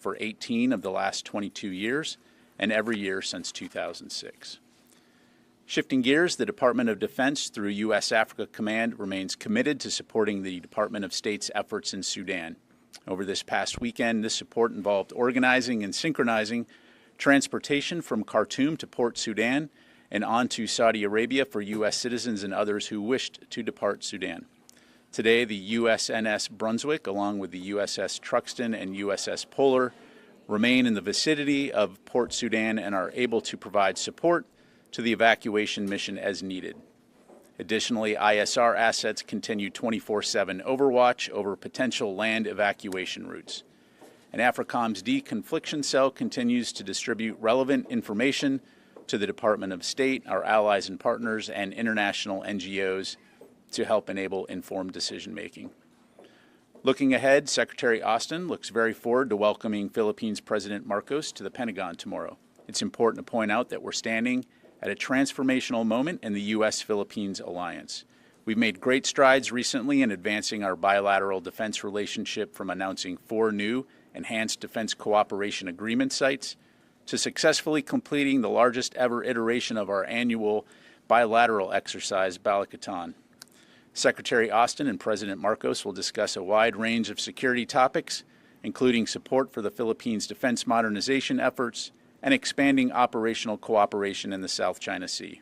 for 18 of the last 22 years and every year since 2006. Shifting gears, the Department of Defense through U.S. Africa Command remains committed to supporting the Department of State's efforts in Sudan. Over this past weekend, this support involved organizing and synchronizing transportation from Khartoum to Port Sudan and on to Saudi Arabia for U.S. citizens and others who wished to depart Sudan. Today, the USNS Brunswick, along with the USS Truxtun and USS Polar, remain in the vicinity of Port Sudan and are able to provide support to the evacuation mission as needed. Additionally, ISR assets continue 24/7 overwatch over potential land evacuation routes. And AFRICOM's deconfliction cell continues to distribute relevant information to the Department of State, our allies and partners, and international NGOs to help enable informed decision-making. Looking ahead, Secretary Austin looks very forward to welcoming Philippines President Marcos to the Pentagon tomorrow. It's important to point out that we're standing at a transformational moment in the U.S.-Philippines alliance. We've made great strides recently in advancing our bilateral defense relationship, from announcing 4 new enhanced defense cooperation agreement sites to successfully completing the largest ever iteration of our annual bilateral exercise, Balikatan. Secretary Austin and President Marcos will discuss a wide range of security topics, including support for the Philippines' defense modernization efforts and expanding operational cooperation in the South China Sea.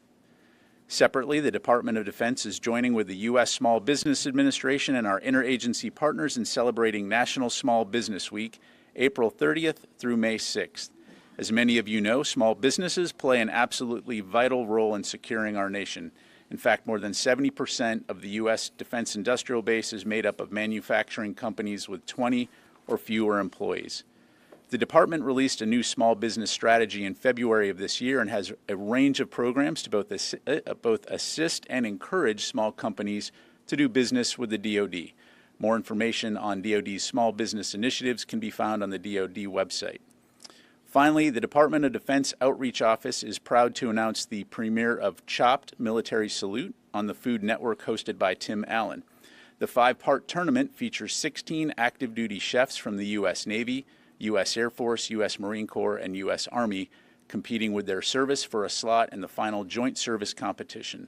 Separately, the Department of Defense is joining with the U.S. Small Business Administration and our interagency partners in celebrating National Small Business Week, April 30th through May 6th. As many of you know, small businesses play an absolutely vital role in securing our nation. In fact, more than 70% of the U.S. defense industrial base is made up of manufacturing companies with 20 or fewer employees. The department released a new small business strategy in February of this year and has a range of programs to both assist and encourage small companies to do business with the DoD. More information on DoD's small business initiatives can be found on the DoD website. Finally, the Department of Defense Outreach Office is proud to announce the premiere of Chopped Military Salute on the Food Network, hosted by Tim Allen. The 5-part tournament features 16 active duty chefs from the U.S. Navy, U.S. Air Force, U.S. Marine Corps, and U.S. Army competing with their service for a slot in the final joint service competition.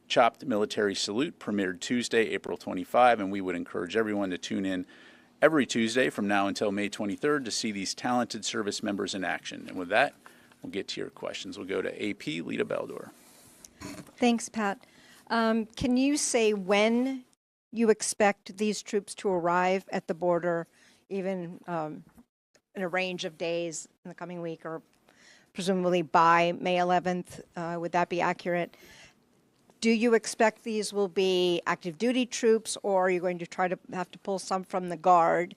Chopped Military Salute premiered Tuesday, April 25, and we would encourage everyone to tune in every Tuesday from now until May 23rd to see these talented service members in action. And with that, we'll get to your questions. We'll go to AP Lita Baldor. Thanks, Pat. Can you say when you expect these troops to arrive at the border, even in a range of days in the coming week, or presumably by May 11th? Would that be accurate? Do you expect these will be active duty troops, or are you going to try to have to pull some from the Guard?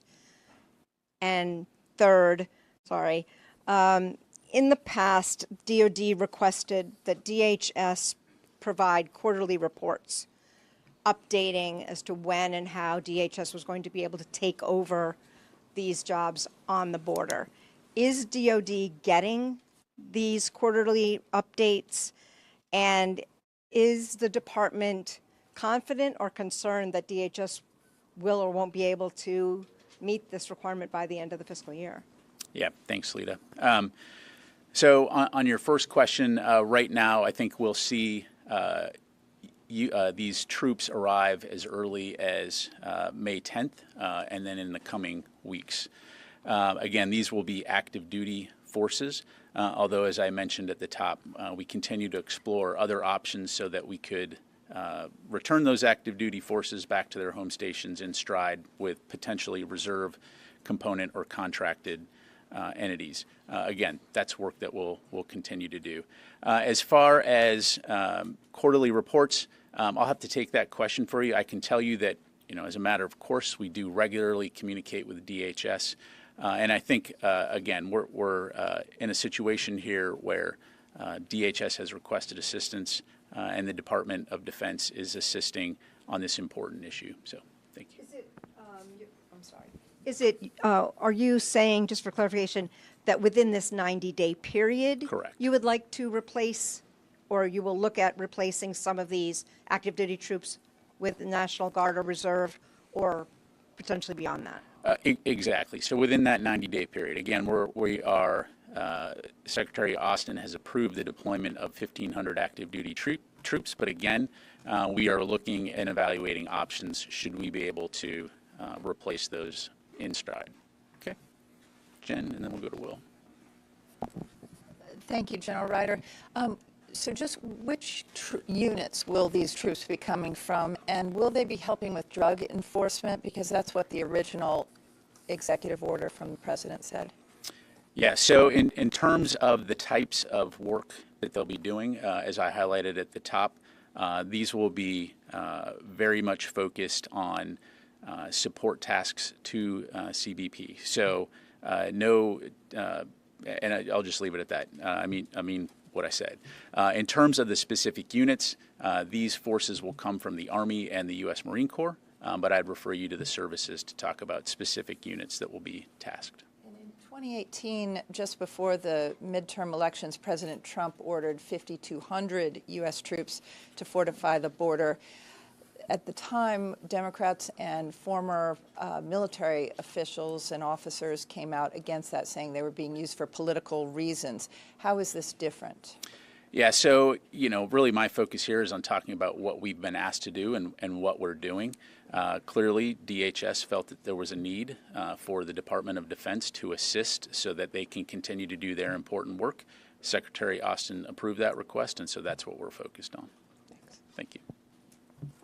And third, in the past, DoD requested that DHS provide quarterly reports updating as to when and how DHS was going to be able to take over these jobs on the border. Is DoD getting these quarterly updates? And is the department confident or concerned that DHS will or won't be able to meet this requirement by the end of the fiscal year? Yeah, thanks, Lita. So on your first question, right now I think we'll see these troops arrive as early as May 10th and then in the coming weeks. Again, these will be active duty forces, although as I mentioned at the top, we continue to explore other options so that we could return those active duty forces back to their home stations in stride with potentially reserve component or contracted entities. Again, that's work that we'll continue to do. As far as quarterly reports, I'll have to take that question for you. I can tell you that, as a matter of course, we do regularly communicate with DHS. And I think, again, we're in a situation here where DHS has requested assistance and the Department of Defense is assisting on this important issue. So thank you. Are you saying, just for clarification, that within this 90-day period, correct, you would like to replace, or you will look at replacing some of these active duty troops with the National Guard or Reserve, or potentially beyond that? Exactly. So within that 90-day period, again, we are, Secretary Austin has approved the deployment of 1,500 active duty troops, but again, we are looking and evaluating options should we be able to replace those in stride. Okay. Jen, and then we'll go to Will. Thank you, General Ryder. So just which units will these troops be coming from, and will they be helping with drug enforcement? Because that's what the original executive order from the president said. Yeah, so in terms of the types of work that they'll be doing, as I highlighted at the top, these will be very much focused on support tasks to CBP. So no, and I'll just leave it at that. I mean what I said. In terms of the specific units, these forces will come from the Army and the U.S. Marine Corps, but I'd refer you to the services to talk about specific units that will be tasked. And in 2018, just before the midterm elections, President Trump ordered 5,200 U.S. troops to fortify the border. At the time, Democrats and former military officials and officers came out against that, saying they were being used for political reasons. How is this different? Yeah, so, really my focus here is on talking about what we've been asked to do and what we're doing. Clearly, DHS felt that there was a need for the Department of Defense to assist so that they can continue to do their important work. Secretary Austin approved that request, and so that's what we're focused on. Thanks. Thank you.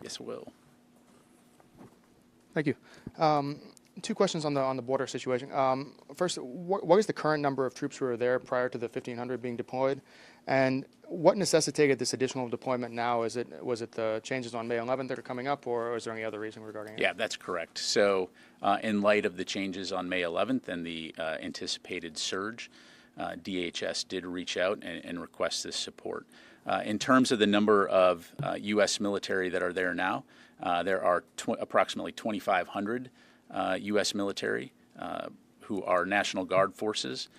Yes, Will. Thank you. Two questions on the border situation. First, what is the current number of troops who are there prior to the 1,500 being deployed, and what necessitated this additional deployment now? Was it the changes on May 11th that are coming up, or is there any other reason regarding it? Yeah, that's correct. So, in light of the changes on May 11th and the anticipated surge, DHS did reach out and request this support. In terms of the number of U.S. military that are there now, there are approximately 2,500 U.S. military who are National Guard forces.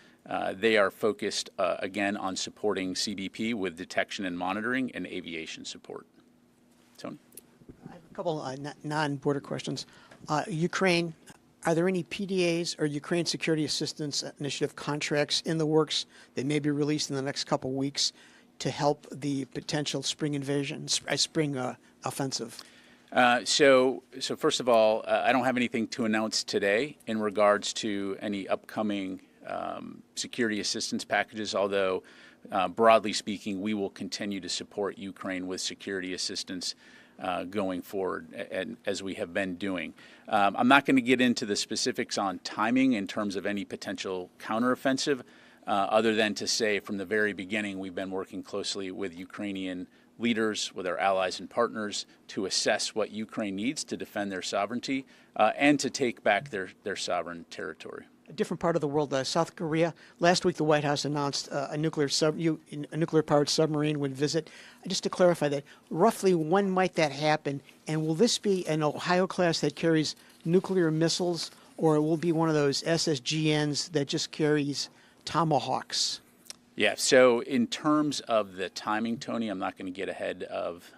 They are focused, again, on supporting CBP with detection and monitoring and aviation support. Tony? I have a couple non-border questions. Ukraine, are there any PDAs or Ukraine Security Assistance Initiative contracts in the works that may be released in the next couple weeks to help the potential spring invasion, spring offensive? So first of all, I don't have anything to announce today in regards to any upcoming security assistance packages, although broadly speaking, we will continue to support Ukraine with security assistance going forward, and as we have been doing. I'm not going to get into the specifics on timing in terms of any potential counteroffensive, other than to say from the very beginning we've been working closely with Ukrainian leaders, with our allies and partners, to assess what Ukraine needs to defend their sovereignty and to take back their sovereign territory. A different part of the world, South Korea. Last week, the White House announced a nuclear-powered submarine would visit. Just to clarify that, roughly when might that happen? And will this be an Ohio class that carries nuclear missiles, or it will be one of those SSGNs that just carries Tomahawks? Yeah, so in terms of the timing, Tony, I'm not going to get ahead of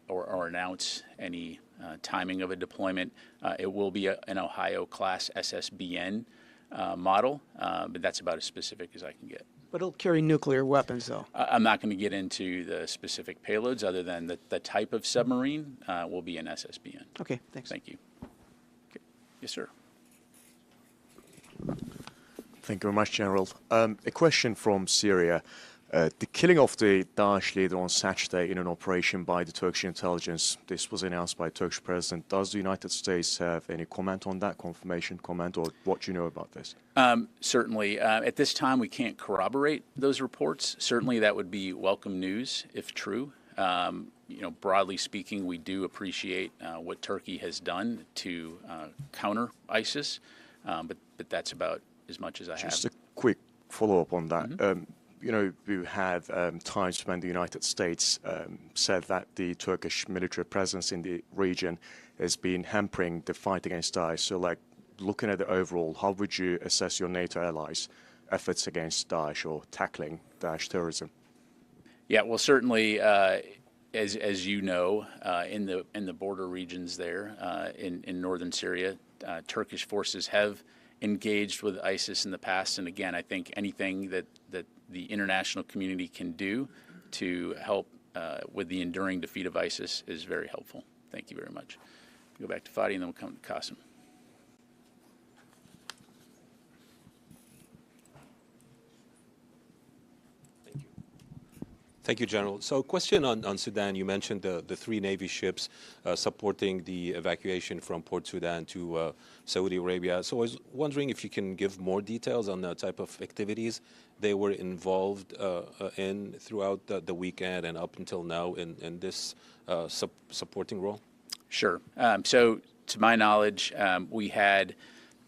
or announce any timing of a deployment. It will be an Ohio class SSBN model, but that's about as specific as I can get. But it'll carry nuclear weapons, though. I'm not going to get into the specific payloads other than the type of submarine will be an SSBN. Okay, thanks. Thank you. Okay. Yes, sir. Thank you very much, General. A question from Syria. The killing of the Daesh leader on Saturday in an operation by the Turkish intelligence, this was announced by the Turkish president. Does the United States have any comment on that, confirmation, comment, or what do you know about this? Certainly. At this time, we can't corroborate those reports. Certainly, that would be welcome news if true. Broadly speaking, we do appreciate what Turkey has done to counter ISIS, but that's about as much as I have. Just a quick follow-up on that. Mm-hmm. We have times when the United States said that the Turkish military presence in the region has been hampering the fight against Daesh. So, looking at the overall, how would you assess your NATO allies' efforts against Daesh or tackling Daesh terrorism? Yeah, well, certainly, as you know, in the border regions there in northern Syria, Turkish forces have engaged with ISIS in the past. And again, I think anything that the international community can do to help with the enduring defeat of ISIS is very helpful. Thank you very much. Go back to Fadi, and then we'll come to Qasim. Thank you, General. So question on Sudan. You mentioned the 3 Navy ships supporting the evacuation from Port Sudan to Saudi Arabia. So I was wondering if you can give more details on the type of activities they were involved in throughout the weekend and up until now in this supporting role? Sure. So to my knowledge, we had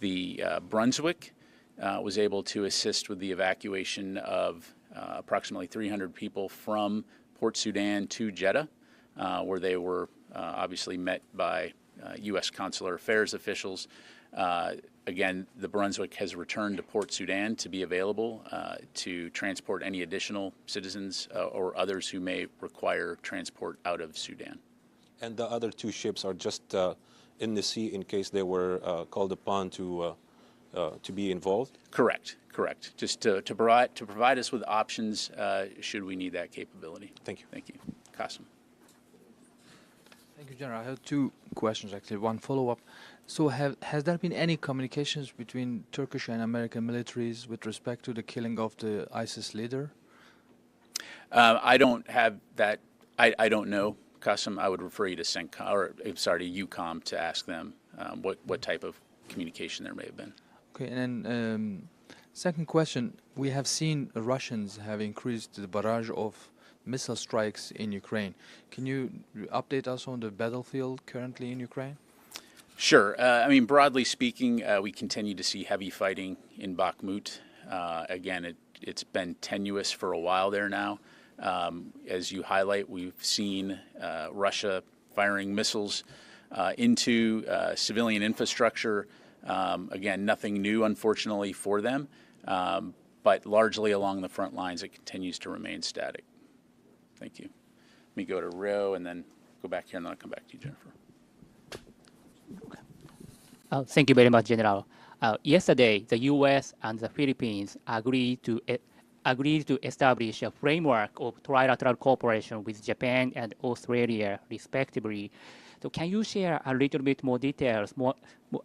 the Brunswick was able to assist with the evacuation of approximately 300 people from Port Sudan to Jeddah, where they were obviously met by U.S. consular affairs officials. Again, the Brunswick has returned to Port Sudan to be available to transport any additional citizens or others who may require transport out of Sudan. And the other 2 ships are just in the sea in case they were called upon to be involved? Correct. Just to provide us with options should we need that capability. Thank you. Thank you. Qasim. Thank you, General. I have 2 questions, actually. One follow-up. So has there been any communications between Turkish and American militaries with respect to the killing of the ISIS leader? I don't have that. I don't know, Qasim. I would refer you to CENTCOM, or I'm sorry, to EUCOM to ask them what type of communication there may have been. Okay, and then second question, we have seen Russians have increased the barrage of missile strikes in Ukraine. Can you update us on the battlefield currently in Ukraine? Sure. I mean, broadly speaking, we continue to see heavy fighting in Bakhmut. Again, it's been tenuous for a while there now. As you highlight, we've seen Russia firing missiles into civilian infrastructure. Again, nothing new, unfortunately, for them, but largely along the front lines, it continues to remain static. Thank you. Let me go to Rio and then go back here, and then I'll come back to you, Jennifer. Thank you very much, General. Yesterday, the U.S. and the Philippines agreed to establish a framework of trilateral cooperation with Japan and Australia, respectively. So can you share a little bit more details,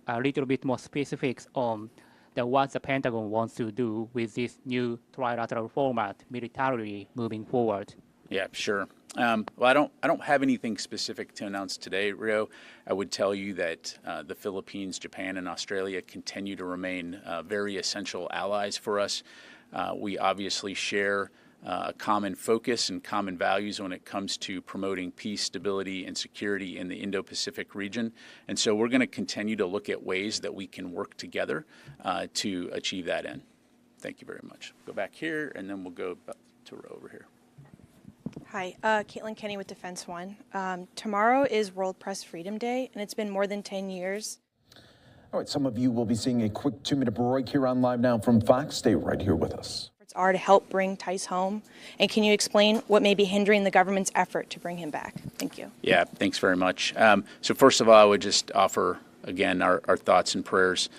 a little bit more specifics on what the Pentagon wants to do with this new trilateral format militarily moving forward? Yeah, sure. Well, I don't have anything specific to announce today, Rio. I would tell you that the Philippines, Japan, and Australia continue to remain very essential allies for us. We obviously share a common focus and common values when it comes to promoting peace, stability, and security in the Indo-Pacific region. And so we're going to continue to look at ways that we can work together to achieve that end. Thank you very much. Go back here, and then we'll go to Ro over here. Hi, Caitlin Kenny with Defense One. Tomorrow is World Press Freedom Day, and it's been more than 10 years. All right, some of you will be seeing a quick 2-minute break here on Live Now from Fox. Stay right here with us. Are to help bring Tice home, and can you explain what may be hindering the government's effort to bring him back? Thank you. Yeah, thanks very much. So first of all, I would just offer again our thoughts and prayers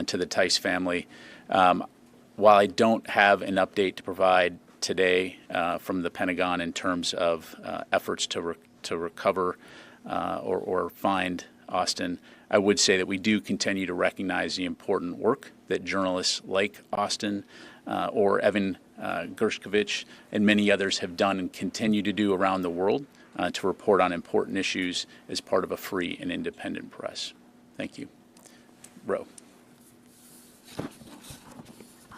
to the Tice family. While I don't have an update to provide today from the Pentagon in terms of efforts to recover or find Austin, I would say that we do continue to recognize the important work that journalists like Austin or Evan Gershkovich and many others have done and continue to do around the world to report on important issues as part of a free and independent press. Thank you. Ro.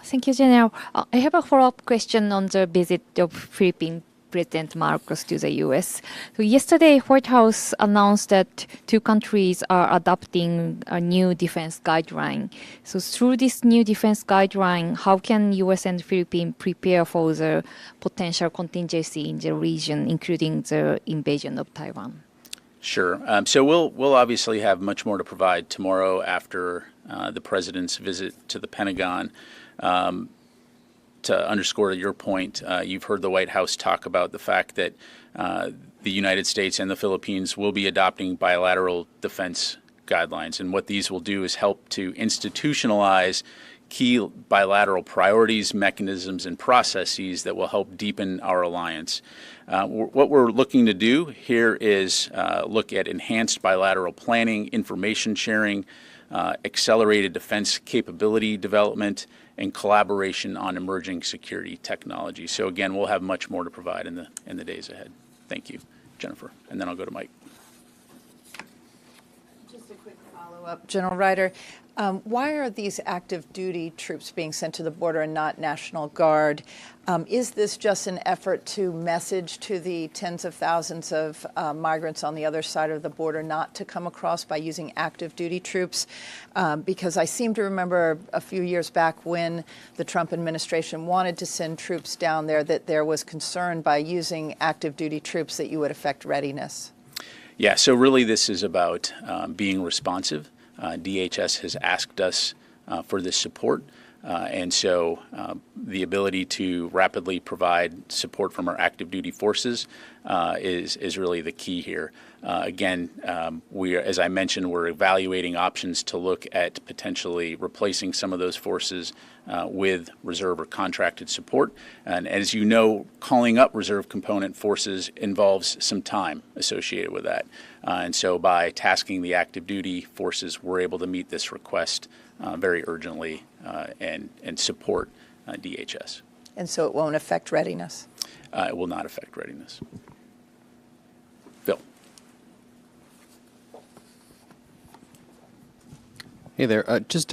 Thank you, General. I have a follow-up question on the visit of Philippine President Marcos to the U.S. So yesterday, White House announced that 2 countries are adopting a new defense guideline. So through this new defense guideline, how can U.S. and Philippines prepare for the potential contingency in the region, including the invasion of Taiwan? Sure. So we'll obviously have much more to provide tomorrow after the president's visit to the Pentagon. To underscore your point, you've heard the White House talk about the fact that the United States and the Philippines will be adopting bilateral defense guidelines. And what these will do is help to institutionalize key bilateral priorities, mechanisms, and processes that will help deepen our alliance. What we're looking to do here is look at enhanced bilateral planning, information sharing, accelerated defense capability development, and collaboration on emerging security technology. So again, we'll have much more to provide in the days ahead. Thank you, Jennifer. And then I'll go to Mike. Just a quick follow-up, General Ryder. Why are these active duty troops being sent to the border and not National Guard? Is this just an effort to message to the tens of thousands of migrants on the other side of the border not to come across by using active duty troops? Because I seem to remember a few years back when the Trump administration wanted to send troops down there that there was concern by using active duty troops that you would affect readiness. Yeah, so really this is about being responsive. DHS has asked us for this support, and so the ability to rapidly provide support from our active duty forces is really the key here. Again, as I mentioned, we're evaluating options to look at potentially replacing some of those forces with reserve or contracted support. And as you know, calling up reserve component forces involves some time associated with that. And so by tasking the active duty forces, we're able to meet this request very urgently and support DHS. And so it won't affect readiness? It will not affect readiness. Phil. Hey there. Just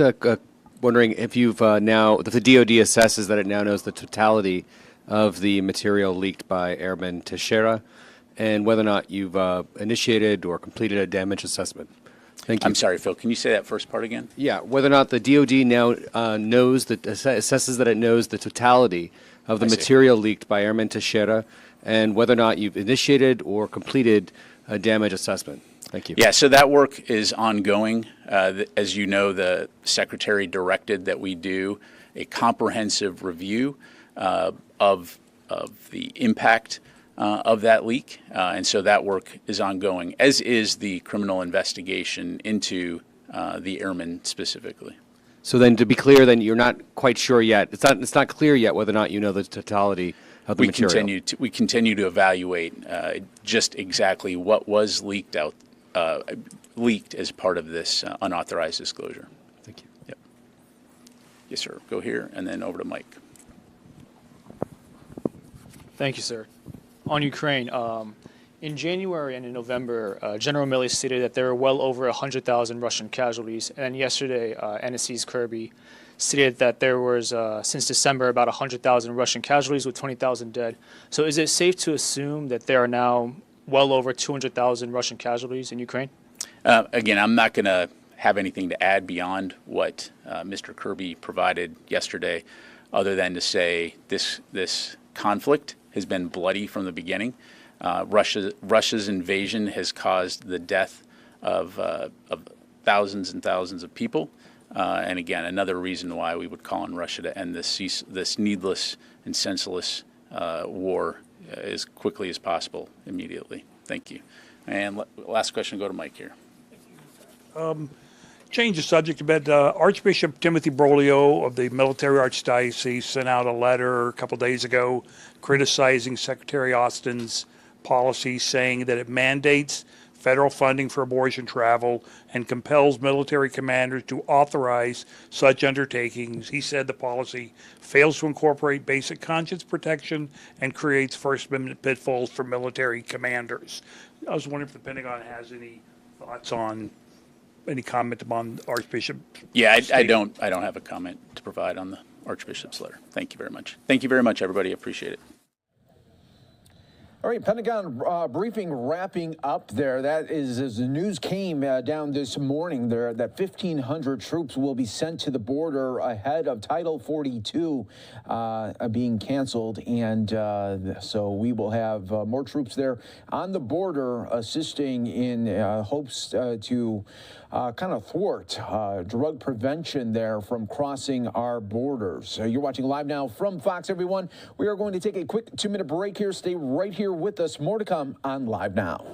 wondering if you've if the DoD assesses that it now knows the totality of the material leaked by Airman Teixeira, and whether or not you've initiated or completed a damage assessment. Thank you. I'm sorry, Phil. Can you say that first part again? Yeah, whether or not the DoD now assesses that it knows the totality of the material leaked by Airman Teixeira, and whether or not you've initiated or completed a damage assessment. Thank you. Yeah, so that work is ongoing. As you know, the Secretary directed that we do a comprehensive review of the impact of that leak, and so that work is ongoing, as is the criminal investigation into the airmen specifically. So then, to be clear, then you're not quite sure yet. It's not clear yet whether or not you know the totality of the material. We continue to evaluate just exactly what was leaked as part of this unauthorized disclosure. Thank you. Yep. Yes, sir. Go here and then over to Mike. Thank you, sir. On Ukraine, in January and in November, General Milley stated that there were well over 100,000 Russian casualties, and yesterday, NSC's Kirby stated that there was, since December, about 100,000 Russian casualties with 20,000 dead. So is it safe to assume that there are now well over 200,000 Russian casualties in Ukraine? Again, I'm not going to have anything to add beyond what Mr. Kirby provided yesterday, other than to say this conflict has been bloody from the beginning. Russia's invasion has caused the death of thousands and thousands of people. And again, another reason why we would call on Russia to end this needless and senseless war as quickly as possible, immediately. Thank you. And last question, go to Mike here. Change the subject a bit. Archbishop Timothy Broglio of the Military Archdiocese sent out a letter a couple days ago criticizing Secretary Austin's policy, saying that it mandates federal funding for abortion travel and compels military commanders to authorize such undertakings. He said the policy fails to incorporate basic conscience protection and creates First Amendment pitfalls for military commanders. I was wondering if the Pentagon has any thoughts on, any comment upon Archbishop? Yeah, I don't have a comment to provide on the Archbishop's letter. Thank you very much. Thank you very much, everybody. Appreciate it. All right, Pentagon briefing wrapping up there. That is, as the news came down this morning there, that 1,500 troops will be sent to the border ahead of Title 42 being canceled. And so we will have more troops there on the border assisting in hopes to kind of thwart drug prevention there from crossing our borders. You're watching Live Now from Fox, everyone. We are going to take a quick 2-minute break here. Stay right here with us. More to come on Live Now.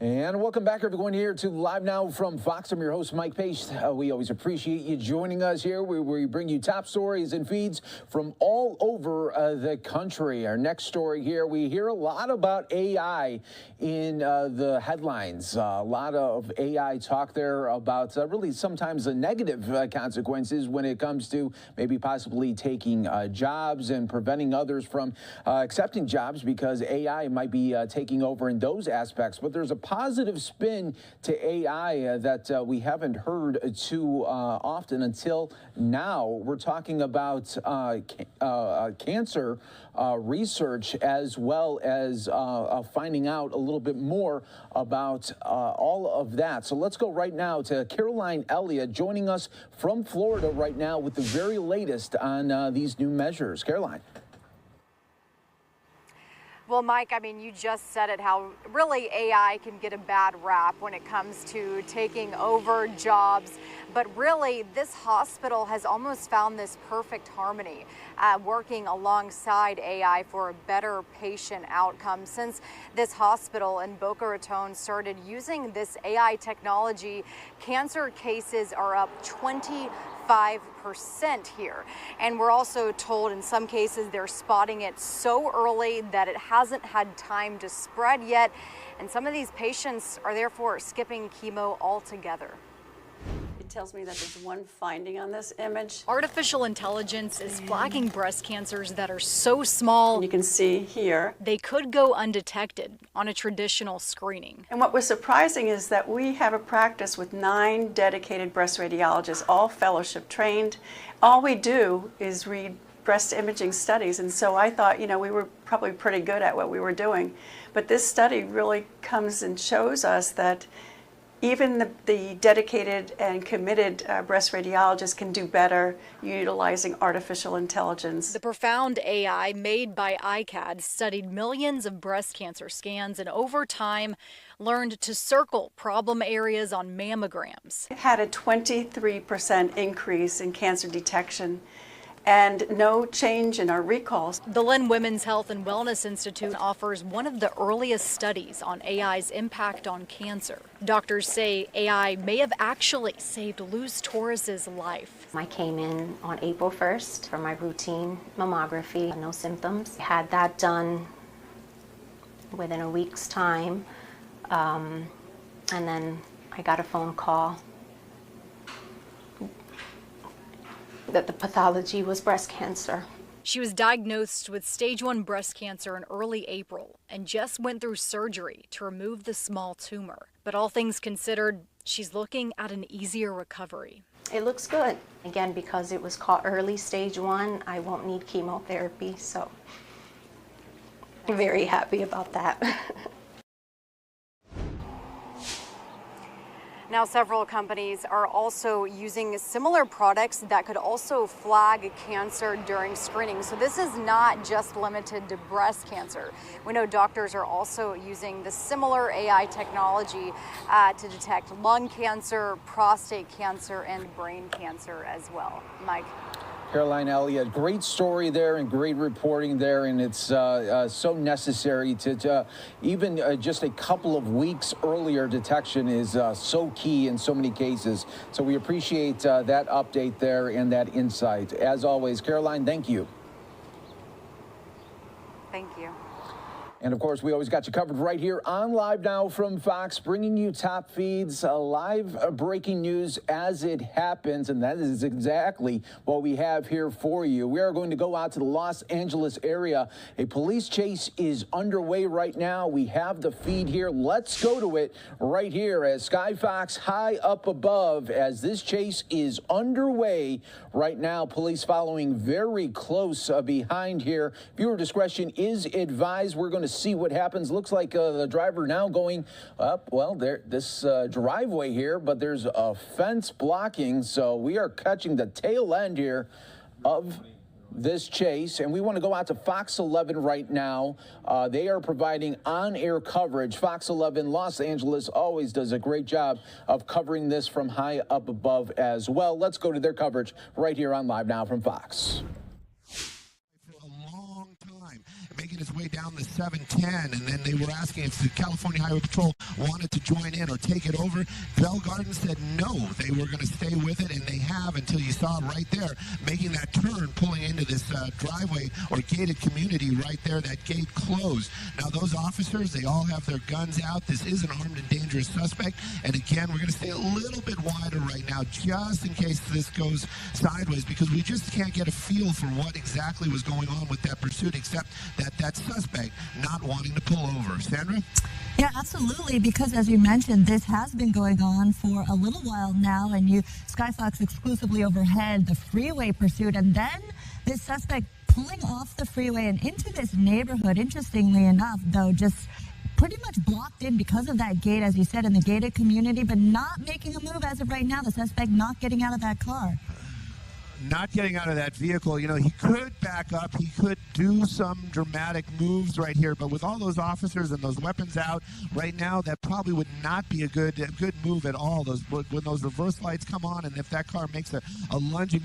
And welcome back, everyone, here to Live Now from Fox. I'm your host, Mike Pace. We always appreciate you joining us here, where we bring you top stories and feeds from all over the country. Our next story here, we hear a lot about AI in the headlines. A lot of AI talk there about really sometimes the negative consequences when it comes to maybe possibly taking jobs and preventing others from accepting jobs because AI might be taking over in those aspects. But there's a positive spin to AI that we haven't heard too often until now. We're talking about cancer research, as well as finding out a little bit more about all of that. So let's go right now to Caroline Elliott, joining us from Florida right now with the very latest on these new measures. Caroline. Well, Mike, I mean, you just said it, how really AI can get a bad rap when it comes to taking over jobs. But really, this hospital has almost found this perfect harmony, working alongside AI for a better patient outcome. Since this hospital in Boca Raton started using this AI technology, cancer cases are up 25% here. And we're also told in some cases they're spotting it so early that it hasn't had time to spread yet. And some of these patients are therefore skipping chemo altogether. It tells me that there's one finding on this image. Artificial intelligence is flagging breast cancers that are so small. And you can see here. They could go undetected on a traditional screening. And what was surprising is that we have a practice with 9 dedicated breast radiologists, all fellowship trained. All we do is read breast imaging studies. And so I thought, you know, we were probably pretty good at what we were doing. But this study really comes and shows us that even the dedicated and committed breast radiologists can do better utilizing artificial intelligence. The Profound AI made by iCAD studied millions of breast cancer scans and over time learned to circle problem areas on mammograms. It had a 23% increase in cancer detection and no change in our recalls. The Lynn Women's Health and Wellness Institute offers one of the earliest studies on AI's impact on cancer. Doctors say AI may have actually saved Luz Torres's life. I came in on April 1st for my routine mammography, no symptoms. I had that done within a week's time, and then I got a phone call that the pathology was breast cancer. She was diagnosed with stage 1 breast cancer in early April and just went through surgery to remove the small tumor. But all things considered, she's looking at an easier recovery. It looks good. Again, because it was caught early, stage 1, I won't need chemotherapy, so I'm very happy about that. Now, several companies are also using similar products that could also flag cancer during screening. So this is not just limited to breast cancer. We know doctors are also using the similar AI technology to detect lung cancer, prostate cancer, and brain cancer as well. Mike. Caroline Elliott, great story there and great reporting there, and it's so necessary to even just a couple of weeks earlier detection is so key in so many cases. So we appreciate that update there and that insight. As always, Caroline, thank you. Thank you. And of course, we always got you covered right here on Live Now from Fox, bringing you top feeds, live breaking news as it happens. And that is exactly what we have here for you. We are going to go out to the Los Angeles area. A police chase is underway right now. We have the feed here. Let's go to it right here as Sky Fox high up above as this chase is underway right now. Police following very close behind here. Viewer discretion is advised. We're going to see what happens. Looks like the driver now going up, well, there, this driveway here, but there's a fence blocking, so we are catching the tail end here of this chase, and we want to go out to Fox 11 right now. They are providing on-air coverage. Fox 11 Los Angeles always does a great job of covering this from high up above as well. Let's go to their coverage right here on Live Now from Fox. For a long time, making making its way down the 710, and then they were asking if the California Highway Patrol wanted to join in or take it over. Bell Garden said no, they were going to stay with it, and they have until you saw right there making that turn, pulling into this driveway or gated community right there. That gate closed. Now those officers, they all have their guns out. This is an armed and dangerous suspect, and again, we're going to stay a little bit wider right now just in case this goes sideways, because we just can't get a feel for what exactly was going on with that pursuit, except that suspect not wanting to pull over. Sandra? Yeah, absolutely, because as you mentioned, this has been going on for a little while now, and Skyfox exclusively overhead the freeway pursuit, and then this suspect pulling off the freeway and into this neighborhood, interestingly enough, though, just pretty much blocked in because of that gate, as you said, in the gated community, but not making a move as of right now, the suspect not getting out of that car. Not getting out of that vehicle. You know, he could back up. He could do some dramatic moves right here. But with all those officers and those weapons out right now, that probably would not be a good move at all. When those reverse lights come on, and if that car makes a lunging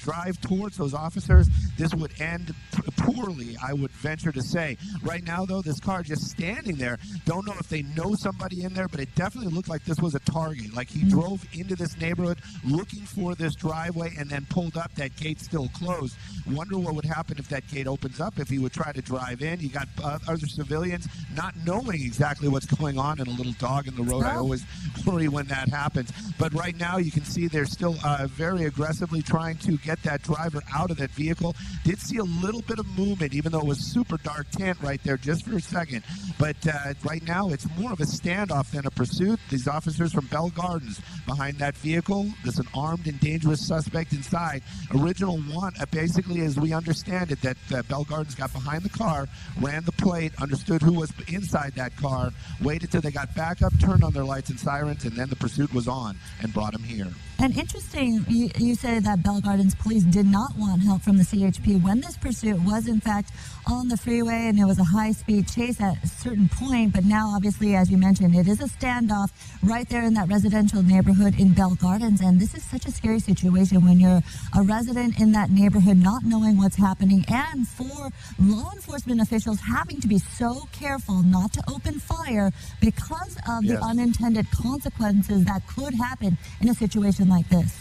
drive towards those officers, this would end poorly, I would venture to say. Right now, though, this car just standing there. Don't know if they know somebody in there, but it definitely looked like this was a target. Like he drove into this neighborhood looking for this driveway and then pulled up. That gate still closed. Wonder what would happen if that gate opens up, if he would try to drive in. You got other civilians not knowing exactly what's going on, and a little dog in the road. I always worry when that happens. But right now you can see they're still very aggressively trying to get that driver out of that vehicle. Did see a little bit of movement, even though it was super dark tent right there just for a second. But right now it's more of a standoff than a pursuit. These officers from Bell Gardens behind that vehicle. There's an armed and dangerous suspect inside. Original one, basically, as we understand it, that Bell Gardens got behind the car, ran the plate, understood who was inside that car, waited till they got back up, turned on their lights and sirens, and then the pursuit was on and brought him here. And interesting, you said that Bell Gardens police did not want help from the CHP when this pursuit was, in fact, on the freeway, and it was a high-speed chase at a certain point. But now, obviously, as you mentioned, it is a standoff right there in that residential neighborhood in Bell Gardens. And this is such a scary situation when you're a resident in that neighborhood not knowing what's happening, and for law enforcement officials having to be so careful not to open fire because of the unintended consequences that could happen in a situation like this.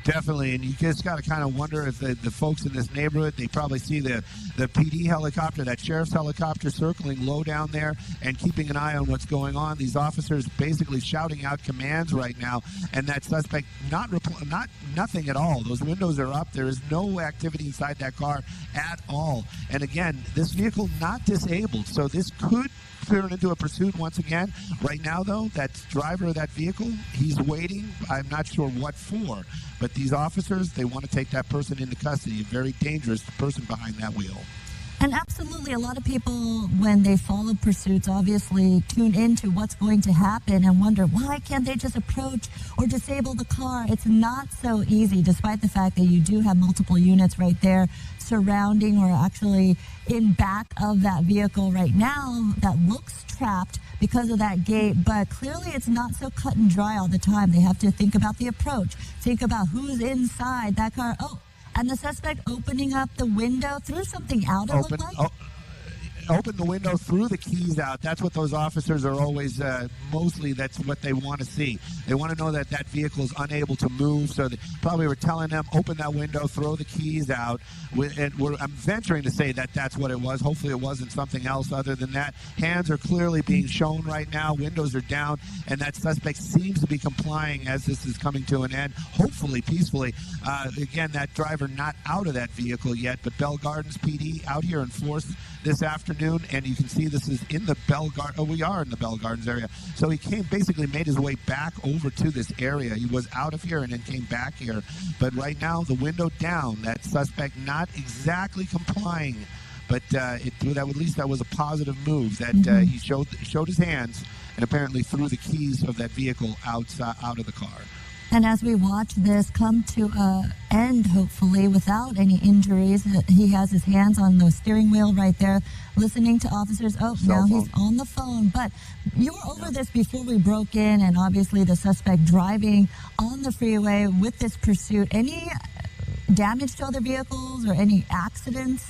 Definitely, and you just got to kind of wonder if the folks in this neighborhood, they probably see the PD helicopter, that sheriff's helicopter circling low down there and keeping an eye on what's going on. These officers basically shouting out commands right now, and that suspect nothing at all. Those windows are up. There is no activity inside that car at all. And again, this vehicle not disabled, so this could turn into a pursuit once again. Right now, though, that driver of that vehicle, he's waiting. I'm not sure what for, but these officers, they want to take that person into custody. A very dangerous person behind that wheel. And absolutely, a lot of people, when they follow pursuits, obviously tune into what's going to happen and wonder, why can't they just approach or disable the car? It's not so easy, despite the fact that you do have multiple units right there surrounding or actually in back of that vehicle right now that looks trapped because of that gate. But clearly it's not so cut and dry all the time. They have to think about the approach, think about who's inside that car. Oh, and the suspect opening up the window, threw something out, it looked like? Open the window, threw the keys out. That's what those officers are always, mostly that's what they want to see. They want to know that that vehicle is unable to move, so they probably were telling them, open that window, throw the keys out. And I'm venturing to say that that's what it was. Hopefully it wasn't something else other than that. Hands are clearly being shown right now. Windows are down, and that suspect seems to be complying as this is coming to an end, hopefully peacefully. Again, that driver not out of that vehicle yet, but Bell Gardens PD out here in force this afternoon, and you can see this is in the Bell Gardens. Oh, we are in the Bell Gardens area. So he basically made his way back over to this area. He was out of here and then came back here. But right now, the window down. That suspect not exactly complying, but at least that was a positive move. That he showed his hands and apparently threw the keys of that vehicle out of the car. And as we watch this come to an end, hopefully, without any injuries, he has his hands on the steering wheel right there, listening to officers. Oh, now he's on the phone. But you were over this before we broke in, and obviously the suspect driving on the freeway with this pursuit. Any damage to other vehicles or any accidents?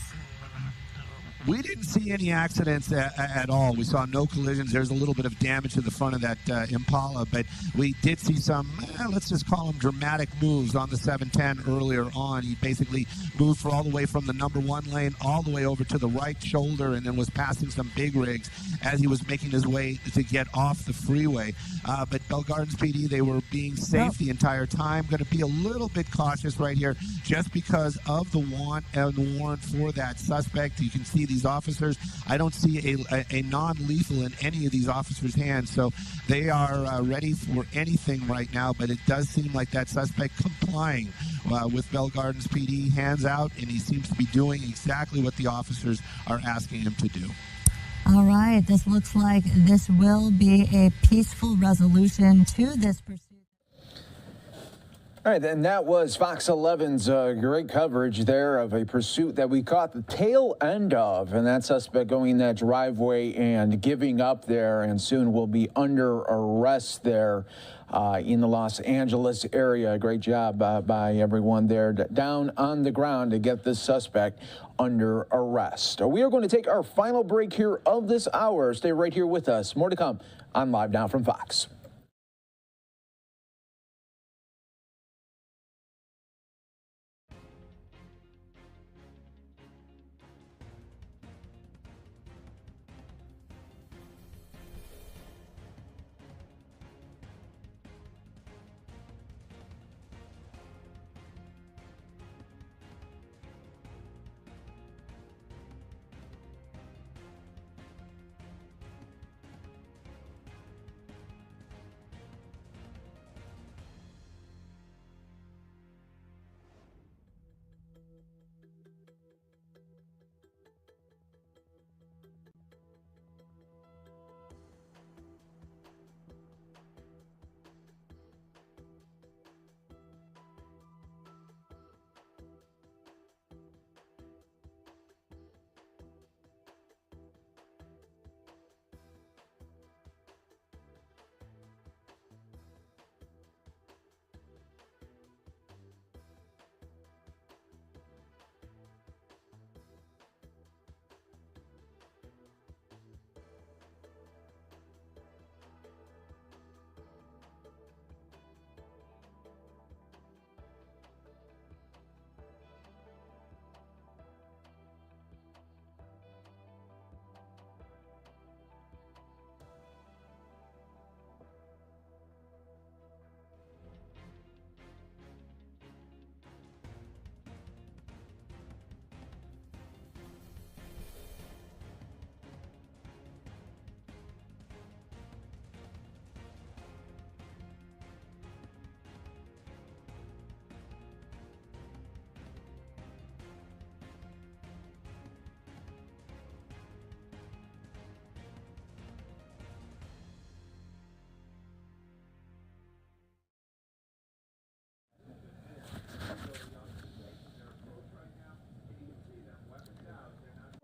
We didn't see any accidents at all. We saw no collisions. There's a little bit of damage to the front of that Impala, but we did see some, let's just call them dramatic moves on the 710 earlier on. He basically moved all the way from the number 1 lane all the way over to the right shoulder and then was passing some big rigs as he was making his way to get off the freeway. But Bell Gardens PD, they were being safe the entire time. Going to be a little bit cautious right here just because of the want and the warrant for that suspect. You can see these officers. I don't see a non-lethal in any of these officers' hands, so they are ready for anything right now, but it does seem like that suspect complying with Bell Gardens PD, hands out, and he seems to be doing exactly what the officers are asking him to do. All right, this looks like this will be a peaceful resolution to this pursuit. All right, and that was Fox 11's great coverage there of a pursuit that we caught the tail end of, and that suspect going in that driveway and giving up there, and soon will be under arrest there in the Los Angeles area. Great job by everyone there down on the ground to get this suspect under arrest. We are going to take our final break here of this hour. Stay right here with us. More to come on Live Now from Fox.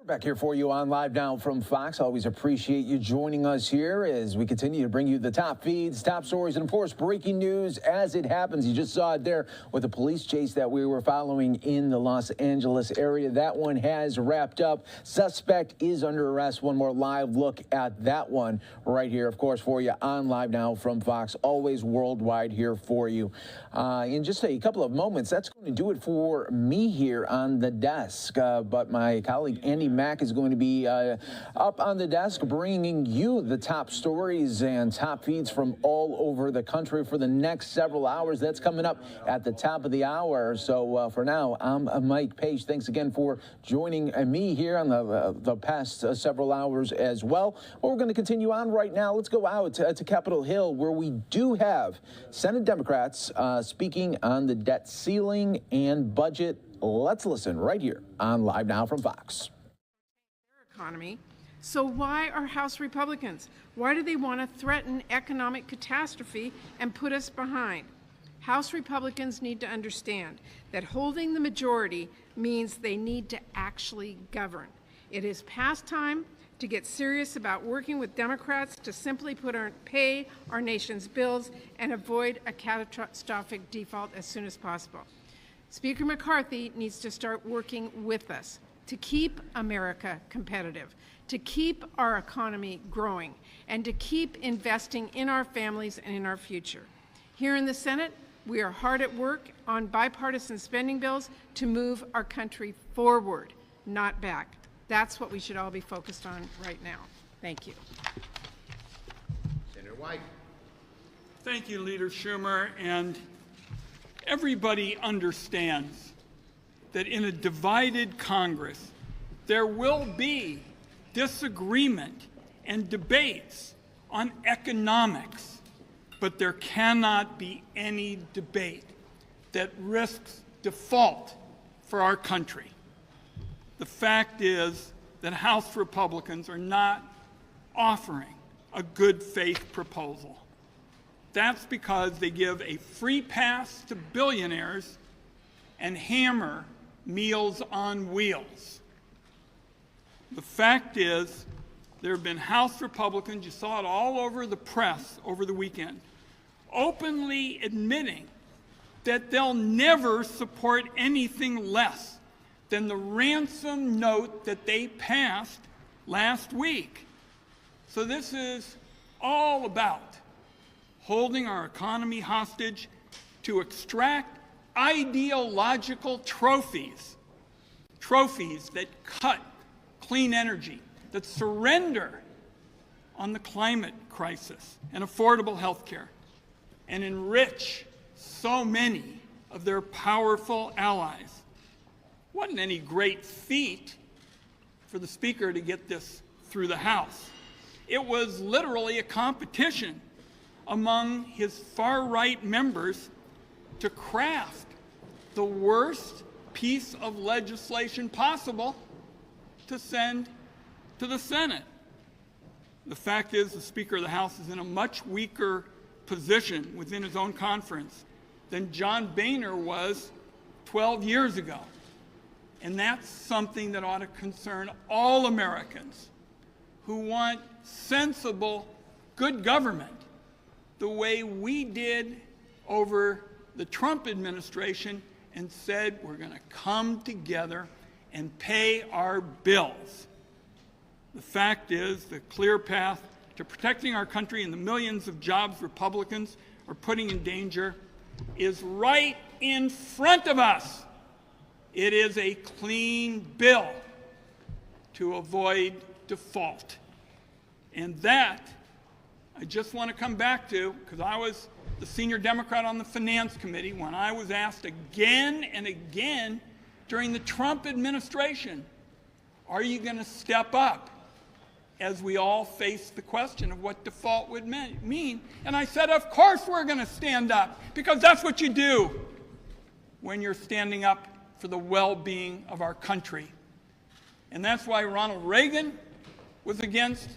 Back here for you on Live Now from Fox. Always appreciate you joining us here as we continue to bring you the top feeds, top stories, and of course, breaking news as it happens. You just saw it there with the police chase that we were following in the Los Angeles area. That one has wrapped up. Suspect is under arrest. One more live look at that one right here, of course, for you on Live Now from Fox. Always worldwide here for you. In just a couple of moments, that's going to do it for me here on the desk. But my colleague Andy Mack is going to be up on the desk bringing you the top stories and top feeds from all over the country for the next several hours. That's coming up at the top of the hour. So for now, I'm Mike Page. Thanks again for joining me here on the past several hours as well. Well, we're going to continue on right now. Let's go out to Capitol Hill, where we do have Senate Democrats speaking on the debt ceiling and budget. Let's listen right here on Live Now from Fox. Economy. So why are House Republicans? Why do they want to threaten economic catastrophe and put us behind? House Republicans need to understand that holding the majority means they need to actually govern. It is past time to get serious about working with Democrats to simply pay our nation's bills and avoid a catastrophic default as soon as possible. Speaker McCarthy needs to start working with us. to keep America competitive, to keep our economy growing, and to keep investing in our families and in our future. Here in the Senate, we are hard at work on bipartisan spending bills to move our country forward, not back. That's what we should all be focused on right now. Thank you. Senator White. Thank you, Leader Schumer. And everybody understands that in a divided Congress, there will be disagreement and debates on economics, but there cannot be any debate that risks default for our country. The fact is that House Republicans are not offering a good faith proposal. That's because they give a free pass to billionaires and hammer Meals on Wheels. The fact is, there have been House Republicans, you saw it all over the press over the weekend, openly admitting that they'll never support anything less than the ransom note that they passed last week. So this is all about holding our economy hostage to extract ideological trophies that cut clean energy, that surrender on the climate crisis and affordable health care, and enrich so many of their powerful allies. Wasn't any great feat for the Speaker to get this through the House. It was literally a competition among his far-right members to craft the worst piece of legislation possible to send to the Senate. The fact is, the Speaker of the House is in a much weaker position within his own conference than John Boehner was 12 years ago. And that's something that ought to concern all Americans who want sensible, good government, the way we did over the Trump administration and said we're going to come together and pay our bills. The fact is, the clear path to protecting our country and the millions of jobs Republicans are putting in danger is right in front of us. It is a clean bill to avoid default. And that, I just want to come back to, because I was the senior Democrat on the Finance Committee when I was asked again and again during the Trump administration, are you going to step up as we all face the question of what default would mean? And I said, of course we're going to stand up, because that's what you do when you're standing up for the well-being of our country. And that's why Ronald Reagan was against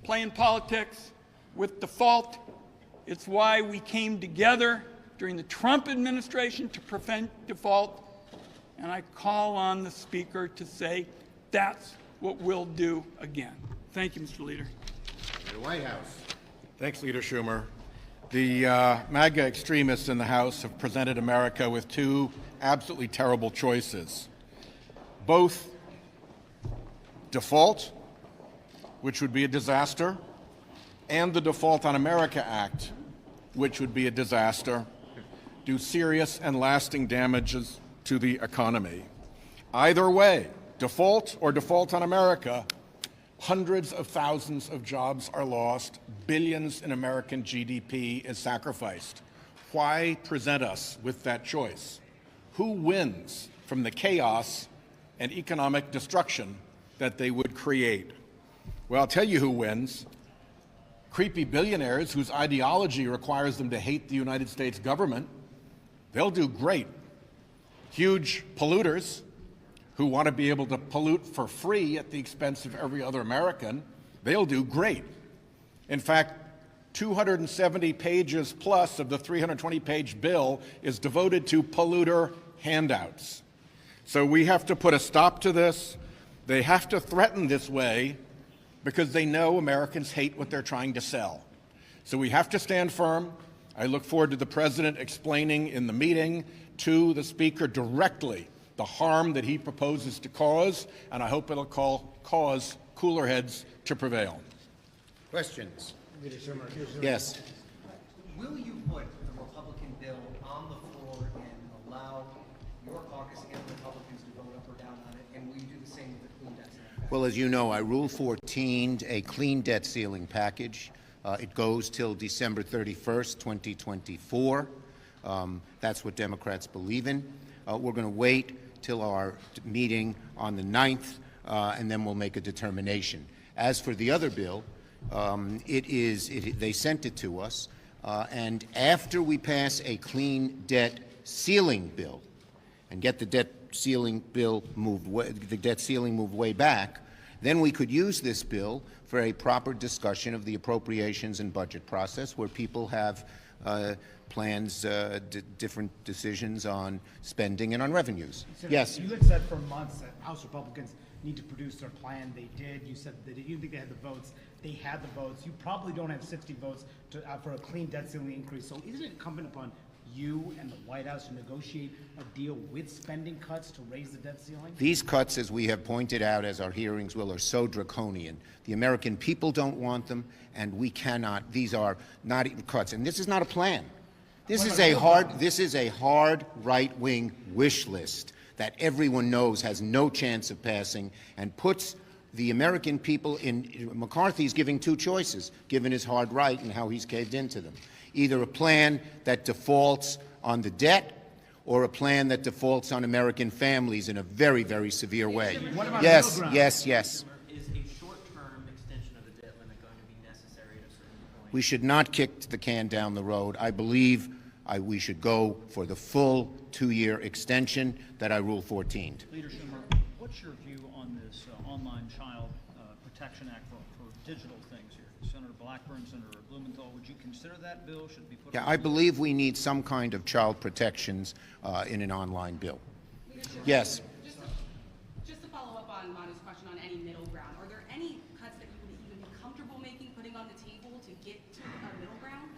playing politics with default. It's why we came together during the Trump administration to prevent default. And I call on the Speaker to say that's what we'll do again. Thank you, Mr. Leader. The White House. Thanks, Leader Schumer. The MAGA extremists in the House have presented America with two absolutely terrible choices. Both default, which would be a disaster, and the Default on America Act, which would be a disaster, do serious and lasting damages to the economy. Either way, default or Default on America, hundreds of thousands of jobs are lost, billions in American GDP is sacrificed. Why present us with that choice? Who wins from the chaos and economic destruction that they would create? Well, I'll tell you who wins. Creepy billionaires whose ideology requires them to hate the United States government, they'll do great. Huge polluters who want to be able to pollute for free at the expense of every other American, they'll do great. In fact, 270 pages plus of the 320-page bill is devoted to polluter handouts. So we have to put a stop to this. They have to threaten this way because they know Americans hate what they're trying to sell. So we have to stand firm. I look forward to the President explaining in the meeting to the Speaker directly the harm that he proposes to cause, and I hope it'll cause cooler heads to prevail. Questions? Yes. Will you put the Republican bill on the floor and allow your caucus and Republicans to vote up or down on it, and will you do the same with the clean debt ceiling? Well, as you know, I Rule 14'd a clean debt ceiling package. It goes till December 31st, 2024. That's what Democrats believe in. We're going to wait till our meeting on the 9th, and then we'll make a determination. As for the other bill, they sent it to us, and after we pass a clean debt ceiling bill and get the debt ceiling bill moved way back, then we could use this bill for a proper discussion of the appropriations and budget process, where people have plans, different decisions on spending and on revenues. Yes. You had said for months that House Republicans need to produce their plan. They did. You said that you didn't think they had the votes. They had the votes. You probably don't have 60 votes for a clean debt ceiling increase. So isn't it incumbent upon you and the White House to negotiate a deal with spending cuts to raise the debt ceiling? These cuts, as we have pointed out, as our hearings will, are so draconian. The American people don't want them, and we cannot. These are not cuts, and this is not a plan. This is a hard right-wing wish list that everyone knows has no chance of passing, and puts the American people in. McCarthy's giving two choices, given his hard right and how he's caved into them. Either a plan that defaults on the debt, or a plan that defaults on American families in a very, very severe way. Yes, yes, yes. Is a short-term extension of the debt limit going to be necessary at a certain point? We should not kick the can down the road. I believe we should go for the full 2-year extension that I Rule 14'd. Leader Schumer, what's your view on this Online Child Protection Act for digital things here? Senator Blackburn, Senator Blumenthal, would you consider that bill? Should it be put Yeah, on I believe we need some kind of child protections in an online bill. Yes. Just to follow up on Manu's question on any middle ground, are there any cuts that you would even be comfortable putting on the table to get to a middle ground?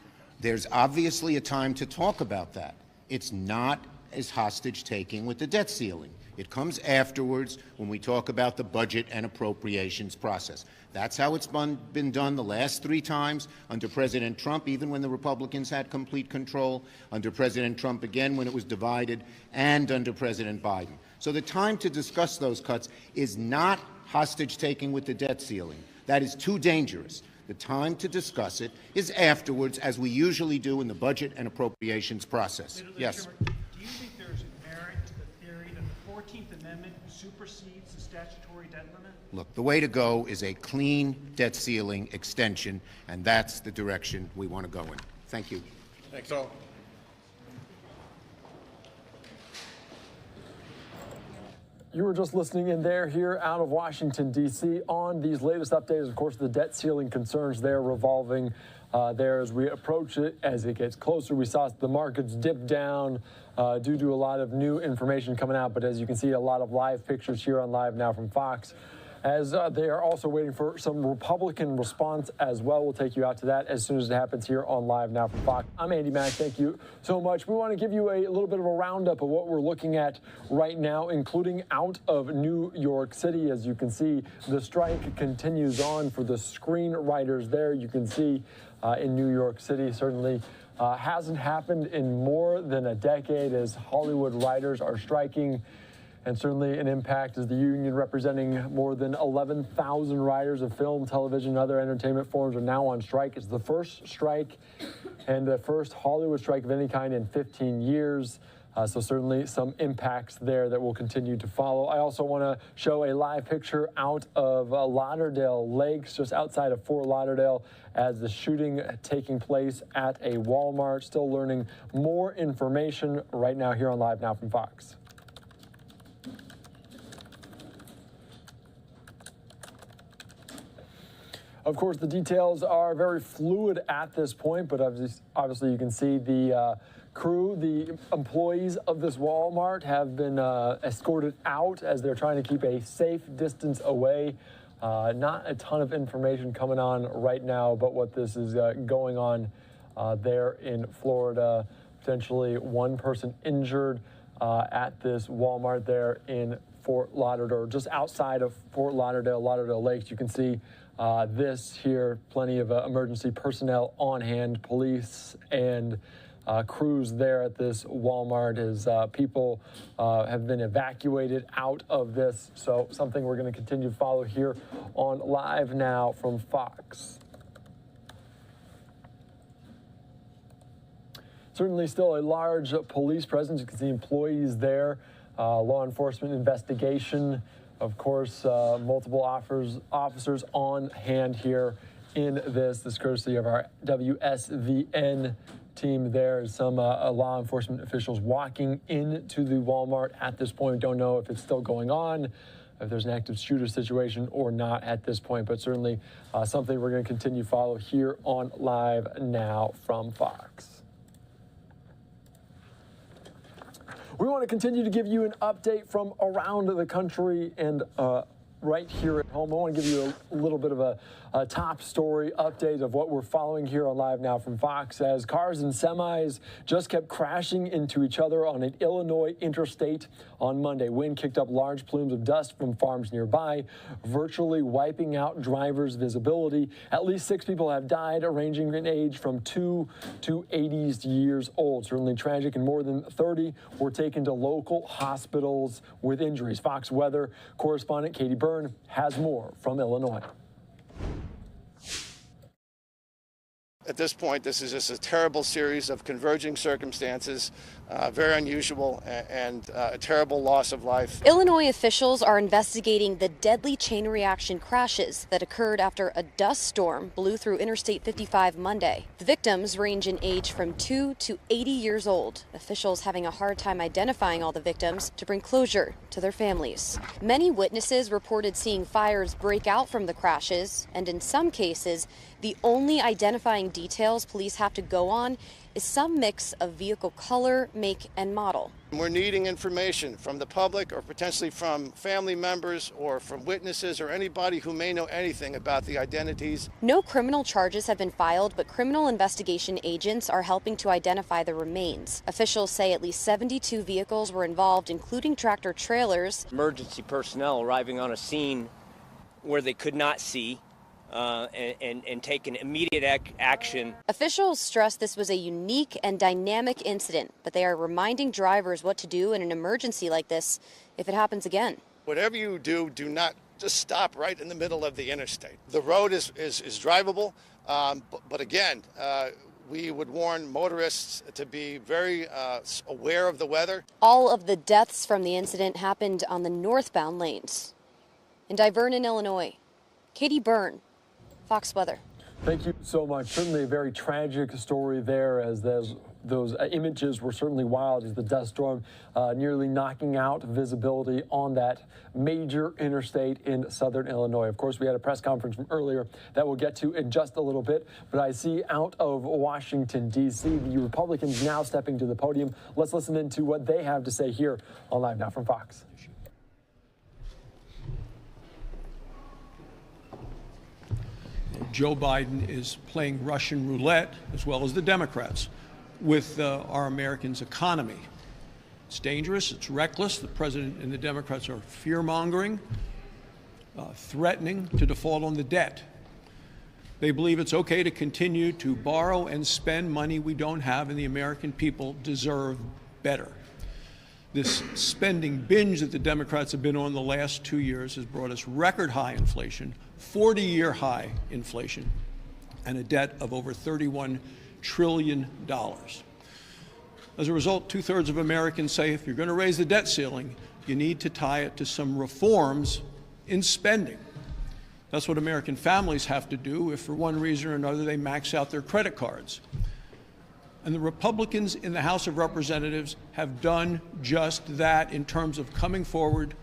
There's obviously a time to talk about that. It's not as hostage-taking with the debt ceiling. It comes afterwards when we talk about the budget and appropriations process. That's how it's been done the last 3 times under President Trump, even when the Republicans had complete control, under President Trump again when it was divided, and under President Biden. So the time to discuss those cuts is not hostage-taking with the debt ceiling. That is too dangerous. The time to discuss it is afterwards, as we usually do in the budget and appropriations process. Yes. Do you think there's merit to the theory that the 14th Amendment supersedes the statutory debt limit? Look, the way to go is a clean debt ceiling extension, and that's the direction we want to go in. Thank you. Thanks all. You were just listening in there here out of Washington, D.C. on these latest updates. Of course, the debt ceiling concerns there revolving there as we approach it, as it gets closer. We saw the markets dip down due to a lot of new information coming out. But as you can see, a lot of live pictures here on Live Now from Fox, as they are also waiting for some Republican response as well. We'll take you out to that as soon as it happens here on Live Now from Fox. I'm Andy Mack. Thank you so much. We want to give you a little bit of a roundup of what we're looking at right now, including out of New York City. As you can see, the strike continues on for the screenwriters there. You can see in New York City, certainly hasn't happened in more than a decade as Hollywood writers are striking. And certainly an impact as the union representing more than 11,000 writers of film, television, and other entertainment forms are now on strike. It's the first strike and the first Hollywood strike of any kind in 15 years. So certainly some impacts there that will continue to follow. I also want to show a live picture out of Lauderdale Lakes, just outside of Fort Lauderdale, as the shooting taking place at a Walmart. Still learning more information right now here on Live Now from Fox. Of course, the details are very fluid at this point, but obviously you can see the crew, the employees of this Walmart have been escorted out as they're trying to keep a safe distance away. Not a ton of information coming on right now, but what this is going on there in Florida. Potentially one person injured. at this Walmart there in Fort Lauderdale, just outside of Fort Lauderdale, Lauderdale Lakes. You can see this here, plenty of emergency personnel on hand, police and crews there at this Walmart as people have been evacuated out of this. So something we're going to continue to follow here on Live Now from Fox. Certainly still a large police presence. You can see employees there, law enforcement investigation. Of course, multiple officers on hand here in this courtesy of our WSVN team there. Some law enforcement officials walking into the Walmart at this point. Don't know if it's still going on, if there's an active shooter situation or not at this point, but certainly something we're going to continue to follow here on Live Now from Fox. We want to continue to give you an update from around the country and right here at home. I want to give you a little bit of a top story update of what we're following here on Live Now from Fox, as cars and semis just kept crashing into each other on an Illinois interstate on Monday. Wind kicked up large plumes of dust from farms nearby, virtually wiping out drivers' visibility. At least 6 people have died, ranging in age from 2 to 80 years old. Certainly tragic, and more than 30 were taken to local hospitals with injuries. Fox weather correspondent Katie Byrne has more from Illinois. At this point, this is just a terrible series of converging circumstances, very unusual, and a terrible loss of life. Illinois officials are investigating the deadly chain reaction crashes that occurred after a dust storm blew through Interstate 55 Monday. The victims range in age from 2 to 80 years old, officials having a hard time identifying all the victims to bring closure to their families. Many witnesses reported seeing fires break out from the crashes, and in some cases, the only identifying details police have to go on is some mix of vehicle color, make, and model. We're needing information from the public, or potentially from family members or from witnesses or anybody who may know anything about the identities. No criminal charges have been filed, but criminal investigation agents are helping to identify the remains. Officials say at least 72 vehicles were involved, including tractor trailers. Emergency personnel arriving on a scene where they could not see and take an immediate action. Officials stress this was a unique and dynamic incident, but they are reminding drivers what to do in an emergency like this if it happens again. Whatever you do, do not just stop right in the middle of the interstate. The road is drivable, but again, we would warn motorists to be very aware of the weather. All of the deaths from the incident happened on the northbound lanes. In Divernon, Illinois, Katie Byrne, Fox Weather. Thank you so much. Certainly a very tragic story there, as those images were certainly wild, as the dust storm nearly knocking out visibility on that major interstate in southern Illinois. Of course, we had a press conference from earlier that we'll get to in just a little bit, but I see out of Washington, D.C., the Republicans now stepping to the podium. Let's listen into what they have to say here on Live Now from Fox. Joe Biden is playing Russian roulette, as well as the Democrats, with our Americans' economy. It's dangerous, it's reckless. The president and the Democrats are fear-mongering, threatening to default on the debt. They believe it's okay to continue to borrow and spend money we don't have, and the American people deserve better. This spending binge that the Democrats have been on the last 2 years has brought us record high inflation, 40-year high inflation, and a debt of over $31 trillion. As a result, 2/3 of Americans say if you're going to raise the debt ceiling, you need to tie it to some reforms in spending. That's what American families have to do if, for one reason or another, they max out their credit cards. And the Republicans in the House of Representatives have done just that in terms of coming forward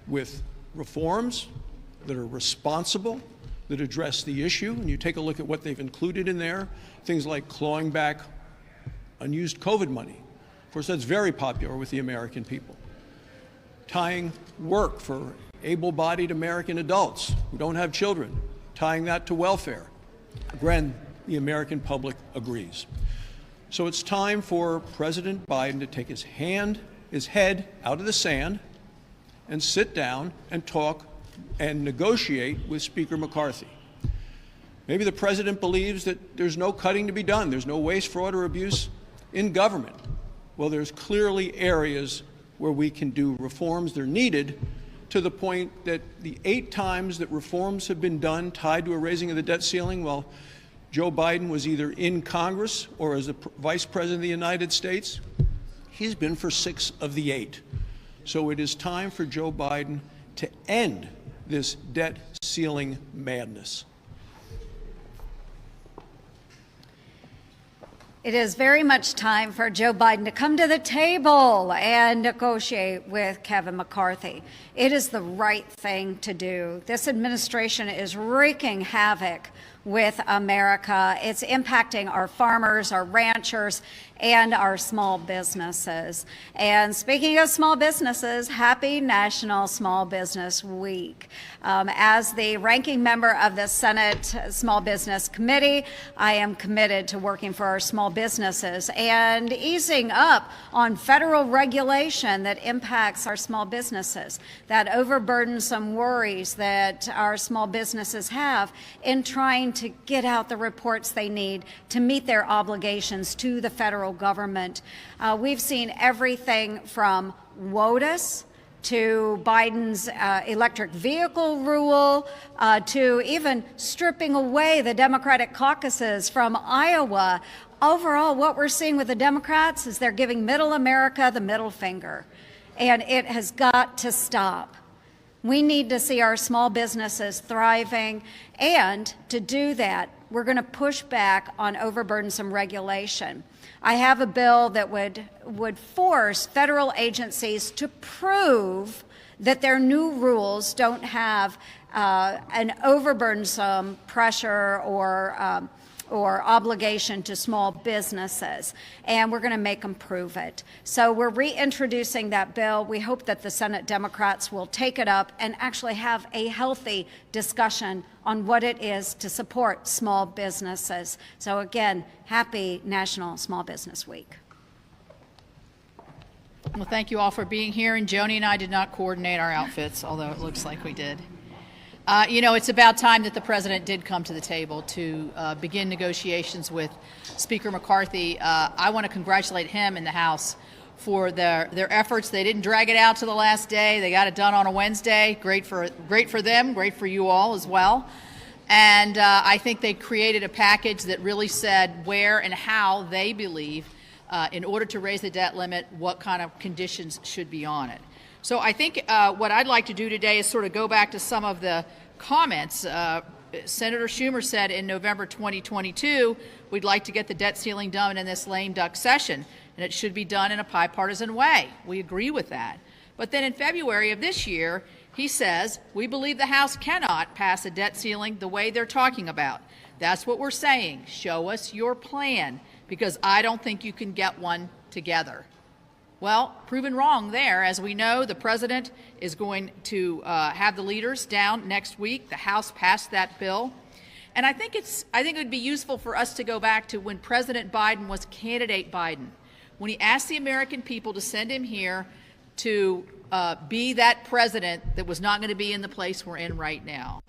with reforms that are responsible, that address the issue. And you take a look at what they've included in there, things like clawing back unused COVID money. Of course, that's very popular with the American people. Tying work for able-bodied American adults who don't have children, tying that to welfare. Again, the American public agrees. So it's time for President Biden to take his head out of the sand and sit down and talk and negotiate with Speaker McCarthy. Maybe the president believes that there's no cutting to be done. There's no waste, fraud, or abuse in government. Well, there's clearly areas where we can do reforms. They're needed, to the point that the 8 times that reforms have been done tied to a raising of the debt ceiling, well, Joe Biden was either in Congress or as the Vice President of the United States. He's been for 6 of the 8. So it is time for Joe Biden to end this debt ceiling madness. It is very much time for Joe Biden to come to the table and negotiate with Kevin McCarthy. It is the right thing to do. This administration is wreaking havoc with America. It's impacting our farmers, our ranchers, and our small businesses. And speaking of small businesses, happy National Small Business Week. As the ranking member of the Senate Small Business Committee, I am committed to working for our small businesses and easing up on federal regulation that impacts our small businesses, that overburdensome worries that our small businesses have in trying to get out the reports they need to meet their obligations to the federal government. We've seen everything from WOTUS to Biden's electric vehicle rule, to even stripping away the Democratic caucuses from Iowa. Overall, what we're seeing with the Democrats is they're giving middle America the middle finger, and it has got to stop. We need to see our small businesses thriving, and to do that, we're going to push back on overburdensome regulation. I have a bill that would force federal agencies to prove that their new rules don't have an overburdensome pressure or obligation to small businesses, and we're going to make them prove it. So we're reintroducing that bill. We hope that the Senate Democrats will take it up and actually have a healthy discussion on what it is to support small businesses. So again, happy National Small Business Week. Well, thank you all for being here, and Joni and I did not coordinate our outfits, although it looks like we did. You know, it's about time that the president did come to the table to begin negotiations with Speaker McCarthy. I want to congratulate him and the House for their efforts. They didn't drag it out to the last day. They got it done on a Wednesday. Great for them, great for you all as well. And I think they created a package that really said where and how they believe, in order to raise the debt limit, what kind of conditions should be on it. So I think what I'd like to do today is sort of go back to some of the comments. Senator Schumer said in November 2022, we'd like to get the debt ceiling done in this lame duck session, and it should be done in a bipartisan way. We agree with that. But then in February of this year, he says, we believe the House cannot pass a debt ceiling the way they're talking about. That's what we're saying. Show us your plan, because I don't think you can get one together. Well, proven wrong there. As we know, the president is going to have the leaders down next week. The House passed that bill. And I think it would be useful for us to go back to when President Biden was candidate Biden, when he asked the American people to send him here to be that president that was not going to be in the place we're in right now.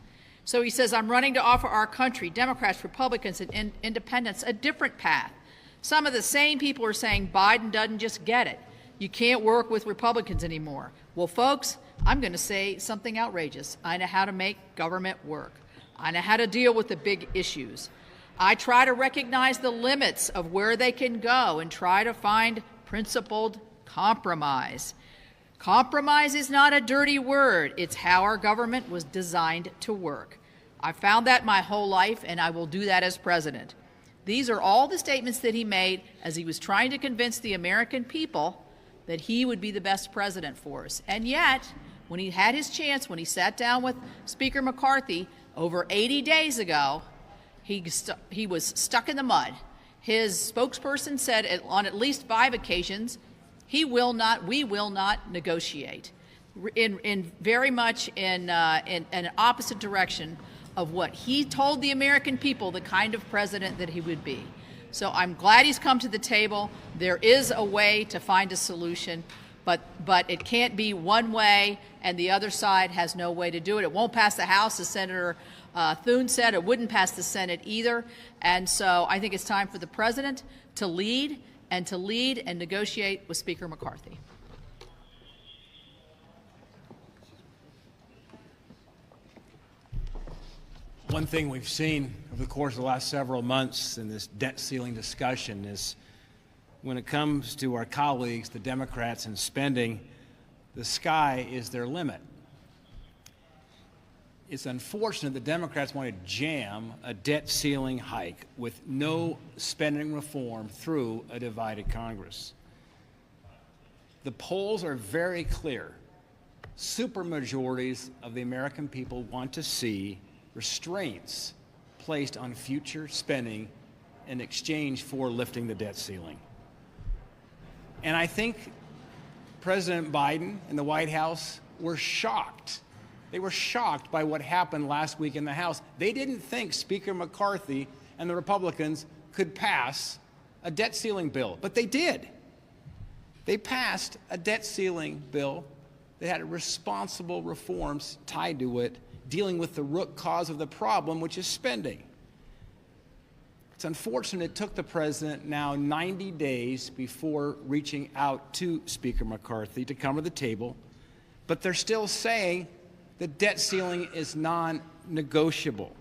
So he says, I'm running to offer our country, Democrats, Republicans, and independents, a different path. Some of the same people are saying Biden doesn't just get it. You can't work with Republicans anymore. Well, folks, I'm going to say something outrageous. I know how to make government work. I know how to deal with the big issues. I try to recognize the limits of where they can go and try to find principled compromise. Compromise is not a dirty word. It's how our government was designed to work. I found that my whole life, and I will do that as president. These are all the statements that he made as he was trying to convince the American people that he would be the best president for us. And yet, when he had his chance, when he sat down with Speaker McCarthy over 80 days ago, he was stuck in the mud. His spokesperson said on at least 5 occasions, we will not negotiate, in very much in an opposite direction of what he told the American people the kind of president that he would be. So I'm glad he's come to the table. There is a way to find a solution, but it can't be one way and the other side has no way to do it. It won't pass the House, as Senator Thune said. It wouldn't pass the Senate either. And so I think it's time for the president to lead and negotiate with Speaker McCarthy. One thing we've seen over the course of the last several months in this debt ceiling discussion is when it comes to our colleagues, the Democrats, and spending, the sky is their limit. It's unfortunate the Democrats want to jam a debt ceiling hike with no spending reform through a divided Congress. The polls are very clear. Supermajorities of the American people want to see restraints placed on future spending in exchange for lifting the debt ceiling. And I think President Biden and the White House were shocked. They were shocked by what happened last week in the House. They didn't think Speaker McCarthy and the Republicans could pass a debt ceiling bill, but they did. They passed a debt ceiling bill that had responsible reforms tied to it, dealing with the root cause of the problem, which is spending. It's unfortunate it took the president now 90 days before reaching out to Speaker McCarthy to come to the table, but they're still saying the debt ceiling is non-negotiable.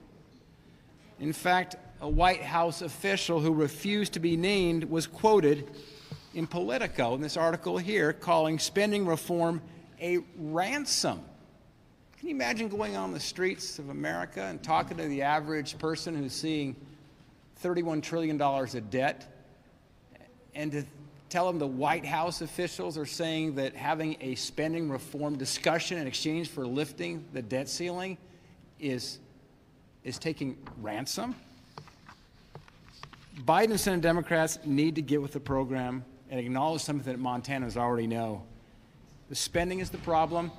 In fact, a White House official who refused to be named was quoted in Politico, in this article here, calling spending reform a ransom. Can you imagine going on the streets of America and talking to the average person who's seeing $31 trillion of debt and to tell them the White House officials are saying that having a spending reform discussion in exchange for lifting the debt ceiling is taking ransom? Biden and Senate Democrats need to get with the program and acknowledge something that Montanans already know. The spending is the problem.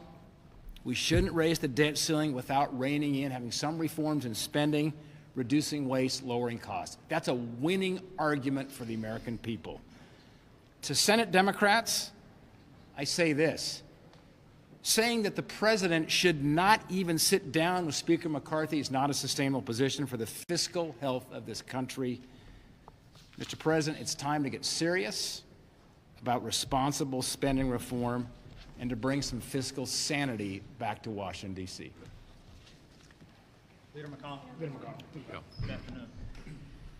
We shouldn't raise the debt ceiling without reining in, having some reforms in spending, reducing waste, lowering costs. That's a winning argument for the American people. To Senate Democrats, I say this. Saying that the president should not even sit down with Speaker McCarthy is not a sustainable position for the fiscal health of this country. Mr. President, it's time to get serious about responsible spending reform and to bring some fiscal sanity back to Washington, D.C. Leader McConnell. Leader McConnell. Good afternoon.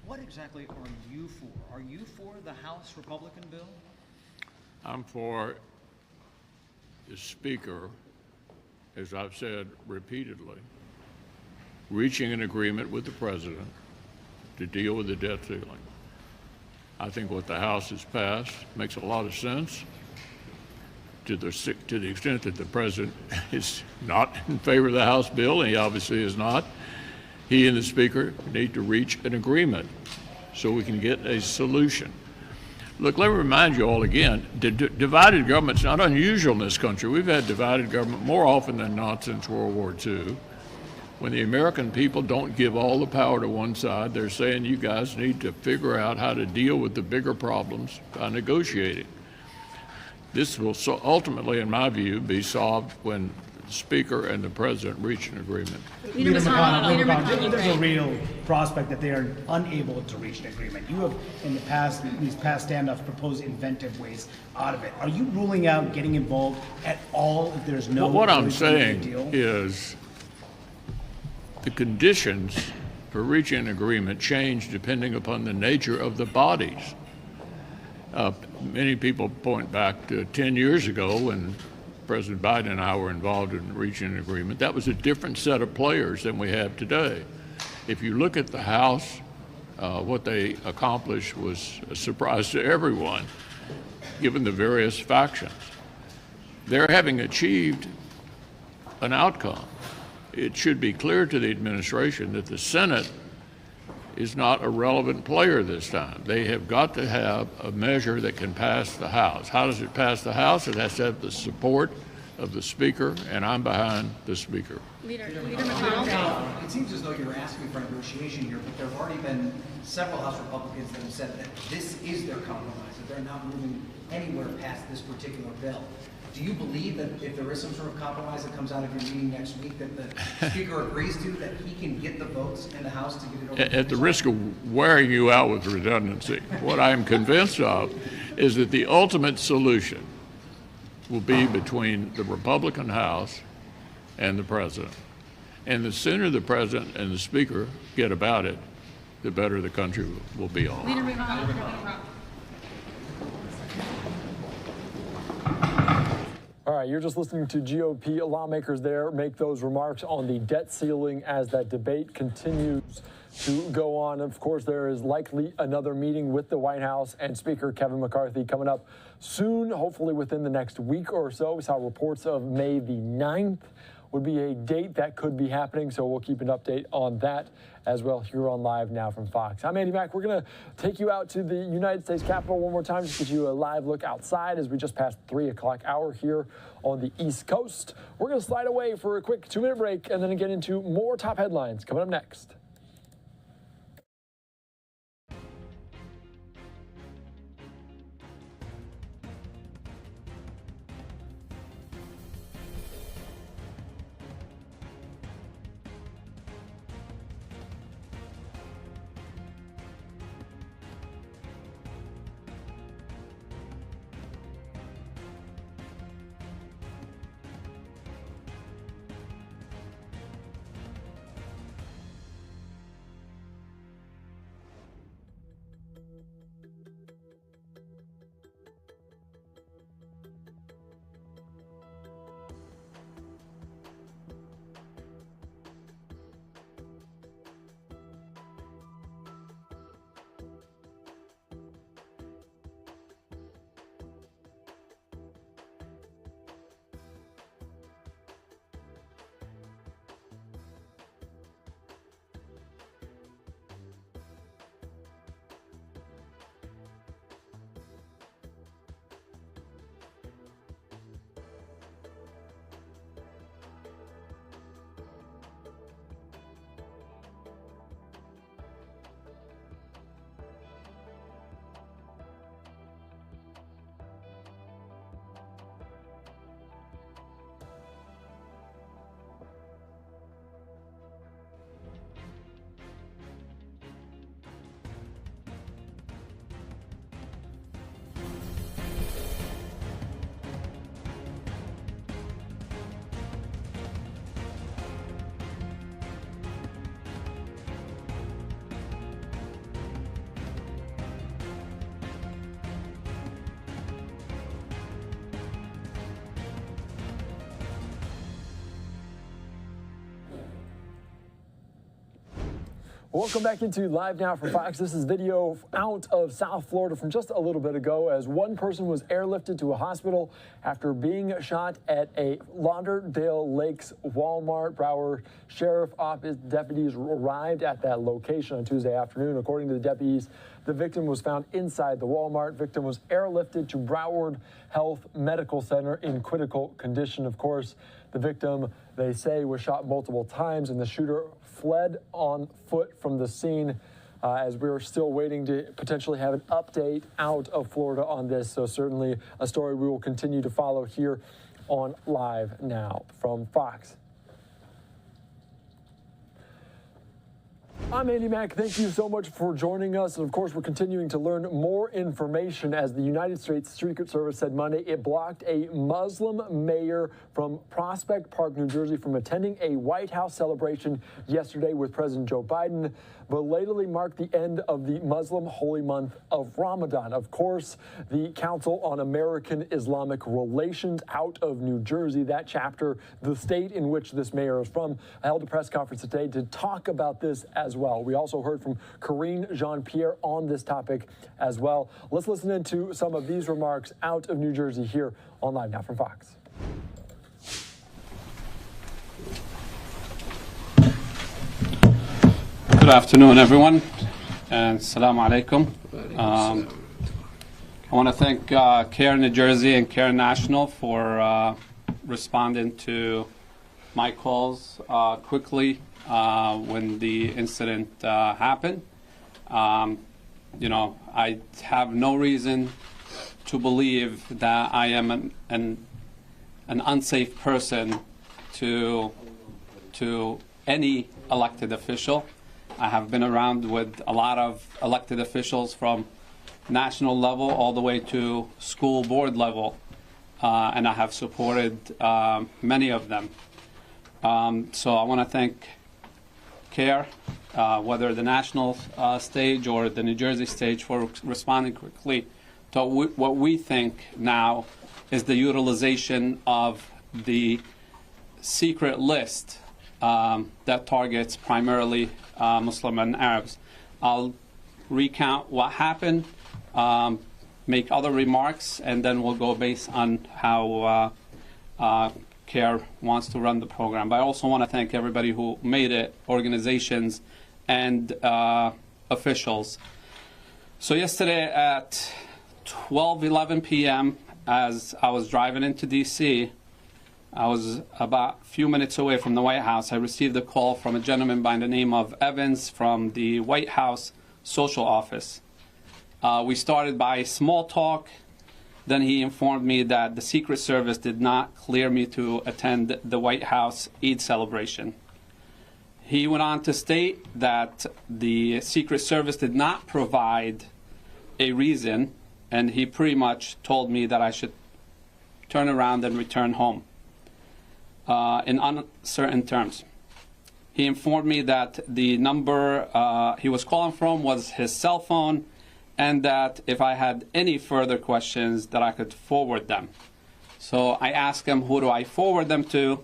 What exactly are you for? Are you for the House Republican bill? I'm for the Speaker, as I've said repeatedly, reaching an agreement with the President to deal with the debt ceiling. I think what the House has passed makes a lot of sense. To the extent that the President is not in favor of the House bill, and he obviously is not, he and the Speaker need to reach an agreement so we can get a solution. Look, let me remind you all again, divided government's not unusual in this country. We've had divided government more often than not since World War II. When the American people don't give all the power to one side, they're saying you guys need to figure out how to deal with the bigger problems by negotiating. This will ultimately, in my view, be solved when the Speaker and the President reach an agreement. Leader McConnell, there's a real prospect that they are unable to reach an agreement. You have, in the past, these past standoffs, proposed inventive ways out of it. Are you ruling out getting involved at all if there's no? Well, what I'm saying is the conditions for reaching an agreement change depending upon the nature of the bodies. Many people point back to 10 years ago when President Biden and I were involved in reaching an agreement. That was a different set of players than we have today. If you look at the House, what they accomplished was a surprise to everyone, given the various factions. They're having achieved an outcome. It should be clear to the administration that the Senate is not a relevant player this time. They have got to have a measure that can pass the House. How does it pass the House? It has to have the support of the Speaker, and I'm behind the Speaker. Leader McConnell, it seems as though you're asking for negotiation here, but there have already been several House Republicans that have said that this is their compromise, that they're not moving anywhere past this particular bill. Do you believe that if there is some sort of compromise that comes out of your meeting next week that the Speaker agrees to, that he can get the votes in the House to get it over? At the risk of wearing you out with redundancy, what I am convinced of is that the ultimate solution will be between the Republican House and the President. And the sooner the President and the Speaker get about it, the better the country will be on. Leader McConnell. All right, you're just listening to GOP lawmakers there make those remarks on the debt ceiling as that debate continues to go on. Of course, there is likely another meeting with the White House and Speaker Kevin McCarthy coming up soon, hopefully within the next week or so. We saw reports of May the 9th would be a date that could be happening, so we'll keep an update on that as well here on Live Now from Fox. I'm Andy Mack. We're going to take you out to the United States Capitol one more time, just to give you a live look outside as we just passed 3 o'clock hour here on the East Coast. We're going to slide away for a quick 2-minute break and then get into more top headlines coming up next. Welcome back into Live Now from Fox. This is video out of South Florida from just a little bit ago as one person was airlifted to a hospital after being shot at a Lauderdale Lakes Walmart. Broward Sheriff Office deputies arrived at that location on Tuesday afternoon. According to the deputies, the victim was found inside the Walmart. Victim was airlifted to Broward Health Medical Center in critical condition. Of course, the victim, they say, was shot multiple times, and the shooter fled on foot from the scene as we're still waiting to potentially have an update out of Florida on this. So certainly a story we will continue to follow here on Live Now from Fox. I'm Andy Mack. Thank you so much for joining us. And of course, we're continuing to learn more information as the United States Secret Service said Monday it blocked a Muslim mayor from Prospect Park, New Jersey, from attending a White House celebration yesterday with President Joe Biden, belatedly marked the end of the Muslim holy month of Ramadan. Of course, the Council on American Islamic Relations out of New Jersey, that chapter, the state in which this mayor is from, held a press conference today to talk about this as well. We also heard from Karine Jean-Pierre on this topic as well. Let's listen into some of these remarks out of New Jersey here on Live Now from Fox. Good afternoon, everyone, and Assalamu alaikum. I want to thank CARE New Jersey and CARE National for responding to my calls quickly when the incident happened. You know, I have no reason to believe that I am an unsafe person to any elected official. I have been around with a lot of elected officials from national level all the way to school board level, and I have supported many of them. So I want to thank CARE, whether the national stage or the New Jersey stage, for responding quickly to what we think now is the utilization of the secret list that targets primarily Muslim and Arabs. I'll recount what happened, make other remarks, and then we'll go based on how CARE wants to run the program. But I also want to thank everybody who made it, organizations and officials. So yesterday at 12:11 p.m., as I was driving into D.C., I was about a few minutes away from the White House. I received a call from a gentleman by the name of Evans from the White House social office. We started by small talk. Then he informed me that the Secret Service did not clear me to attend the White House Eid celebration. He went on to state that the Secret Service did not provide a reason, and he pretty much told me that I should turn around and return home in uncertain terms. He informed me that the number he was calling from was his cell phone, and that if I had any further questions that I could forward them. So I asked him, who do I forward them to?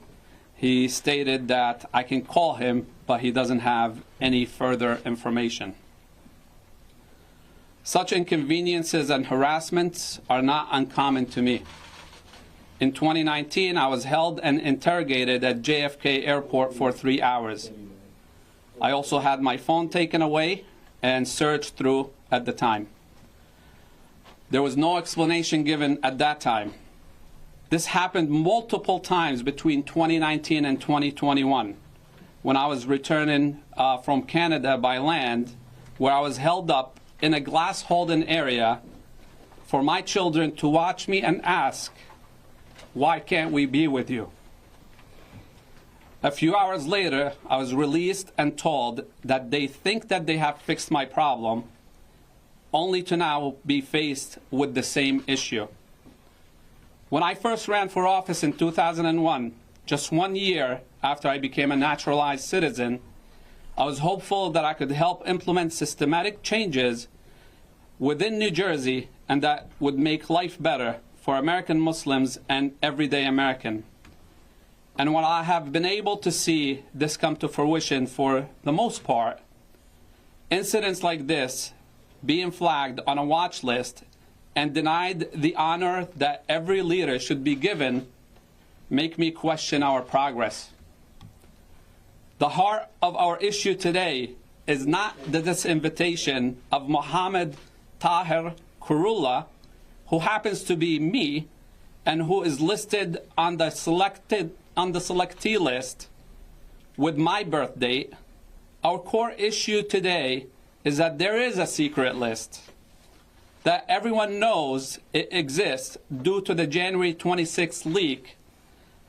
He stated that I can call him, but he doesn't have any further information. Such inconveniences and harassments are not uncommon to me. In 2019, I was held and interrogated at JFK Airport for 3 hours. I also had my phone taken away and searched through at the time. There was no explanation given at that time. This happened multiple times between 2019 and 2021 when I was returning from Canada by land, where I was held up in a glass holding area for my children to watch me and ask, why can't we be with you? A few hours later, I was released and told that they think that they have fixed my problem, only to now be faced with the same issue. When I first ran for office in 2001, just 1 year after I became a naturalized citizen, I was hopeful that I could help implement systematic changes within New Jersey and that would make life better for American Muslims and everyday American. And while I have been able to see this come to fruition for the most part, incidents like this, being flagged on a watch list and denied the honor that every leader should be given, make me question our progress. The heart of our issue today is not the disinvitation of Mohammed Tahir Kurullah, who happens to be me and who is listed on the selectee list with my birth date. Our core issue today is that there is a secret list, that everyone knows it exists due to the January 26th leak,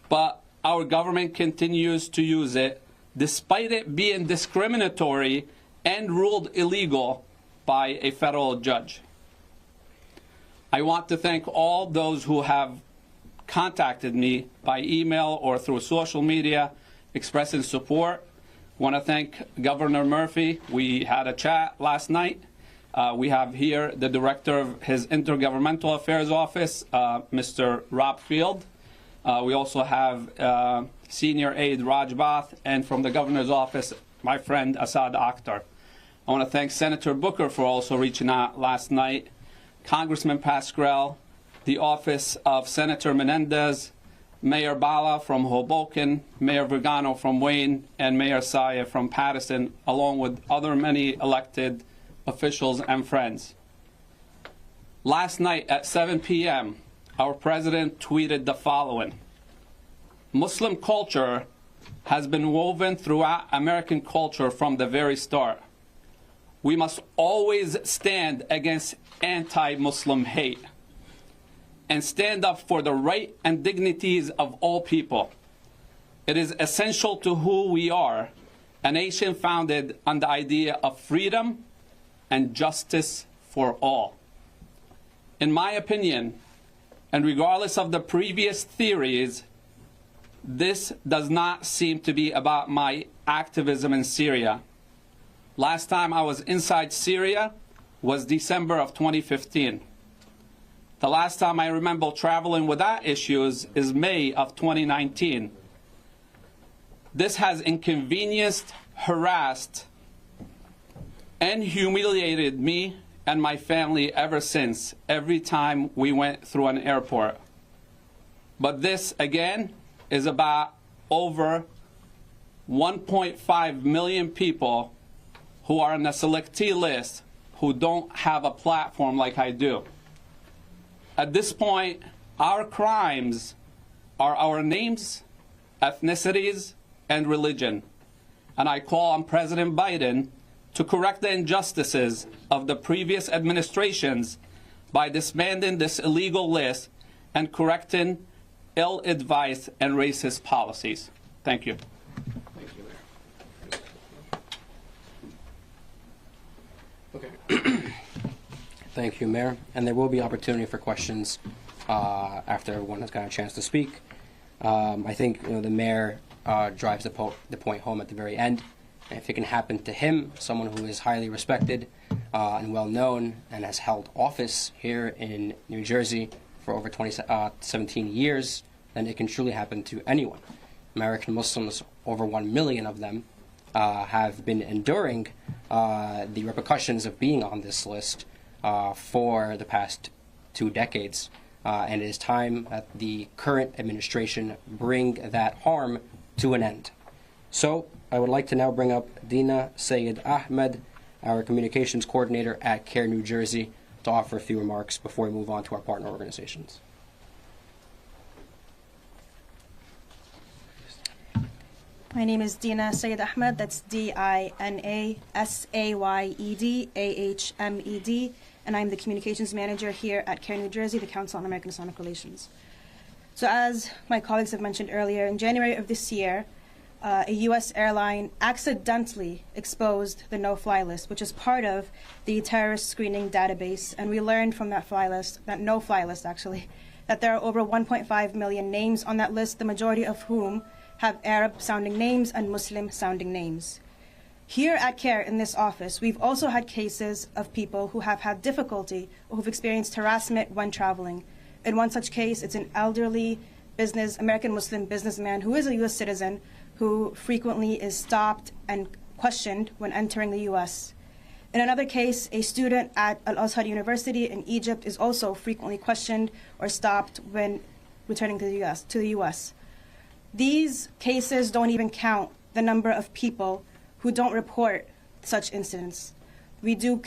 but our government continues to use it despite it being discriminatory and ruled illegal by a federal judge. I want to thank all those who have contacted me by email or through social media expressing support. I want to thank Governor Murphy. We had a chat last night. We have here the director of his Intergovernmental Affairs Office, Mr. Rob Field. We also have Senior Aide Raj Bath, and from the governor's office, my friend Assad Akhtar. I want to thank Senator Booker for also reaching out last night, Congressman Pascrell, the office of Senator Menendez, Mayor Bala from Hoboken, Mayor Vergano from Wayne, and Mayor Saya from Paterson, along with other many elected officials and friends. Last night at 7 p.m., our president tweeted the following: Muslim culture has been woven throughout American culture from the very start. We must always stand against anti-Muslim hate and stand up for the right and dignities of all people. It is essential to who we are, a nation founded on the idea of freedom and justice for all. In my opinion, and regardless of the previous theories, this does not seem to be about my activism in Syria. Last time I was inside Syria was December of 2015. The last time I remember traveling without issues is May of 2019. This has inconvenienced, harassed, and humiliated me and my family ever since, every time we went through an airport. But this, again, is about over 1.5 million people who are on the selectee list who don't have a platform like I do. At this point, our crimes are our names, ethnicities, and religion. And I call on President Biden to correct the injustices of the previous administrations by disbanding this illegal list and correcting ill-advised and racist policies. Thank you. Thank you, Mayor. And there will be opportunity for questions after everyone has got a chance to speak. I think the Mayor drives the point home at the very end. And if it can happen to him, someone who is highly respected and well known and has held office here in New Jersey for over 17 years, then it can truly happen to anyone. American Muslims, over 1 million of them, have been enduring the repercussions of being on this list for the past 2 decades. And it is time that the current administration bring that harm to an end. So I would like to now bring up Dina Sayed Ahmed, our communications coordinator at CARE New Jersey, to offer a few remarks before we move on to our partner organizations. My name is Dina Sayed Ahmed. That's DINASAYED and I'm the communications manager here at CARE New Jersey, the Council on American Islamic Relations. So as my colleagues have mentioned earlier, in January of this year, a U.S. airline accidentally exposed the no-fly list, which is part of the terrorist screening database. And we learned from that no-fly list, that there are over 1.5 million names on that list, the majority of whom have Arab-sounding names and Muslim-sounding names. Here at CARE in this office, we've also had cases of people who have had difficulty or who've experienced harassment when traveling. In one such case, it's an elderly American Muslim businessman who is a U.S. citizen who frequently is stopped and questioned when entering the U.S. In another case, a student at Al-Azhar University in Egypt is also frequently questioned or stopped when returning to the U.S. These cases don't even count the number of people who don't report such incidents. We do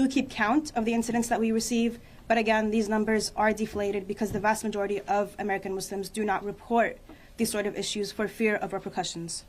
keep count of the incidents that we receive, but again, these numbers are deflated because the vast majority of American Muslims do not report these sort of issues for fear of repercussions.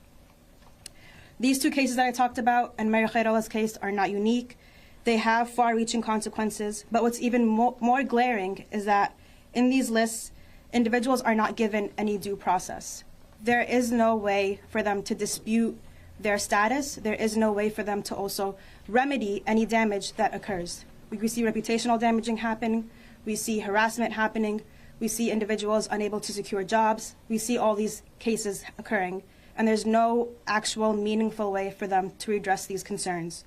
These 2 cases that I talked about and Mayor Khairalla's case are not unique. They have far-reaching consequences, but what's even more glaring is that in these lists, individuals are not given any due process. There is no way for them to dispute their status. There is no way for them to also remedy any damage that occurs. We see reputational damaging happening. We see harassment happening. We see individuals unable to secure jobs. We see all these cases occurring, and there's no actual meaningful way for them to redress these concerns.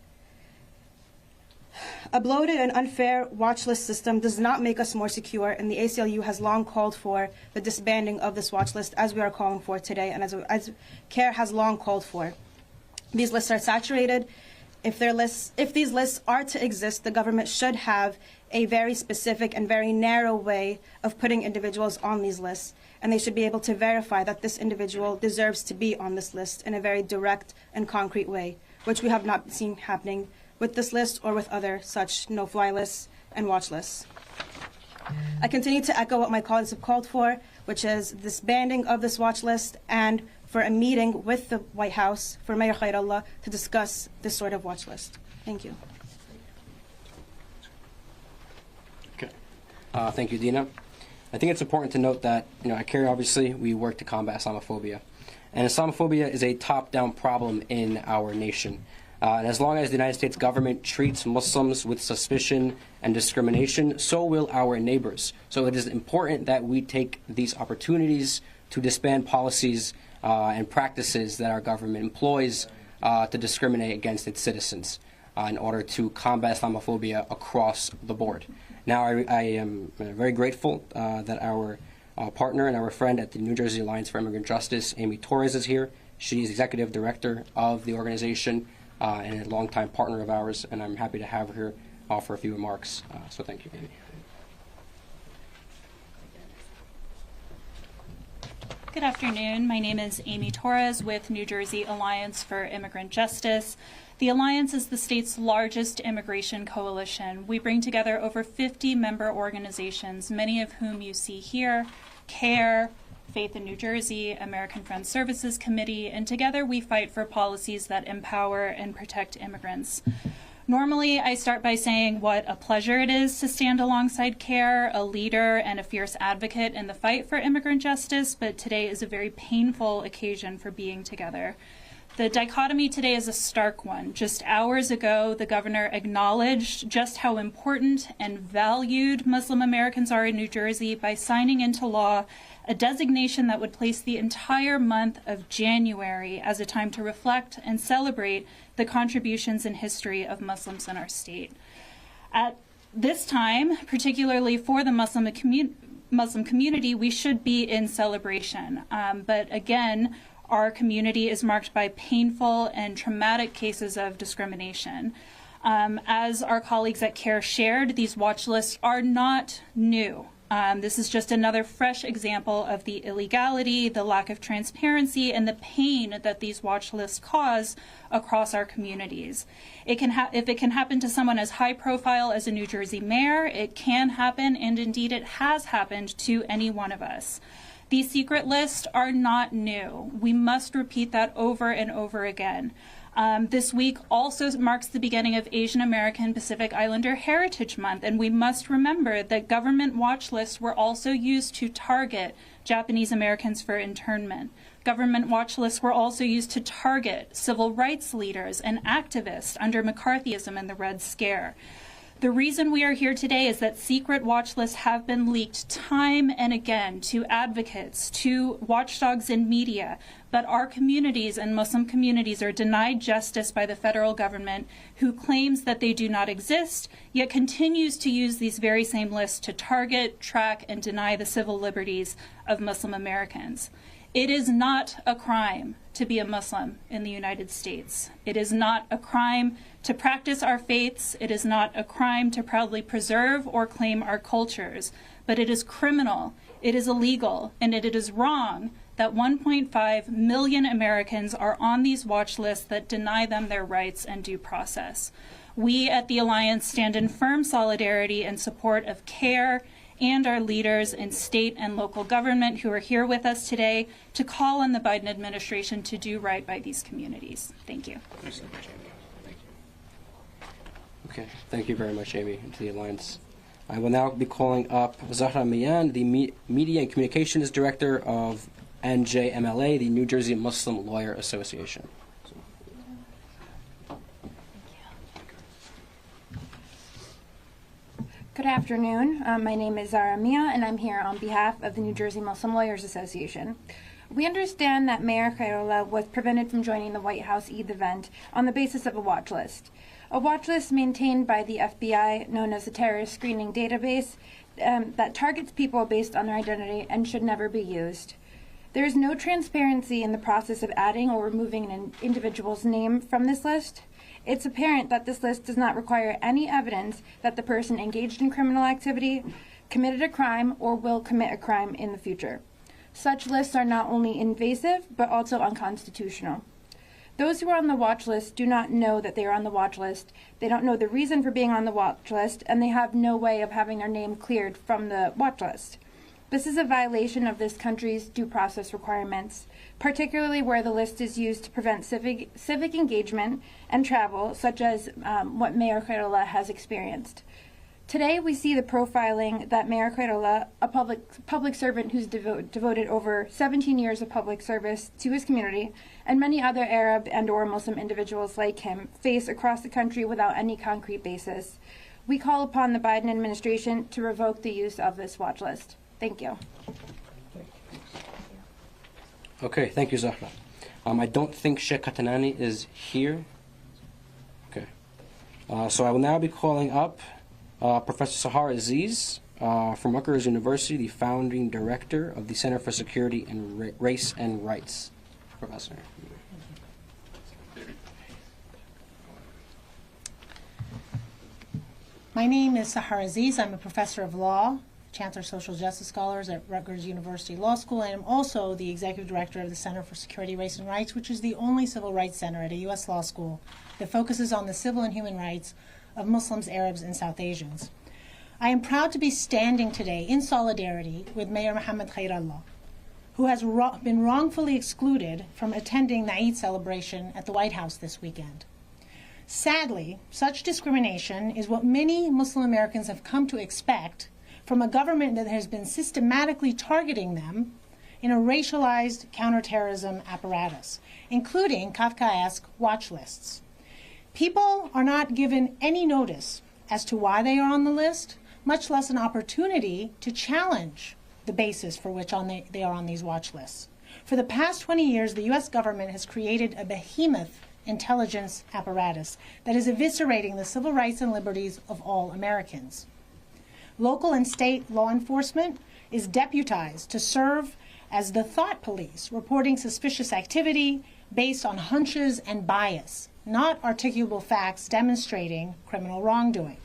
A bloated and unfair watch list system does not make us more secure, and the ACLU has long called for the disbanding of this watch list, as we are calling for today, and as CARE has long called for. These lists are saturated. If these lists are to exist, the government should have a very specific and very narrow way of putting individuals on these lists, and they should be able to verify that this individual deserves to be on this list in a very direct and concrete way, which we have not seen happening with this list or with other such no-fly lists and watch lists. I continue to echo what my colleagues have called for. which is disbanding of this watch list and for a meeting with the White House for Mayor Khairallah to discuss this sort of watch list. Thank you. Okay. Thank you, Dina. I think it's important to note that, at CARE, obviously, we work to combat Islamophobia. And Islamophobia is a top-down problem in our nation. And as long as the United States government treats Muslims with suspicion and discrimination, so will our neighbors. So it is important that we take these opportunities to disband policies and practices that our government employs to discriminate against its citizens in order to combat Islamophobia across the board. Now, I am very grateful that our partner and our friend at the New Jersey Alliance for Immigrant Justice, Amy Torres, is here. She's executive director of the organization and a longtime partner of ours, and I'm happy to have her here offer a few remarks. So thank you, Amy. Good afternoon. My name is Amy Torres with New Jersey Alliance for Immigrant Justice. The Alliance is the state's largest immigration coalition. We bring together over 50 member organizations, many of whom you see here: CARE, Faith in New Jersey, American Friends Services Committee, and together we fight for policies that empower and protect immigrants. Normally, I start by saying what a pleasure it is to stand alongside CARE, a leader and a fierce advocate in the fight for immigrant justice, but today is a very painful occasion for being together. The dichotomy today is a stark one. Just hours ago, the governor acknowledged just how important and valued Muslim Americans are in New Jersey by signing into law a designation that would place the entire month of January as a time to reflect and celebrate the contributions and history of Muslims in our state. At this time, particularly for the Muslim community, we should be in celebration. But again, our community is marked by painful and traumatic cases of discrimination. As our colleagues at CARE shared, these watch lists are not new. This is just another fresh example of the illegality, the lack of transparency, and the pain that these watch lists cause across our communities. If it can happen to someone as high profile as a New Jersey mayor, it can happen, and indeed it has happened to any one of us. These secret lists are not new. We must repeat that over and over again. This week also marks the beginning of Asian American Pacific Islander Heritage Month, and we must remember that government watch lists were also used to target Japanese Americans for internment. Government watch lists were also used to target civil rights leaders and activists under McCarthyism and the Red Scare. The reason we are here today is that secret watch lists have been leaked time and again to advocates, to watchdogs in media, but our communities and Muslim communities are denied justice by the federal government, who claims that they do not exist, yet continues to use these very same lists to target, track, and deny the civil liberties of Muslim Americans. It is not a crime to be a Muslim in the United States. It is not a crime to practice our faiths. It is not a crime to proudly preserve or claim our cultures. But it is criminal, it is illegal, and it is wrong that 1.5 million Americans are on these watch lists that deny them their rights and due process. We at the Alliance stand in firm solidarity and support of CARE and our leaders in state and local government who are here with us today to call on the Biden administration to do right by these communities. Thank you. Okay, thank you very much, Amy, and to the Alliance. I will now be calling up Zahra Mian, the Media and Communications Director of NJMLA, the New Jersey Muslim Lawyer Association. Good afternoon. My name is Zahra Mia, and I'm here on behalf of the New Jersey Muslim Lawyers Association. We understand that Mayor Khairallah was prevented from joining the White House Eid event on the basis of a watch list. A watch list maintained by the FBI, known as the Terrorist Screening Database, that targets people based on their identity and should never be used. There is no transparency in the process of adding or removing an individual's name from this list. It's apparent that this list does not require any evidence that the person engaged in criminal activity, committed a crime, or will commit a crime in the future. Such lists are not only invasive, but also unconstitutional. Those who are on the watch list do not know that they are on the watch list, they don't know the reason for being on the watch list, and they have no way of having their name cleared from the watch list. This is a violation of this country's due process requirements, particularly where the list is used to prevent civic engagement and travel, such as what Mayor Khairola has experienced. Today, we see the profiling that Mayor Khairola, a public servant who's devoted over 17 years of public service to his community, and many other Arab and/or Muslim individuals like him face across the country without any concrete basis. We call upon the Biden administration to revoke the use of this watch list. Thank you. Okay, thank you, Zahra. I don't think Sheikh Katanani is here. Okay. So I will now be calling up Professor Sahar Aziz from Rutgers University, the founding director of the Center for Security and Race and Rights. Professor. My name is Sahar Aziz. I'm a professor of law, Chancellor of Social Justice Scholars at Rutgers University Law School, and I'm also the executive director of the Center for Security, Race and Rights, which is the only civil rights center at a U.S. law school that focuses on the civil and human rights of Muslims, Arabs, and South Asians. I am proud to be standing today in solidarity with Mayor Mohammed Khairola, who has been wrongfully excluded from attending the Eid celebration at the White House this weekend. Sadly, such discrimination is what many Muslim Americans have come to expect from a government that has been systematically targeting them in a racialized counterterrorism apparatus, including Kafkaesque watch lists. People are not given any notice as to why they are on the list, much less an opportunity to challenge the basis for which they are on these watch lists. For the past 20 years, the U.S. government has created a behemoth intelligence apparatus that is eviscerating the civil rights and liberties of all Americans. Local and state law enforcement is deputized to serve as the thought police, reporting suspicious activity based on hunches and bias, not articulable facts demonstrating criminal wrongdoing.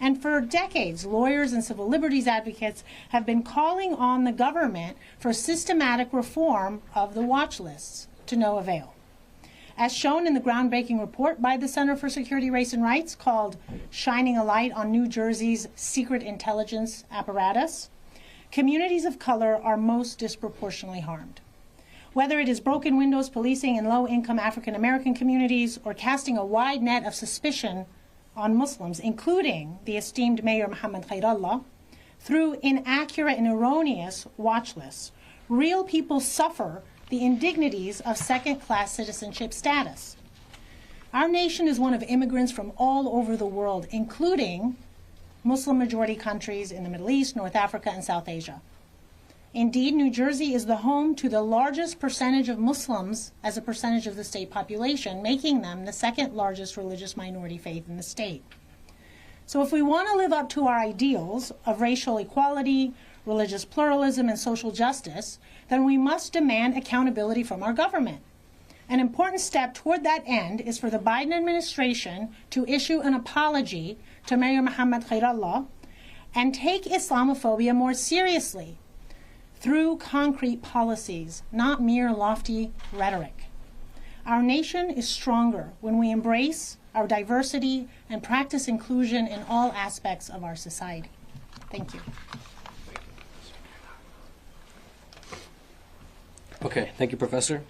And for decades, lawyers and civil liberties advocates have been calling on the government for systematic reform of the watch lists, to no avail. As shown in the groundbreaking report by the Center for Security, Race and Rights called Shining a Light on New Jersey's Secret Intelligence Apparatus, communities of color are most disproportionately harmed. Whether it is broken windows policing in low-income African American communities or casting a wide net of suspicion on Muslims, including the esteemed Mayor Mohammed Khairola, through inaccurate and erroneous watch lists, real people suffer the indignities of second-class citizenship status. Our nation is one of immigrants from all over the world, including Muslim-majority countries in the Middle East, North Africa, and South Asia. Indeed, New Jersey is the home to the largest percentage of Muslims as a percentage of the state population, making them the second largest religious minority faith in the state. So if we want to live up to our ideals of racial equality, religious pluralism, and social justice, then we must demand accountability from our government. An important step toward that end is for the Biden administration to issue an apology to Mayor Mohammed Khairola and take Islamophobia more seriously through concrete policies, not mere lofty rhetoric. Our nation is stronger when we embrace our diversity and practice inclusion in all aspects of our society. Thank you. Okay, thank you, Professor.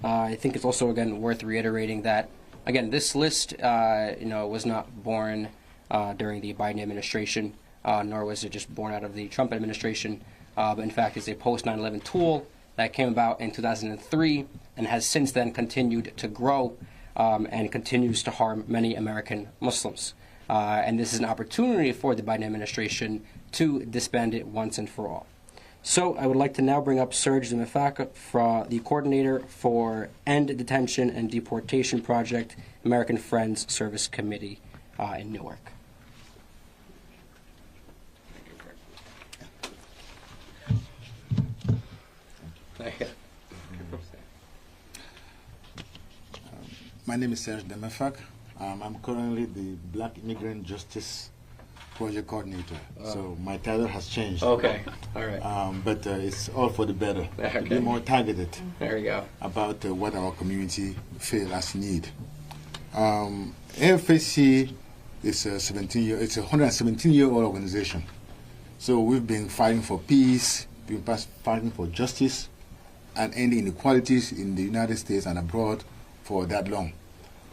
I think it's also, again, worth reiterating that, again, this list, was not born during the Biden administration, nor was it just born out of the Trump administration. But in fact, it's a post-9/11 tool that came about in 2003 and has since then continued to grow and continues to harm many American Muslims. And this is an opportunity for the Biden administration to disband it once and for all. So I would like to now bring up Serge Demifak, the coordinator for End Detention and Deportation Project, American Friends Service Committee in Newark. My name is Serge Demifak. I'm currently the Black Immigrant Justice Project Coordinator. So my title has changed. Okay, all right. But it's all for the better. Okay. To be more targeted. There you go. About what our community feel as need. AFAC is it's a 117-year-old organization. So we've been fighting for peace, We've been fighting for justice and ending inequalities in the United States and abroad for that long.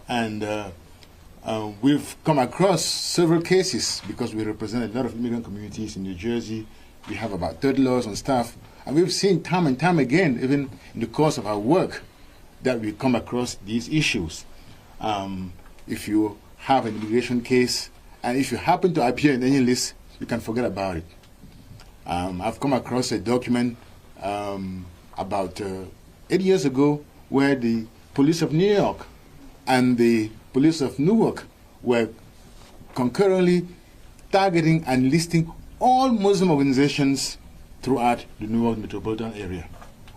And we've come across several cases because we represent a lot of immigrant communities in New Jersey. We have about 30 laws on staff. And we've seen time and time again, even in the course of our work, that we come across these issues. If you have an immigration case, and if you happen to appear in any list, you can forget about it. I've come across a document about 8 years ago where the police of New York and the police of Newark were concurrently targeting and listing all Muslim organizations throughout the Newark metropolitan area.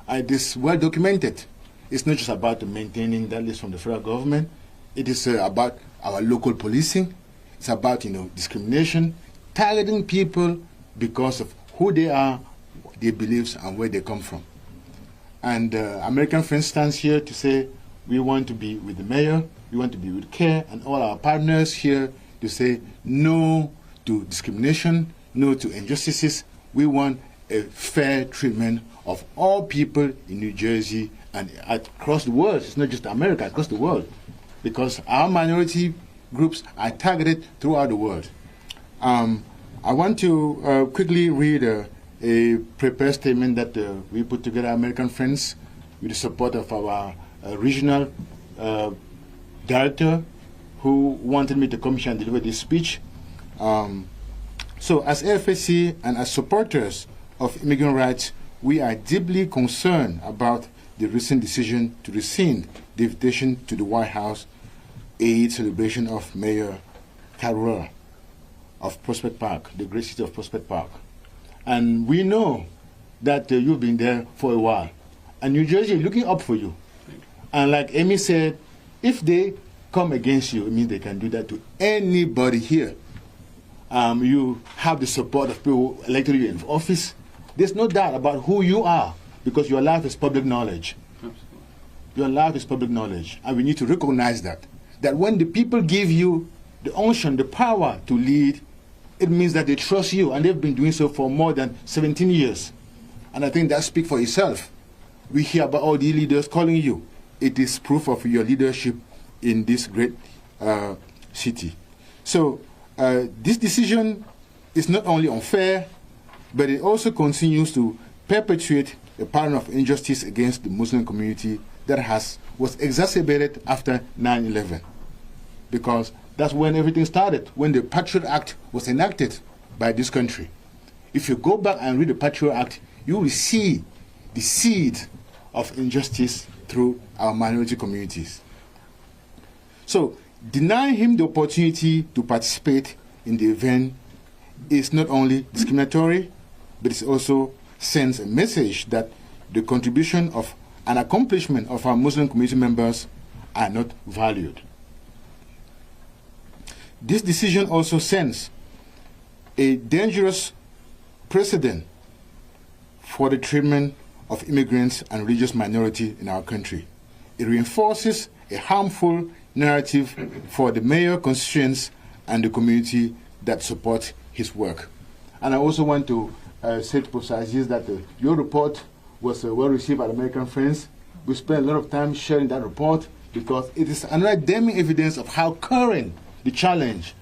It is well documented. It's not just about maintaining that list from the federal government. It is about our local policing. It's about discrimination, targeting people because of who they are, their beliefs, and where they come from. And American Friends stands here to say we want to be with the mayor, we want to be with CARE, and all our partners here to say no to discrimination, no to injustices. We want a fair treatment of all people in New Jersey and across the world. It's not just America, across the world, because our minority groups are targeted throughout the world. I want to quickly read a prepared statement that we put together, American Friends, with the support of our regional director, who wanted me to come here and deliver this speech. So as AFSC and as supporters of immigrant rights, we are deeply concerned about the recent decision to rescind the invitation to the White House Aid celebration of Mayor Carroll of Prospect Park, the great city of Prospect Park. And we know that you've been there for a while. And New Jersey is looking up for you. And like Amy said, if they come against you, it means they can do that to anybody here. You have the support of people who elected you in office. There's no doubt about who you are, because your life is public knowledge. Your life is public knowledge. And we need to recognize that. That when the people give you the unction, the power to lead, it means that they trust you, and they've been doing so for more than 17 years. And I think that speaks for itself. We hear about all the leaders calling you. It is proof of your leadership in this great city. So this decision is not only unfair, but it also continues to perpetuate a pattern of injustice against the Muslim community that was exacerbated after 9/11. Because that's when everything started, when the Patriot Act was enacted by this country. If you go back and read the Patriot Act, you will see the seed of injustice through our minority communities. So, denying him the opportunity to participate in the event is not only discriminatory, but it also sends a message that the contribution of and accomplishment of our Muslim community members are not valued. This decision also sends a dangerous precedent for the treatment of immigrants and religious minorities in our country. It reinforces a harmful narrative for the mayor, constituents, and the community that support his work. And I also want to say to Professor Aziz that your report was well received by American Friends. We spent a lot of time sharing that report because it is another damning evidence of how current the challenge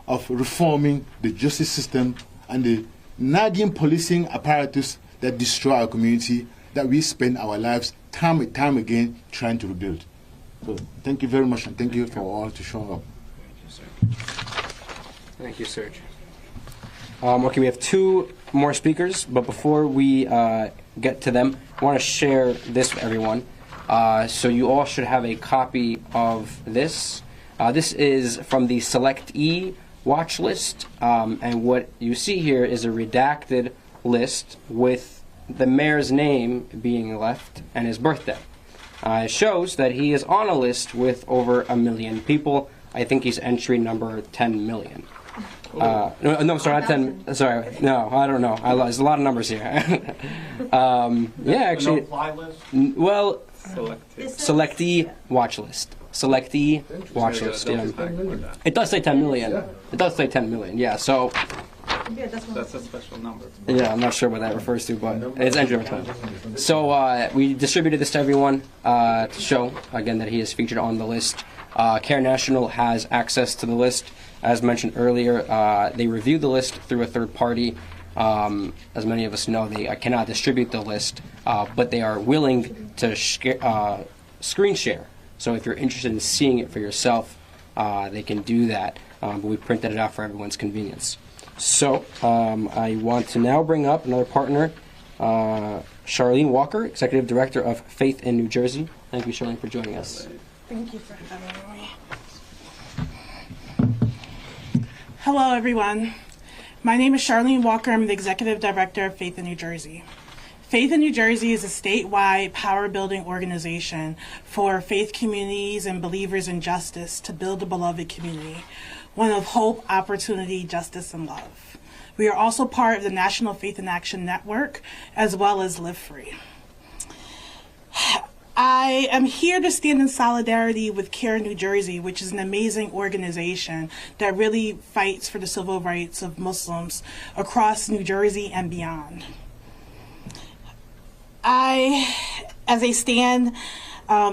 of reforming the justice system and the nagging policing apparatus that destroy our community, that we spend our lives time and time again trying to rebuild. So thank you very much, and thank you for all to show up. Thank you, Serge. Okay, we have two more speakers, but before we get to them, I want to share this with everyone. So you all should have a copy of this. This is from the Select E watch list, and what you see here is a redacted list with the mayor's name being left and his birthday. It shows that he is on a list with over 1 million people. I think he's entry number 10 million. No, sorry, not 10. Sorry, no, I don't know. There's a lot of numbers here. Yeah, actually. Well, Selectee watch list. Selectee watch list. Yeah. It does say 10 million. It does say 10 million. Yeah. So That's a special number. Yeah, I'm not sure what that refers to, but it's entry number 12. So we distributed this to everyone to show, again, that he is featured on the list. Care National has access to the list. As mentioned earlier, they review the list through a third party. As many of us know, they cannot distribute the list, but they are willing to screen share. So if you're interested in seeing it for yourself, they can do that. But we printed it out for everyone's convenience. So I want to now bring up another partner, Charlene Walker, Executive Director of Faith in New Jersey. Thank you, Charlene, for joining us. Thank you for having me. Hello, everyone. My name is Charlene Walker. I'm the Executive Director of Faith in New Jersey. Faith in New Jersey is a statewide power-building organization for faith communities and believers in justice to build a beloved community, one of hope, opportunity, justice, and love. We are also part of the National Faith in Action Network, as well as Live Free. I am here to stand in solidarity with Care New Jersey, which is an amazing organization that really fights for the civil rights of Muslims across New Jersey and beyond. As I stand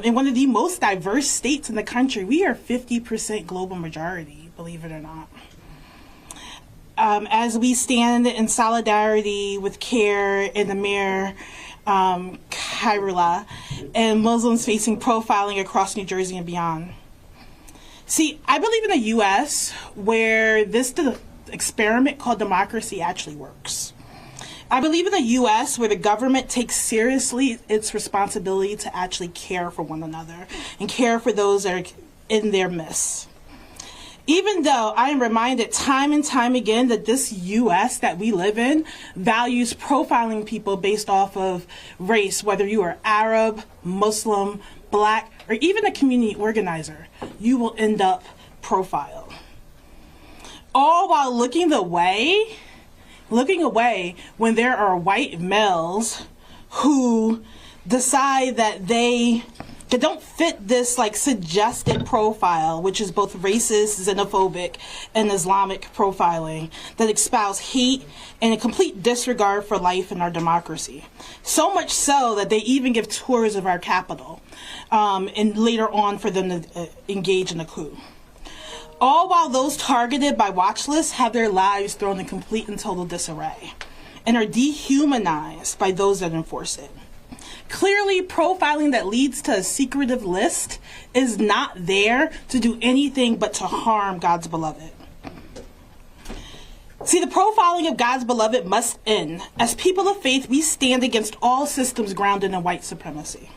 in one of the most diverse states in the country, we are 50% global majority, believe it or not. As we stand in solidarity with Care and the Mayor, Khairullah, and Muslims facing profiling across New Jersey and beyond. See, I believe in a U.S. where this experiment called democracy actually works. I believe in a U.S. where the government takes seriously its responsibility to actually care for one another and care for those that are in their midst. Even though I am reminded time and time again that this U.S. that we live in values profiling people based off of race, whether you are Arab, Muslim, Black, or even a community organizer, you will end up profiled. All while looking away when there are white males who decide that they don't fit this suggested profile, which is both racist, xenophobic, and Islamic profiling that espouse hate and a complete disregard for life in our democracy. So much so that they even give tours of our Capitol, and later on for them to engage in a coup. All while those targeted by watch lists have their lives thrown in complete and total disarray and are dehumanized by those that enforce it. Clearly, profiling that leads to a secretive list is not there to do anything but to harm God's beloved. See, the profiling of God's beloved must end. As people of faith, we stand against all systems grounded in white supremacy.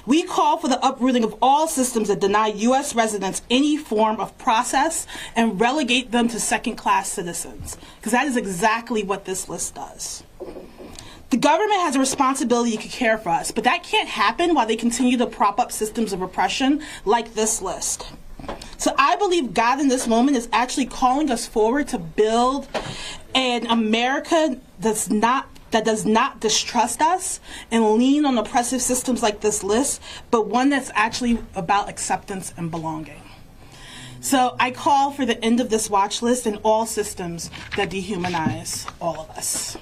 We call for the uprooting of all systems that deny U.S. residents any form of process and relegate them to second-class citizens, because that is exactly what this list does. The government has a responsibility to care for us, but that can't happen while they continue to prop up systems of oppression like this list. So I believe God in this moment is actually calling us forward to build an America that does not distrust us and lean on oppressive systems like this list, but one that's actually about acceptance and belonging. So I call for the end of this watch list and all systems that dehumanize all of us.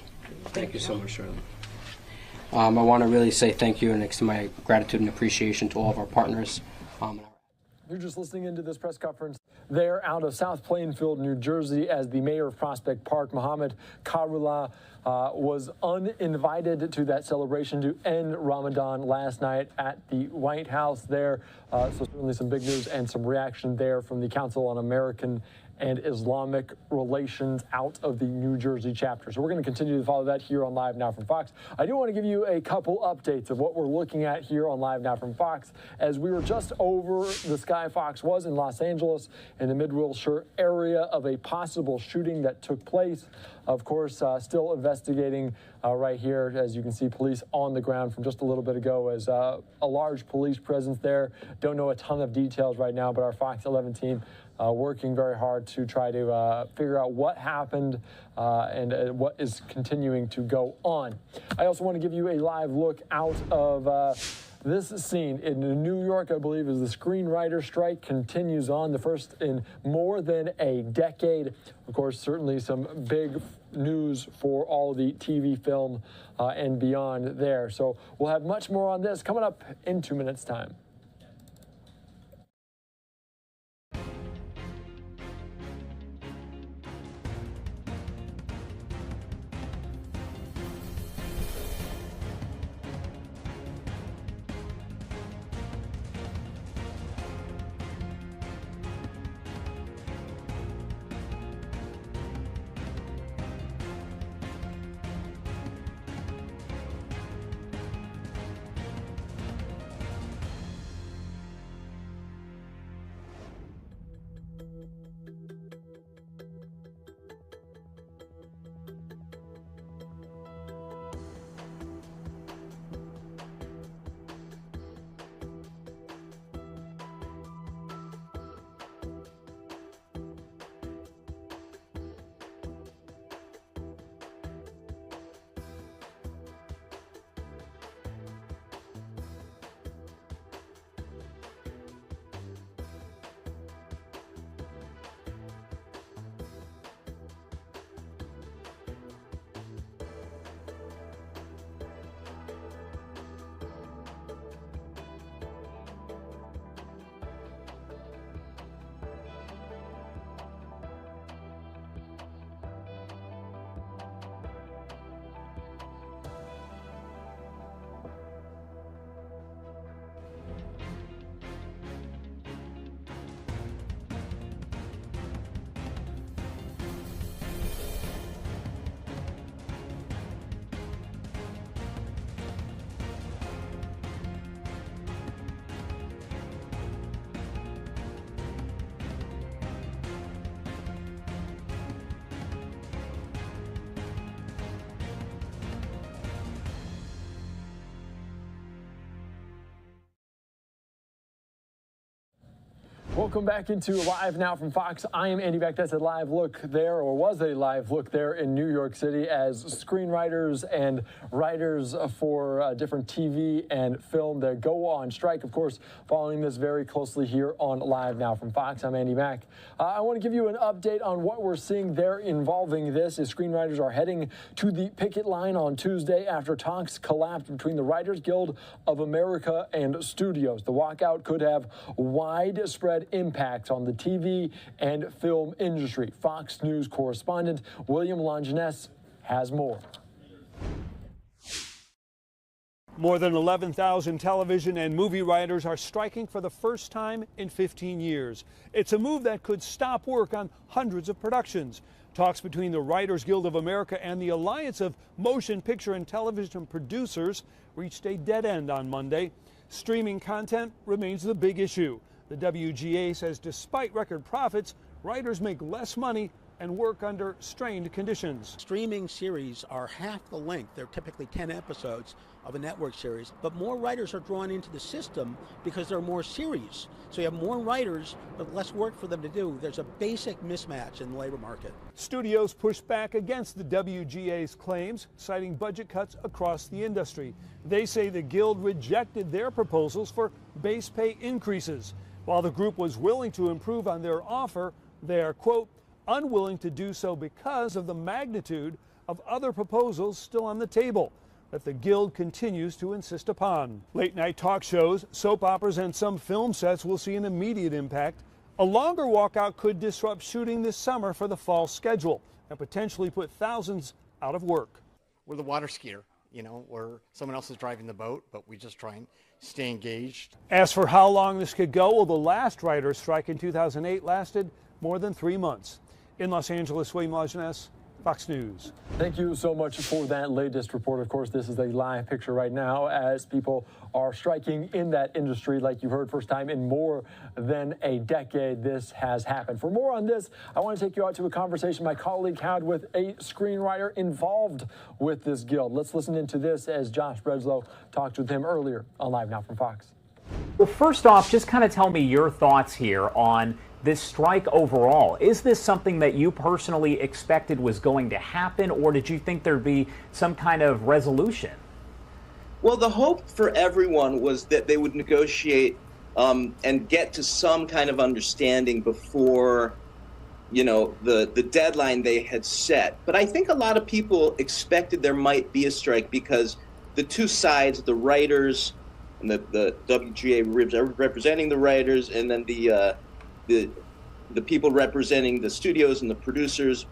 Thank you so much, Shirley. I want to really say thank you and extend my gratitude and appreciation to all of our partners. You're just listening into this press conference there out of South Plainfield, New Jersey, as the mayor of Prospect Park, Mohammed Khairullah, was uninvited to that celebration to end Ramadan last night at the White House there. So certainly some big news and some reaction there from the Council on American and Islamic Relations out of the New Jersey chapter. So we're going to continue to follow that here on Live Now from Fox. I do want to give you a couple updates of what we're looking at here on Live Now from Fox. As we were just over the sky, Fox was in Los Angeles in the Mid-Wilshire area of a possible shooting that took place. Of course, still investigating right here. As you can see, police on the ground from just a little bit ago as a large police presence there. Don't know a ton of details right now, but our Fox 11 team working very hard to try to figure out what happened and what is continuing to go on. I also want to give you a live look out of this scene in New York, I believe, as the screenwriter strike continues on, the first in more than a decade. Of course, certainly some big news for all the TV, film, and beyond there. So we'll have much more on this coming up in 2 minutes' time. Welcome back into Live Now from Fox. I am Andy Beck. That's a live look there, or was a live look there in New York City as screenwriters and writers for different TV and film that go on strike. Of course, following this very closely here on Live Now from Fox. I'm Andy Beck. I want to give you an update on what we're seeing there involving this as screenwriters are heading to the picket line on Tuesday after talks collapsed between the Writers Guild of America and studios. The walkout could have widespread impacts on the TV and film industry. Fox News correspondent William Longinus has more. More than 11,000 television and movie writers are striking for the first time in 15 years. It's a move that could stop work on hundreds of productions. Talks between the Writers Guild of America and the Alliance of Motion Picture and Television Producers reached a dead end on Monday. Streaming content remains the big issue. The WGA says despite record profits, writers make less money and work under strained conditions. Streaming series are half the length. They're typically 10 episodes of a network series, but more writers are drawn into the system because there are more series. So you have more writers, but less work for them to do. There's a basic mismatch in the labor market. Studios pushed back against the WGA's claims, citing budget cuts across the industry. They say the Guild rejected their proposals for base pay increases. While the group was willing to improve on their offer, they are, quote, unwilling to do so because of the magnitude of other proposals still on the table that the Guild continues to insist upon. Late night talk shows, soap operas, and some film sets will see an immediate impact. A longer walkout could disrupt shooting this summer for the fall schedule and potentially put thousands out of work. We're the water skier, you know, where someone else is driving the boat, but we just try and stay engaged. As for how long this could go, well, the last writer's strike in 2008 lasted more than 3 months. In Los Angeles, William Longinus, Fox News. Thank you so much for that latest report. Of course, this is a live picture right now as people are striking in that industry. Like you heard, first time in more than a decade this has happened. For more on this, I want to take you out to a conversation my colleague had with a screenwriter involved with this guild. Let's listen into this as Josh Breslow talked with him earlier on Live Now from Fox. Well, first off, just kind of tell me your thoughts here on this strike overall. Is this something that you personally expected was going to happen, or did you think there'd be some kind of resolution? Well, the hope for everyone was that they would negotiate and get to some kind of understanding before, the deadline they had set. But I think a lot of people expected there might be a strike because the two sides, the writers and the WGA representing the writers, and then the people representing the studios and the producers,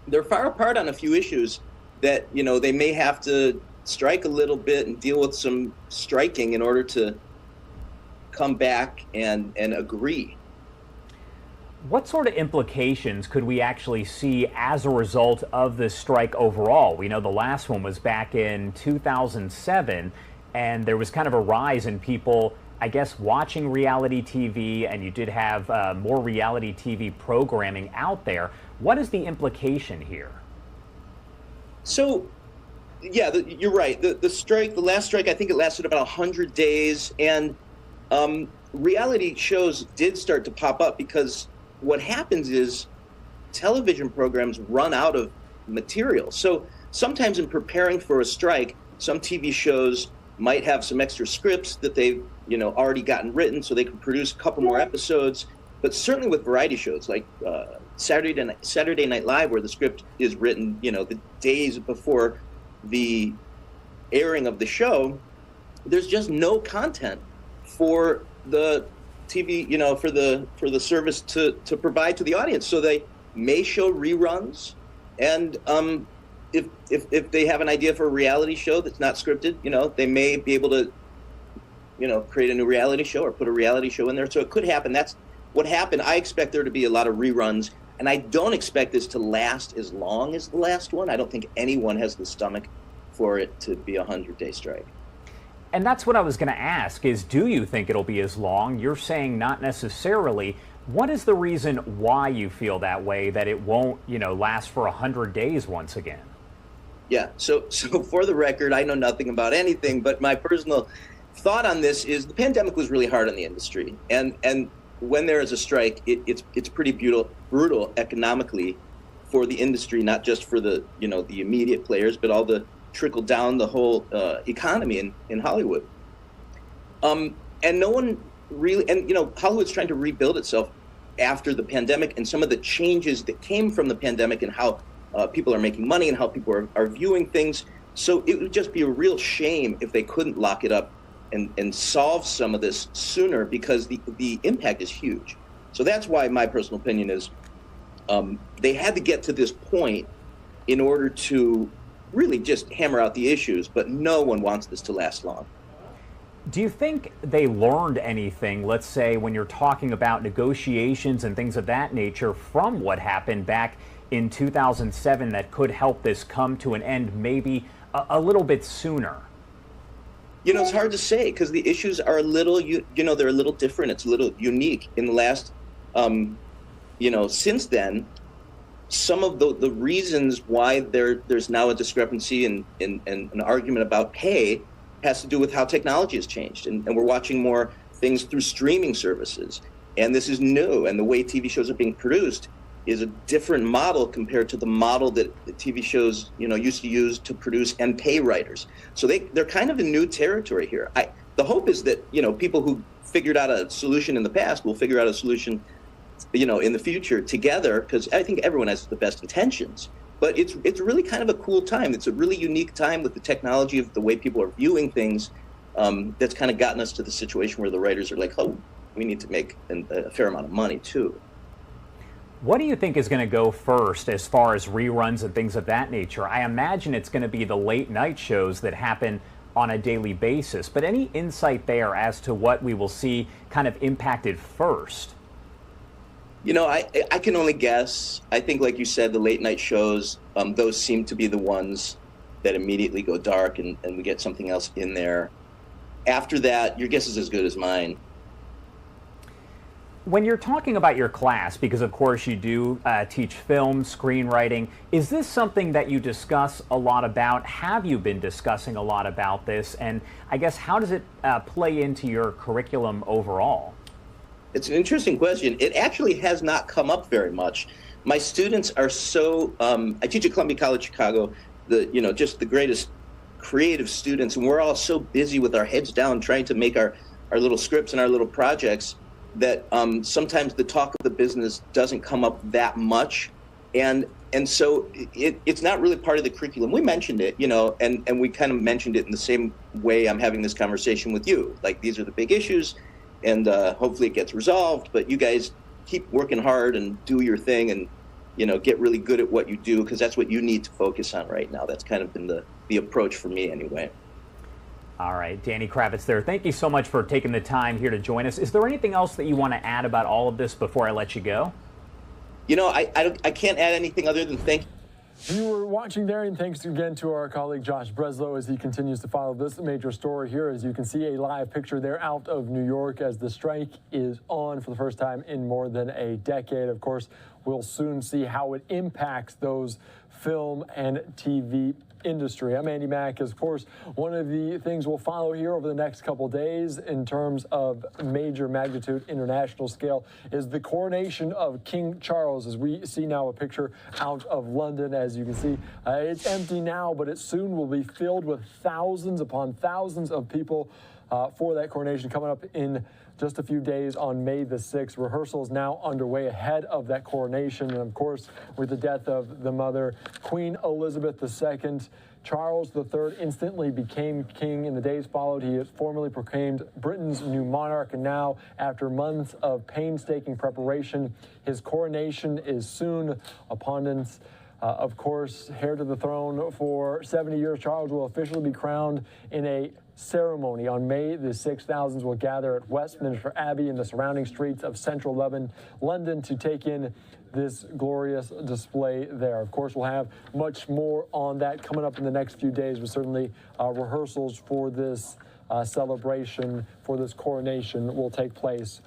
they're far apart on a few issues that, they may have to strike a little bit and deal with some striking in order to come back and agree. What sort of implications could we actually see as a result of this strike overall? We know the last one was back in 2007, and there was kind of a rise in people, I guess, watching reality TV, and you did have more reality TV programming out there. What is the implication here? So, yeah, you're right. The strike, the last strike, I think it lasted about 100 days, and reality shows did start to pop up because what happens is television programs run out of material. So sometimes in preparing for a strike, some TV shows might have some extra scripts that they've already gotten written so they can produce a couple more episodes. But certainly with variety shows like Saturday Night Live, where the script is written, the days before the airing of the show, there's just no content for the TV, for the service to provide to the audience. So they may show reruns, and if they have an idea for a reality show that's not scripted, they may be able to, create a new reality show or put a reality show in there. So it could happen. That's what happened. I expect there to be a lot of reruns, and I don't expect this to last as long as the last one. I don't think anyone has the stomach for it to be a 100-day strike. And that's what I was going to ask is, do you think it'll be as long? You're saying not necessarily. What is the reason why you feel that way, that it won't, last for 100 days once again? Yeah, so for the record, I know nothing about anything, but my personal thought on this is the pandemic was really hard on the industry. And when there is a strike, it's pretty brutal economically for the industry, not just for the immediate players, but all the trickle down the whole economy in Hollywood. And no one really, and Hollywood's trying to rebuild itself after the pandemic, and some of the changes that came from the pandemic and how people are making money and how people are viewing things. So it would just be a real shame if they couldn't lock it up and solve some of this sooner, because the impact is huge. So that's why my personal opinion is they had to get to this point in order to really just hammer out the issues, but no one wants this to last long. Do you think they learned anything, let's say, when you're talking about negotiations and things of that nature from what happened back in 2007 that could help this come to an end maybe a little bit sooner? It's hard to say because the issues are a little, they're a little different. It's a little unique. In the last, since then, some of the reasons why there's now a discrepancy and an argument about pay has to do with how technology has changed. And we're watching more things through streaming services. And this is new. And the way TV shows are being produced is a different model compared to the model that the TV shows, used to use to produce and pay writers. So they're kind of in new territory here. The hope is that, people who figured out a solution in the past will figure out a solution, in the future together, because I think everyone has the best intentions. But it's really kind of a cool time. It's a really unique time with the technology of the way people are viewing things. That's kind of gotten us to the situation where the writers are like, oh, we need to make a fair amount of money too. What do you think is going to go first as far as reruns and things of that nature? I imagine it's going to be the late night shows that happen on a daily basis, but any insight there as to what we will see kind of impacted first? I can only guess. I think, like you said, the late night shows, those seem to be the ones that immediately go dark and we get something else in there. After that, your guess is as good as mine. When you're talking about your class, because of course you do teach film, screenwriting, is this something that you discuss a lot about? Have you been discussing a lot about this? And I guess how does it play into your curriculum overall? It's an interesting question. It actually has not come up very much. My students are so, I teach at Columbia College Chicago, just the greatest creative students, and we're all so busy with our heads down trying to make our little scripts and our little projects that sometimes the talk of the business doesn't come up that much. And so it's not really part of the curriculum. We mentioned it, you know, and we kind of mentioned it in the same way I'm having this conversation with you. Like, these are the big issues, and hopefully it gets resolved, but you guys keep working hard and do your thing and, you know, get really good at what you do, because that's what you need to focus on right now. That's kind of been the approach for me anyway. All right, Danny Kravitz there. Thank you so much for taking the time here to join us. Is there anything else that you want to add about all of this before I let you go? You know, I can't add anything other than thank you. You were watching there, and thanks again to our colleague Josh Breslow as he continues to follow this major story here. As you can see, a live picture there out of New York as the strike is on for the first time in more than a decade. Of course, we'll soon see how it impacts those film and TV industry. I'm Andy Mack. Of course, one of the things we'll follow here over the next couple days in terms of major magnitude international scale is the coronation of King Charles. As we see now a picture out of London, as you can see, it's empty now, but it soon will be filled with thousands upon thousands of people for that coronation coming up in just a few days on May the 6th. Rehearsals now underway ahead of that coronation. And of course, with the death of the mother, Queen Elizabeth II, Charles III instantly became king. In the days followed, he is formally proclaimed Britain's new monarch. And now, after months of painstaking preparation, his coronation is soon upon us. Of course, heir to the throne for 70 years, Charles will officially be crowned in a ceremony on May the 6th. Thousands will gather at Westminster Abbey and the surrounding streets of central London to take in this glorious display there. Of course, we'll have much more on that coming up in the next few days, but certainly rehearsals for this celebration, for this coronation, will take place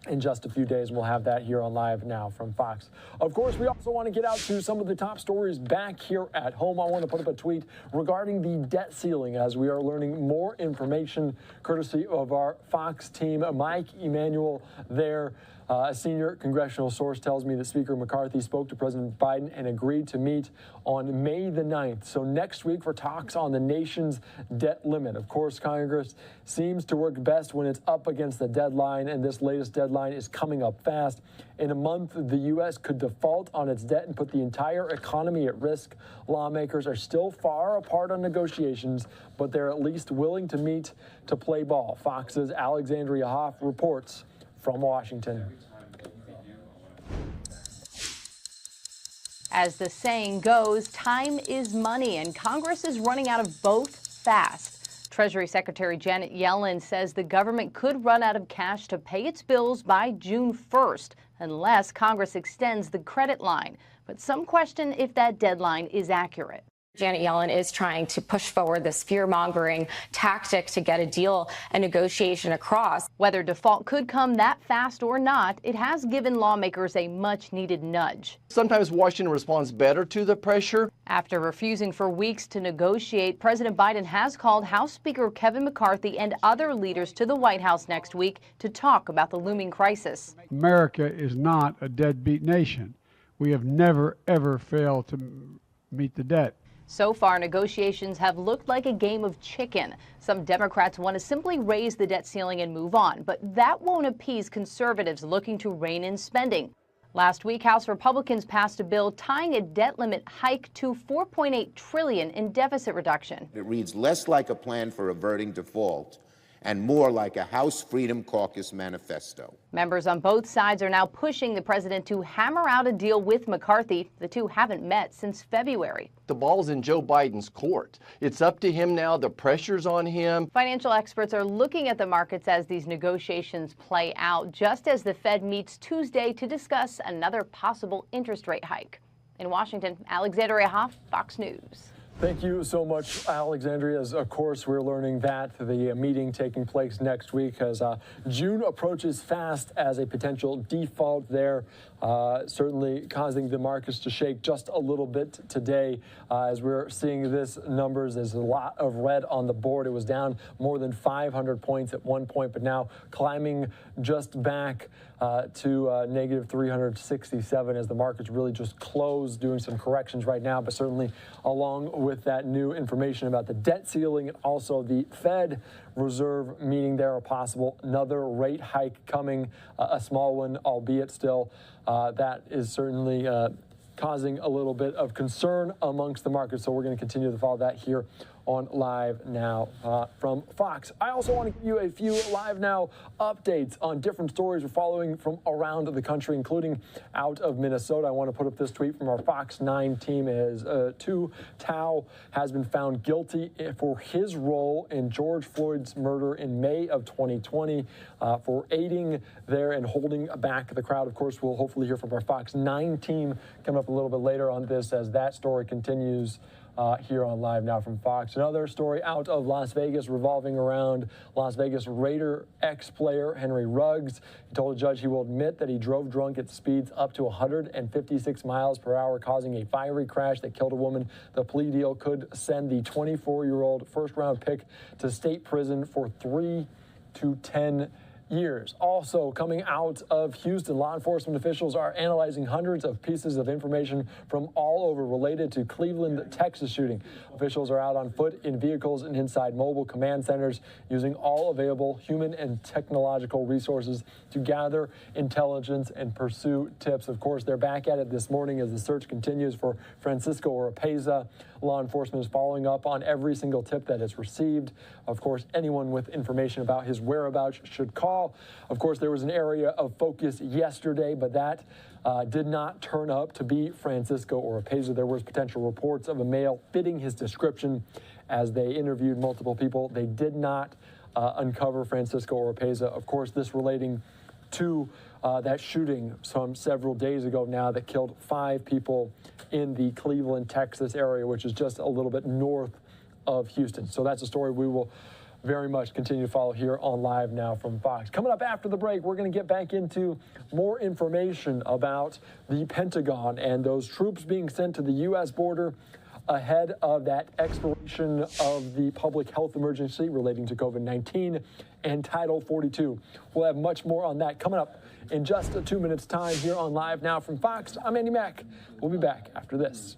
in just a few days. We'll have that here on Live Now from Fox. Of course, we also want to get out to some of the top stories back here at home. I want to put up a tweet regarding the debt ceiling as we are learning more information courtesy of our Fox team. Mike Emanuel there. A senior congressional source tells me that Speaker McCarthy spoke to President Biden and agreed to meet on May the 9th. So next week for talks on the nation's debt limit. Of course, Congress seems to work best when it's up against the deadline, and this latest deadline is coming up fast. In a month, the U.S. could default on its debt and put the entire economy at risk. Lawmakers are still far apart on negotiations, but they're at least willing to meet to play ball. Fox's Alexandria Hoff reports from Washington. As the saying goes, time is money, and Congress is running out of both fast. Treasury Secretary Janet Yellen says the government could run out of cash to pay its bills by June 1st, unless Congress extends the credit line. But some question if that deadline is accurate. Janet Yellen is trying to push forward this fear-mongering tactic to get a deal, a negotiation across. Whether default could come that fast or not, it has given lawmakers a much-needed nudge. Sometimes Washington responds better to the pressure. After refusing for weeks to negotiate, President Biden has called House Speaker Kevin McCarthy and other leaders to the White House next week to talk about the looming crisis. America is not a deadbeat nation. We have never, ever failed to meet the debt. So far, negotiations have looked like a game of chicken. Some Democrats want to simply raise the debt ceiling and move on, but that won't appease conservatives looking to rein in spending. Last week, House Republicans passed a bill tying a debt limit hike to $4.8 trillion in deficit reduction. It reads less like a plan for averting default and more like a House Freedom Caucus manifesto. Members on both sides are now pushing the president to hammer out a deal with McCarthy. The two haven't met since February. The ball's in Joe Biden's court. It's up to him now. The pressure's on him. Financial experts are looking at the markets as these negotiations play out, just as the Fed meets Tuesday to discuss another possible interest rate hike. In Washington, Alexandria Hoff, Fox News. Thank you so much, Alexandria. As of course, we're learning that the meeting taking place next week as June approaches fast as a potential default there. certainly causing the markets to shake just a little bit today as we're seeing this numbers. There's a lot of red on the board. It was down more than 500 points at one point, but now climbing just back to negative 367 as the markets really just closed, doing some corrections right now. But certainly along with that new information about the debt ceiling and also the Fed Reserve meeting there, a possible another rate hike coming, a small one, albeit still. That is certainly causing a little bit of concern amongst the markets. So we're going to continue to follow that here on Live Now from Fox. I also want to give you a few Live Now updates on different stories we're following from around the country, including out of Minnesota. I want to put up this tweet from our Fox 9 team as Tu Tao has been found guilty for his role in George Floyd's murder in May of 2020 for aiding there and holding back the crowd. Of course, we'll hopefully hear from our Fox 9 team coming up a little bit later on this as that story continues here on Live Now from Fox. Another story out of Las Vegas revolving around Las Vegas Raider ex-player Henry Ruggs. He told a judge he will admit that he drove drunk at speeds up to 156 miles per hour, causing a fiery crash that killed a woman. The plea deal could send the 24-year-old first-round pick to state prison for 3 to 10 years. Also coming out of Houston, law enforcement officials are analyzing hundreds of pieces of information from all over related to Cleveland, Texas shooting. Officials are out on foot, in vehicles, and inside mobile command centers using all available human and technological resources to gather intelligence and pursue tips. Of course, they're back at it this morning as the search continues for Francisco Oropeza. Law enforcement is following up on every single tip that it's received. Of course, anyone with information about his whereabouts should call. Of course, there was an area of focus yesterday, but that did not turn up to be Francisco Oropeza. There was potential reports of a male fitting his description. As they interviewed multiple people, they did not uncover Francisco Oropeza. Of course, this relating to that shooting from several days ago now that killed 5 people in the Cleveland, Texas area, which is just a little bit north of Houston. So that's a story we will very much continue to follow here on Live Now from Fox. Coming up after the break, we're going to get back into more information about the Pentagon and those troops being sent to the U.S. border ahead of that expiration of the public health emergency relating to COVID-19 and Title 42. We'll have much more on that coming up in just 2 minutes' time here on Live Now from Fox. I'm Andy Mack. We'll be back after this.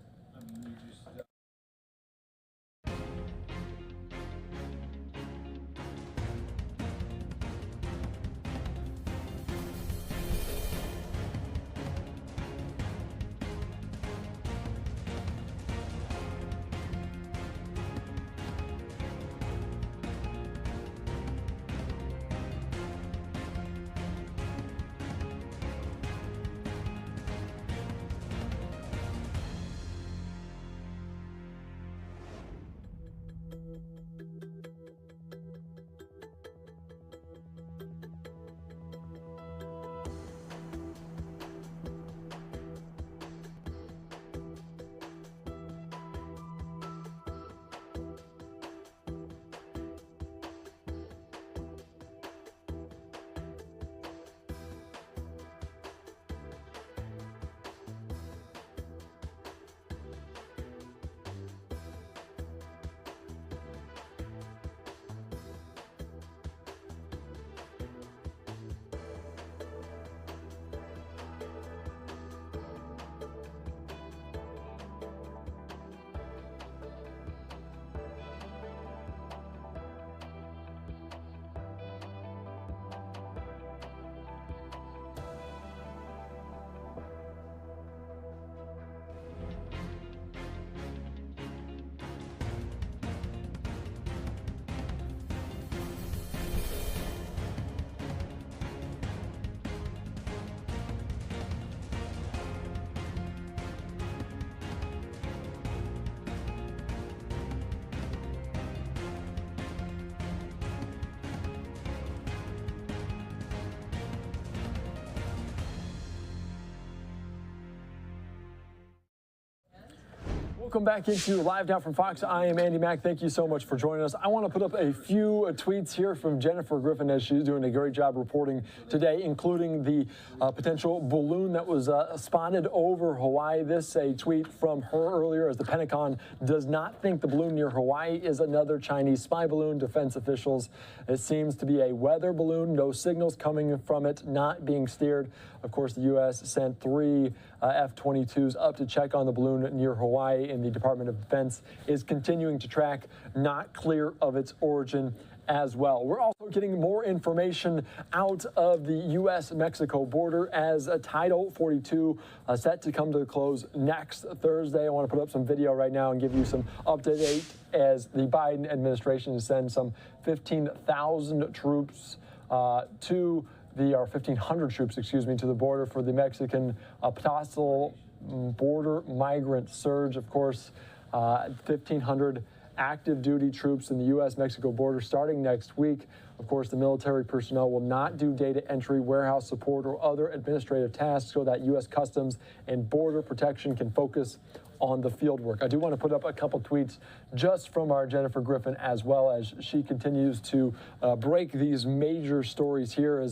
Welcome back into Live Now from Fox. I am Andy Mack. Thank you so much for joining us. I want to put up a few tweets here from Jennifer Griffin as she's doing a great job reporting today, including the potential balloon that was spotted over Hawaii. This a tweet from her earlier as the Pentagon does not think the balloon near Hawaii is another Chinese spy balloon. Defense officials, it seems to be a weather balloon. No signals coming from it, not being steered. Of course, the U.S. sent 3 F-22s up to check on the balloon near Hawaii, and the Department of Defense is continuing to track, not clear of its origin as well. We're also getting more information out of the U.S.-Mexico border as Title 42 set to come to a close next Thursday. I want to put up some video right now and give you some update as the Biden administration sends some 15,000 troops to 1,500 troops, to the border for the Mexican hostile border migrant surge. Of course, 1,500 active duty troops in the U.S.-Mexico border starting next week. Of course, the military personnel will not do data entry, warehouse support, or other administrative tasks so that U.S. Customs and Border Protection can focus on the field work. I do want to put up a couple tweets just from our Jennifer Griffin as well as she continues to break these major stories here.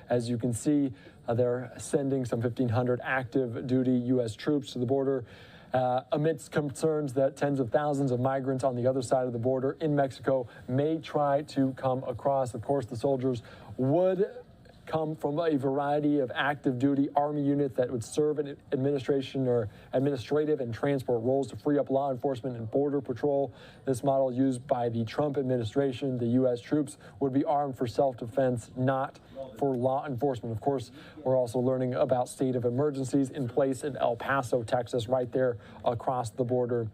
As you can see, they're sending some 1,500 active duty U.S. troops to the border amidst concerns that tens of thousands of migrants on the other side of the border in Mexico may try to come across. Of course, the soldiers would come from a variety of active duty Army units that would serve in administration or administrative and transport roles to free up law enforcement and border patrol. This model used by the Trump administration. The U.S. troops would be armed for self-defense, not for law enforcement. Of course, we're also learning about state of emergencies in place in El Paso, Texas, right there across the border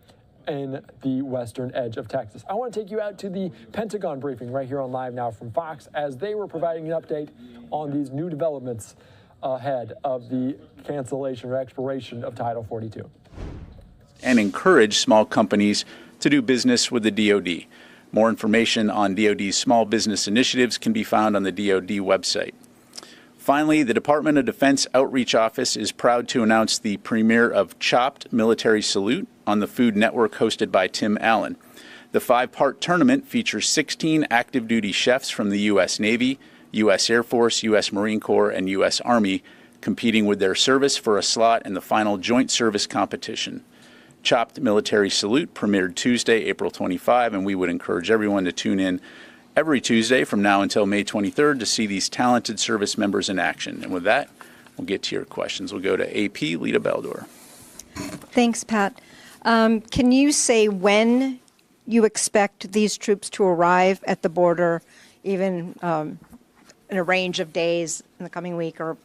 in the western edge of Texas. I want to take you out to the Pentagon briefing right here on Live Now from Fox as they were providing an update on these new developments ahead of the cancellation or expiration of Title 42. And encourage small companies to do business with the DoD. More information on DoD's small business initiatives can be found on the DoD website. Finally, the Department of Defense Outreach Office is proud to announce the premiere of Chopped Military Salute on the Food Network hosted by Tim Allen. The 5-part tournament features 16 active duty chefs from the U.S. Navy, U.S. Air Force, U.S. Marine Corps, and U.S. Army competing with their service for a slot in the final joint service competition. Chopped Military Salute premiered Tuesday, April 25, and we would encourage everyone to tune in every Tuesday from now until May 23rd to see these talented service members in action. And with that, we'll get to your questions. We'll go to AP Lita Beldor. Thanks, Pat. Can you say when you expect these troops to arrive at the border, even in a range of days in the coming week, or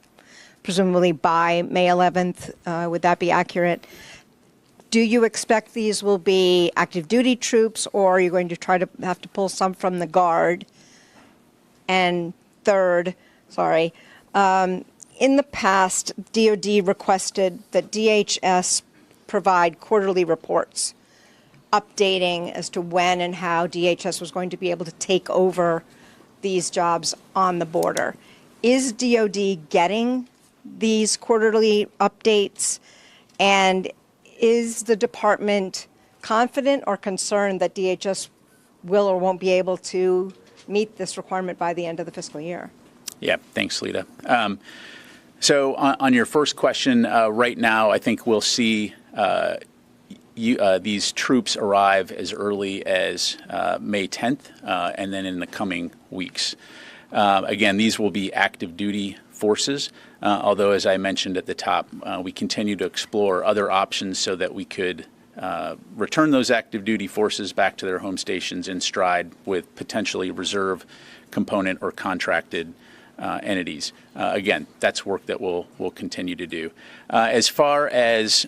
presumably by May 11th? Would that be accurate? Do you expect these will be active duty troops, or are you going to try to have to pull some from the Guard? And third, in the past, DoD requested that DHS provide quarterly reports updating as to when and how DHS was going to be able to take over these jobs on the border. Is DoD getting these quarterly updates? And is the department confident or concerned that DHS will or won't be able to meet this requirement by the end of the fiscal year? Yeah, thanks, Lita. So on your first question, right now, I think we'll see these troops arrive as early as May 10th, and then in the coming weeks. Again, these will be active duty forces, although, as I mentioned at the top, we continue to explore other options so that we could return those active duty forces back to their home stations in stride with potentially reserve component or contracted entities. Again, that's work that we'll continue to do. As far as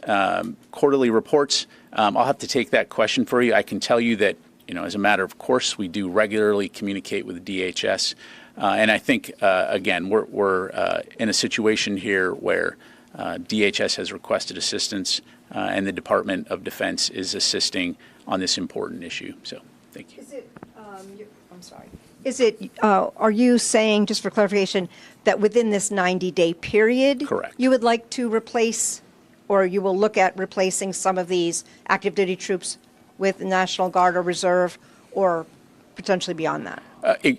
quarterly reports, I'll have to take that question for you. I can tell you that, as a matter of course, we do regularly communicate with DHS. And I think, again, we're in a situation here where DHS has requested assistance and the Department of Defense is assisting on this important issue. So thank you. Are you saying, just for clarification, that within this 90-day period, correct, you would like to replace or you will look at replacing some of these active duty troops with National Guard or Reserve, or potentially beyond that?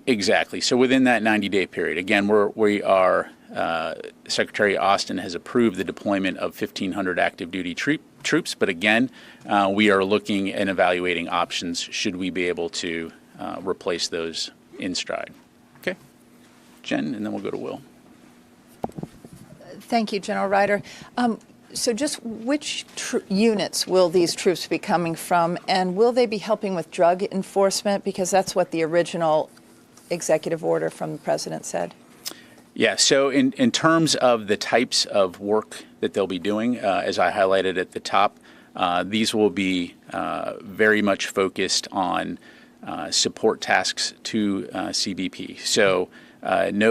Exactly. So within that 90-day period, again, we are Secretary Austin has approved the deployment of 1,500 active duty troops, but again, we are looking and evaluating options should we be able to replace those in stride. Okay, Jen, and then we'll go to Will. Thank you, General Ryder. So just which units will these troops be coming from, and will they be helping with drug enforcement? Because that's what the original executive order from the president said. Yeah, so in terms of the types of work that they'll be doing, as I highlighted at the top, these will be very much focused on support tasks to CBP. So and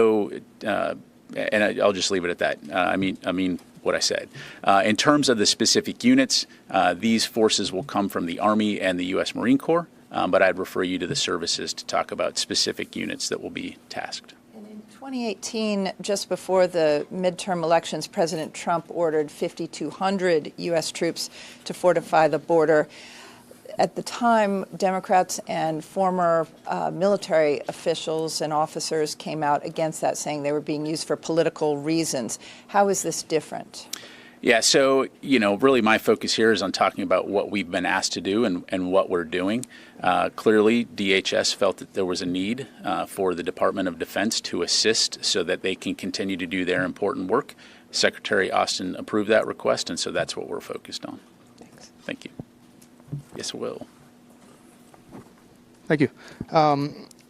I'll just leave it at that. I mean what I said. In terms of the specific units, these forces will come from the Army and the U.S. Marine Corps, but I'd refer you to the services to talk about specific units that will be tasked. And in 2018, just before the midterm elections, President Trump ordered 5,200 U.S. troops to fortify the border. At the time, Democrats and former military officials and officers came out against that, saying they were being used for political reasons. How is this different? Yeah, so, really my focus here is on talking about what we've been asked to do and what we're doing. Clearly, DHS felt that there was a need for the Department of Defense to assist so that they can continue to do their important work. Secretary Austin approved that request, and so that's what we're focused on. Thanks. Thank you. Yes, Will. Thank you.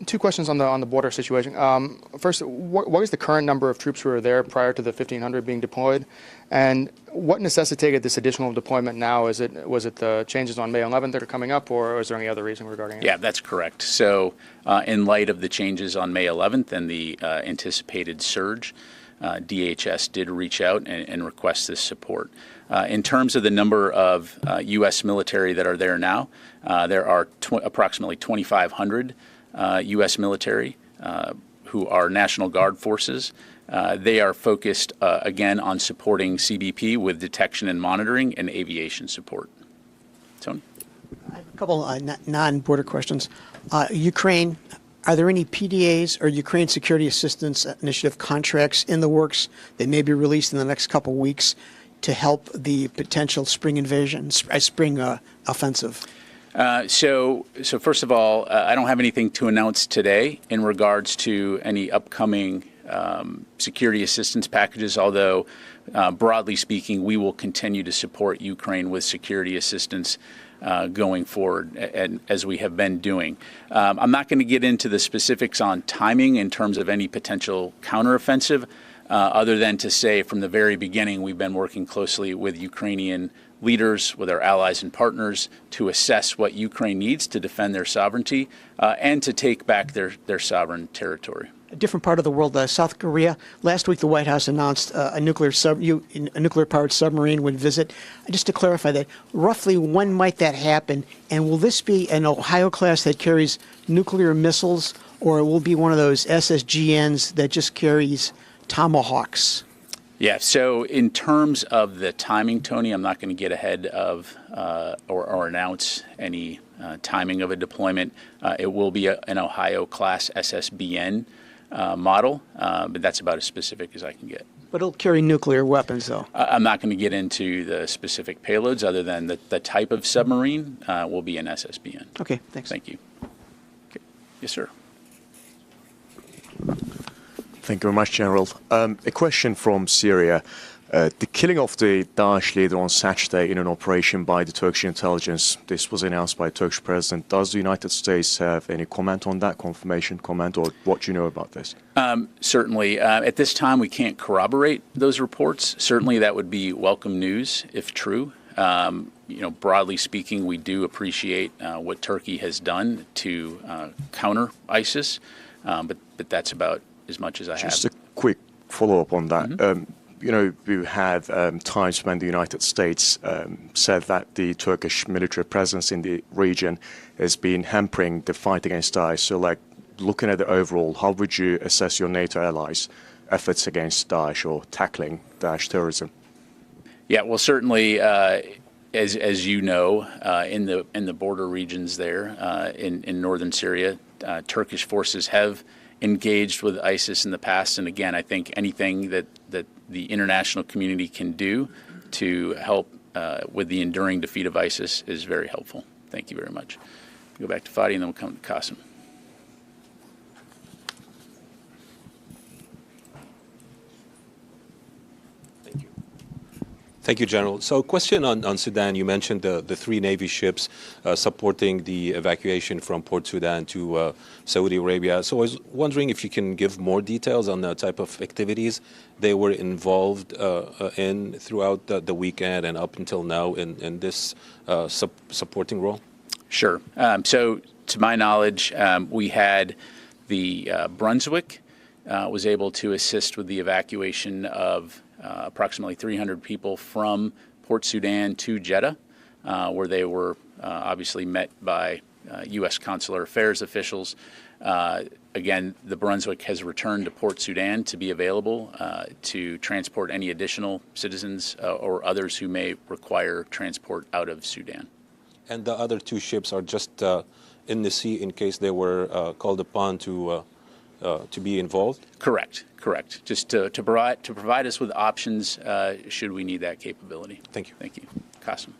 Two questions on the border situation. First, what is the current number of troops who are there prior to the 1,500 being deployed, and what necessitated this additional deployment now? Was it the changes on May 11th that are coming up, or is there any other reason regarding it? Yeah, that's correct. So, in light of the changes on May 11th and the anticipated surge, DHS did reach out and request this support. In terms of the number of U.S. military that are there now, there are approximately 2,500 U.S. military who are National Guard forces. They are focused, again, on supporting CBP with detection and monitoring and aviation support. Tony? I have a couple non-border questions. Ukraine, are there any PDAs or Ukraine Security Assistance Initiative contracts in the works that may be released in the next couple of weeks to help the potential spring invasion, spring offensive? So first of all, I don't have anything to announce today in regards to any upcoming security assistance packages, although broadly speaking, we will continue to support Ukraine with security assistance going forward, and as we have been doing. I'm not going to get into the specifics on timing in terms of any potential counteroffensive, other than to say from the very beginning we've been working closely with Ukrainian leaders, with our allies and partners, to assess what Ukraine needs to defend their sovereignty and to take back their sovereign territory. A different part of the world, South Korea. Last week, the White House announced a nuclear-powered submarine would visit. Just to clarify that, roughly when might that happen? And will this be an Ohio class that carries nuclear missiles, or it will be one of those SSGNs that just carries Tomahawks? Yeah, so in terms of the timing, Tony, I'm not going to get ahead of or announce any timing of a deployment. It will be an Ohio-class SSBN model, but that's about as specific as I can get. But it'll carry nuclear weapons, though. I'm not going to get into the specific payloads other than the type of submarine will be an SSBN. Okay, thanks. Thank you. Okay. Yes, sir. Thank you very much, General. A question from Syria. The killing of the Daesh leader on Saturday in an operation by the Turkish intelligence, this was announced by the Turkish president. Does the United States have any comment on that, confirmation, comment, or what do you know about this? Certainly. At this time, we can't corroborate those reports. Certainly, that would be welcome news if true. Broadly speaking, we do appreciate what Turkey has done to counter ISIS, but that's about as much as I have. Just a quick follow-up on that. Mm-hmm. We had times when the United States said that the Turkish military presence in the region has been hampering the fight against Daesh. So, looking at the overall, how would you assess your NATO allies' efforts against Daesh or tackling Daesh terrorism? Yeah, well, certainly, as you know, in the border regions there in northern Syria, Turkish forces have engaged with ISIS in the past, and again, I think anything that the international community can do to help with the enduring defeat of ISIS is very helpful. Thank you very much. Go back to Fadi, and then we'll come to Qasim. Thank you, General. So question on Sudan. You mentioned the 3 Navy ships supporting the evacuation from Port Sudan to Saudi Arabia. So I was wondering if you can give more details on the type of activities they were involved in throughout the weekend and up until now in this supporting role? Sure. So to my knowledge, we had the Brunswick was able to assist with the evacuation of approximately 300 people from Port Sudan to Jeddah, where they were obviously met by U.S. consular affairs officials. Again, the Brunswick has returned to Port Sudan to be available to transport any additional citizens or others who may require transport out of Sudan. And the other 2 ships are just in the sea in case they were called upon to be involved? Correct. Just to provide us with options should we need that capability. Thank you. Thank you. Qasim.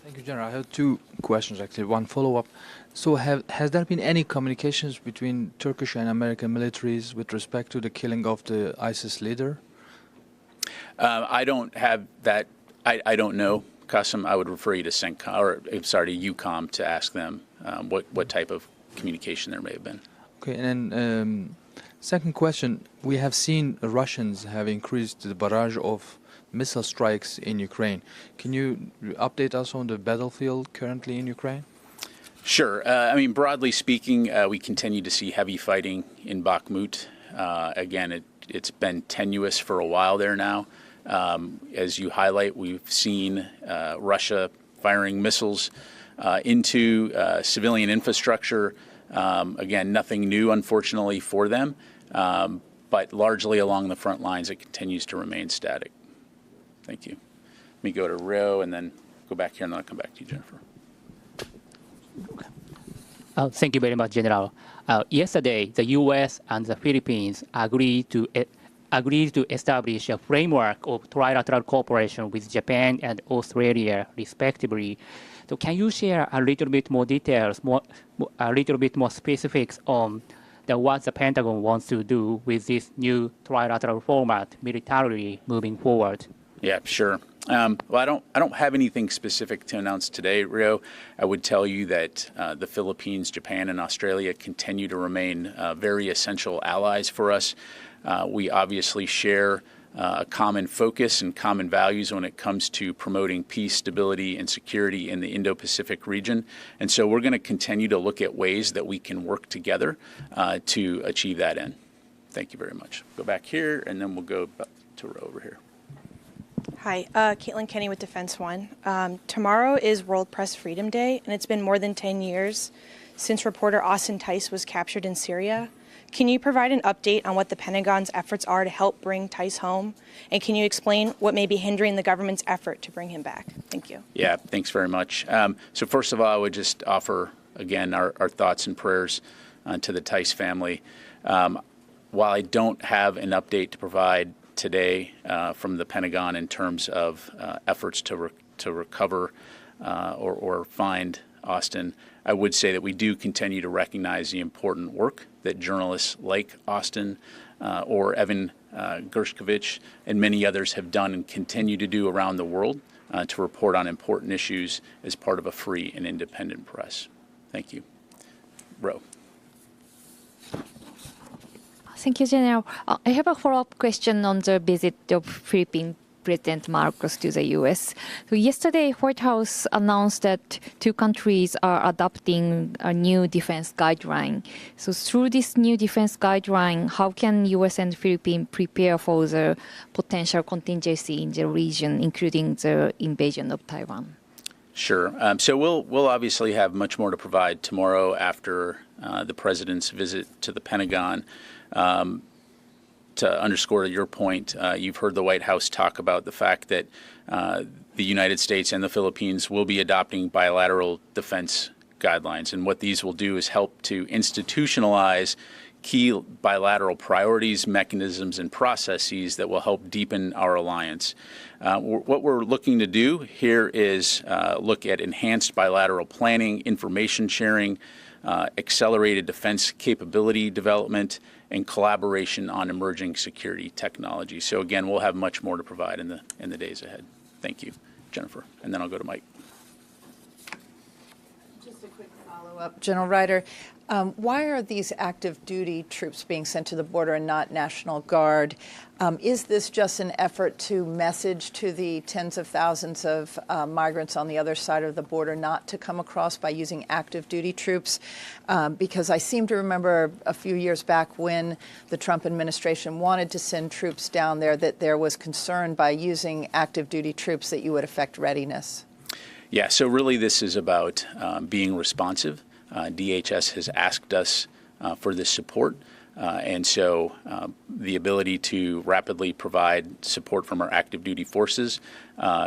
Thank you, General. I have 2 questions, actually. One follow-up. So has there been any communications between Turkish and American militaries with respect to the killing of the ISIS leader? I don't have that. I don't know, Qasim. I would refer you to EUCOM to ask them what type of communication there may have been. Okay, and then second question, we have seen Russians have increased the barrage of missile strikes in Ukraine. Can you update us on the battlefield currently in Ukraine? Sure. I mean, broadly speaking, we continue to see heavy fighting in Bakhmut. Again, it's been tenuous for a while there now. As you highlight, we've seen Russia firing missiles into civilian infrastructure. Again, nothing new, unfortunately, for them, but largely along the front lines, it continues to remain static. Thank you. Let me go to Rio and then go back here, and then I'll come back to you, Jennifer. Thank you very much, General. Yesterday, the U.S. and the Philippines agreed to establish a framework of trilateral cooperation with Japan and Australia, respectively. So can you share a little bit more details, a little bit more specifics on what the Pentagon wants to do with this new trilateral format militarily moving forward? Yeah, sure. Well, I don't have anything specific to announce today, Rio. I would tell you that the Philippines, Japan, and Australia continue to remain very essential allies for us. We obviously share a common focus and common values when it comes to promoting peace, stability, and security in the Indo-Pacific region. And so we're going to continue to look at ways that we can work together to achieve that end. Thank you very much. Go back here, and then we'll go to Ro over here. Hi, Caitlin Kenny with Defense One. Tomorrow is World Press Freedom Day, and it's been more than 10 years since reporter Austin Tice was captured in Syria. Can you provide an update on what the Pentagon's efforts are to help bring Tice home? And can you explain what may be hindering the government's effort to bring him back? Thank you. Yeah, thanks very much. So first of all, I would just offer, again, our thoughts and prayers to the Tice family. While I don't have an update to provide today from the Pentagon in terms of efforts to recover or find Austin, I would say that we do continue to recognize the important work that journalists like Austin or Evan Gershkovich and many others have done and continue to do around the world to report on important issues as part of a free and independent press. Thank you. Ro. Thank you, General. I have a follow-up question on the visit of Philippine President Marcos to the U.S. So yesterday, White House announced that 2 countries are adopting a new defense guideline. So through this new defense guideline, how can U.S. and Philippines prepare for the potential contingency in the region, including the invasion of Taiwan? Sure. So we'll obviously have much more to provide tomorrow after the president's visit to the Pentagon. to underscore your point, you've heard the White House talk about the fact that the United States and the Philippines will be adopting bilateral defense guidelines. And what these will do is help to institutionalize key bilateral priorities, mechanisms, and processes that will help deepen our alliance. What we're looking to do here is look at enhanced bilateral planning, information sharing, accelerated defense capability development, and collaboration on emerging security technology. So again, we'll have much more to provide in the days ahead. Thank you, Jennifer. And then I'll go to Mike. Just a quick follow-up, General Ryder. Why are these active duty troops being sent to the border and not National Guard? Is this just an effort to message to the tens of thousands of migrants on the other side of the border not to come across by using active duty troops? Because I seem to remember a few years back when the Trump administration wanted to send troops down there that there was concern by using active duty troops that you would affect readiness. Yeah, so really this is about being responsive. DHS has asked us for this support, and so the ability to rapidly provide support from our active duty forces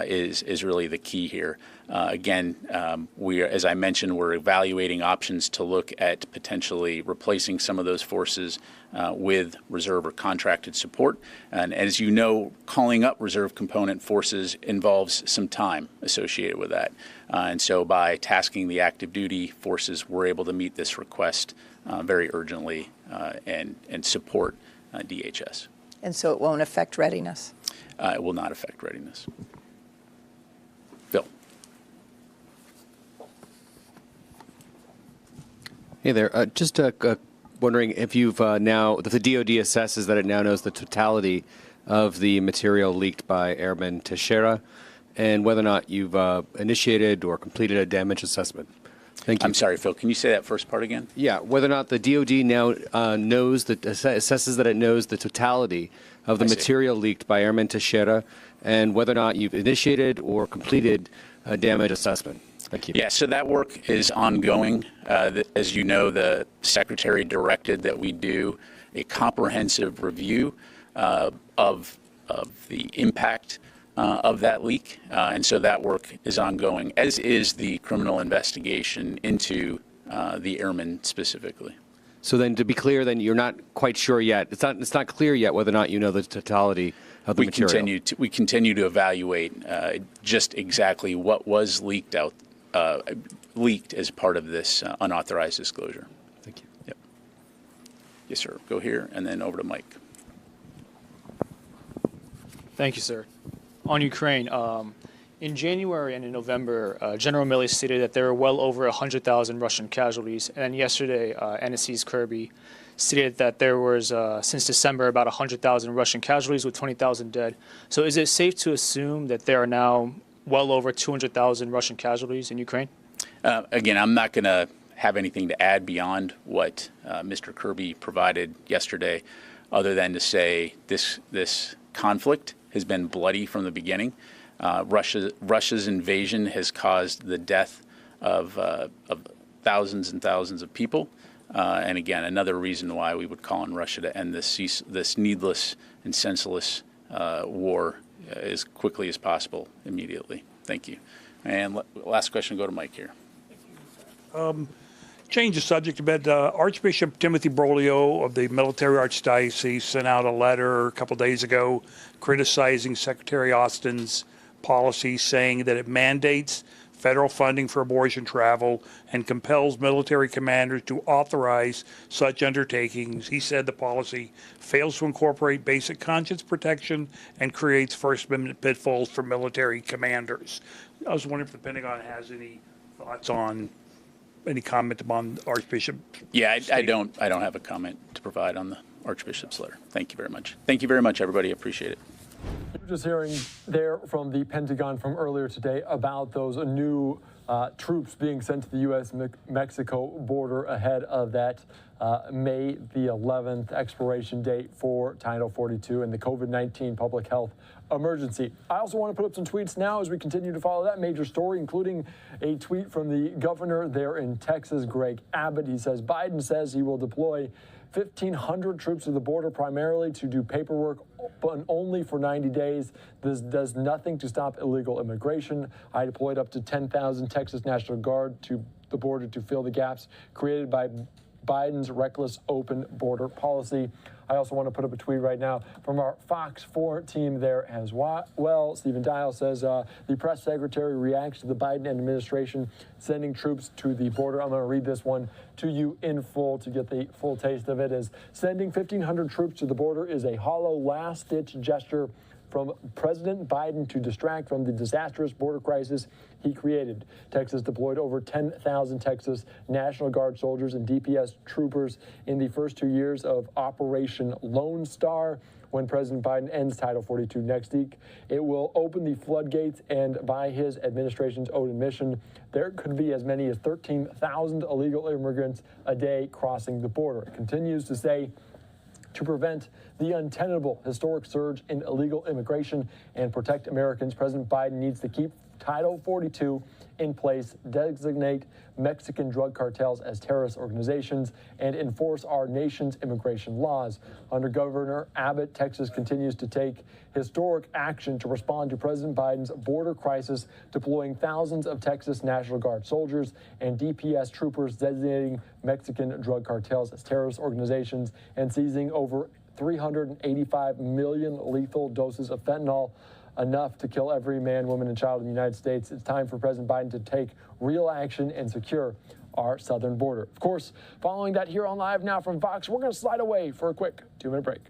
is really the key here. Again, as I mentioned, we're evaluating options to look at potentially replacing some of those forces with reserve or contracted support. And as you know, calling up reserve component forces involves some time associated with that. And so by tasking the active duty forces, we're able to meet this request very urgently and support DHS. And so it won't affect readiness? It will not affect readiness. Phil. Hey there. Just wondering if you've if the DoD assesses that it now knows the totality of the material leaked by Airman Teixeira, and whether or not you've initiated or completed a damage assessment. Thank you. I'm sorry, Phil. Can you say that first part again? Yeah, whether or not the DoD now assesses that it knows the totality of the material leaked by Airman Teixeira, and whether or not you've initiated or completed a damage assessment. Thank you. Yeah, so that work is ongoing. As you know, the Secretary directed that we do a comprehensive review of the impact of that leak, and so that work is ongoing, as is the criminal investigation into the airmen specifically. So then, to be clear, then you're not quite sure yet. It's not clear yet whether or not you know the totality of the material. We continue to evaluate just exactly what was leaked as part of this unauthorized disclosure. Thank you. Yep. Yes, sir. Go here and then over to Mike. Thank you, sir. On Ukraine, in January and in November, General Milley stated that there were well over 100,000 Russian casualties. And yesterday, NSC's Kirby stated that there was, since December, about 100,000 Russian casualties with 20,000 dead. So is it safe to assume that there are now well over 200,000 Russian casualties in Ukraine? Again, I'm not going to have anything to add beyond what Mr. Kirby provided yesterday, other than to say this conflict has been bloody from the beginning. Russia's invasion has caused the death of thousands and thousands of people. And again, another reason why we would call on Russia to end this needless and senseless war as quickly as possible, immediately. Thank you. And last question, go to Mike here. Change the subject a bit. Archbishop Timothy Broglio of the Military Archdiocese sent out a letter a couple days ago criticizing Secretary Austin's policy, saying that it mandates federal funding for abortion travel and compels military commanders to authorize such undertakings. He said the policy fails to incorporate basic conscience protection and creates First Amendment pitfalls for military commanders. I was wondering if the Pentagon has any thoughts on, any comment on Archbishop? Yeah, I don't have a comment to provide on the Archbishop's letter. Thank you very much. Thank you very much, everybody. I appreciate it. You're just hearing there from the Pentagon from earlier today about those new troops being sent to the U.S.-Mexico border ahead of that May the 11th expiration date for Title 42 and the COVID-19 public health emergency. I also want to put up some tweets now as we continue to follow that major story, including a tweet from the governor there in Texas, Greg Abbott. He says, Biden says he will deploy 1,500 troops to the border primarily to do paperwork, but only for 90 days. This does nothing to stop illegal immigration. I deployed up to 10,000 Texas National Guard to the border to fill the gaps created by Biden's reckless open border policy. I also want to put up a tweet right now from our Fox 4 team there as well. Stephen Dial says the press secretary reacts to the Biden administration sending troops to the border. I'm going to read this one to you in full to get the full taste of it. As sending 1,500 troops to the border is a hollow last-ditch gesture from President Biden to distract from the disastrous border crisis he created. Texas deployed over 10,000 Texas National Guard soldiers and DPS troopers in the first 2 years of Operation Lone Star. When President Biden ends Title 42 next week, it will open the floodgates, and by his administration's own admission, there could be as many as 13,000 illegal immigrants a day crossing the border. It continues to say, to prevent the untenable historic surge in illegal immigration and protect Americans, President Biden needs to keep Title 42 in place, designate Mexican drug cartels as terrorist organizations, and enforce our nation's immigration laws. Under Governor Abbott, Texas continues to take historic action to respond to President Biden's border crisis, deploying thousands of Texas National Guard soldiers and DPS troopers, designating Mexican drug cartels as terrorist organizations, and seizing over 385 million lethal doses of fentanyl, enough to kill every man, woman, and child in the United States. It's time for President Biden to take real action and secure our southern border. Of course, following that here on Live Now from Fox, we're going to slide away for a quick 2-minute break.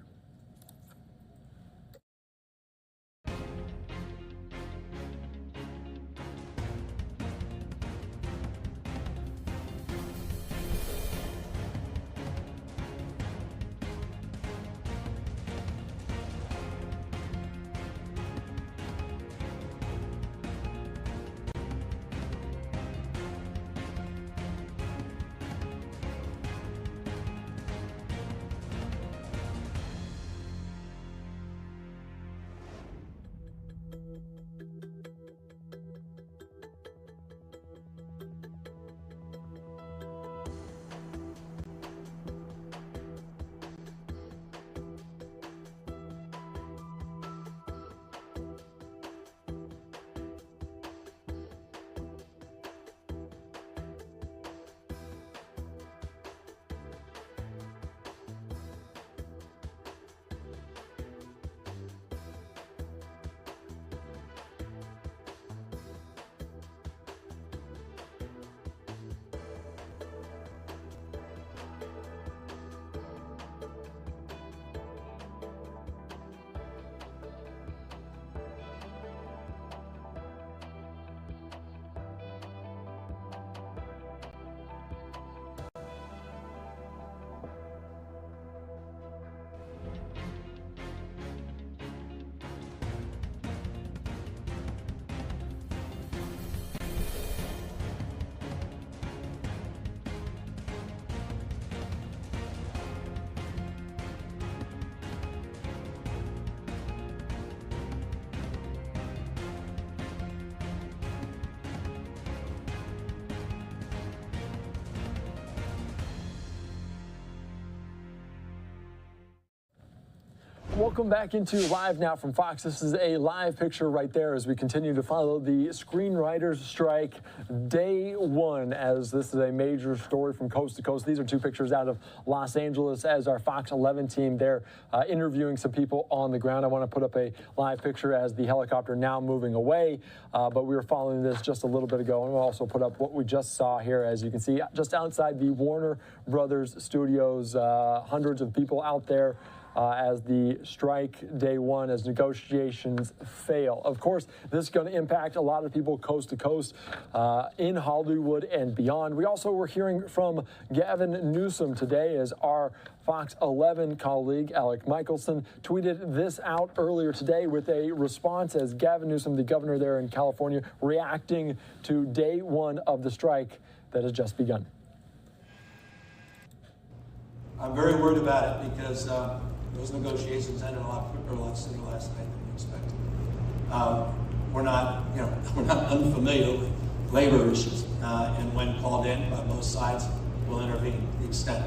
Welcome back into Live Now from Fox. This is a live picture right there as we continue to follow the screenwriters strike day one, as this is a major story from coast to coast. These are two pictures out of Los Angeles as our Fox 11 team there interviewing some people on the ground. I want to put up a live picture as the helicopter now moving away, but we were following this just a little bit ago. And we'll also put up what we just saw here, as you can see, just outside the Warner Brothers studios, hundreds of people out there as the strike day one, as negotiations fail. Of course, this is going to impact a lot of people coast to coast in Hollywood and beyond. We also were hearing from Gavin Newsom today as our Fox 11 colleague Alec Michelson tweeted this out earlier today with a response as Gavin Newsom, the governor there in California, reacting to day one of the strike that has just begun. I'm very worried about it because those negotiations ended a lot sooner last night than we expected. We're not unfamiliar with labor issues, and when called in, both sides will intervene to the extent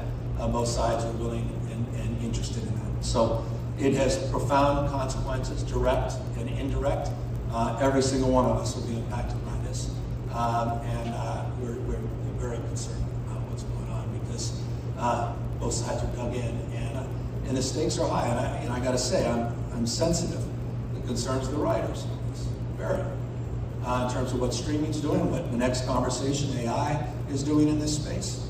both sides are willing and interested in that. So it has profound consequences, direct and indirect. Every single one of us will be impacted by this, and we're very concerned about what's going on because both sides are dug in, and the stakes are high. And I got to say, I'm sensitive to the concerns of the writers. It's very in terms of what streaming's doing, what the next conversation AI is doing in this space.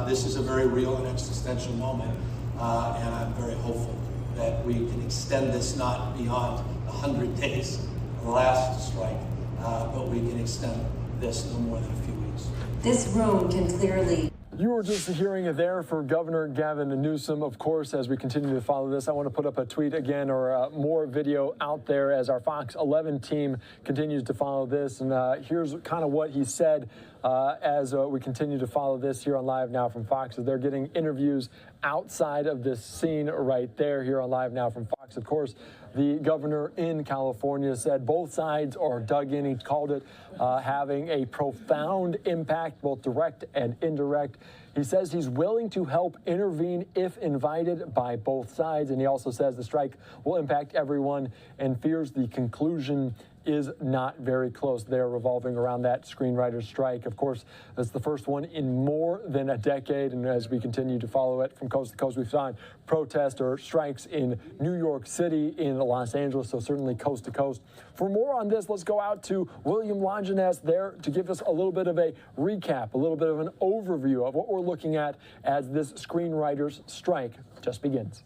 This is a very real and existential moment, and I'm very hopeful that we can extend this not beyond 100 days of the last strike, but we can extend this no more than a few weeks. This room can clearly... You were just hearing it there for Governor Gavin Newsom. Of course, as we continue to follow this, I want to put up a tweet again or more video out there as our Fox 11 team continues to follow this. And here's kind of what he said as we continue to follow this here on Live Now from Fox. As they're getting interviews outside of this scene right there here on Live Now from Fox. Of course, the governor in California said both sides are dug in. He called it having a profound impact, both direct and indirect. He says he's willing to help intervene if invited by both sides. And he also says the strike will impact everyone and fears the conclusion is not very close. They're revolving around that screenwriters strike. Of course, that's the first one in more than a decade. And as we continue to follow it from coast to coast, we've seen protests or strikes in New York City, in Los Angeles, so certainly coast to coast. For more on this, let's go out to William Longinus there to give us a little bit of a recap, a little bit of an overview of what we're looking at as this screenwriters strike just begins.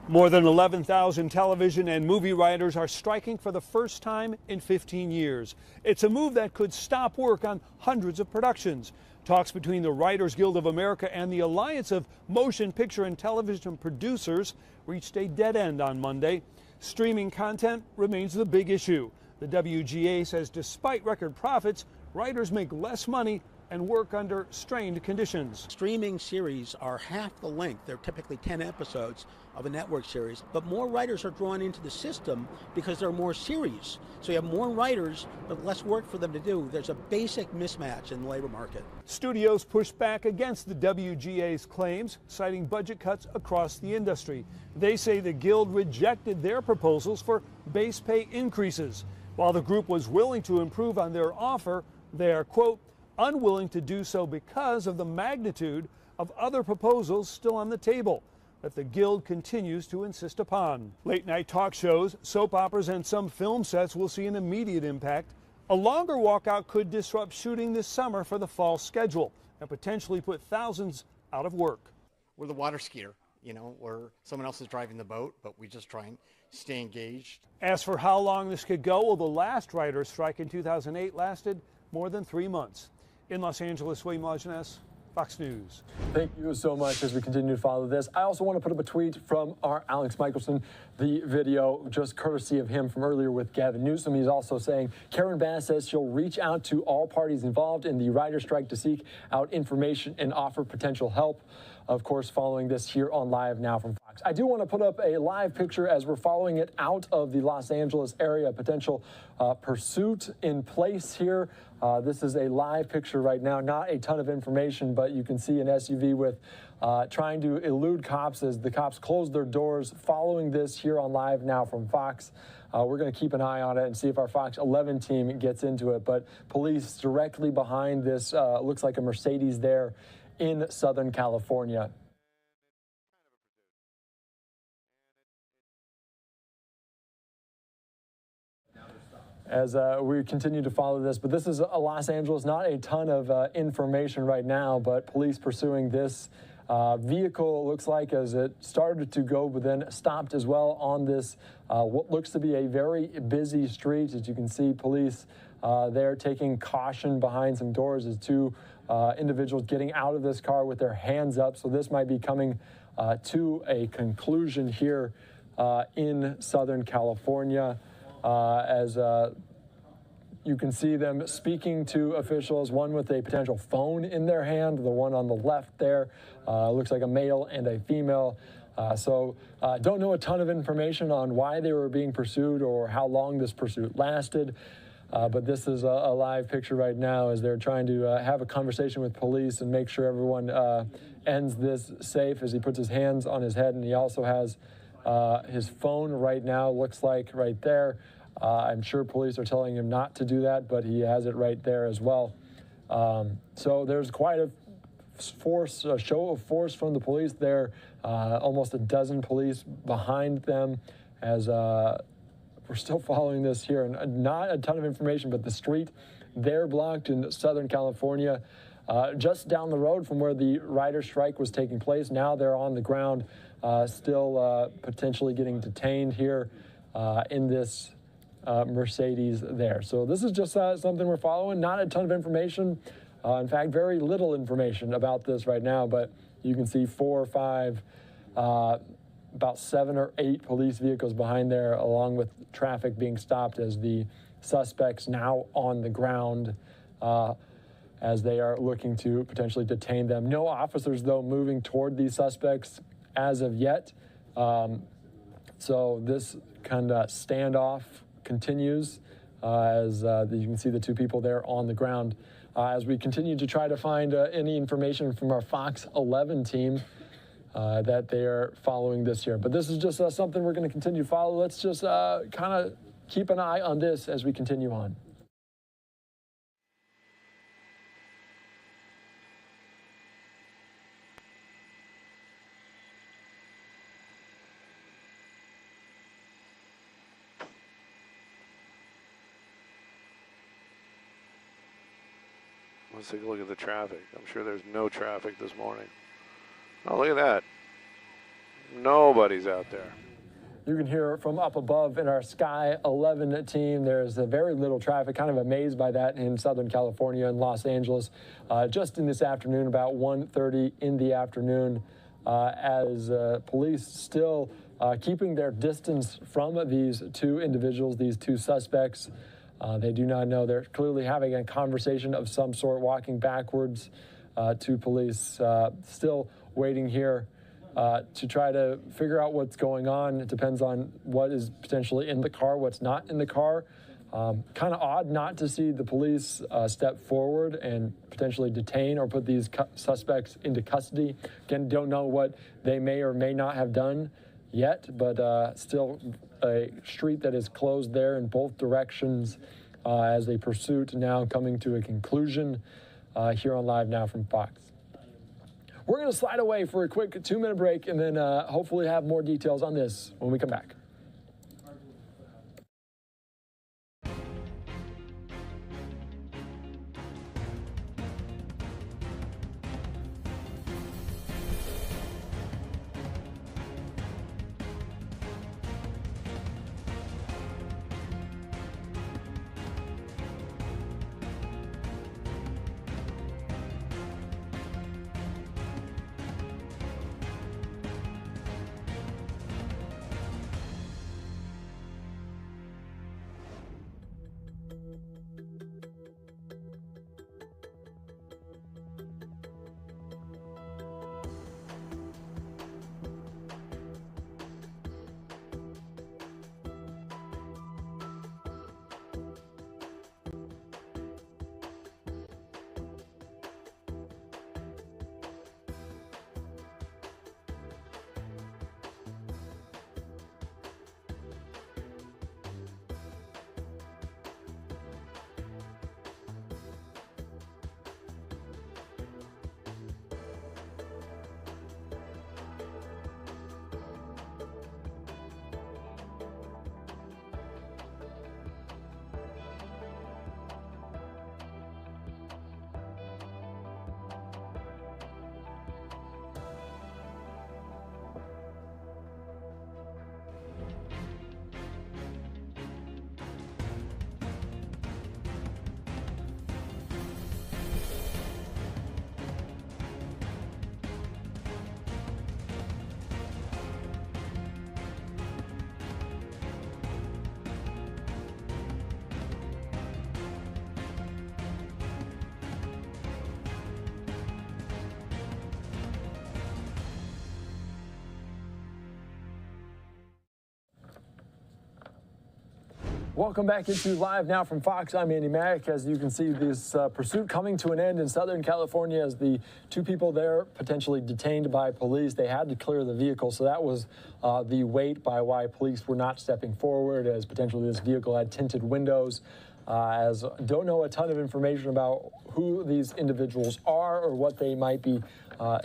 More than 11,000 television and movie writers are striking for the first time in 15 years. It's a move that could stop work on hundreds of productions. Talks between the Writers Guild of America and the Alliance of Motion Picture and Television Producers reached a dead end on Monday. Streaming content remains the big issue. The WGA says despite record profits, writers make less money and work under strained conditions. Streaming series are half the length. They're typically 10 episodes of a network series, but more writers are drawn into the system because there are more series. So you have more writers, but less work for them to do. There's a basic mismatch in the labor market. Studios pushed back against the WGA's claims, citing budget cuts across the industry. They say the Guild rejected their proposals for base pay increases. While the group was willing to improve on their offer, they are, quote, unwilling to do so because of the magnitude of other proposals still on the table that the Guild continues to insist upon. Late-night talk shows, soap operas, and some film sets will see an immediate impact. A longer walkout could disrupt shooting this summer for the fall schedule and potentially put thousands out of work. We're the water skier, where someone else is driving the boat, but we just try and stay engaged. As for how long this could go, well, the last writer's strike in 2008 lasted more than 3 months. In Los Angeles, William Longinus, Fox News. Thank you so much as we continue to follow this. I also want to put up a tweet from our Alex Michelson, the video just courtesy of him from earlier with Gavin Newsom. He's also saying Karen Bass says she'll reach out to all parties involved in the writer strike to seek out information and offer potential help. Of course, following this here on Live Now from Fox. I do want to put up a live picture as we're following it out of the Los Angeles area, potential pursuit in place here. This is a live picture right now, not a ton of information, but you can see an SUV with trying to elude cops as the cops close their doors. Following this here on Live Now from Fox. We're going to keep an eye on it and see if our Fox 11 team gets into it. But police directly behind this, looks like a Mercedes there in Southern California. As we continue to follow this, but this is Los Angeles, not a ton of information right now, but police pursuing this Vehicle looks like as it started to go, but then stopped as well on this what looks to be a very busy street. As you can see, police there taking caution behind some doors as two individuals getting out of this car with their hands up. So this might be coming to a conclusion here in Southern California as you can see them speaking to officials, one with a potential phone in their hand, the one on the left there looks like a male and a female. Don't know a ton of information on why they were being pursued or how long this pursuit lasted. But this is a live picture right now as they're trying to have a conversation with police and make sure everyone ends this safe as he puts his hands on his head. And he also has his phone right now, looks like right there. I'm sure police are telling him not to do that, but he has it right there as well. So there's quite a show of force from the police there. Almost a dozen police behind them as we're still following this here. And not a ton of information, but the street there blocked in Southern California, just down the road from where the rider strike was taking place. Now they're on the ground, still potentially getting detained here in this Mercedes there. So this is just something we're following. Not a ton of information. In fact, very little information about this right now, but you can see 4 or 5, about 7 or 8 police vehicles behind there, along with traffic being stopped as the suspects now on the ground as they are looking to potentially detain them. No officers, though, moving toward these suspects as of yet. So this kind of standoff continues as you can see the 2 people there on the ground. As we continue to try to find any information from our Fox 11 team that they are following this here. But this is just something we're going to continue to follow. Let's just kind of keep an eye on this as we continue on. Let's take a look at the traffic. I'm sure there's no traffic this morning. Oh, look at that. Nobody's out there. You can hear from up above in our Sky 11 team. There's very little traffic. Kind of amazed by that in Southern California and Los Angeles. Just in this afternoon, about 1:30 in the afternoon, as police still keeping their distance from these 2 individuals, these 2 suspects. They do not know. They're clearly having a conversation of some sort, walking backwards to police. Still waiting here to try to figure out what's going on. It depends on what is potentially in the car, what's not in the car. Kind of odd not to see the police step forward and potentially detain or put these suspects into custody. Again, don't know what they may or may not have done yet, but still a street that is closed there in both directions as a pursuit now coming to a conclusion here on Live Now from Fox. We're going to slide away for a quick 2-minute break and then hopefully have more details on this when we come back. Welcome back into Live Now from Fox. I'm Andy Mack. As you can see, this pursuit coming to an end in Southern California as the two people there potentially detained by police. They had to clear the vehicle, so that was the weight by why police were not stepping forward, as potentially this vehicle had tinted windows. As don't know a ton of information about who these individuals are or what they might be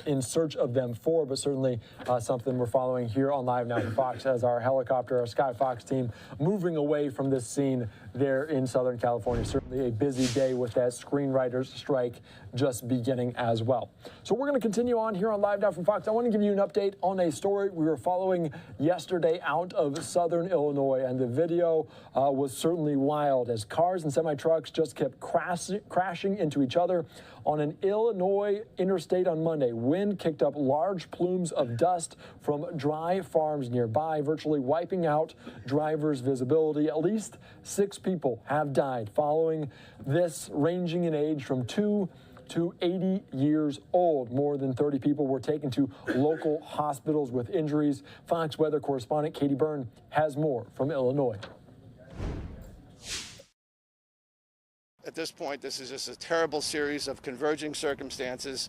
in search of them for, but certainly something we're following here on Live Now from Fox as our helicopter, our Sky Fox team, moving away from this scene there in Southern California. Certainly a busy day with that screenwriters strike just beginning as well. So we're going to continue on here on Live Now from Fox. I want to give you an update on a story we were following yesterday out of Southern Illinois, and the video was certainly wild as cars and semi-trucks just kept crashing into each other on an Illinois interstate on Monday. Wind kicked up large plumes of dust from dry farms nearby, virtually wiping out drivers' visibility. At least 6 people have died following this, ranging in age from 2 to 80 years old. More than 30 people were taken to local hospitals with injuries. Fox weather correspondent Katie Byrne has more from Illinois. At this point, this is just a terrible series of converging circumstances,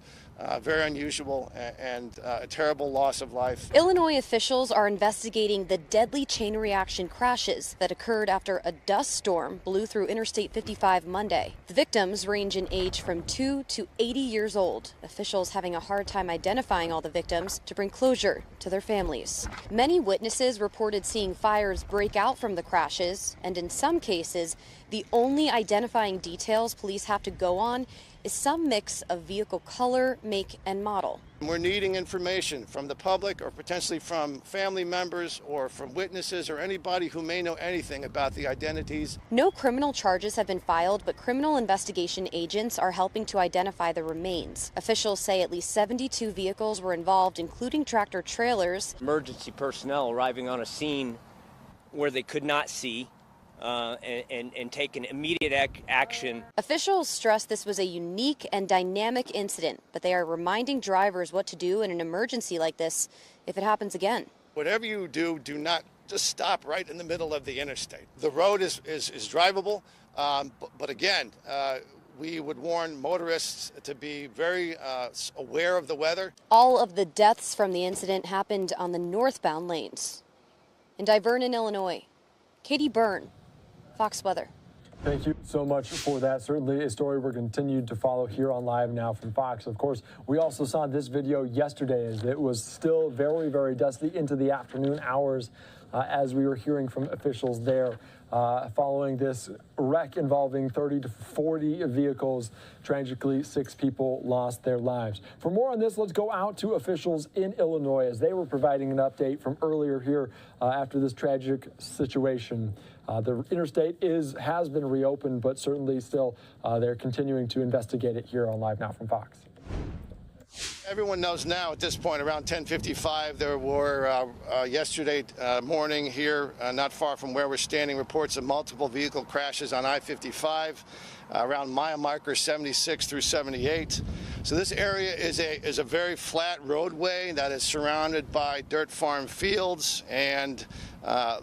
very unusual, and a terrible loss of life. Illinois officials are investigating the deadly chain reaction crashes that occurred after a dust storm blew through Interstate 55 Monday. The victims range in age from 2 to 80 years old, officials having a hard time identifying all the victims to bring closure to their families. Many witnesses reported seeing fires break out from the crashes, and in some cases, the only identifying details police have to go on is some mix of vehicle color, make, and model. We're needing information from the public or potentially from family members or from witnesses or anybody who may know anything about the identities. No criminal charges have been filed, but criminal investigation agents are helping to identify the remains. Officials say at least 72 vehicles were involved, including tractor trailers. Emergency personnel arriving on a scene where they could not see. And take an immediate action. Officials stress this was a unique and dynamic incident, but they are reminding drivers what to do in an emergency like this if it happens again. Whatever you do, do not just stop right in the middle of the interstate. The road is drivable, but again, we would warn motorists to be very aware of the weather. All of the deaths from the incident happened on the northbound lanes. In Vernon, Illinois, Katie Byrne, Fox Weather. Thank you so much for that. Certainly a story we're continued to follow here on Live Now from Fox. Of course, we also saw this video yesterday as it was still very, very dusty into the afternoon hours as we were hearing from officials there. Following this wreck involving 30 to 40 vehicles, tragically 6 people lost their lives. For more on this, let's go out to officials in Illinois as they were providing an update from earlier here after this tragic situation. The interstate has been reopened, but certainly still they're continuing to investigate it here on Live Now from Fox. Everyone knows now at this point, around 10:55, there were yesterday morning here, not far from where we're standing, reports of multiple vehicle crashes on I-55 around mile marker 76 through 78. So this area is a very flat roadway that is surrounded by dirt farm fields, and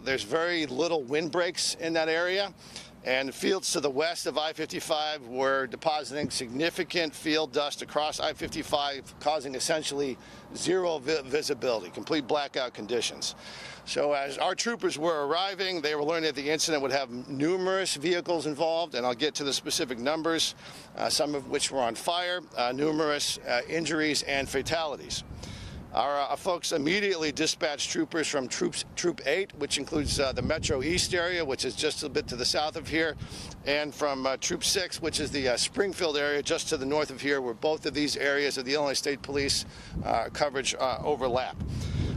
there's very little windbreaks in that area. And fields to the west of I-55 were depositing significant field dust across I-55, causing essentially zero visibility, complete blackout conditions. So as our troopers were arriving, they were learning that the incident would have numerous vehicles involved, and I'll get to the specific numbers, some of which were on fire, numerous injuries and fatalities. Our folks immediately dispatched troopers from Troop 8, which includes the Metro East area, which is just a bit to the south of here, and from Troop 6, which is the Springfield area just to the north of here, where both of these areas of the Illinois State Police coverage overlap.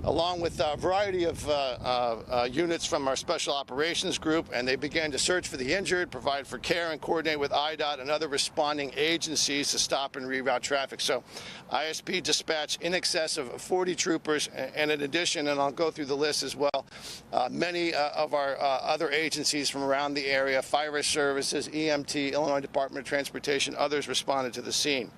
Along with a variety of units from our Special Operations Group, and they began to search for the injured, provide for care, and coordinate with IDOT and other responding agencies to stop and reroute traffic. So ISP dispatched in excess of 40 troopers, and in addition, and I'll go through the list as well, many of our other agencies from around the area, Fire Services, EMT, Illinois Department of Transportation, others responded to the scene.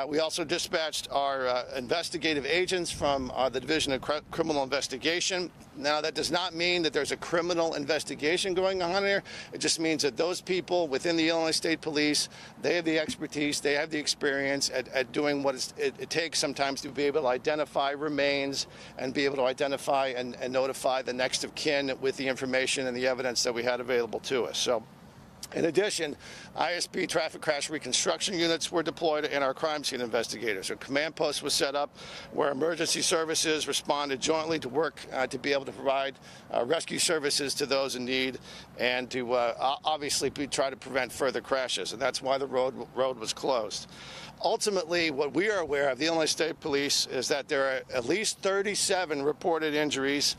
We also dispatched our investigative agents from the Division of criminal investigation. Now, that does not mean that there's a criminal investigation going on here. It just means that those people within the Illinois State Police, they have the expertise, they have the experience at doing what it takes sometimes to be able to identify remains and be able to identify and notify the next of kin with the information and the evidence that we had available to us. So, in addition, ISP traffic crash reconstruction units were deployed and our crime scene investigators. A command post was set up where emergency services responded jointly to work to be able to provide rescue services to those in need and to obviously try to prevent further crashes. And that's why the road was closed. Ultimately, what we are aware of, the Illinois State Police, is that there are at least 37 reported injuries.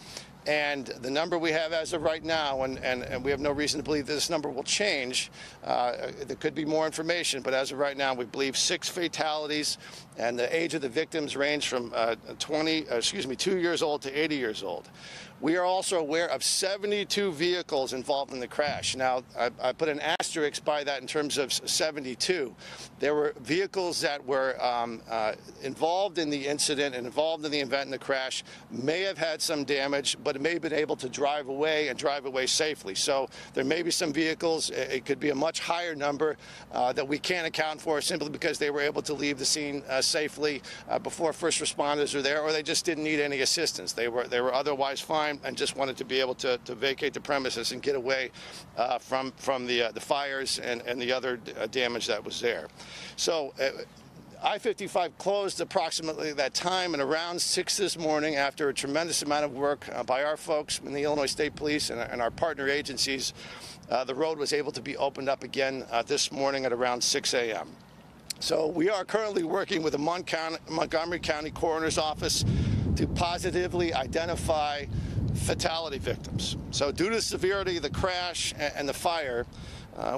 And the number we have as of right now, and we have no reason to believe that this number will change. There could be more information, but as of right now, we believe 6 fatalities, and the age of the victims range from 2 years old to 80 years old. We are also aware of 72 vehicles involved in the crash. Now, I put an asterisk by that in terms of 72. There were vehicles that were involved in the incident and involved in the event in the crash, may have had some damage, but may have been able to drive away and drive away safely. So there may be some vehicles, it could be a much higher number that we can't account for simply because they were able to leave the scene safely before first responders were there, or they just didn't need any assistance. They were otherwise fine and just wanted to be able to vacate the premises and get away from the fires and the other damage that was there. So I-55 closed approximately that time, and around 6 this morning, after a tremendous amount of work by our folks in the Illinois State Police and our partner agencies, the road was able to be opened up again this morning at around 6 a.m. So we are currently working with the Montgomery County Coroner's Office to positively identify fatality victims. So due to the severity of the crash and the fire,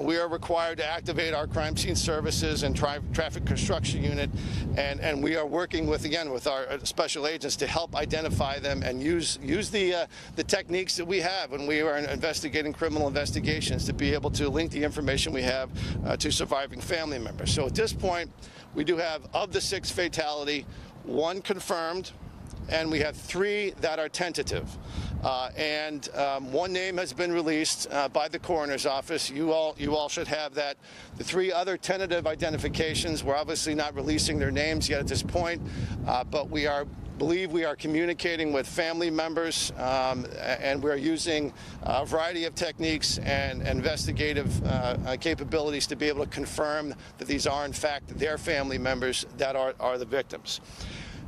we are required to activate our crime scene services and traffic construction unit, and we are working with our special agents to help identify them and use the techniques that we have when we are investigating criminal investigations to be able to link the information we have to surviving family members. So at this point, we do have, of the 6 fatality, 1 confirmed, and we have 3 that are tentative. And 1 name has been released by the coroner's office. You all should have that. The 3 other tentative identifications, we're obviously not releasing their names yet at this point, but we believe we are communicating with family members, and we're using a variety of techniques and investigative capabilities to be able to confirm that these are in fact their family members that are the victims.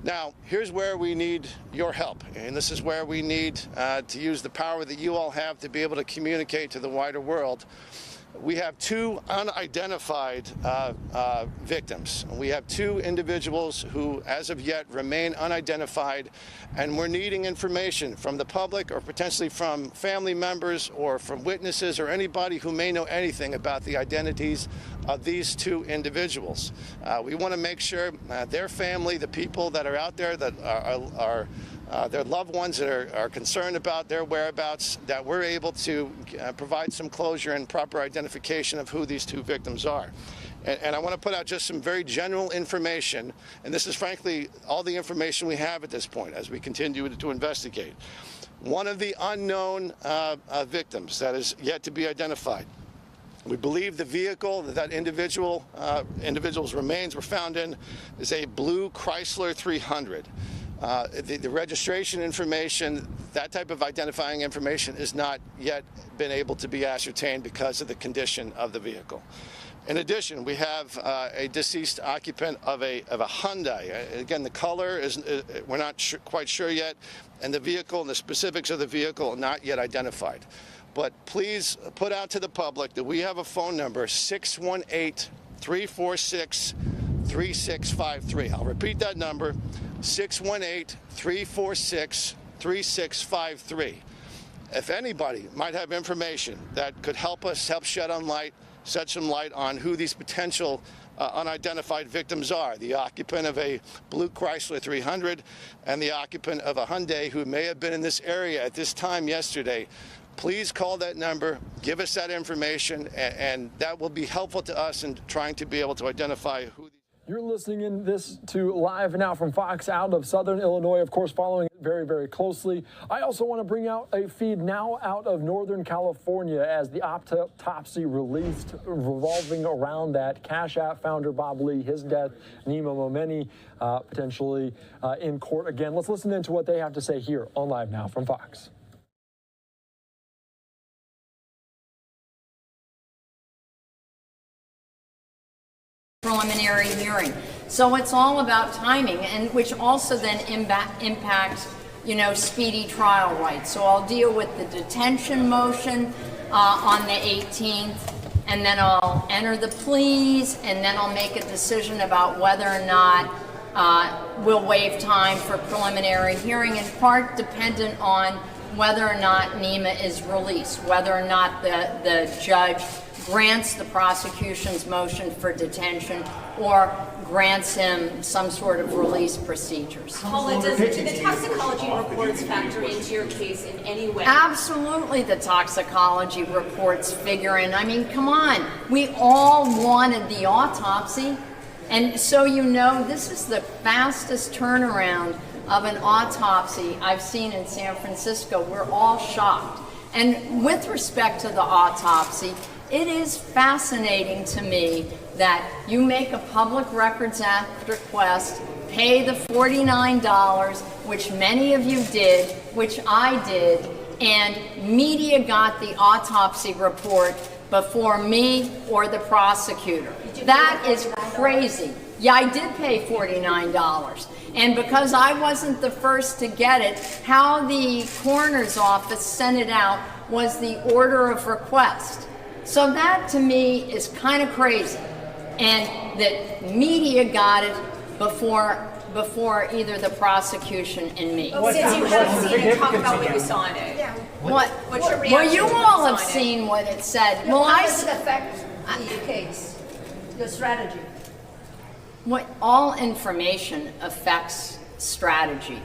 Now, here's where we need your help, and this is where we need to use the power that you all have to be able to communicate to the wider world. We have 2 unidentified victims. We have 2 individuals who, as of yet, remain unidentified, and we're needing information from the public or potentially from family members or from witnesses or anybody who may know anything about the identities of these 2 individuals. We want to make sure their family, the people that are out there that are their loved ones that are concerned about their whereabouts, that we're able to provide some closure and proper identification of who these 2 victims are. And I want to put out just some very general information, and this is frankly all the information we have at this point as we continue to investigate. One of the unknown victims that is yet to be identified. We believe the vehicle that individual's remains were found in is a blue Chrysler 300. The registration information, that type of identifying information, is not yet been able to be ascertained because of the condition of the vehicle. In addition, we have a deceased occupant of a Hyundai. Again, the color is we're not quite sure yet, and the vehicle and the specifics of the vehicle are not yet identified. But please put out to the public that we have a phone number, 618-346-3653. I'll repeat that number, 618-346-3653. If anybody might have information that could help us, shed some light on who these potential unidentified victims are, the occupant of a blue Chrysler 300 and the occupant of a Hyundai who may have been in this area at this time yesterday, please call that number, give us that information, and that will be helpful to us in trying to be able to identify who these You're listening in this to Live Now from Fox out of Southern Illinois, of course, following it very, very closely. I also want to bring out a feed now out of Northern California as the autopsy released revolving around that Cash App founder Bob Lee, his death, Nima Momeni potentially in court again. Let's listen into what they have to say here on Live Now from Fox. Preliminary hearing. So it's all about timing, and which also then impacts, speedy trial rights. So I'll deal with the detention motion on the 18th, and then I'll enter the pleas, and then I'll make a decision about whether or not we'll waive time for preliminary hearing, in part dependent on whether or not Nima is released, whether or not the judge grants the prosecution's motion for detention or grants him some sort of release procedures. Paula, do the toxicology reports factor into your case in any way? Absolutely, the toxicology reports figure in. I mean, come on. We all wanted the autopsy. And so this is the fastest turnaround of an autopsy I've seen in San Francisco. We're all shocked. And with respect to the autopsy, it is fascinating to me that you make a Public Records Act request, pay the $49, which many of you did, which I did, and media got the autopsy report before me or the prosecutor. That is crazy. Yeah, I did pay $49. And because I wasn't the first to get it, how the coroner's office sent it out was the order of request. So that to me is kind of crazy. And that media got it before either the prosecution and me. Since you have seen it, talk about what you saw in it. Yeah. What's your reaction? Well, you all have seen what it said. Well, how does it affect the case, the strategy? All information affects strategy.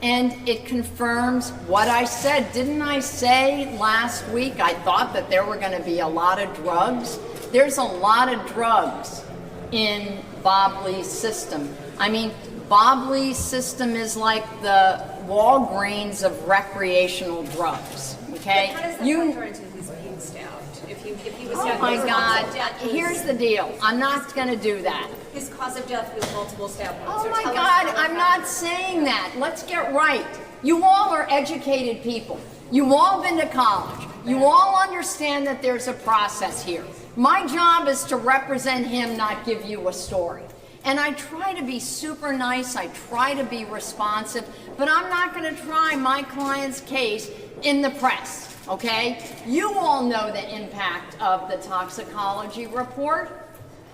And it confirms what I said. Didn't I say last week I thought that there were going to be a lot of drugs? There's a lot of drugs in Bob Lee's system. I mean, Bob Lee's system is like the Walgreens of recreational drugs. Okay? But how does that factor into his being stabbed? If he was oh my God! Here's the deal. I'm not going to do that. His cause of death was multiple stab wounds. Oh my God! I'm not saying that. Let's get right. You all are educated people. You've all been to college. You all understand that there's a process here. My job is to represent him, not give you a story. And I try to be super nice. I try to be responsive. But I'm not going to try my client's case in the press. Okay? You all know the impact of the toxicology report.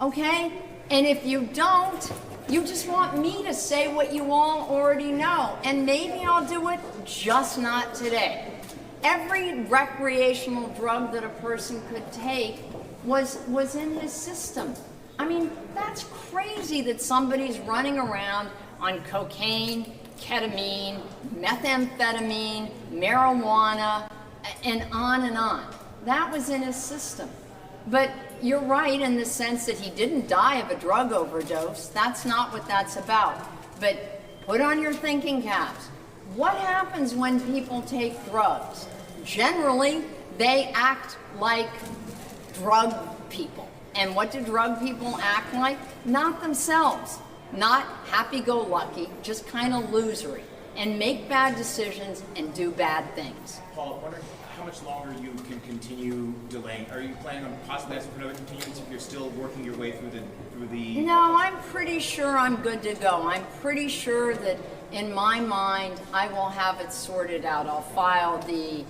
Okay? And if you don't, you just want me to say what you all already know. And maybe I'll do it, just not today. Every recreational drug that a person could take was in his system. I mean, that's crazy that somebody's running around on cocaine, ketamine, methamphetamine, marijuana, and on and on. That was in his system. But you're right in the sense that he didn't die of a drug overdose. That's not what that's about. But put on your thinking caps. What happens when people take drugs? Generally, they act like drug people. And what do drug people act like? Not themselves. Not happy-go-lucky, just kind of losery. And make bad decisions and do bad things. Paul, I'm wondering how much longer you can continue delaying. Are you planning on possibly asking for another continuance if you're still working your way through the... No, I'm pretty sure I'm good to go. I'm pretty sure that in my mind, I will have it sorted out. I'll file the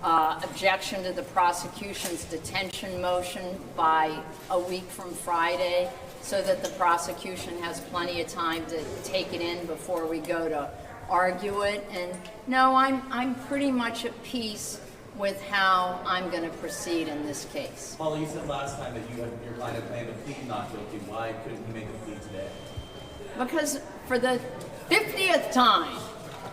objection to the prosecution's detention motion by a week from Friday so that the prosecution has plenty of time to take it in before we go to argue it. And no, I'm pretty much at peace with how I'm going to proceed in this case. Paula, you said last time that your client had made a plea not guilty. Why couldn't he make a plea today? Because for the 50th time,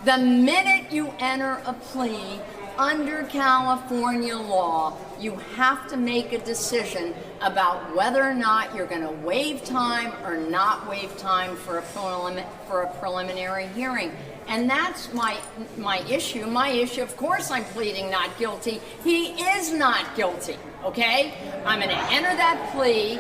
the minute you enter a plea under California law, You have to make a decision about whether or not you're going to waive time or not waive time for a preliminary hearing. And that's my issue. My issue, of course, I'm pleading not guilty. He is not guilty, okay? I'm going to enter that plea,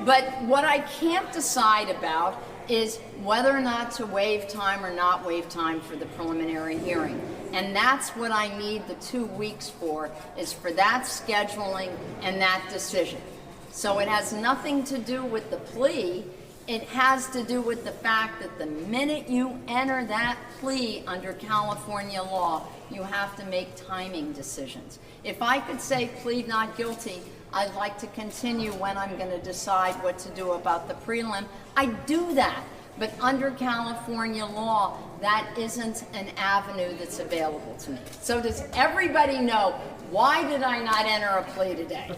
but what I can't decide about is whether or not to waive time or not waive time for the preliminary hearing. And that's what I need the 2 weeks for, is for that scheduling and that decision. So it has nothing to do with the plea. It has to do with the fact that the minute you enter that plea under California law, you have to make timing decisions. If I could say plead not guilty, I'd like to continue when I'm going to decide what to do about the prelim. I do that, but under California law, that isn't an avenue that's available to me. So does everybody know, why did I not enter a plea today?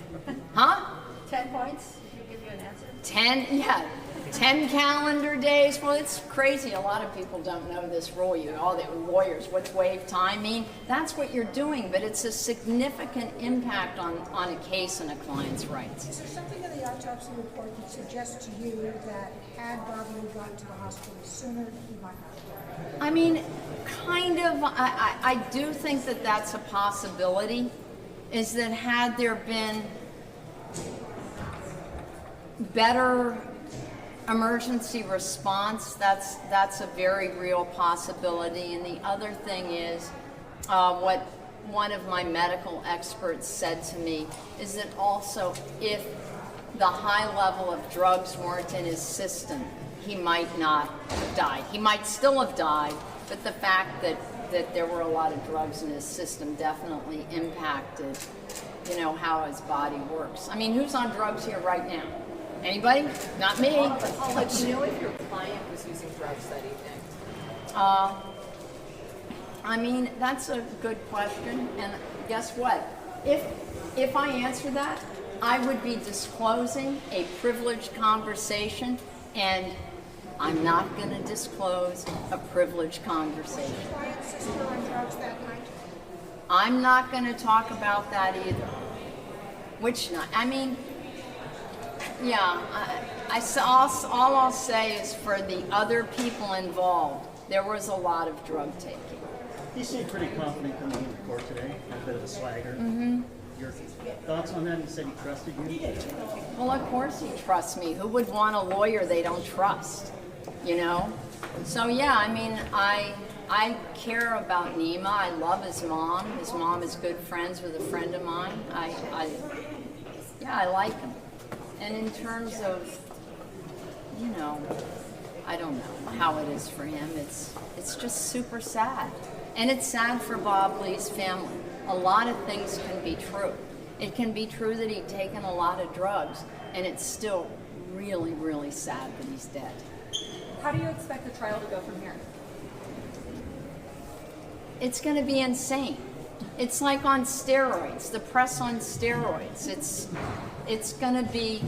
Huh? 10 points? Did he give you an answer? 10, yeah. 10 calendar days. Well, it's crazy. A lot of people don't know this rule. All the lawyers, what's waive time mean? That's what you're doing, but it's a significant impact on a case and a client's rights. Is there something in the autopsy report that suggests to you that had Bob Lee gotten to the hospital sooner, he might not have died? I mean, kind of. I do think that that's a possibility, is that had there been better emergency response, that's a very real possibility. And the other thing is, what one of my medical experts said to me is that also if the high level of drugs weren't in his system, he might not have died. He might still have died, but the fact that there were a lot of drugs in his system definitely impacted, how his body works. I mean, who's on drugs here right now? Anybody? Not me. I'll let you know if your client was using drugs that evening. I mean, that's a good question. And guess what? If I answer that, I would be disclosing a privileged conversation, and I'm not going to disclose a privileged conversation. Was your client's sister on drugs that night? I'm not going to talk about that either. Which night? I mean, yeah, all I'll say is for the other people involved, there was a lot of drug taking. He seemed pretty confident coming into court today, a bit of a swagger. Mm-hmm. Your thoughts on that? He said he trusted you? Well, of course he trusts me. Who would want a lawyer they don't trust, So, yeah, I mean, I care about Nima. I love his mom. His mom is good friends with a friend of mine. I like him. And in terms of, I don't know how it is for him. It's just super sad. And it's sad for Bob Lee's family. A lot of things can be true. It can be true that he'd taken a lot of drugs, and it's still really, really sad that he's dead. How do you expect the trial to go from here? It's going to be insane. It's like on steroids, the press on steroids. It's going to be,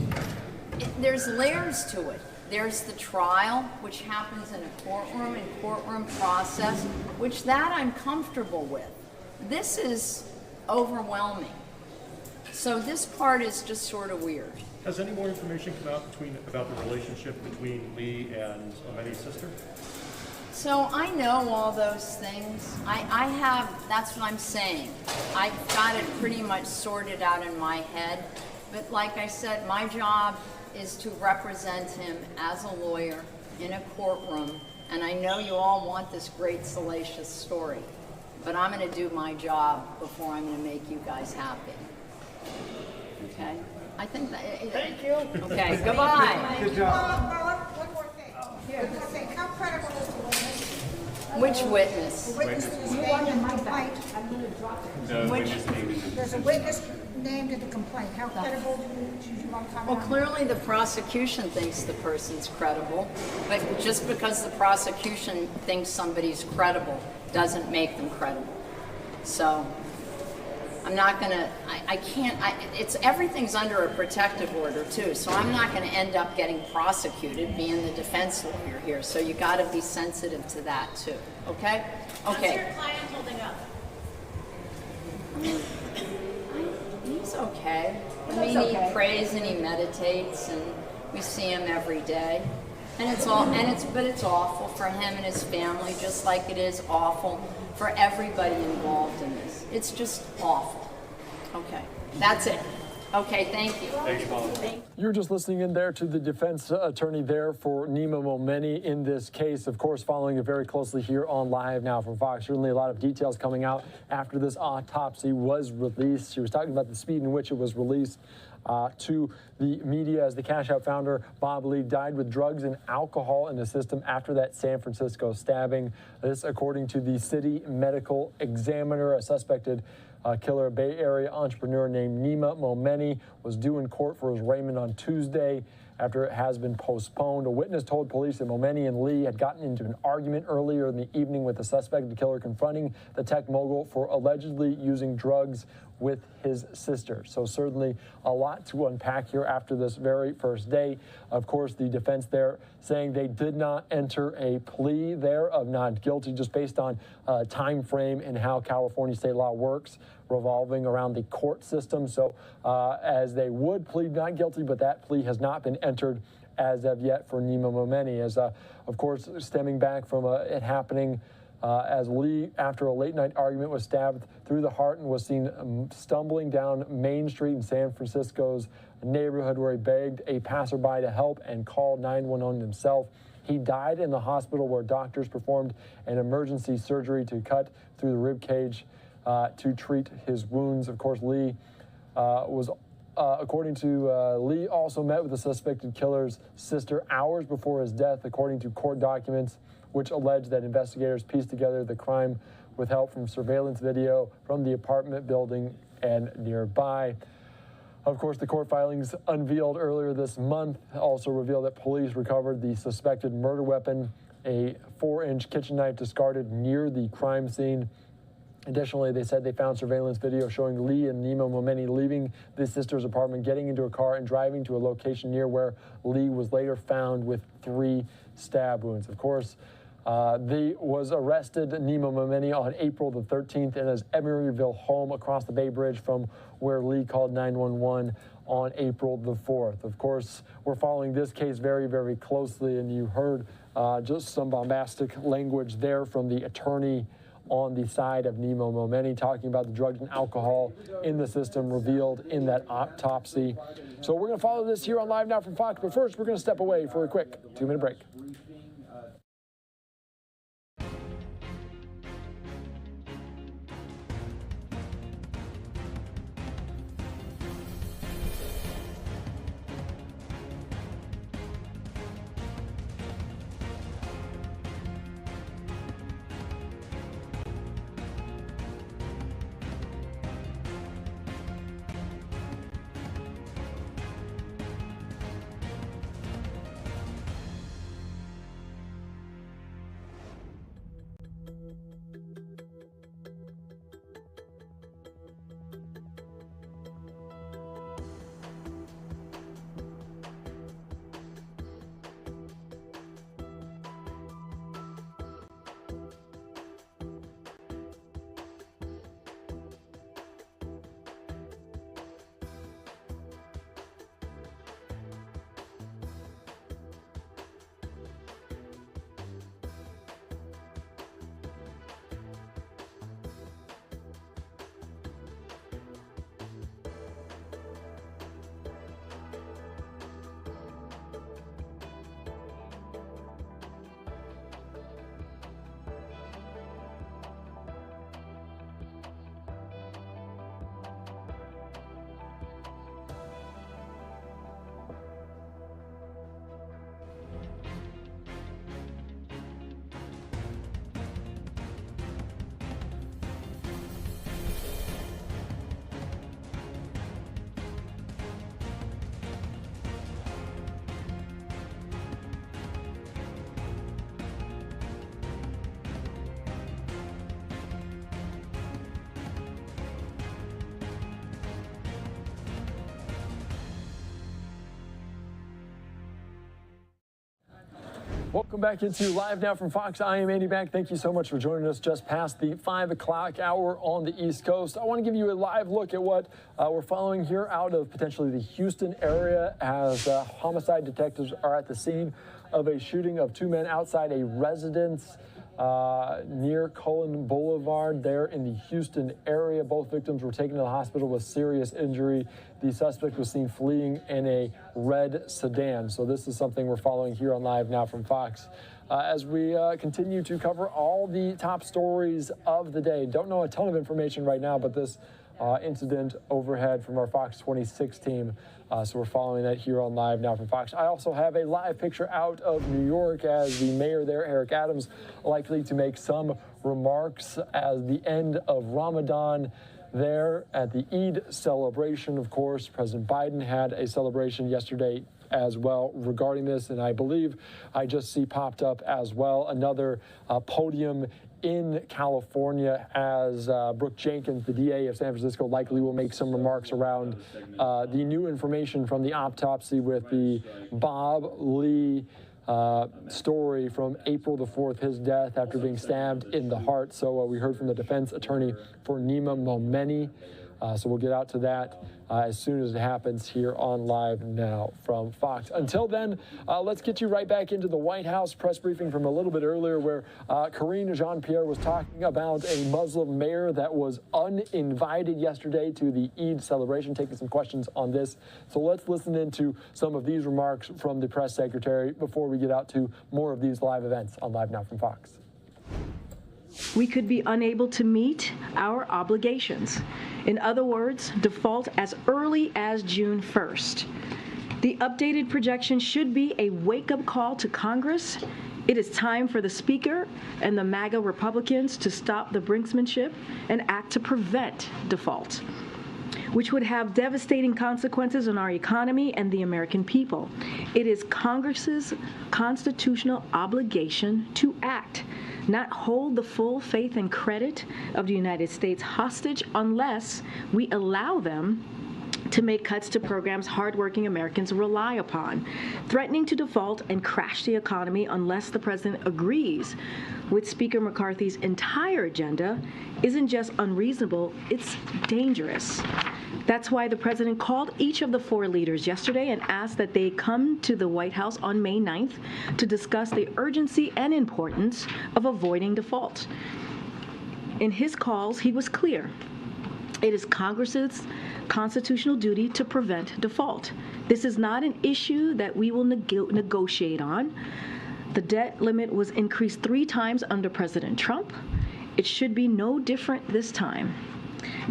there's layers to it. There's the trial, which happens in a courtroom process, which that I'm comfortable with. This is overwhelming. So this part is just sort of weird. Has any more information come out about the relationship between Lee and Ameni's sister? So I know all those things. I have, that's what I'm saying. I've got it pretty much sorted out in my head. But like I said, my job is to represent him as a lawyer in a courtroom. And I know you all want this great salacious story. But I'm going to do my job before I'm going to make you guys happy. Okay? I think that... Thank you. Okay, goodbye. Good job. One more thing. One more thing. How credible is the witness? Which witness? The witness that was named in the complaint. There's a witness named in the complaint. How credible do you want to comment on? Well, clearly the prosecution thinks the person's credible, but just because the prosecution thinks somebody's credible doesn't make them credible. So I'm not gonna, I can't, everything's under a protective order too, so I'm not gonna end up getting prosecuted being the defense lawyer here, so you gotta be sensitive to that too, okay? Okay. How's your client holding up? He's He's okay. I He's mean, okay. he prays and he meditates, and we see him every day. And it's awful for him and his family, just like it is awful for everybody involved in this. It's just awful. Okay, that's it. Okay, thank you. Thanks, Paul. You were just listening in there to the defense attorney there for Nima Momeni in this case, of course, following it very closely here on Live Now from Fox. Certainly a lot of details coming out after this autopsy was released. She was talking about the speed in which it was released to the media as the Cash App founder, Bob Lee, died with drugs and alcohol in the system after that San Francisco stabbing. This, according to the city medical examiner, a suspected killer, Bay Area entrepreneur named Nima Momeni, was due in court for his arraignment on Tuesday after it has been postponed. A witness told police that Momeni and Lee had gotten into an argument earlier in the evening with the suspected killer confronting the tech mogul for allegedly using drugs with his sister. So certainly a lot to unpack here after this very first day. Of course, the defense there saying they did not enter a plea there of not guilty just based on time frame and how California state law works, revolving around the court system. So as they would plead not guilty, but that plea has not been entered as of yet for Nima Momeni, as of course stemming back from it happening as Lee, after a late night argument, was stabbed through the heart and was seen stumbling down Main Street in San Francisco's neighborhood, where he begged a passerby to help and called 911 himself. He died in the hospital where doctors performed an emergency surgery to cut through the rib cage to treat his wounds. Of course, Lee according to Lee, also met with the suspected killer's sister hours before his death, according to court documents, which allege that investigators pieced together the crime with help from surveillance video from the apartment building and nearby. Of course, the court filings unveiled earlier this month also revealed that police recovered the suspected murder weapon, a 4-inch kitchen knife discarded near the crime scene. Additionally, they said they found surveillance video showing Lee and Nima Momeni leaving the sister's apartment, getting into a car, and driving to a location near where Lee was later found with 3 stab wounds. Of course, Lee was arrested, Nima Momeni, on April the 13th in his Emeryville home across the Bay Bridge from where Lee called 911 on April the 4th. Of course, we're following this case very, very closely, and you heard just some bombastic language there from the attorney on the side of Nima Momeni, talking about the drugs and alcohol in the system revealed in that autopsy. So we're going to follow this here on Live Now from Fox, but first we're going to step away for a quick 2-minute break. Welcome back into Live Now from Fox. I am Andy Mack. Thank you so much for joining us just past the 5 o'clock hour on the East Coast. I want to give you a live look at what we're following here out of potentially the Houston area as homicide detectives are at the scene of a shooting of 2 men outside a residence near Cullen Boulevard there in the Houston area. Both victims were taken to the hospital with serious injury. The suspect was seen fleeing in a red sedan. So this is something we're following here on Live Now from Fox. As we continue to cover all the top stories of the day. Don't know a ton of information right now, but this incident overhead from our Fox 26 team. So we're following that here on Live Now from Fox. I also have a live picture out of New York as the mayor there, Eric Adams, likely to make some remarks as the end of Ramadan there at the Eid celebration. Of course, President Biden had a celebration yesterday as well regarding this, and I believe I just see popped up as well another podium in California as Brooke Jenkins, the DA of San Francisco, likely will make some remarks around the new information from the autopsy with the Bob Lee story from April the 4th, his death after being stabbed in the heart. So we heard from the defense attorney for Nima Momeni. So we'll get out to that as soon as it happens here on Live Now from Fox. Until then, let's get you right back into the White House press briefing from a little bit earlier where Karine Jean-Pierre was talking about a Muslim mayor that was uninvited yesterday to the Eid celebration, taking some questions on this. So let's listen into some of these remarks from the press secretary before we get out to more of these live events on Live Now from Fox. We could be unable to meet our obligations. In other words, default as early as June 1st. The updated projection should be a wake-up call to Congress. It is time for the Speaker and the MAGA Republicans to stop the brinksmanship and act to prevent default, which would have devastating consequences on our economy and the American people. It is Congress's constitutional obligation to act, not hold the full faith and credit of the United States hostage unless we allow them to make cuts to programs hardworking Americans rely upon, threatening to default and crash the economy unless the president agrees with Speaker McCarthy's entire agenda isn't just unreasonable, it's dangerous. That's why the president called each of the 4 leaders yesterday and asked that they come to the White House on May 9th to discuss the urgency and importance of avoiding default. In his calls, he was clear. It is Congress's constitutional duty to prevent default. This is not an issue that we will negotiate on. The debt limit was increased 3 times under President Trump. It should be no different this time.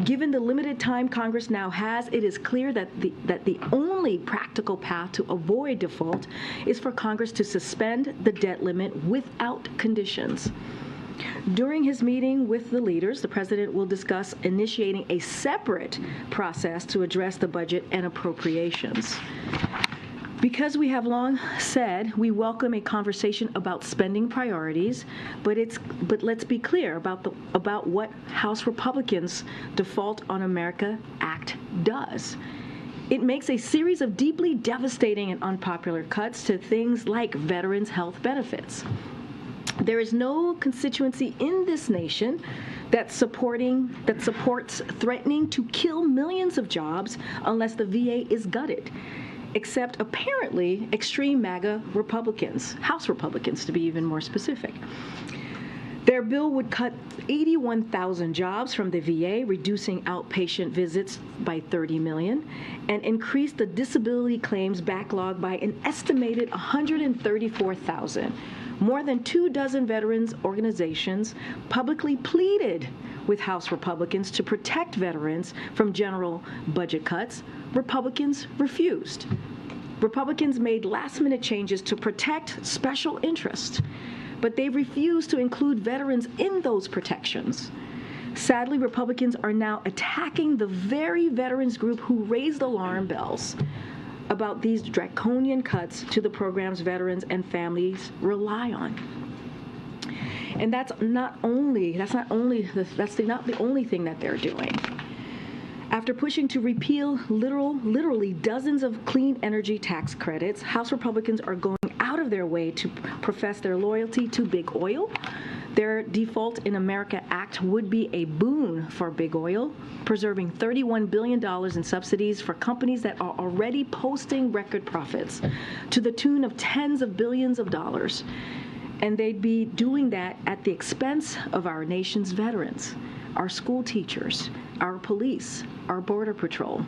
Given the limited time Congress now has, it is clear that the only practical path to avoid default is for Congress to suspend the debt limit without conditions. During his meeting with the leaders, the president will discuss initiating a separate process to address the budget and appropriations. Because we have long said we welcome a conversation about spending priorities, but let's be clear about what House Republicans' Default on America Act does. It makes a series of deeply devastating and unpopular cuts to things like veterans' health benefits. There is no constituency in this nation that supports threatening to kill millions of jobs unless the VA is gutted, except apparently extreme MAGA Republicans, House Republicans to be even more specific. Their bill would cut 81,000 jobs from the VA, reducing outpatient visits by 30 million, and increase the disability claims backlog by an estimated 134,000. More than 24 veterans organizations publicly pleaded with House Republicans to protect veterans from general budget cuts. Republicans refused. Republicans made last-minute changes to protect special interests, but they refused to include veterans in those protections. Sadly, Republicans are now attacking the very veterans group who raised alarm bells about these draconian cuts to the programs veterans and families rely on. And that's not the only thing that they're doing. After pushing to repeal literally dozens of clean energy tax credits, House Republicans are going out of their way to profess their loyalty to big oil. Their Default in America Act would be a boon for big oil, preserving $31 billion in subsidies for companies that are already posting record profits to the tune of tens of billions of dollars. And they'd be doing that at the expense of our nation's veterans, our school teachers, our police, our Border Patrol.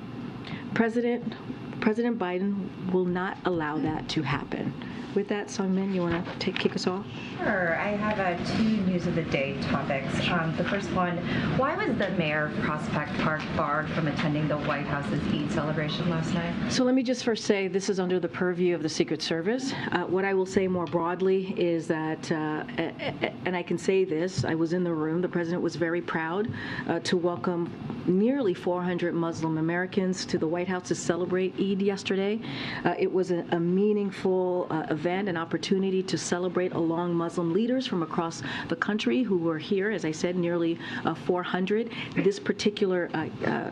President Biden will not allow that to happen. With that, Sungmin, you want to kick us off? Sure. I have two news of the day topics. The first one, why was the mayor of Prospect Park barred from attending the White House's Eid celebration last night? So let me just first say this is under the purview of the Secret Service. What I will say more broadly is that, and I can say this, I was in the room, the president was very proud to welcome nearly 400 Muslim Americans to the White House to celebrate Eid yesterday. It was a meaningful event, an opportunity to celebrate along Muslim leaders from across the country who were here, as I said, nearly 400. This particular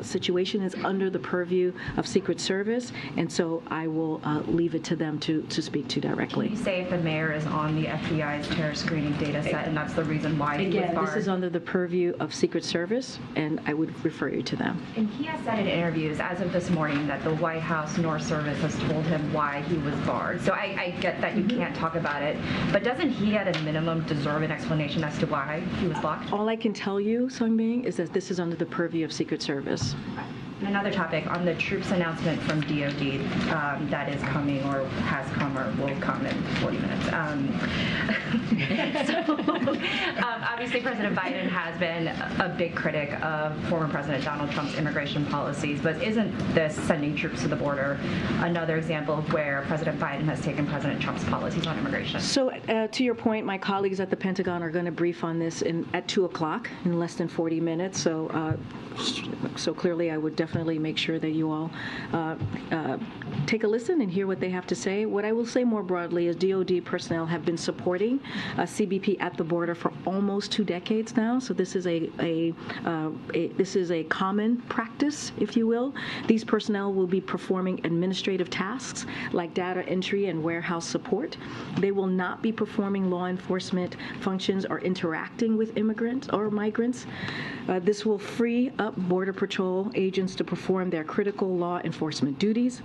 situation is under the purview of Secret Service, and so I will leave it to them to speak to directly. Can you say if the mayor is on the FBI's terror screening data set, and that's the reason why he was barred? Again, this is under the purview of Secret Service, and I would refer you to them. And he has said in interviews as of this morning that the White House nor service has told him why he was barred. So I get that you can't talk about it, but doesn't he at a minimum deserve an explanation as to why he was blocked? All I can tell you, Sungbing, is that this is under the purview of Secret Service. Another topic on the troops announcement from DOD that is coming or has come or will come in 40 minutes. Obviously, President Biden has been a big critic of former President Donald Trump's immigration policies, but isn't this sending troops to the border another example of where President Biden has taken President Trump's policies on immigration? So to your point, my colleagues at the Pentagon are going to brief on this at 2 o'clock in less than 40 minutes. So clearly I would definitely make sure that you all take a listen and hear what they have to say. What I will say more broadly is DOD personnel have been supporting CBP at the border for almost 2 decades now. So this is this is a common practice, if you will. These personnel will be performing administrative tasks like data entry and warehouse support. They will not be performing law enforcement functions or interacting with immigrants or migrants. This will free up Border Patrol agents to perform their critical law enforcement duties.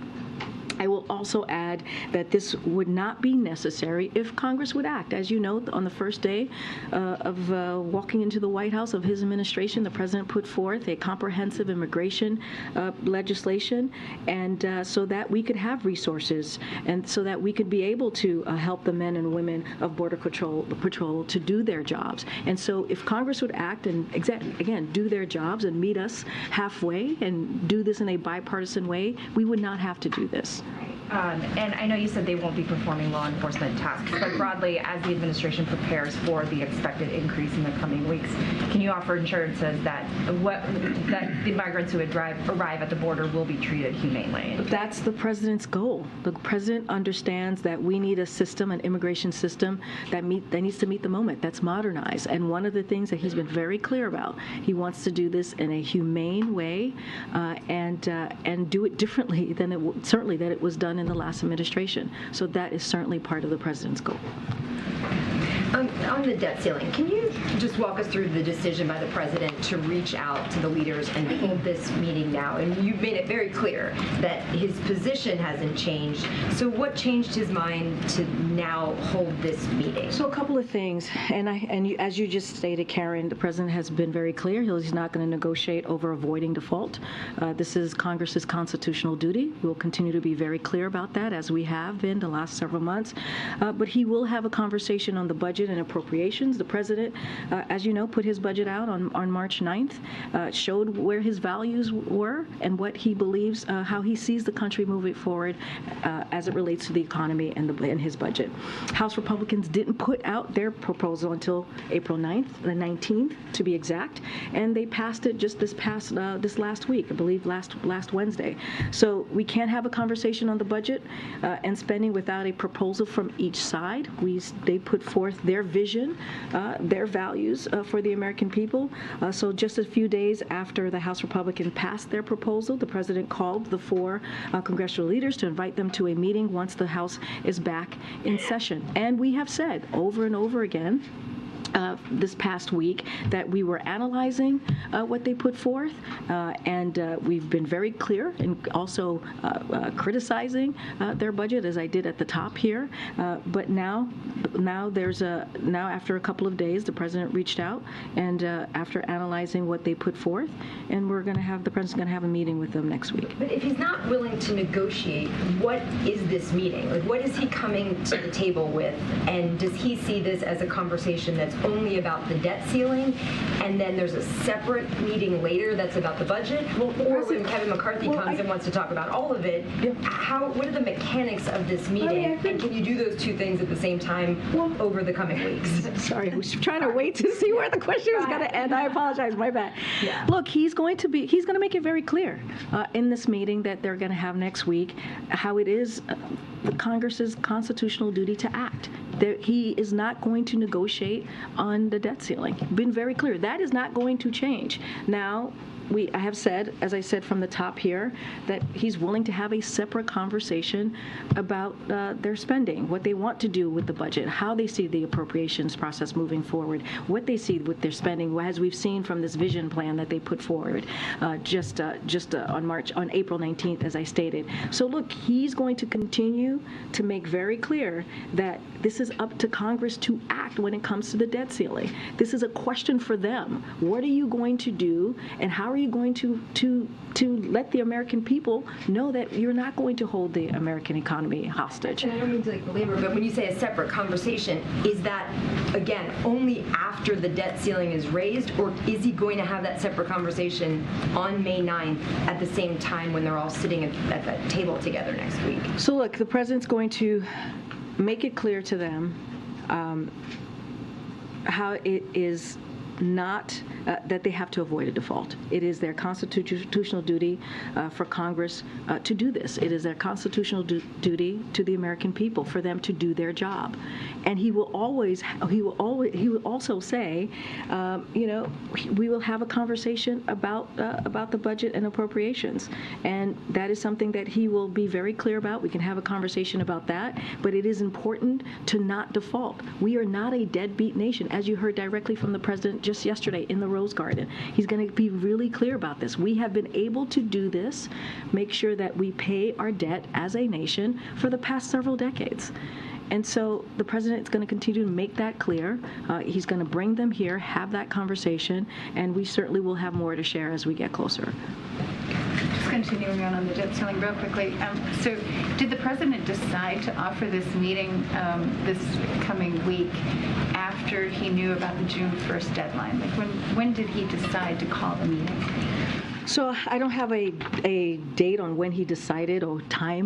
I will also add that this would not be necessary if Congress would act. As you know, on the first day of walking into the White House of his administration, the president put forth a comprehensive immigration legislation, and so that we could have resources and so that we could be able to help the men and women of Border Patrol to do their jobs. And so if Congress would act and, again, do their jobs and meet us halfway and do this in a bipartisan way, we would not have to do this. And I know you said they won't be performing law enforcement tasks, but broadly, as the administration prepares for the expected increase in the coming weeks, can you offer assurances that the migrants who arrive at the border will be treated humanely? That's the president's goal. The president understands that we need a system, an immigration system that needs to meet the moment, that's modernized. And one of the things that he's been very clear about, he wants to do this in a humane way and do it differently than it was done in the last administration. So that is certainly part of the president's goal. On the debt ceiling, can you just walk us through the decision by the president to reach out to the leaders and hold this meeting now? And you've made it very clear that his position hasn't changed. So what changed his mind to now hold this meeting? So a couple of things, as you just stated, Karen, the president has been very clear. He's not going to negotiate over avoiding default. This is Congress's constitutional duty. We'll continue to be very clear about that, as we have been the last several months. But he will have a conversation on the budget and appropriations. The president, as you know, put his budget out on March 9th, showed where his values were and what he believes, how he sees the country moving forward as it relates to the economy and his budget. House Republicans didn't put out their proposal until April 9th, the 19th to be exact, and they passed it just this last week, I believe last Wednesday. So we can't have a conversation on the budget and spending without a proposal from each side. They put forth their vision, their values for the American people. So just a few days after the House Republicans passed their proposal, the president called the 4 congressional leaders to invite them to a meeting once the House is back in session. And we have said over and over again this past week that we were analyzing what they put forth, and we've been very clear in also criticizing their budget, as I did at the top here. But now after a couple of days, the president reached out, and after analyzing what they put forth, and the president's going to have a meeting with them next week. But if he's not willing to negotiate, what is this meeting? Like, what is he coming to the table with? And does he see this as a conversation that's only about the debt ceiling, and then there's a separate meeting later that's about the budget? Or when Kevin McCarthy comes and wants to talk about all of it, what are the mechanics of this meeting? And can you do those two things at the same time over the coming weeks? Sorry, I was trying to wait to see where the question was going to end. I apologize, my bad. Yeah. Look, he's going to make it very clear in this meeting that they're going to have next week how it is the Congress's constitutional duty to act. He is not going to negotiate on the debt ceiling. Been very clear. That is not going to change. Now, I have said, as I said from the top here, that he's willing to have a separate conversation about their spending, what they want to do with the budget, how they see the appropriations process moving forward, what they see with their spending, as we've seen from this vision plan that they put forward on April 19th, as I stated. So look, he's going to continue to make very clear that this is up to Congress to act when it comes to the debt ceiling. This is a question for them. What are you going to do, and how are you going to let the American people know that you're not going to hold the American economy hostage? And I don't mean to belabor, but when you say a separate conversation, is that, again, only after the debt ceiling is raised, or is he going to have that separate conversation on May 9th at the same time when they're all sitting at that table together next week? So look, the president's going to make it clear to them how it is not that they have to avoid a default. It is their constitutional duty for Congress to do this. It is their constitutional duty to the American people for them to do their job. And he will also say, we will have a conversation about the budget and appropriations, and that is something that he will be very clear about. We can have a conversation about that, but it is important to not default. We are not a deadbeat nation, as you heard directly from the president just yesterday in the Rose Garden. He's going to be really clear about this. We have been able to do this, make sure that we pay our debt as a nation for the past several decades. And so the president is going to continue to make that clear. He's going to bring them here, have that conversation, and we certainly will have more to share as we get closer. Just continuing on the debt ceiling real quickly. So did the president decide to offer this meeting this coming week after he knew about the June 1st deadline? Like when did he decide to call the meeting? So I don't have a date on when he decided, or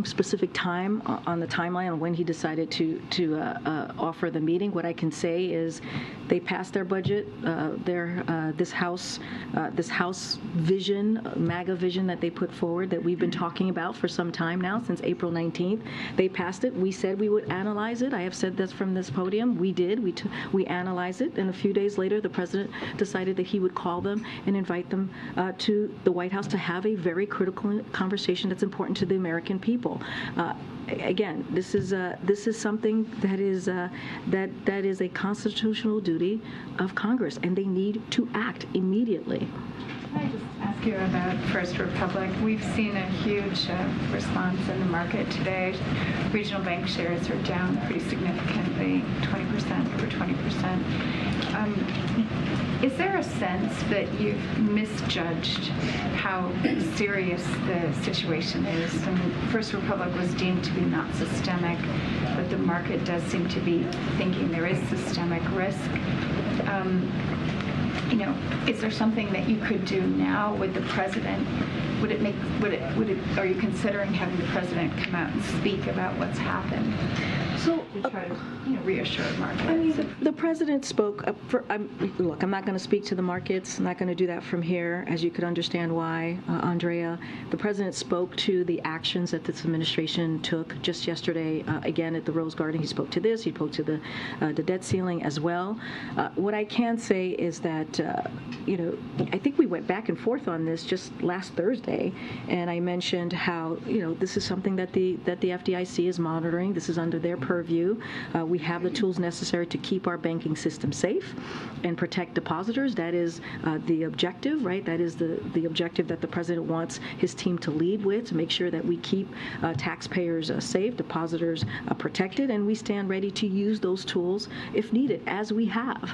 specific time on the timeline on when he decided to offer the meeting. What I can say is they passed their budget, this House vision, MAGA vision that they put forward that we've been talking about for some time now, since April 19th. They passed it. We said we would analyze it. I have said this from this podium. We did. We analyzed it, and a few days later, the president decided that he would call them and invite them to the White House to have a very critical conversation that's important to the American people. Again, this is something that is a constitutional duty of Congress, and they need to act immediately. Can I just ask you about First Republic? We've seen a huge response in the market today. Regional bank shares are down pretty significantly, 20%, over 20%. Is there a sense that you've misjudged how serious the situation is? I mean, First Republic was deemed to be not systemic, but the market does seem to be thinking there is systemic risk. Is there something that you could do now with the president are you considering having the president come out and speak about what's happened? So, to try to reassure markets. I mean, the president spoke. Look, I'm not going to speak to the markets. I'm not going to do that from here, as you could understand why, Andrea. The president spoke to the actions that this administration took just yesterday. Again, at the Rose Garden, he spoke to this. He spoke to the debt ceiling as well. What I can say is that, I think we went back and forth on this just last Thursday, and I mentioned how, this is something that the FDIC is monitoring. This is under their purview. We have the tools necessary to keep our banking system safe and protect depositors. That is the objective, right? That is the objective that the president wants his team to lead with, to make sure that we keep taxpayers safe, depositors protected, and we stand ready to use those tools if needed, as we have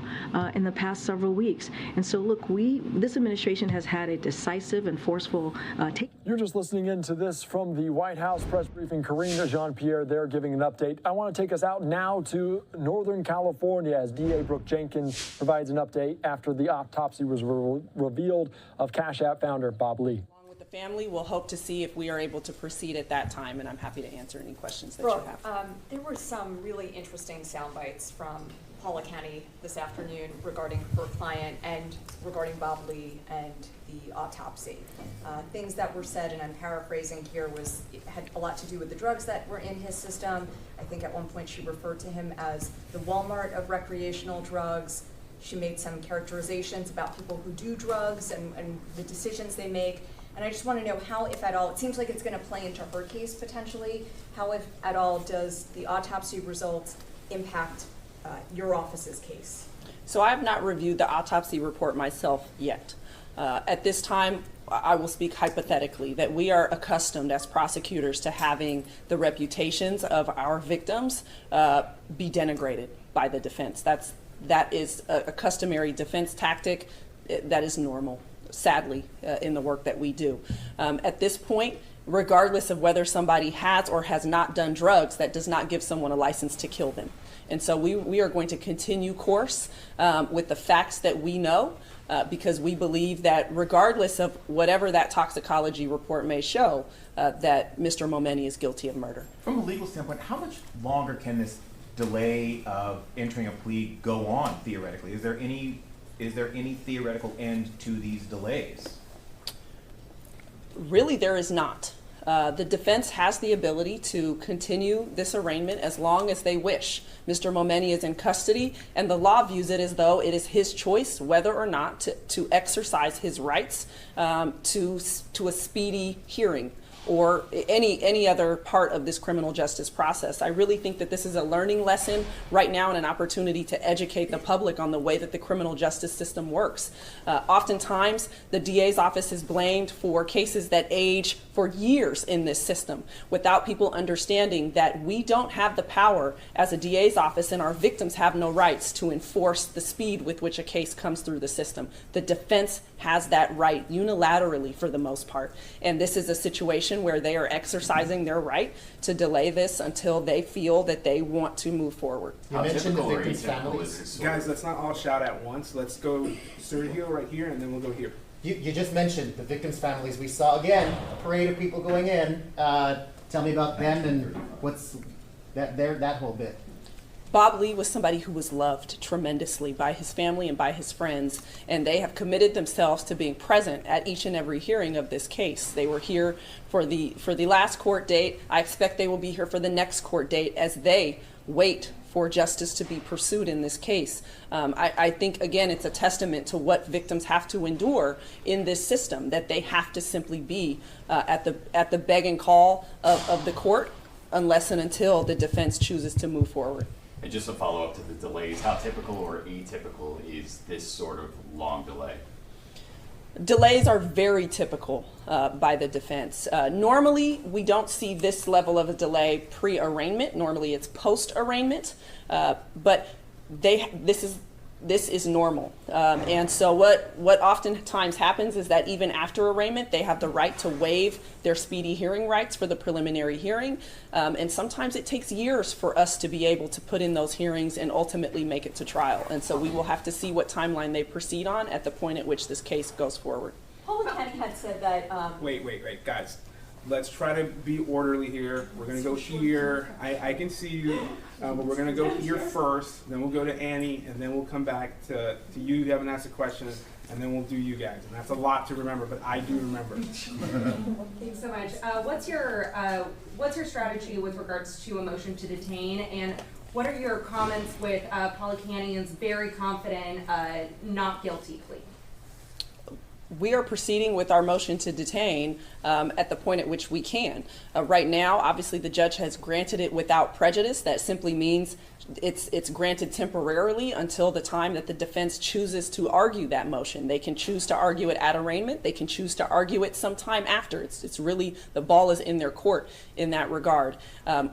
in the past several weeks. And so, look, this administration has had a decisive and forceful take. You're just listening in to this from the White House press briefing. Karina Jean-Pierre there giving an update. I want to take us out now to Northern California as DA Brooke Jenkins provides an update after the autopsy was revealed of Cash App founder Bob Lee. Along with the family, we'll hope to see if we are able to proceed at that time, and I'm happy to answer any questions that Brooke, you have. there were some really interesting sound bites from Paula County this afternoon regarding her client and regarding Bob Lee and the autopsy. Things that were said, and I'm paraphrasing here, had a lot to do with the drugs that were in his system. I think at one point she referred to him as the Walmart of recreational drugs. She made some characterizations about people who do drugs and the decisions they make. And I just want to know how, if at all, it seems like it's going to play into her case potentially, how, if at all, does the autopsy results impact your office's case? So I have not reviewed the autopsy report myself yet. At this time, I will speak hypothetically that we are accustomed as prosecutors to having the reputations of our victims be denigrated by the defense. That is a customary defense tactic that is normal, sadly, in the work that we do. At this point, regardless of whether somebody has or has not done drugs, that does not give someone a license to kill them. And so we are going to continue course with the facts that we know, because we believe that regardless of whatever that toxicology report may show, that Mr. Momeni is guilty of murder. From a legal standpoint, how much longer can this delay of entering a plea go on theoretically? Is there any theoretical end to these delays? Really, there is not. The defense has the ability to continue this arraignment as long as they wish. Mr. Momeni is in custody, and the law views it as though it is his choice whether or not to exercise his rights to a speedy hearing or any other part of this criminal justice process. I really think that this is a learning lesson right now and an opportunity to educate the public on the way that the criminal justice system works. Oftentimes, the DA's office is blamed for cases that age for years in this system without people understanding that we don't have the power as a DA's office, and our victims have no rights to enforce the speed with which a case comes through the system. The defense has that right unilaterally for the most part, and this is a situation where they are exercising their right to delay this until they feel that they want to move forward. You mentioned the victims' families. Guys, let's not all shout at once. Let's go Sergio right here, and then we'll go here. You just mentioned the victims' families. We saw, again, a parade of people going in. Tell me about them and what's that whole bit. Bob Lee was somebody who was loved tremendously by his family and by his friends, and they have committed themselves to being present at each and every hearing of this case. They were here for the last court date. I expect they will be here for the next court date as they wait for justice to be pursued in this case. I think, again, it's a testament to what victims have to endure in this system, that they have to simply be at the beg and call of the court unless and until the defense chooses to move forward. And just a follow-up to the delays, how typical or atypical is this sort of long delay? Delays are very typical by the defense. Normally, we don't see this level of a delay pre-arraignment. Normally, it's post-arraignment, but this is normal. And so what oftentimes happens is that even after arraignment, they have the right to waive their speedy hearing rights for the preliminary hearing. And sometimes it takes years for us to be able to put in those hearings and ultimately make it to trial. And so we will have to see what timeline they proceed on at the point at which this case goes forward. Paul Kenny had said that. Wait, guys. Let's try to be orderly here. We're gonna go here. I can see you, but we're gonna go here first. Then we'll go to Annie, and then we'll come back to you. You haven't asked a question, and then we'll do you guys. And that's a lot to remember, but I do remember. Thanks so much. What's your strategy with regards to a motion to detain, and what are your comments with Policanian's very confident not guilty plea? We are proceeding with our motion to detain at the point at which we can. Right now, obviously, the judge has granted it without prejudice. That simply means it's granted temporarily until the time that the defense chooses to argue that motion. They can choose to argue it at arraignment. They can choose to argue it sometime after. It's really, the ball is in their court in that regard.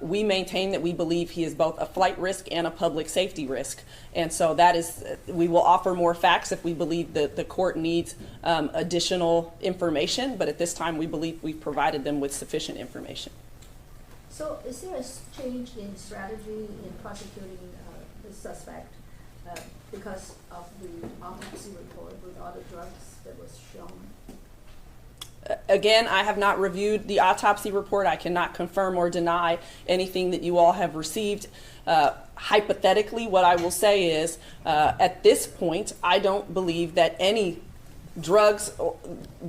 We maintain that we believe he is both a flight risk and a public safety risk. And so that is, we will offer more facts if we believe that the court needs additional information, but at this time we believe we've provided them with sufficient information. So is there a change in strategy in prosecuting the suspect because of the autopsy report with all the drugs that was shown? Again, I have not reviewed the autopsy report. I cannot confirm or deny anything that you all have received. Hypothetically, what I will say is, at this point, I don't believe that any drugs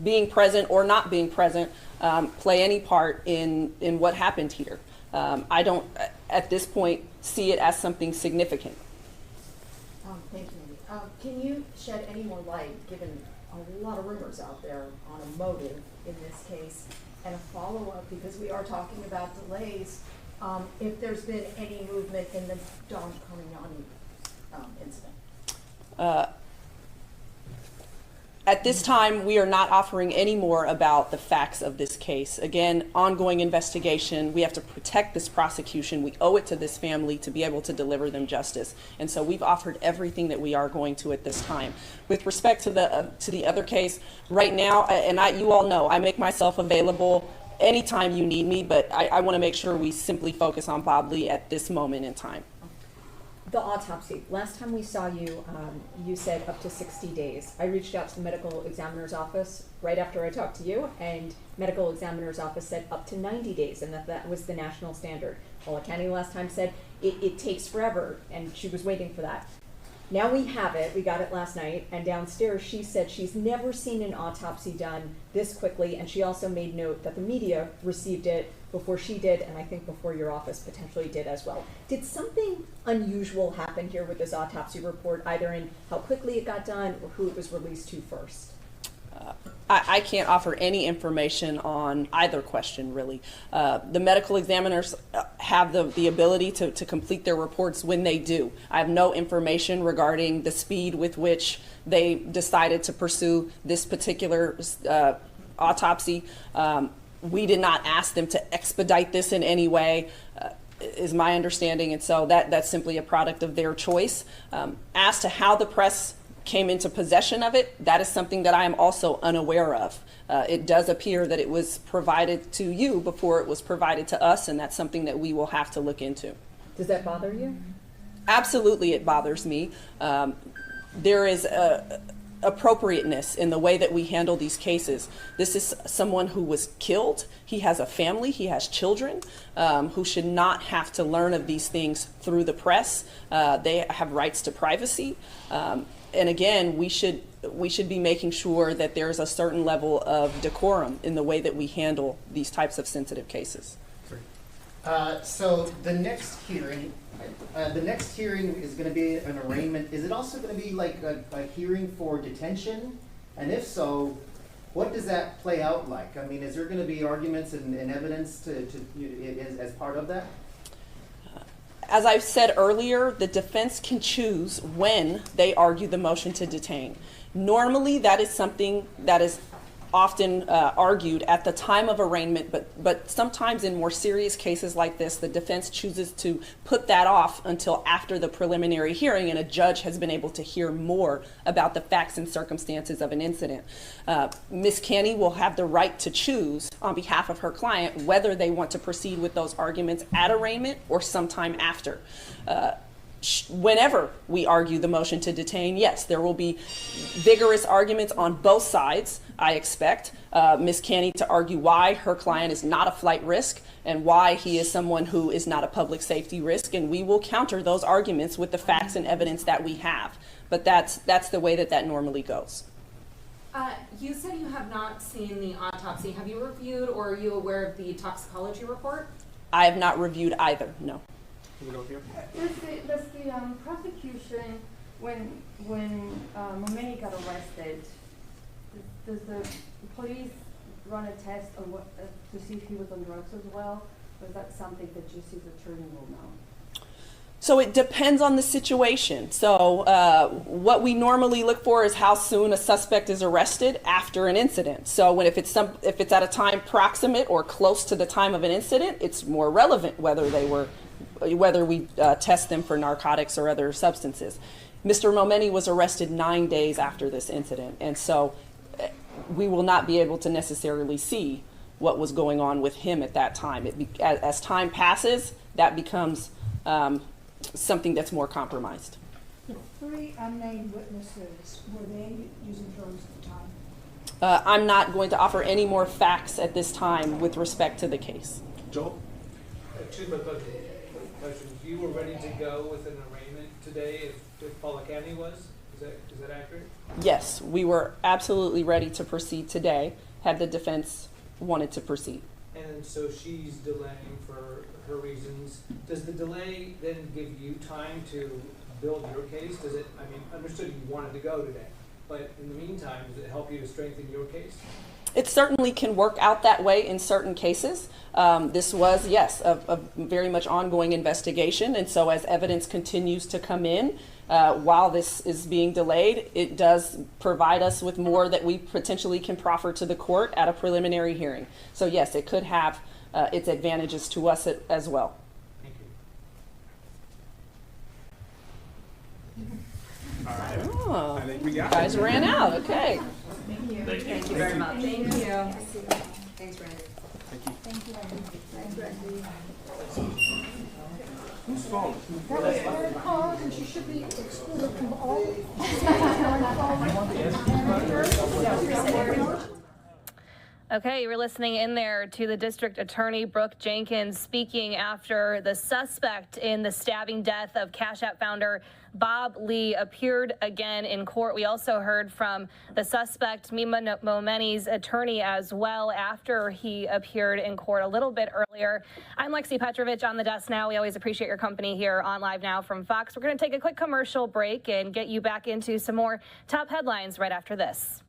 being present or not being present play any part in what happened here. I don't, at this point, see it as something significant. Thank you, Amy. Can you shed any more light, given a lot of rumors out there, on a motive in this case, and a follow-up, because we are talking about delays, if there's been any movement in the Don Carmignani incident? At this time, we are not offering any more about the facts of this case. Again, ongoing investigation. We have to protect this prosecution. We owe it to this family to be able to deliver them justice. And so we've offered everything that we are going to at this time. With respect to the other case, right now, and you all know, I make myself available anytime you need me, but I want to make sure we simply focus on Bob Lee at this moment in time. The autopsy. Last time we saw you, you said up to 60 days. I reached out to the medical examiner's office right after I talked to you, and medical examiner's office said up to 90 days, and that was the national standard. Paula County last time said it takes forever, and she was waiting for that. Now we have it. We got it last night, and downstairs she said she's never seen an autopsy done this quickly, and she also made note that the media received it before she did, and I think before your office potentially did as well. Did something unusual happen here with this autopsy report, either in how quickly it got done or who it was released to first? I can't offer any information on either question, really. The medical examiners have the ability to complete their reports when they do. I have no information regarding the speed with which they decided to pursue this particular autopsy. We did not ask them to expedite this in any way, is my understanding, and so that's simply a product of their choice. As to how the press came into possession of it, that is something that I am also unaware of. It does appear that it was provided to you before it was provided to us, and that's something that we will have to look into. Does that bother you? Absolutely, it bothers me. There is appropriateness in the way that we handle these cases. This is someone who was killed. He has a family, he has children who should not have to learn of these things through the press. They have rights to privacy. And again, we should be making sure that there's a certain level of decorum in the way that we handle these types of sensitive cases. So the next hearing is going to be an arraignment. Is it also going to be like a hearing for detention? And if so, what does that play out like? I mean, is there going to be arguments and evidence as part of that? As I said earlier, the defense can choose when they argue the motion to detain. Normally, that is something that is often argued at the time of arraignment, but sometimes in more serious cases like this, the defense chooses to put that off until after the preliminary hearing and a judge has been able to hear more about the facts and circumstances of an incident. Ms. Canny will have the right to choose on behalf of her client whether they want to proceed with those arguments at arraignment or sometime after. whenever we argue the motion to detain, yes, there will be vigorous arguments on both sides. I expect Ms. Canny to argue why her client is not a flight risk and why he is someone who is not a public safety risk, and we will counter those arguments with the facts and evidence that we have. But that's the way that normally goes. You said you have not seen the autopsy. Have you reviewed or are you aware of the toxicology report? I have not reviewed either, no. Does the prosecution, when Momeni got arrested, does the police run a test on to see if he was on drugs as well? Or is that something that just his attorney will know? So it depends on the situation. So what we normally look for is how soon a suspect is arrested after an incident. So if it's at a time proximate or close to the time of an incident, it's more relevant whether we test them for narcotics or other substances. Mr. Momeni was arrested 9 days after this incident, and so we will not be able to necessarily see what was going on with him at that time. As time passes, that becomes something that's more compromised. The 3 unnamed witnesses, were they using drugs at the time? I'm not going to offer any more facts at this time with respect to the case. Joel? Excuse me, but you were ready to go with an arraignment today if Policani was? Is that accurate? Yes, we were absolutely ready to proceed today had the defense wanted to proceed. And so she's delaying for her reasons. Does the delay then give you time to build your case? Does it, I mean, understood you wanted to go today, but in the meantime, does it help you to strengthen your case? It certainly can work out that way in certain cases. This was, yes, a very much ongoing investigation, and so as evidence continues to come in, while this is being delayed, it does provide us with more that we potentially can proffer to the court at a preliminary hearing. So yes, it could have its advantages to us as well. All right. Oh, I think we got guys it. ran out. Okay. Thank you. Thank you very much. Thank you. Thanks, Randy. Thank you. Thank you, Randy. Thanks, Randy. Whose phone? That was her cause, and she should be excluded from all. Okay, you were listening in there to the District Attorney Brooke Jenkins speaking after the suspect in the stabbing death of Cash App founder Bob Lee appeared again in court. We also heard from the suspect, Mima Momeni's attorney, as well after he appeared in court a little bit earlier. I'm Lexi Petrovich on the desk now. We always appreciate your company here on Live Now from Fox. We're going to take a quick commercial break and get you back into some more top headlines right after this.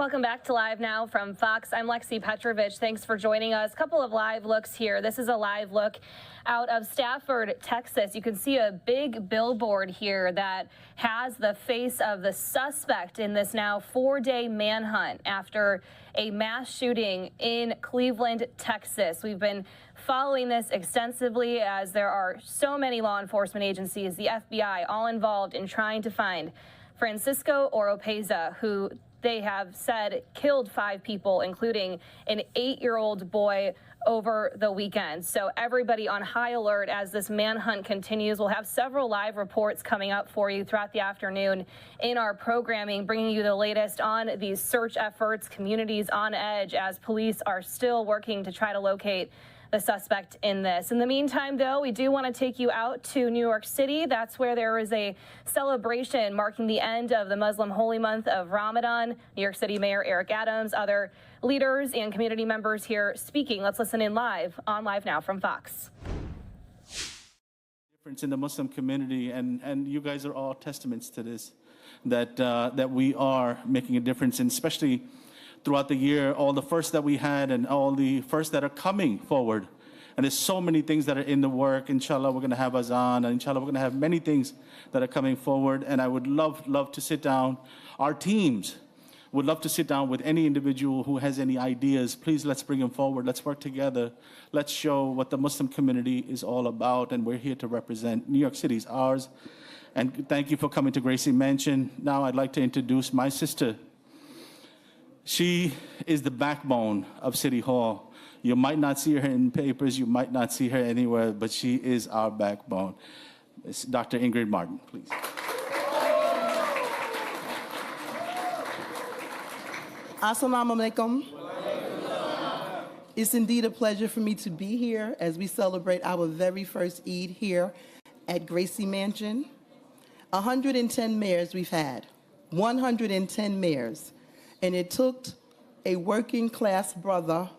Welcome back to Live Now from Fox. I'm Lexi Petrovich. Thanks for joining us. A couple of live looks here. This is a live look out of Stafford, Texas. You can see a big billboard here that has the face of the suspect in this now 4-day manhunt after a mass shooting in Cleveland, Texas. We've been following this extensively as there are so many law enforcement agencies, the FBI, all involved in trying to find Francisco Oropeza, who they have said killed 5 people, including an 8-year-old boy over the weekend. So everybody on high alert as this manhunt continues. We'll have several live reports coming up for you throughout the afternoon in our programming, bringing you the latest on these search efforts, communities on edge as police are still working to try to locate the suspect in this. In the meantime, though, we do want to take you out to New York City. That's where there is a celebration marking the end of the Muslim holy month of Ramadan. New York City Mayor Eric Adams, other leaders and community members here speaking. Let's listen in live on Live Now from Fox. Difference in the Muslim community, and you guys are all testaments to this, that we are making a difference, and especially throughout the year, all the firsts that we had and all the firsts that are coming forward. And there's so many things that are in the work. Inshallah, we're going to have Azan, and inshallah, we're going to have many things that are coming forward. And I would love to sit down. Our teams would love to sit down with any individual who has any ideas. Please, let's bring them forward. Let's work together. Let's show what the Muslim community is all about. And we're here to represent. New York City is ours. And thank you for coming to Gracie Mansion. Now I'd like to introduce my sister. She is the backbone of City Hall. You might not see her in papers, you might not see her anywhere, but she is our backbone. It's Dr. Ingrid Martin, please. Assalamu alaikum. It's indeed a pleasure for me to be here as we celebrate our very first Eid here at Gracie Mansion. 110 mayors we've had, 110 mayors. And it took a working class brother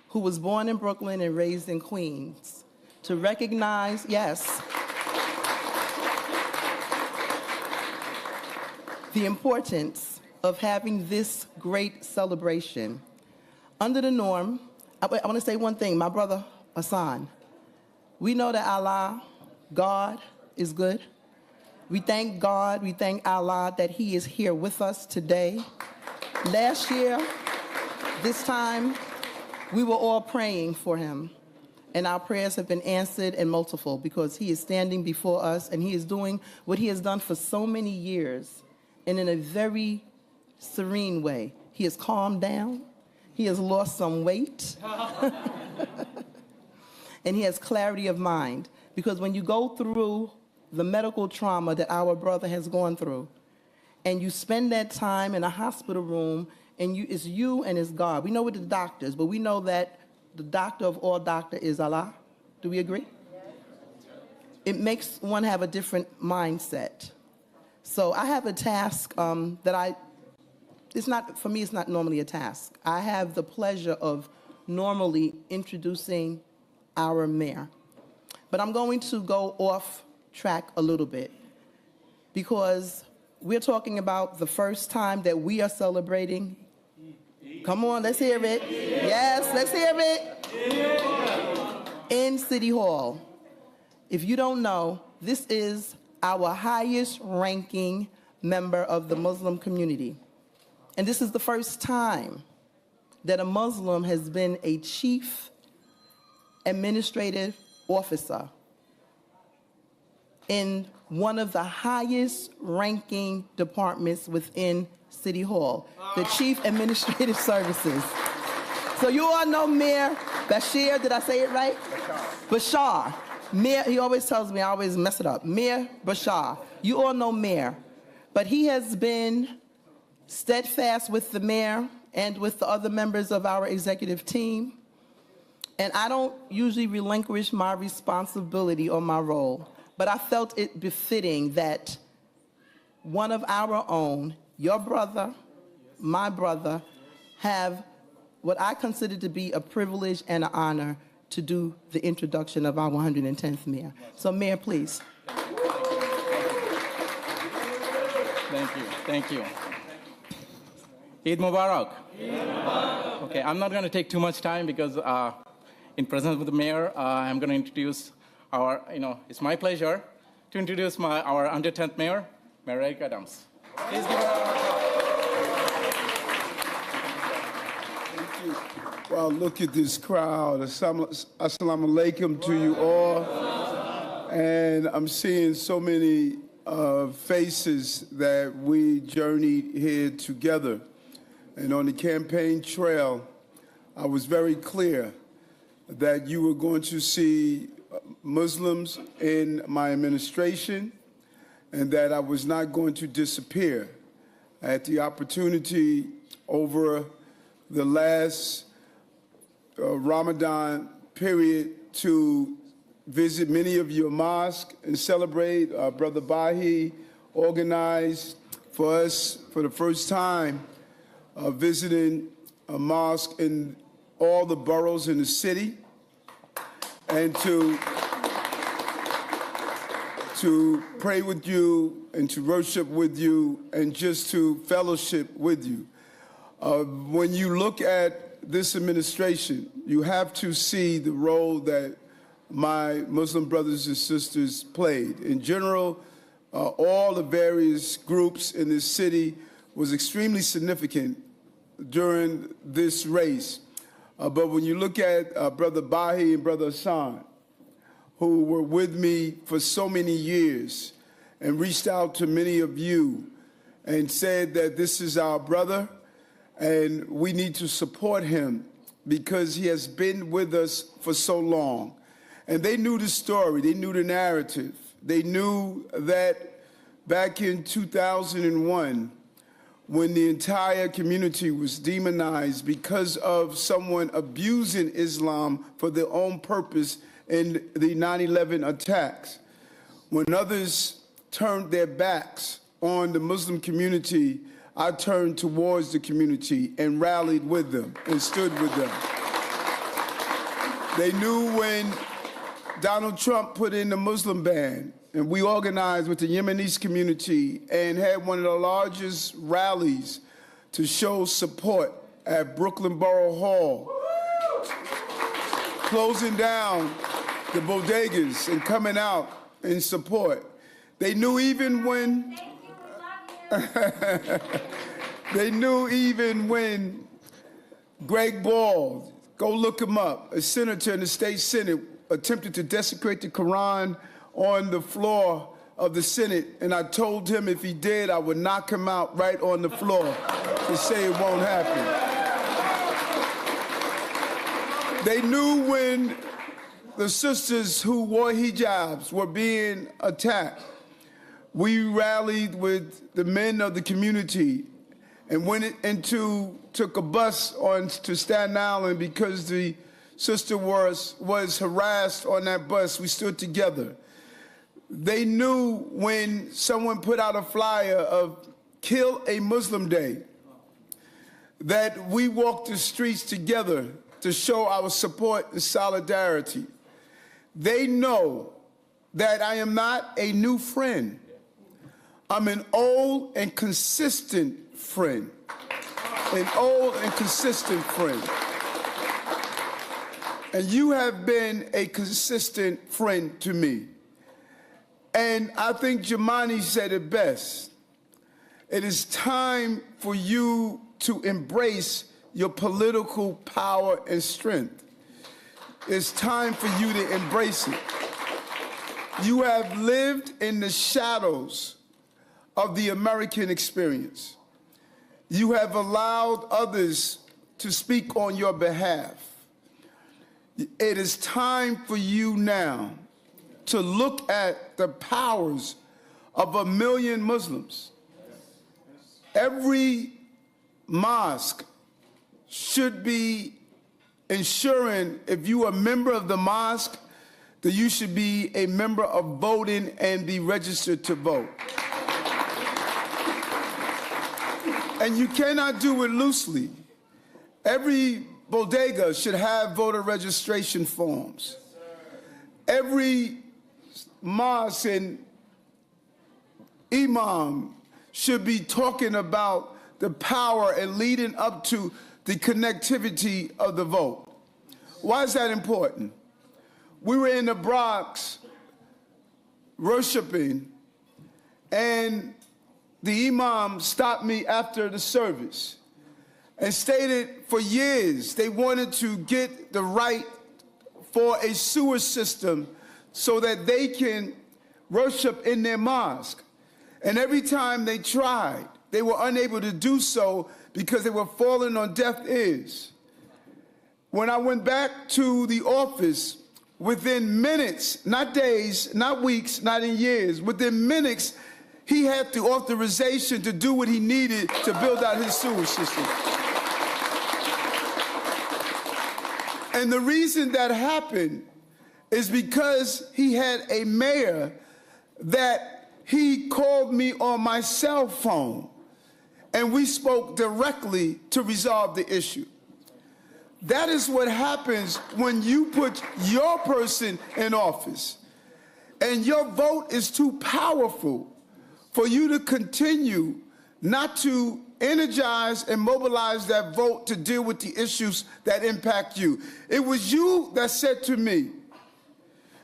who was born in Brooklyn and raised in Queens to recognize, yes, the importance of having this great celebration. Under the norm, I want to say one thing, my brother Hassan, we know that Allah, God, is good. We thank God, we thank Allah that He is here with us today. Last year, this time, we were all praying for him, and our prayers have been answered and multiple because he is standing before us and he is doing what he has done for so many years, and in a very serene way. He has calmed down, he has lost some weight, and he has clarity of mind, because when you go through the medical trauma that our brother has gone through, and you spend that time in a hospital room, and it's you and it's God. We know with the doctors, but we know that the doctor of all doctor is Allah. Do we agree? It makes one have a different mindset. So I have a task it's not normally a task. I have the pleasure of normally introducing our mayor. But I'm going to go off track a little bit because we're talking about the first time that we are celebrating. Come on, let's hear it. Yes, let's hear it. In City Hall. If you don't know, this is our highest ranking member of the Muslim community. And this is the first time that a Muslim has been a chief administrative officer in one of the highest ranking departments within City Hall, the Chief Administrative Services. So you all know Mayor Bashir, did I say it right? Bashar. Mayor, he always tells me, I always mess it up. Mayor Bashar. You all know Mayor. But he has been steadfast with the mayor and with the other members of our executive team. And I don't usually relinquish my responsibility or my role, but I felt it befitting that one of our own, your brother, my brother, have what I consider to be a privilege and an honor to do the introduction of our 110th mayor. So Mayor, please. Thank you. Eid Mubarak. Okay, I'm not going to take too much time because in presence of the mayor, I'm going to introduce it's my pleasure to introduce our under 10th mayor, Mayor Eric Adams. Please give her Thank you. Wow, look at this crowd. Assalamu alaikum to you all. And I'm seeing so many faces that we journeyed here together. And on the campaign trail, I was very clear that you were going to see Muslims in my administration and that I was not going to disappear. I had the opportunity over the last Ramadan period to visit many of your mosques and celebrate. Brother Bahi organized for us for the first time visiting a mosque in all the boroughs in the city and to pray with you and to worship with you and just to fellowship with you. When you look at this administration, you have to see the role that my Muslim brothers and sisters played. In general, all the various groups in this city was extremely significant during this race. But when you look at Brother Bahi and Brother Hassan, who were with me for so many years and reached out to many of you and said that this is our brother and we need to support him because he has been with us for so long. And they knew the story, they knew the narrative. They knew that back in 2001, when the entire community was demonized because of someone abusing Islam for their own purpose in the 9/11 attacks, when others turned their backs on the Muslim community, I turned towards the community and rallied with them and stood with them. They knew when Donald Trump put in the Muslim ban, and we organized with the Yemenis community and had one of the largest rallies to show support at Brooklyn Borough Hall, closing down the bodegas and coming out in support. They knew even when Greg Ball, go look him up, a senator in the state Senate, attempted to desecrate the Quran on the floor of the Senate, and I told him if he did, I would knock him out right on the floor to say it won't happen. They knew when the sisters who wore hijabs were being attacked. We rallied with the men of the community and took a bus on to Staten Island because the sister was harassed on that bus. We stood together. They knew when someone put out a flyer of Kill a Muslim Day that we walked the streets together to show our support and solidarity. They know that I am not a new friend. I'm an old and consistent friend. An old and consistent friend. And you have been a consistent friend to me. And I think Jamani said it best. It is time for you to embrace your political power and strength. It's time for you to embrace it. You have lived in the shadows of the American experience. You have allowed others to speak on your behalf. It is time for you now to look at the powers of 1 million Muslims. Every mosque should be ensuring, if you are a member of the mosque, that you should be a member of voting and be registered to vote. And you cannot do it loosely. Every bodega should have voter registration forms. Every mosque and imam should be talking about the power and leading up to the connectivity of the vote. Why is that important? We were in the Bronx worshiping, and the imam stopped me after the service and stated for years they wanted to get the right for a sewer system so that they can worship in their mosque. And every time they tried, they were unable to do so because they were falling on deaf ears. When I went back to the office, within minutes, not days, not weeks, not in years, within minutes, he had the authorization to do what he needed to build out his sewer system. And the reason that happened is because he had a mayor that he called me on my cell phone, and we spoke directly to resolve the issue. That is what happens when you put your person in office, and your vote is too powerful for you to continue not to energize and mobilize that vote to deal with the issues that impact you. It was you that said to me,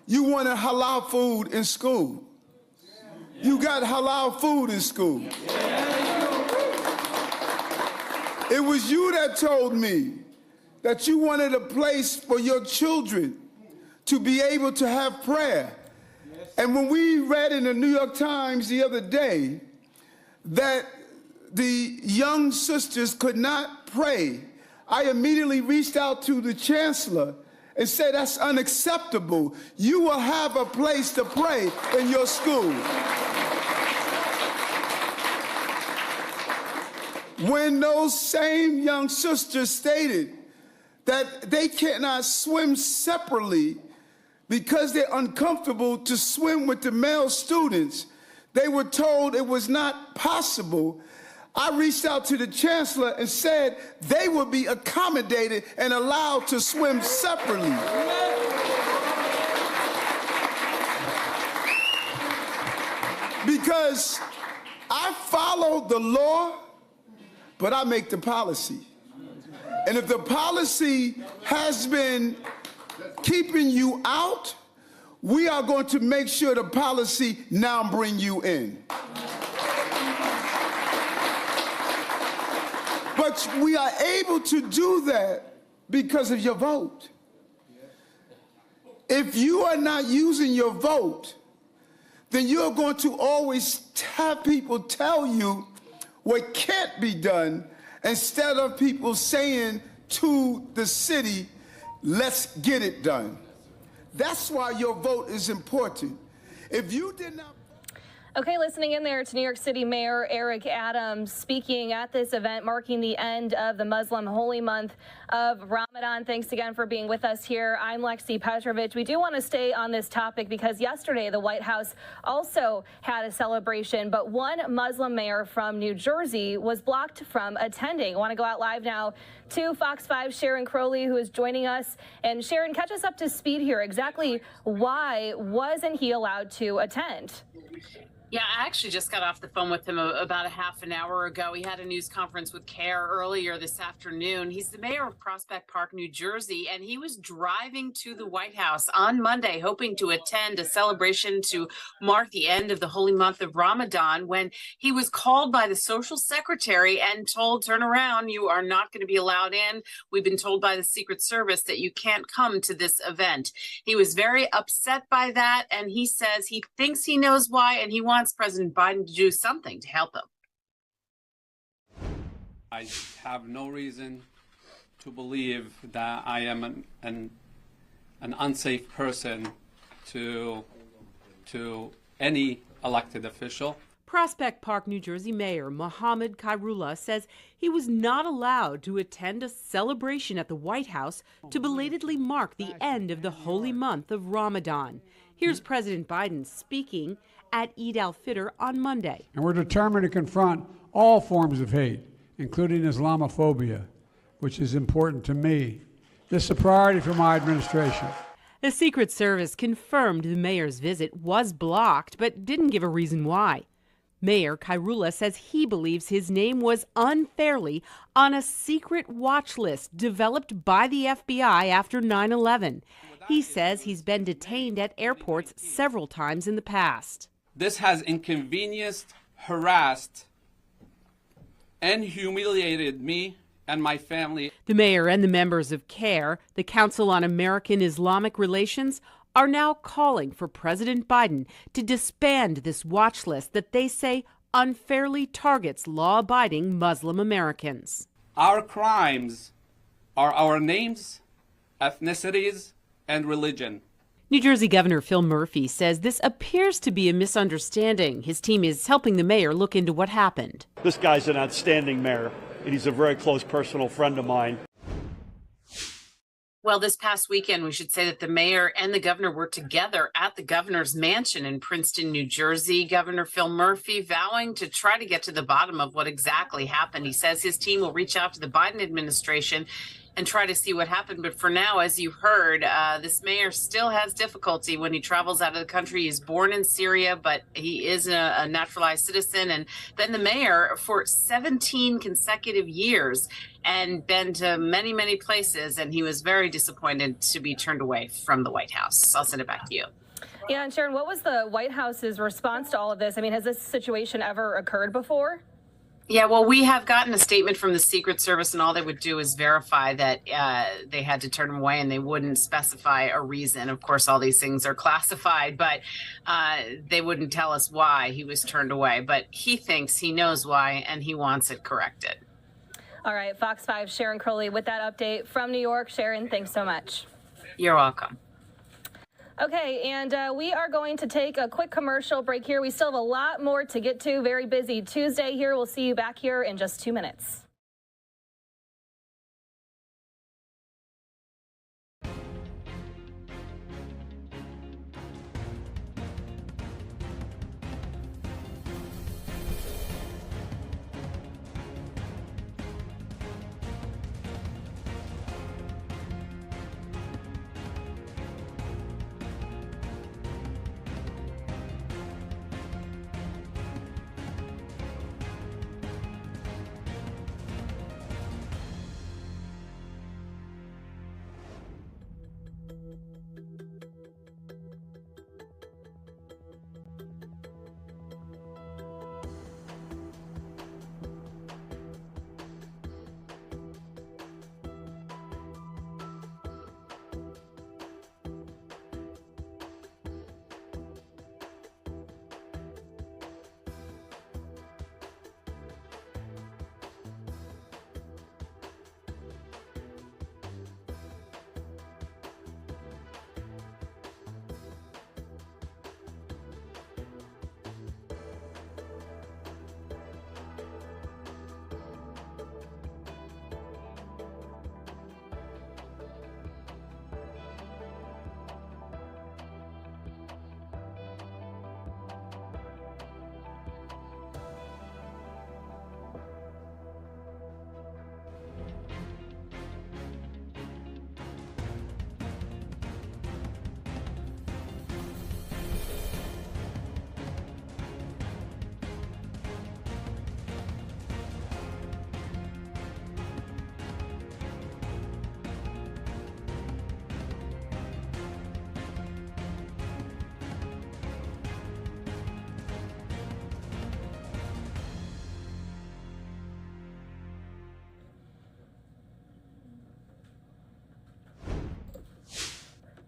you wanted halal food in school. You got halal food in school. It was you that told me that you wanted a place for your children to be able to have prayer. And when we read in the New York Times the other day that the young sisters could not pray, I immediately reached out to the chancellor and said, that's unacceptable. You will have a place to pray in your school. When those same young sisters stated that they cannot swim separately because they're uncomfortable to swim with the male students, they were told it was not possible. I reached out to the chancellor and said they would be accommodated and allowed to swim separately. Because I follow the law, but I make the policy. And if the policy has been keeping you out, we are going to make sure the policy now bring you in. But we are able to do that because of your vote. If you are not using your vote, then you're going to always have people tell you what can't be done instead of people saying to the city, let's get it done. That's why your vote is important. If you did not... Okay, listening in there to New York City Mayor Eric Adams speaking at this event marking the end of the Muslim holy month of Ramadan. Thanks again for being with us here. I'm Lexi Petrovich. We do want to stay on this topic because yesterday the White House also had a celebration, but one Muslim mayor from New Jersey was blocked from attending. I want to go out live now to Fox 5's Sharon Crowley, who is joining us. And Sharon, catch us up to speed here. Exactly why wasn't he allowed to attend? Yeah, I actually just got off the phone with him about a half an hour ago. We had a news conference with CARE earlier this afternoon. He's the mayor of Prospect Park, New Jersey, and he was driving to the White House on Monday, hoping to attend a celebration to mark the end of the holy month of Ramadan, when he was called by the social secretary and told, turn around, you are not going to be allowed in. We've been told by the Secret Service that you can't come to this event. He was very upset by that, and he says he thinks he knows why, and he wants President Biden to do something to help him. I have no reason to believe that I am an unsafe person to any elected official. Prospect Park, New Jersey Mayor Mohammed Khairullah says he was not allowed to attend a celebration at the White House to belatedly mark the end of the holy month of Ramadan. Here's President Biden speaking at Eid al-Fitr on Monday. And we're determined to confront all forms of hate, including Islamophobia, which is important to me. This is a priority for my administration. The Secret Service confirmed the mayor's visit was blocked, but didn't give a reason why. Mayor Kairula says he believes his name was unfairly on a secret watch list developed by the FBI after 9/11. He says he's been detained at airports several times in the past. This has inconvenienced, harassed, and humiliated me and my family. The mayor and the members of CARE, the Council on American Islamic Relations, are now calling for President Biden to disband this watch list that they say unfairly targets law-abiding Muslim Americans. Our crimes are our names, ethnicities, and religion. New Jersey Governor Phil Murphy says this appears to be a misunderstanding. His team is helping the mayor look into what happened. This guy's an outstanding mayor, and he's a very close personal friend of mine. Well, this past weekend, we should say that the mayor and the governor were together at the governor's mansion in Princeton, New Jersey. Governor Phil Murphy vowing to try to get to the bottom of what exactly happened. He says his team will reach out to the Biden administration and try to see what happened. But for now, as you heard, this mayor still has difficulty when he travels out of the country. He's born in Syria, but he is a naturalized citizen. And then the mayor for 17 consecutive years and been to many, many places. And he was very disappointed to be turned away from the White House. I'll send it back to you. Yeah, and Sharon, what was the White House's response to all of this? I mean, has this situation ever occurred before? Yeah, well, we have gotten a statement from the Secret Service, and all they would do is verify that they had to turn him away, and they wouldn't specify a reason. Of course, all these things are classified, but they wouldn't tell us why he was turned away. But he thinks he knows why, and he wants it corrected. All right, Fox 5's Sharon Crowley with that update from New York. Sharon, thanks so much. You're welcome. Okay, and we are going to take a quick commercial break here. We still have a lot more to get to. Very busy Tuesday here. We'll see you back here in just 2 minutes.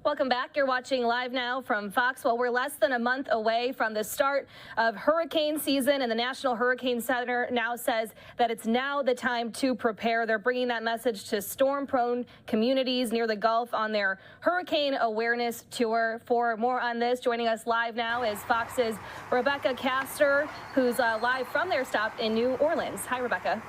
Welcome back. You're watching Live Now from Fox. Well, we're less than a month away from the start of hurricane season, and the National Hurricane Center now says that it's now the time to prepare. They're bringing that message to storm-prone communities near the Gulf on their Hurricane Awareness Tour. For more on this, joining us live now is Fox's Rebecca Castor, who's live from their stop in New Orleans. Hi, Rebecca.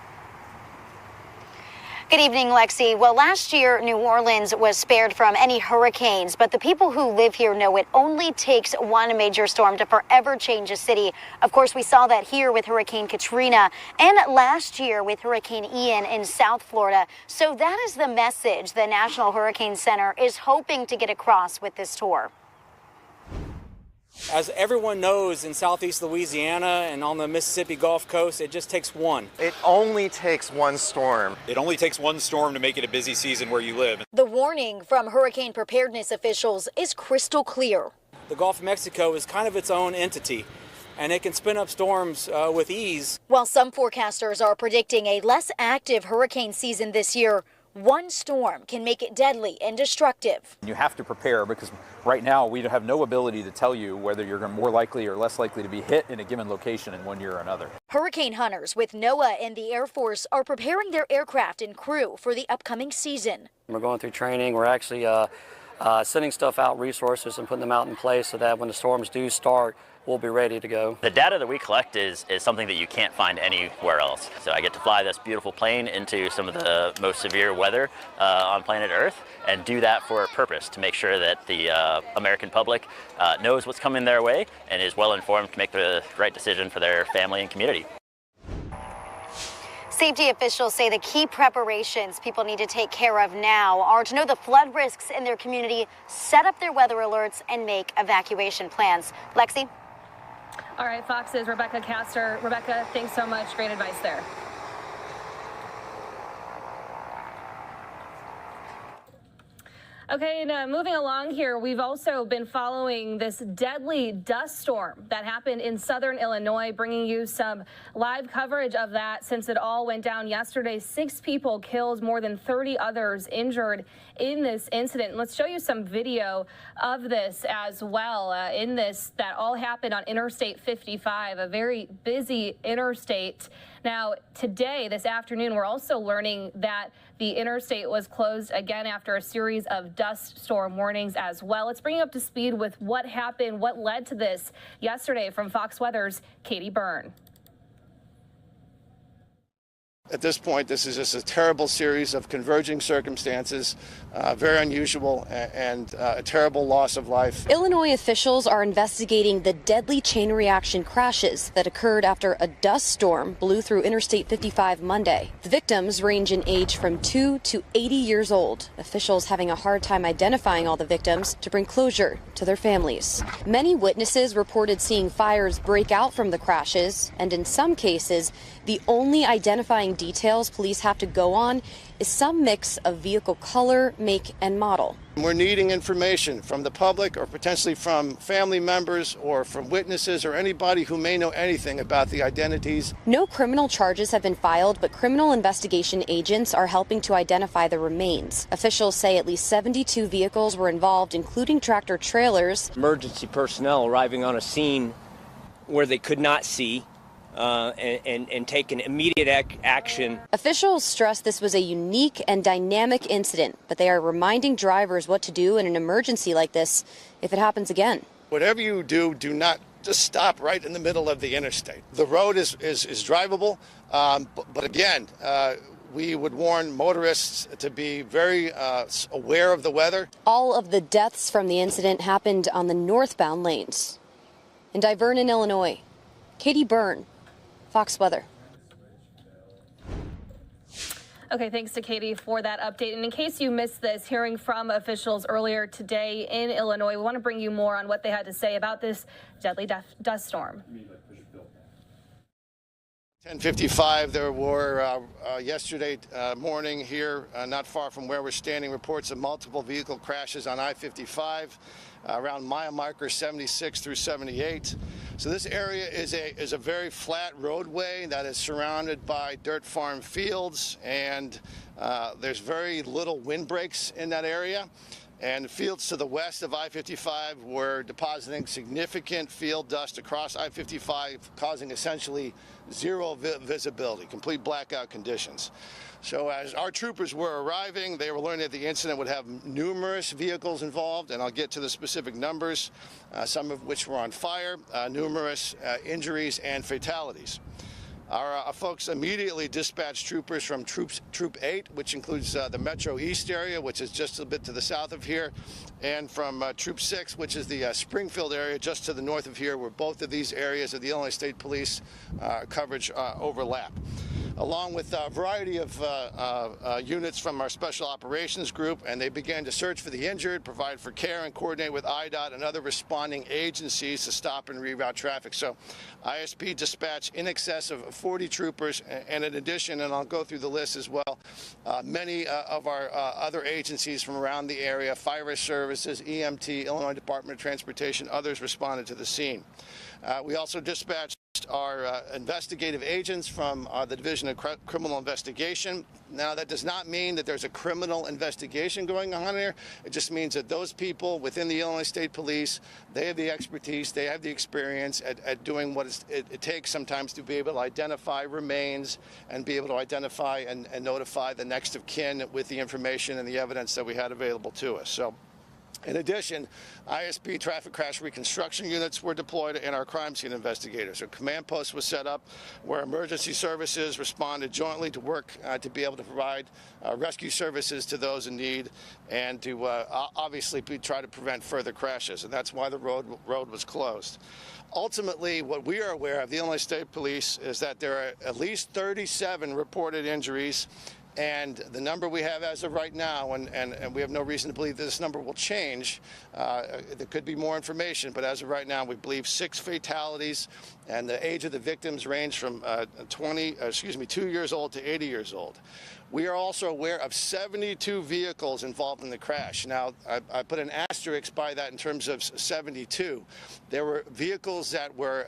Good evening, Lexi. Well, last year, New Orleans was spared from any hurricanes, but the people who live here know it only takes one major storm to forever change a city. Of course, we saw that here with Hurricane Katrina and last year with Hurricane Ian in South Florida. So that is the message the National Hurricane Center is hoping to get across with this tour. As everyone knows, in southeast Louisiana and on the Mississippi Gulf Coast, it just takes one. It only takes one storm. It only takes one storm to make it a busy season where you live. The warning from hurricane preparedness officials is crystal clear. The Gulf of Mexico is kind of its own entity, and it can spin up storms with ease. While some forecasters are predicting a less active hurricane season this year, one storm can make it deadly and destructive. You have to prepare because right now we have no ability to tell you whether you're more likely or less likely to be hit in a given location in one year or another. Hurricane hunters with NOAA and the Air Force are preparing their aircraft and crew for the upcoming season. We're going through training. We're actually sending stuff out, resources, and putting them out in place so that when the storms do start, we'll be ready to go. The data that we collect is something that you can't find anywhere else. So I get to fly this beautiful plane into some of the most severe weather on planet Earth and do that for a purpose, to make sure that the American public knows what's coming their way and is well informed to make the right decision for their family and community. Safety officials say the key preparations people need to take care of now are to know the flood risks in their community, set up their weather alerts, and make evacuation plans. Lexi? All right, Fox's Rebecca Castor. Rebecca, thanks so much. Great advice there. Okay, and moving along here, we've also been following this deadly dust storm that happened in southern Illinois, bringing you some live coverage of that since it all went down yesterday. 6 people killed, more than 30 others injured in this incident. Let's show you some video of this as well. In this, that all happened on Interstate 55, a very busy interstate. Now, today, this afternoon, we're also learning that the interstate was closed again after a series of dust storm warnings as well. Let's bring you up to speed with what happened, what led to this yesterday from Fox Weather's Katie Byrne. At this point, this is just a terrible series of converging circumstances, very unusual, and a terrible loss of life. Illinois officials are investigating the deadly chain reaction crashes that occurred after a dust storm blew through Interstate 55 Monday. The victims range in age from 2 to 80 years old. Officials having a hard time identifying all the victims to bring closure to their families. Many witnesses reported seeing fires break out from the crashes, and in some cases, the only identifying details police have to go on is some mix of vehicle color, make, and model. We're needing information from the public or potentially from family members or from witnesses or anybody who may know anything about the identities. No criminal charges have been filed, but criminal investigation agents are helping to identify the remains. Officials say at least 72 vehicles were involved, including tractor trailers. Emergency personnel arriving on a scene where they could not see. And take an immediate action. Officials stress this was a unique and dynamic incident, but they are reminding drivers what to do in an emergency like this if it happens again. Whatever you do, do not just stop right in the middle of the interstate. The road is drivable, but again, we would warn motorists to be very aware of the weather. All of the deaths from the incident happened on the northbound lanes. In Divernon, Illinois, Katie Byrne, Fox Weather. Okay, thanks to Katie for that update. And in case you missed this, hearing from officials earlier today in Illinois, we want to bring you more on what they had to say about this deadly dust storm. 10:55, there were yesterday morning here, not far from where we're standing, reports of multiple vehicle crashes on I-55 around mile marker 76 through 78. So this area is a very flat roadway that is surrounded by dirt farm fields, and there's very little windbreaks in that area. And fields to the west of I-55 were depositing significant field dust across I-55, causing essentially zero visibility, complete blackout conditions. So as our troopers were arriving, they were learning that the incident would have numerous vehicles involved, and I'll get to the specific numbers, some of which were on fire, numerous injuries and fatalities. Our folks immediately dispatched troopers from Troop 8, which includes the Metro East area, which is just a bit to the south of here, and from Troop 6, which is the Springfield area just to the north of here, where both of these areas of the Illinois State Police coverage overlap. along with a variety of units from our Special Operations Group, and they began to search for the injured, provide for care, and coordinate with IDOT and other responding agencies to stop and reroute traffic. So ISP dispatched in excess of 40 troopers, and in addition, and I'll go through the list as well, many of our other agencies from around the area, Fire Services, EMT, Illinois Department of Transportation, others responded to the scene. We also dispatched our investigative agents from the Division of Criminal Investigation. Now, that does not mean that there's a criminal investigation going on here. It just means that those people within the Illinois State Police, they have the expertise, they have the experience at doing what it takes sometimes to be able to identify remains and be able to identify and notify the next of kin with the information and the evidence that we had available to us. So, in addition, ISP traffic crash reconstruction units were deployed and our crime scene investigators. A command post was set up where emergency services responded jointly to work to be able to provide rescue services to those in need and to obviously try to prevent further crashes. And that's why the road was closed. Ultimately, what we are aware of, the Illinois State Police, is that there are at least 37 reported injuries. And the number we have as of right now, and we have no reason to believe that this number will change. There could be more information, but as of right now, we believe 6 fatalities, and the age of the victims range from 2 years old to 80 years old. We are also aware of 72 vehicles involved in the crash. Now, I put an asterisk by that in terms of 72. There were vehicles that were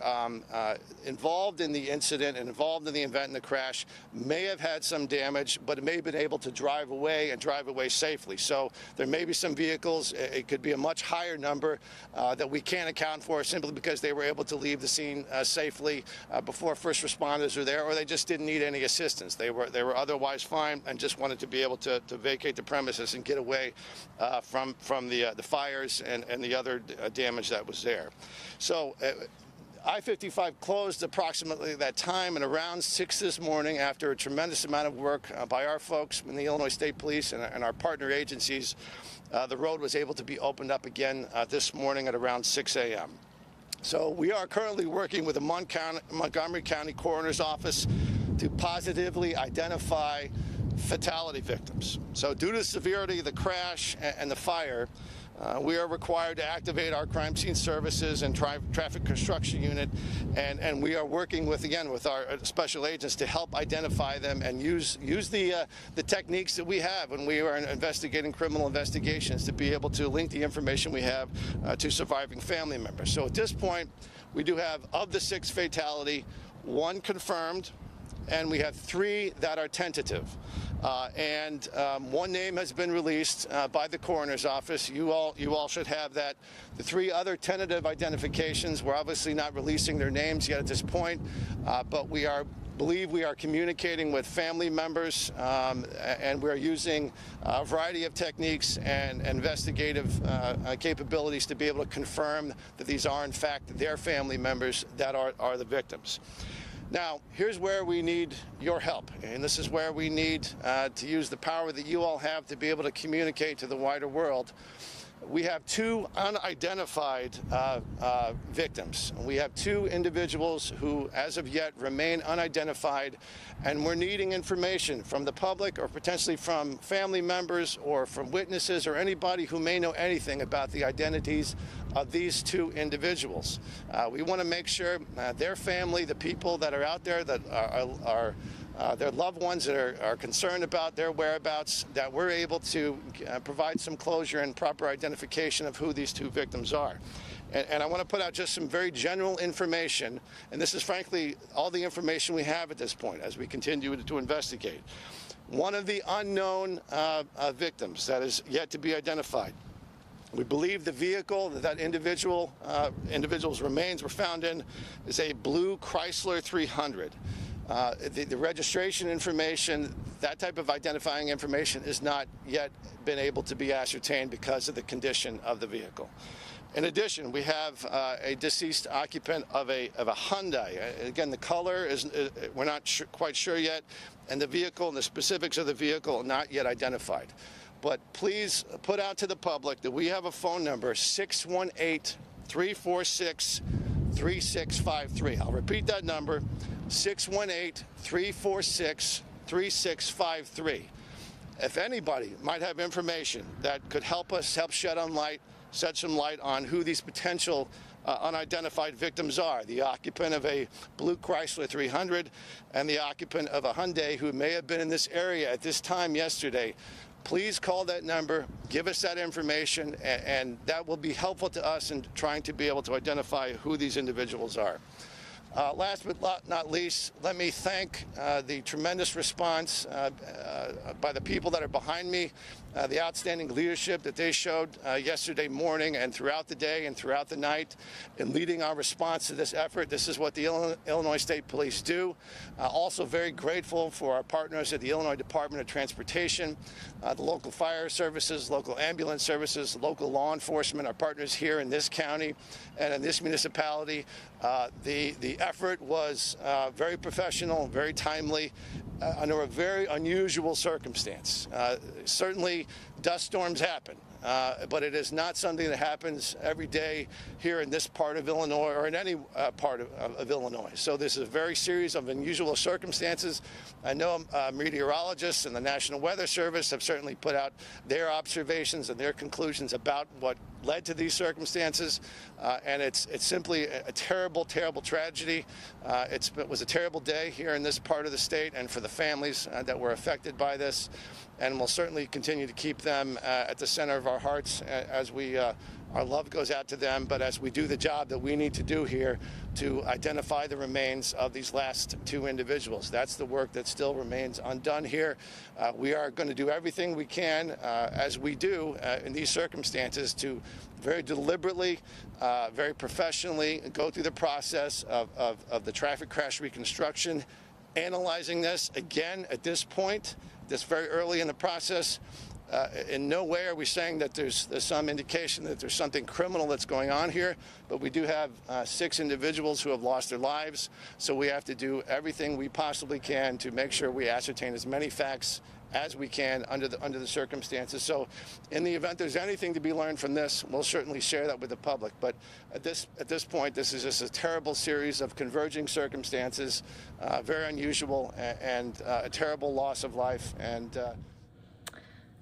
involved in the incident and involved in the event in the crash, may have had some damage, but may have been able to drive away and drive away safely. So there may be some vehicles, it could be a much higher number that we can't account for simply because they were able to leave the scene safely before first responders were there, or they just didn't need any assistance. They were otherwise fine and just wanted to be able to vacate the premises and get away from the fires and the other damage that was there. So I-55 closed approximately that time, and around 6 this morning, after a tremendous amount of work by our folks in the Illinois State Police and our partner agencies, the road was able to be opened up again this morning at around 6 a.m. So we are currently working with the Montgomery County Coroner's Office to positively identify fatality victims. So due to the severity of the crash and the fire, we are required to activate our crime scene services and traffic construction unit, and we are working with our special agents to help identify them and use the techniques that we have when we are investigating criminal investigations to be able to link the information we have to surviving family members. So at this point, we do have, of the 6 fatality, 1 confirmed, and we have 3 that are tentative. And 1 name has been released by the coroner's office. You all should have that. The 3 other tentative identifications, we're obviously not releasing their names yet at this point, but we believe we are communicating with family members, and we're using a variety of techniques and investigative capabilities to be able to confirm that these are in fact their family members that are the victims. Now, here's where we need your help, and this is where we need to use the power that you all have to be able to communicate to the wider world. We have 2 unidentified victims. We have 2 individuals who, as of yet, remain unidentified, and we're needing information from the public or potentially from family members or from witnesses or anybody who may know anything about the identities of these 2 individuals. We want to make sure their family, the people that are out there that are their loved ones that are concerned about their whereabouts, that we're able to provide some closure and proper identification of who these 2 victims are. And I want to put out just some very general information, and this is frankly all the information we have at this point as we continue to investigate. One of the unknown victims that is yet to be identified. We believe the vehicle that individual's remains were found in is a blue Chrysler 300. The registration information, that type of identifying information, is not yet been able to be ascertained because of the condition of the vehicle. In addition, we have a deceased occupant of a Hyundai. Again, the color is we're not quite sure yet, and the vehicle and the specifics of the vehicle are not yet identified. But please put out to the public that we have a phone number, 618-346-3688. 618-346-3653. I'll repeat that number, 618-346-3653. If anybody might have information that could help us shed some light on who these potential unidentified victims are, the occupant of a blue Chrysler 300 and the occupant of a Hyundai who may have been in this area at this time yesterday, please call that number, give us that information, and that will be helpful to us in trying to be able to identify who these individuals are. Last but not least, let me thank the tremendous response by the people that are behind me, the outstanding leadership that they showed yesterday morning and throughout the day and throughout the night in leading our response to this effort. This is what the Illinois State Police do. Also very grateful for our partners at the Illinois Department of Transportation, the local fire services, local ambulance services, local law enforcement, our partners here in this county and in this municipality. The effort was very professional, very timely, under a very unusual circumstance. Certainly, dust storms happen, but it is not something that happens every day here in this part of Illinois or in any part of Illinois. So this is a very series of unusual circumstances. I know meteorologists and the National Weather Service have certainly put out their observations and their conclusions about what led to these circumstances, and it's simply a terrible, terrible tragedy. It was a terrible day here in this part of the state and for the families that were affected by this, and we'll certainly continue to keep them at the center of our hearts as we our love goes out to them, but as we do the job that we need to do here to identify the remains of these last two individuals. That's the work that still remains undone here. We are going to do everything we can, as we do in these circumstances, to very deliberately, very professionally go through the process of the traffic crash reconstruction, analyzing this again at this point, this very early in the process. In no way are we saying that there's some indication that there's something criminal that's going on here, but we do have 6 individuals who have lost their lives, so we have to do everything we possibly can to make sure we ascertain as many facts as we can under the circumstances. So in the event there's anything to be learned from this, we'll certainly share that with the public. But at this point, this is just a terrible series of converging circumstances, very unusual, and a terrible loss of life. And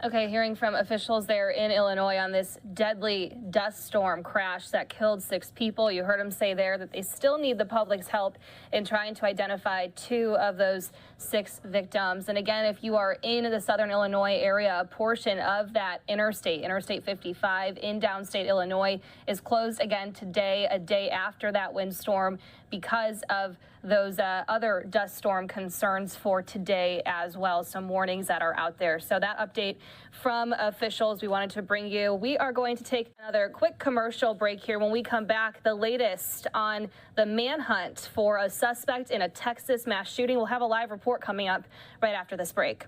Okay, hearing from officials there in Illinois on this deadly dust storm crash that killed 6 people. You heard them say there that they still need the public's help in trying to identify 2 of those 6 victims. And again, if you are in the southern Illinois area, a portion of that Interstate 55 in downstate Illinois is closed again today, a day after that windstorm, because of those other dust storm concerns for today as well. Some warnings that are out there. So that update from officials we wanted to bring you. We are going to take another quick commercial break here. When we come back, the latest on the manhunt for a suspect in a Texas mass shooting. We'll have a live report coming up right after this break.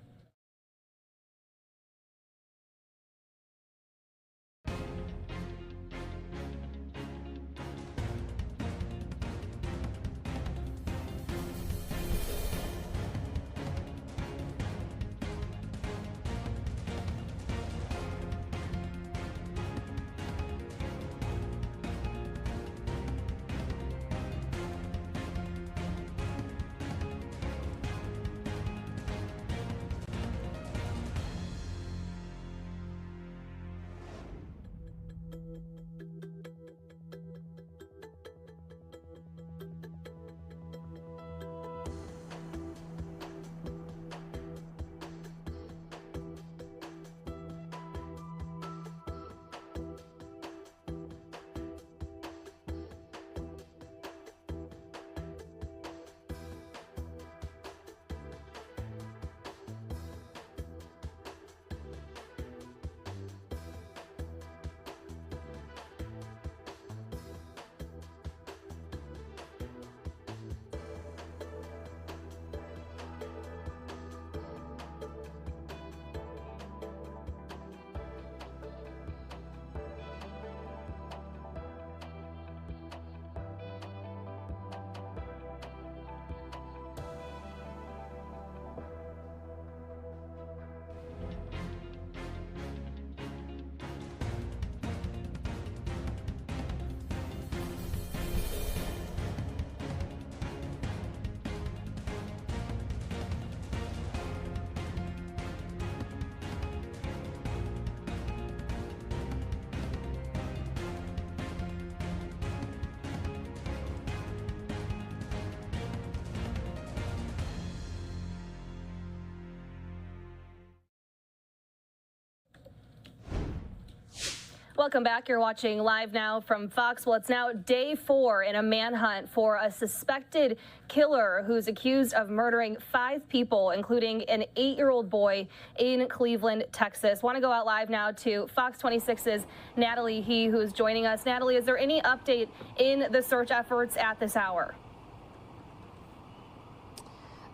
Welcome back. You're watching Live Now from Fox. Well, it's now day 4 in a manhunt for a suspected killer who's accused of murdering 5 people, including an 8-year-old boy in Cleveland, Texas. Want to go out live now to Fox 26's Natalie He, who's joining us. Natalie, is there any update in the search efforts at this hour?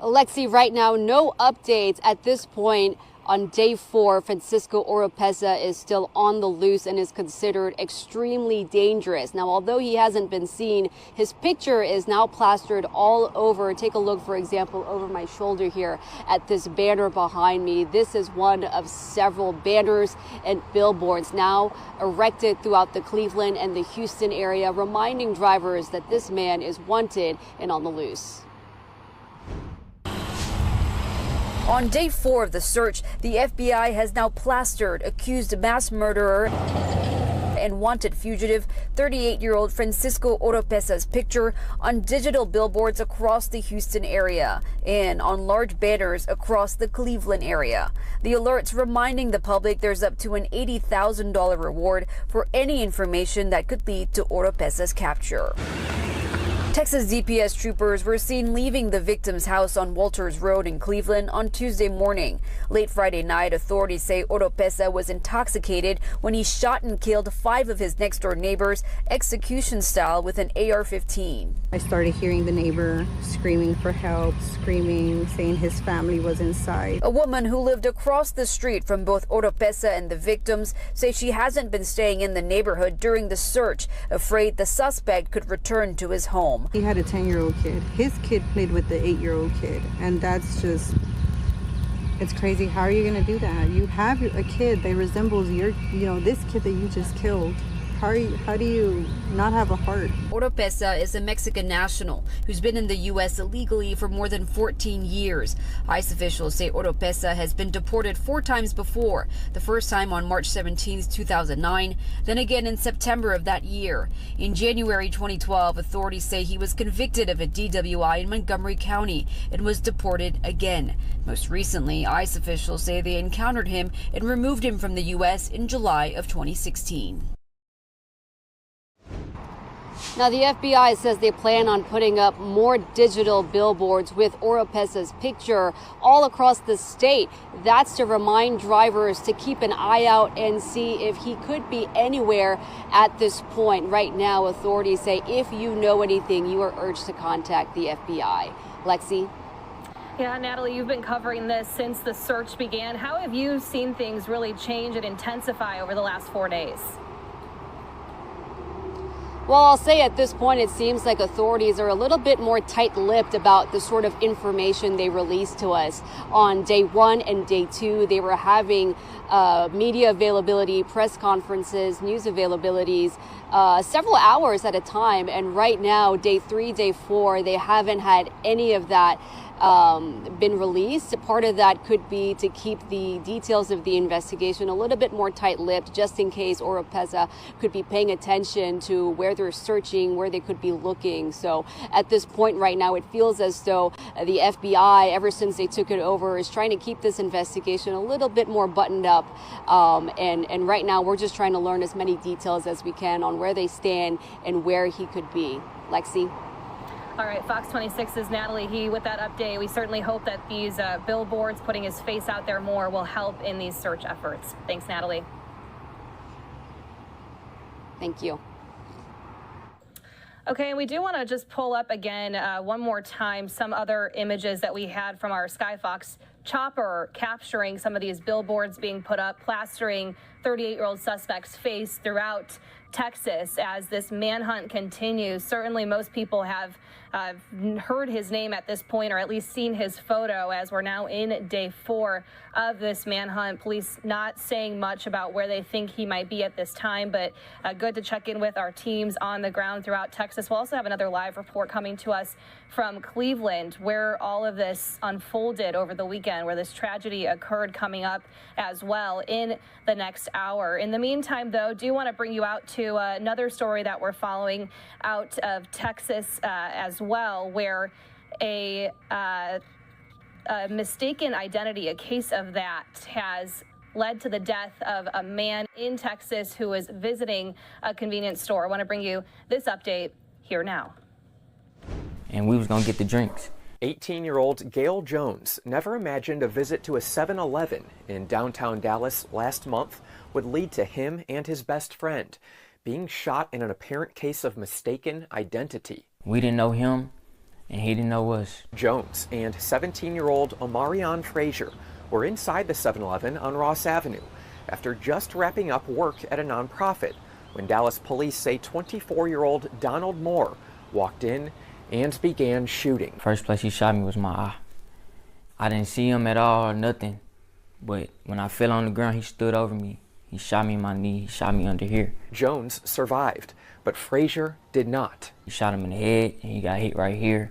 Lexi, right now, no updates at this point. On day 4, Francisco Oropeza is still on the loose and is considered extremely dangerous. Now, although he hasn't been seen, his picture is now plastered all over. Take a look, for example, over my shoulder here at this banner behind me. This is one of several banners and billboards now erected throughout the Cleveland and the Houston area, reminding drivers that this man is wanted and on the loose. On day 4 of the search, the FBI has now plastered accused mass murderer and wanted fugitive 38-year-old Francisco Oropeza's picture on digital billboards across the Houston area and on large banners across the Cleveland area. The alerts reminding the public there's up to an $80,000 reward for any information that could lead to Oropeza's capture. Texas DPS troopers were seen leaving the victim's house on Walters Road in Cleveland on Tuesday morning. Late Friday night, authorities say Oropeza was intoxicated when he shot and killed 5 of his next-door neighbors, execution style, with an AR-15. I started hearing the neighbor screaming for help, screaming, saying his family was inside. A woman who lived across the street from both Oropeza and the victims says she hasn't been staying in the neighborhood during the search, afraid the suspect could return to his home. He had a 10-year-old kid. His kid played with the 8-year-old kid, and that's just, it's crazy. How are you going to do that? You have a kid that resembles this kid that you just killed. How do you not have a heart? Oropeza is a Mexican national who's been in the U.S. illegally for more than 14 years. ICE officials say Oropeza has been deported 4 times before, the first time on March 17, 2009, then again in September of that year. In January 2012, authorities say he was convicted of a DWI in Montgomery County and was deported again. Most recently, ICE officials say they encountered him and removed him from the U.S. in July of 2016. Now, the FBI says they plan on putting up more digital billboards with Oropeza's picture all across the state. That's to remind drivers to keep an eye out and see if he could be anywhere at this point. Right now, authorities say if you know anything, you are urged to contact the FBI. Lexi? Yeah, Natalie, you've been covering this since the search began. How have you seen things really change and intensify over the last 4 days? Well, I'll say at this point, it seems like authorities are a little bit more tight-lipped about the sort of information they release to us. On day 1 and day 2, they were having media availability, press conferences, news availabilities, several hours at a time. And right now, day 3, day 4, they haven't had any of that been released. Part of that could be to keep the details of the investigation a little bit more tight-lipped, just in case Oropeza could be paying attention to where they're searching, where they could be looking. So at this point right now, it feels as though the FBI, ever since they took it over, is trying to keep this investigation a little bit more buttoned up. And right now, we're just trying to learn as many details as we can on where they stand and where he could be. Lexi? All right, Fox 26's Natalie He with that update. We certainly hope that these billboards putting his face out there more will help in these search efforts. Thanks, Natalie. Thank you. Okay, and we do want to just pull up again one more time some other images that we had from our Skyfox chopper capturing some of these billboards being put up, plastering 38-year-old suspect's face throughout Texas as this manhunt continues. Certainly most people have heard his name at this point, or at least seen his photo, as we're now in day 4 of this manhunt. Police not saying much about where they think he might be at this time, but good to check in with our teams on the ground throughout Texas. We'll also have another live report coming to us from Cleveland, where all of this unfolded over the weekend, where this tragedy occurred, coming up as well in the next hour. In the meantime, though, do want to bring you out to another story that we're following out of Texas as well, where a mistaken identity, a case of that, has led to the death of a man in Texas who was visiting a convenience store. I want to bring you this update here now. And we was going to get the drinks. 18-year-old Gail Jones never imagined a visit to a 7-Eleven in downtown Dallas last month would lead to him and his best friend being shot in an apparent case of mistaken identity. We didn't know him, and he didn't know us. Jones and 17-year-old Omarion Frazier were inside the 7-Eleven on Ross Avenue after just wrapping up work at a nonprofit when Dallas police say 24-year-old Donald Moore walked in and began shooting. First place he shot me was my eye. I didn't see him at all or nothing, but when I fell on the ground, he stood over me. He shot me in my knee, he shot me under here. Jones survived, but Frazier did not. He shot him in the head, and he got hit right here,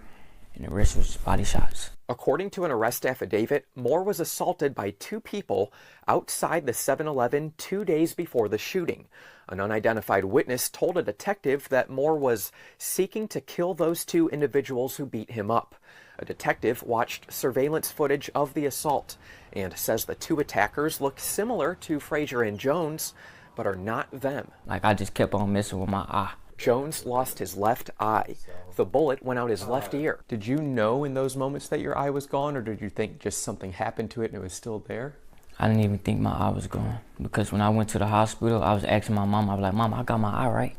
and the rest was body shots. According to an arrest affidavit, Moore was assaulted by two people outside the 7-Eleven 2 days before the shooting. An unidentified witness told a detective that Moore was seeking to kill those two individuals who beat him up. A detective watched surveillance footage of the assault and says the two attackers look similar to Frazier and Jones, but are not them. Like, I just kept on messing with my eye. Jones lost his left eye. The bullet went out his left ear. Did you know in those moments that your eye was gone, or did you think just something happened to it and it was still there? I didn't even think my eye was gone, because when I went to the hospital, I was asking my mom, I was like, Mom, I got my eye right?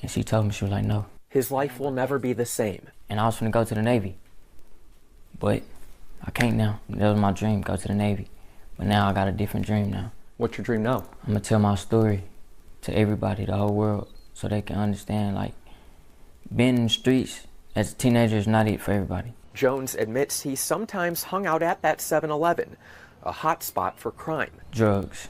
And she told me, she was like, no. His life will never be the same. And I was going to go to the Navy, but I can't now. That was my dream, go to the Navy. But now I got a different dream now. What's your dream now? I'm going to tell my story to everybody, the whole world, so they can understand, like, being in the streets as a teenager is not it for everybody. Jones admits he sometimes hung out at that 7-Eleven, a hot spot for crime. Drugs,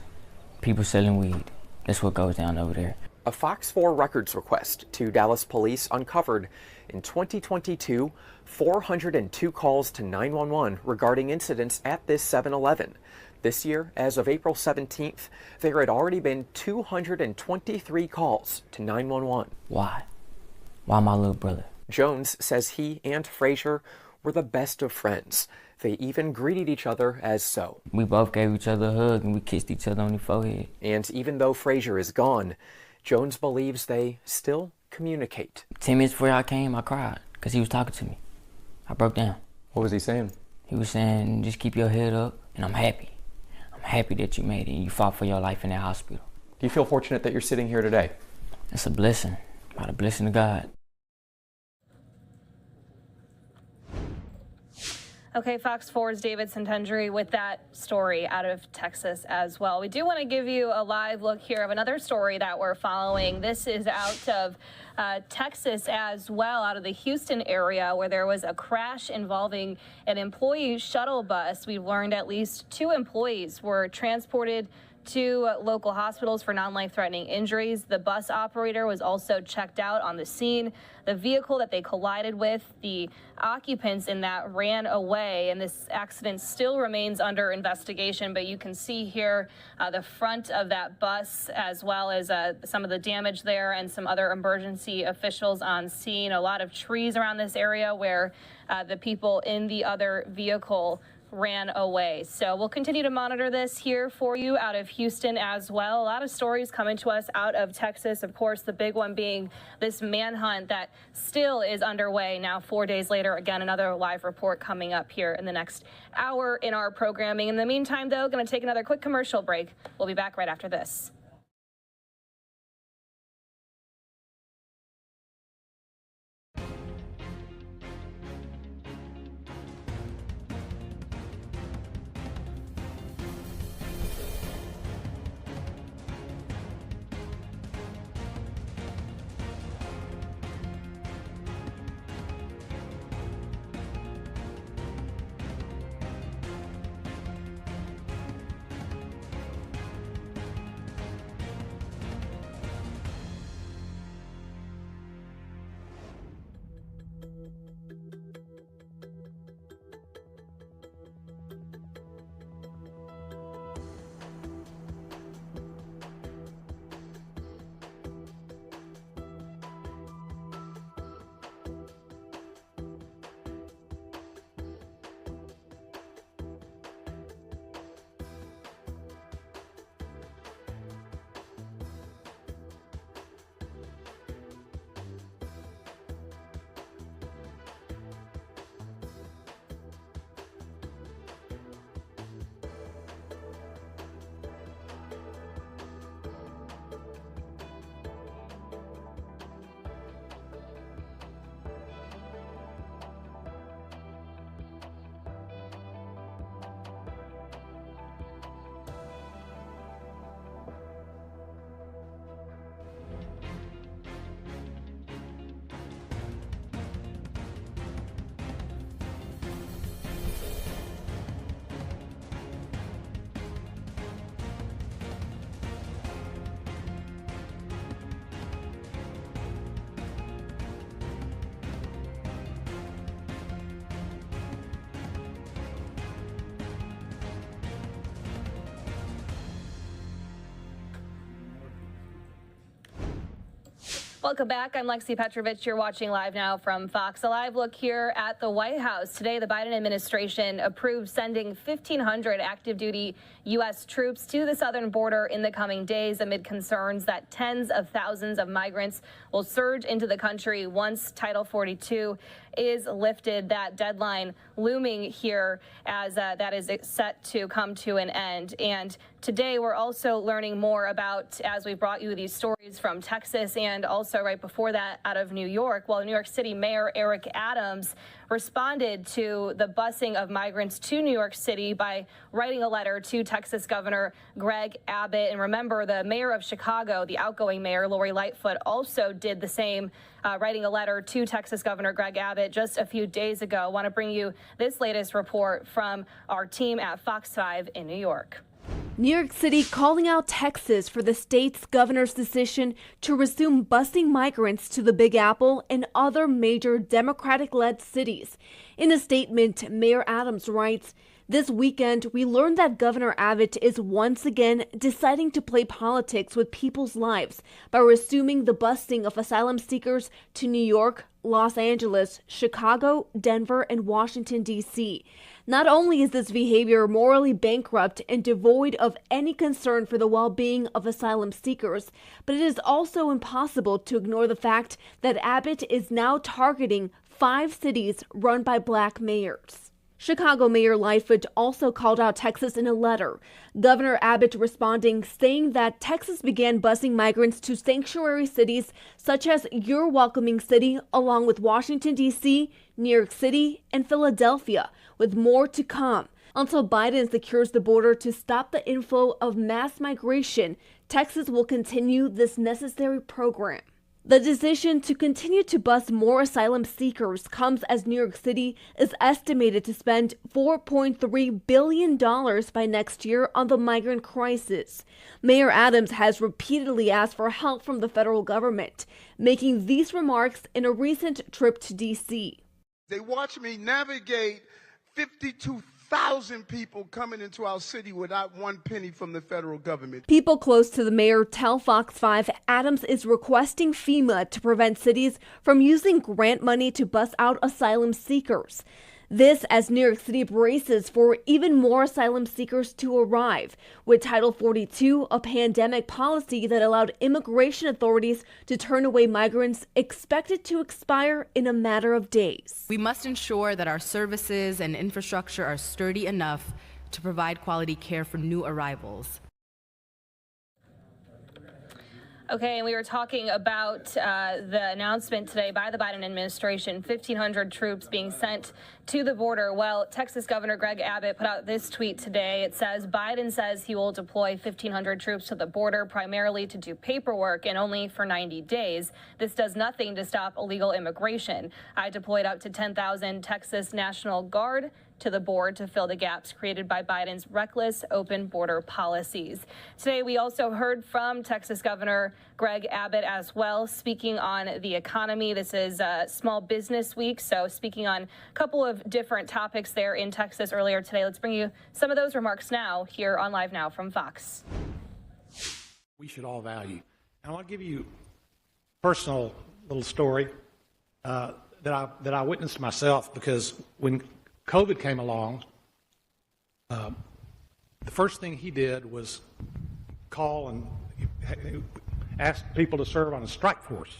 people selling weed, that's what goes down over there. A Fox 4 records request to Dallas police uncovered in 2022 402 calls to 911 regarding incidents at this 7-Eleven. This year, as of April 17th, there had already been 223 calls to 911. Why? Why my little brother? Jones says he and Frazier were the best of friends. They even greeted each other as so. We both gave each other a hug and we kissed each other on the forehead. And even though Frazier is gone, Jones believes they still communicate. 10 minutes before I came, I cried because he was talking to me. I broke down. What was he saying? He was saying, just keep your head up, and I'm happy. I'm happy that you made it and you fought for your life in that hospital. Do you feel fortunate that you're sitting here today? It's a blessing, by the blessing of God. Okay, Fox 4's David Santendry with that story out of Texas as well. We do want to give you a live look here of another story that we're following. This is out of Texas as well, out of the Houston area, where there was a crash involving an employee shuttle bus. We've learned at least 2 employees were transported to local hospitals for non-life-threatening injuries. The bus operator was also checked out on the scene. The vehicle that they collided with, the occupants in that ran away, and this accident still remains under investigation. But you can see here the front of that bus, as well as some of the damage there and some other emergency officials on scene. A lot of trees around this area where the people in the other vehicle ran away. So we'll continue to monitor this here for you out of Houston as well. A lot of stories coming to us out of Texas. Of course, the big one being this manhunt that still is underway now 4 days later. Again, another live report coming up here in the next hour in our programming. In the meantime, though, going to take another quick commercial break. We'll be back right after this. Welcome back. I'm Lexi Petrovich. You're watching Live Now from Fox. A live look here at the White House. Today, the Biden administration approved sending 1,500 active duty U.S. troops to the southern border in the coming days amid concerns that tens of thousands of migrants will surge into the country once Title 42 is lifted. That deadline looming here as that is set to come to an end. And today we're also learning more about, as we brought you these stories from Texas and also right before that out of New York. Well, New York City Mayor Eric Adams responded to the busing of migrants to New York City by writing a letter to Texas Governor Greg Abbott. And remember, the mayor of Chicago, the outgoing mayor, Lori Lightfoot, also did the same, writing a letter to Texas Governor Greg Abbott just a few days ago. I want to bring you this latest report from our team at Fox 5 in New York. New York City calling out Texas for the state's governor's decision to resume busing migrants to the Big Apple and other major Democratic-led cities. In a statement, Mayor Adams writes, "This weekend, we learned that Governor Abbott is once again deciding to play politics with people's lives by resuming the busing of asylum seekers to New York, Los Angeles, Chicago, Denver, and Washington, D.C. Not only is this behavior morally bankrupt and devoid of any concern for the well-being of asylum seekers, but it is also impossible to ignore the fact that Abbott is now targeting 5 cities run by black mayors." Chicago Mayor Lightfoot also called out Texas in a letter. Governor Abbott responding, saying that Texas began busing migrants to sanctuary cities such as your welcoming city, along with Washington, D.C., New York City, and Philadelphia, with more to come. Until Biden secures the border to stop the inflow of mass migration, Texas will continue this necessary program. The decision to continue to bus more asylum seekers comes as New York City is estimated to spend $4.3 billion by next year on the migrant crisis. Mayor Adams has repeatedly asked for help from the federal government, making these remarks in a recent trip to D.C. They watch me navigate 52,000 people coming into our city without one penny from the federal government. People close to the mayor tell Fox 5 Adams is requesting FEMA to prevent cities from using grant money to bus out asylum seekers. This as New York City braces for even more asylum seekers to arrive, with Title 42, a pandemic policy that allowed immigration authorities to turn away migrants, expected to expire in a matter of days. We must ensure that our services and infrastructure are sturdy enough to provide quality care for new arrivals. Okay, and we were talking about the announcement today by the Biden administration, 1,500 troops being sent to the border. Well, Texas Governor Greg Abbott put out this tweet today. It says, Biden says he will deploy 1,500 troops to the border primarily to do paperwork and only for 90 days. This does nothing to stop illegal immigration. I deployed up to 10,000 Texas National Guard to the board to fill the gaps created by Biden's reckless open border policies. Today, we also heard from Texas Governor Greg Abbott as well, speaking on the economy. This is Small Business Week, so speaking on a couple of different topics there in Texas earlier today. Let's bring you some of those remarks now here on Live Now from Fox. We should all value. And I want to give you a personal little story that I witnessed myself, because when COVID came along, the first thing he did was call and ask people to serve on a strike force.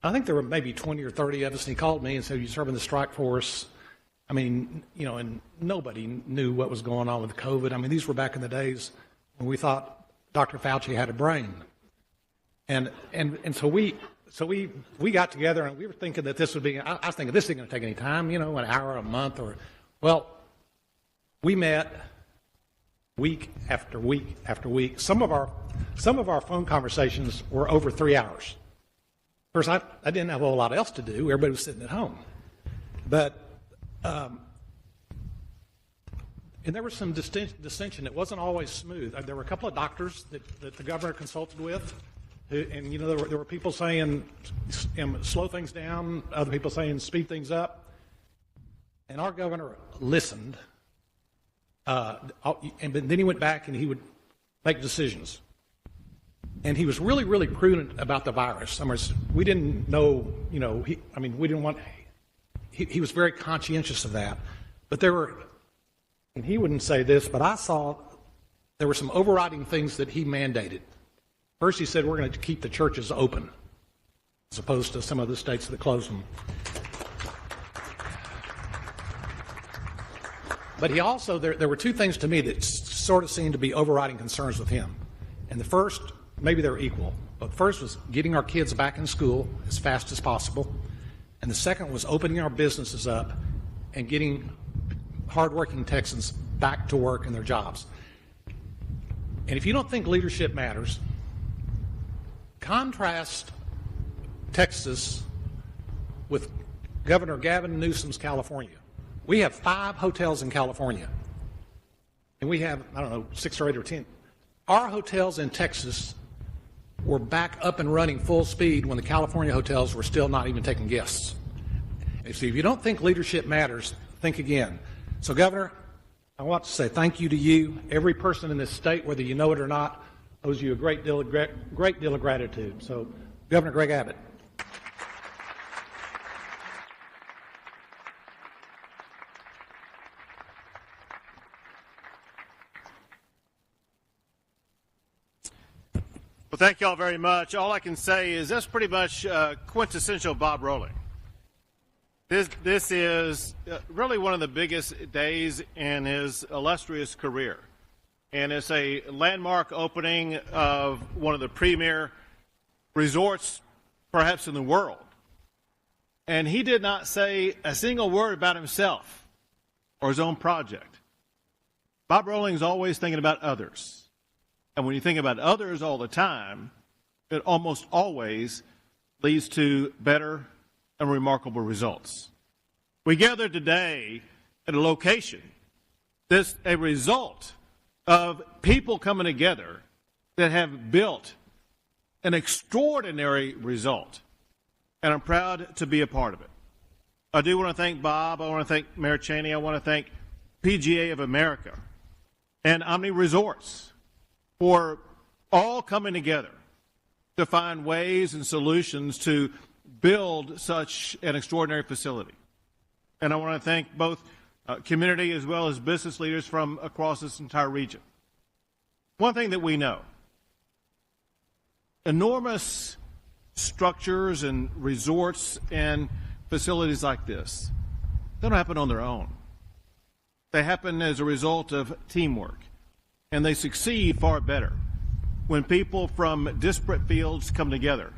I think there were maybe 20 or 30 of us, and he called me and said, "You serve in the strike force?" I mean, you know, and nobody knew what was going on with COVID. I mean, these were back in the days when we thought Dr. Fauci had a brain. And so we got together and we were thinking that this would be, I was thinking this isn't going to take any time, you know, an hour, a month, well, we met week after week after week. Some of our phone conversations were over 3 hours. Of course, I didn't have a whole lot else to do. Everybody was sitting at home. But, and there was some dissension. It wasn't always smooth. There were a couple of doctors that the governor consulted with. And, you know, there were people saying slow things down, other people saying speed things up. And our governor listened. And then he went back and he would make decisions. And he was really, really prudent about the virus. I mean, we didn't know, we didn't want, he was very conscientious of that. But there were, and he wouldn't say this, but I saw there were some overriding things that he mandated. First, he said, we're going to keep the churches open, as opposed to some of the states that closed them. But he also, there were two things to me that sort of seemed to be overriding concerns with him. And the first, maybe they're equal, but the first was getting our kids back in school as fast as possible. And the second was opening our businesses up and getting hardworking Texans back to work in their jobs. And if you don't think leadership matters, contrast Texas with Governor Gavin Newsom's California. We have 5 hotels in California, and we have, 6 or 8 or 10. Our hotels in Texas were back up and running full speed when the California hotels were still not even taking guests. And so if you don't think leadership matters, think again. So, Governor, I want to say thank you to you. Every person in this state, whether you know it or not, owes you a great deal of gratitude. So, Governor Greg Abbott. Well, thank you all very much. All I can say is that's pretty much quintessential Bob Rolling. This is really one of the biggest days in his illustrious career. And it's a landmark opening of one of the premier resorts, perhaps in the world. And he did not say a single word about himself or his own project. Bob Rolling is always thinking about others. And when you think about others all the time, it almost always leads to better and remarkable results. We gather today at a location that's a result of people coming together that have built an extraordinary result. And I'm proud to be a part of it. I do want to thank Bob. I want to thank Mayor Cheney. I want to thank PGA of America and Omni Resorts for all coming together to find ways and solutions to build such an extraordinary facility. And I want to thank both community as well as business leaders from across this entire region. One thing that we know, enormous structures and resorts and facilities like this, they don't happen on their own. They happen as a result of teamwork. And they succeed far better when people from disparate fields come together,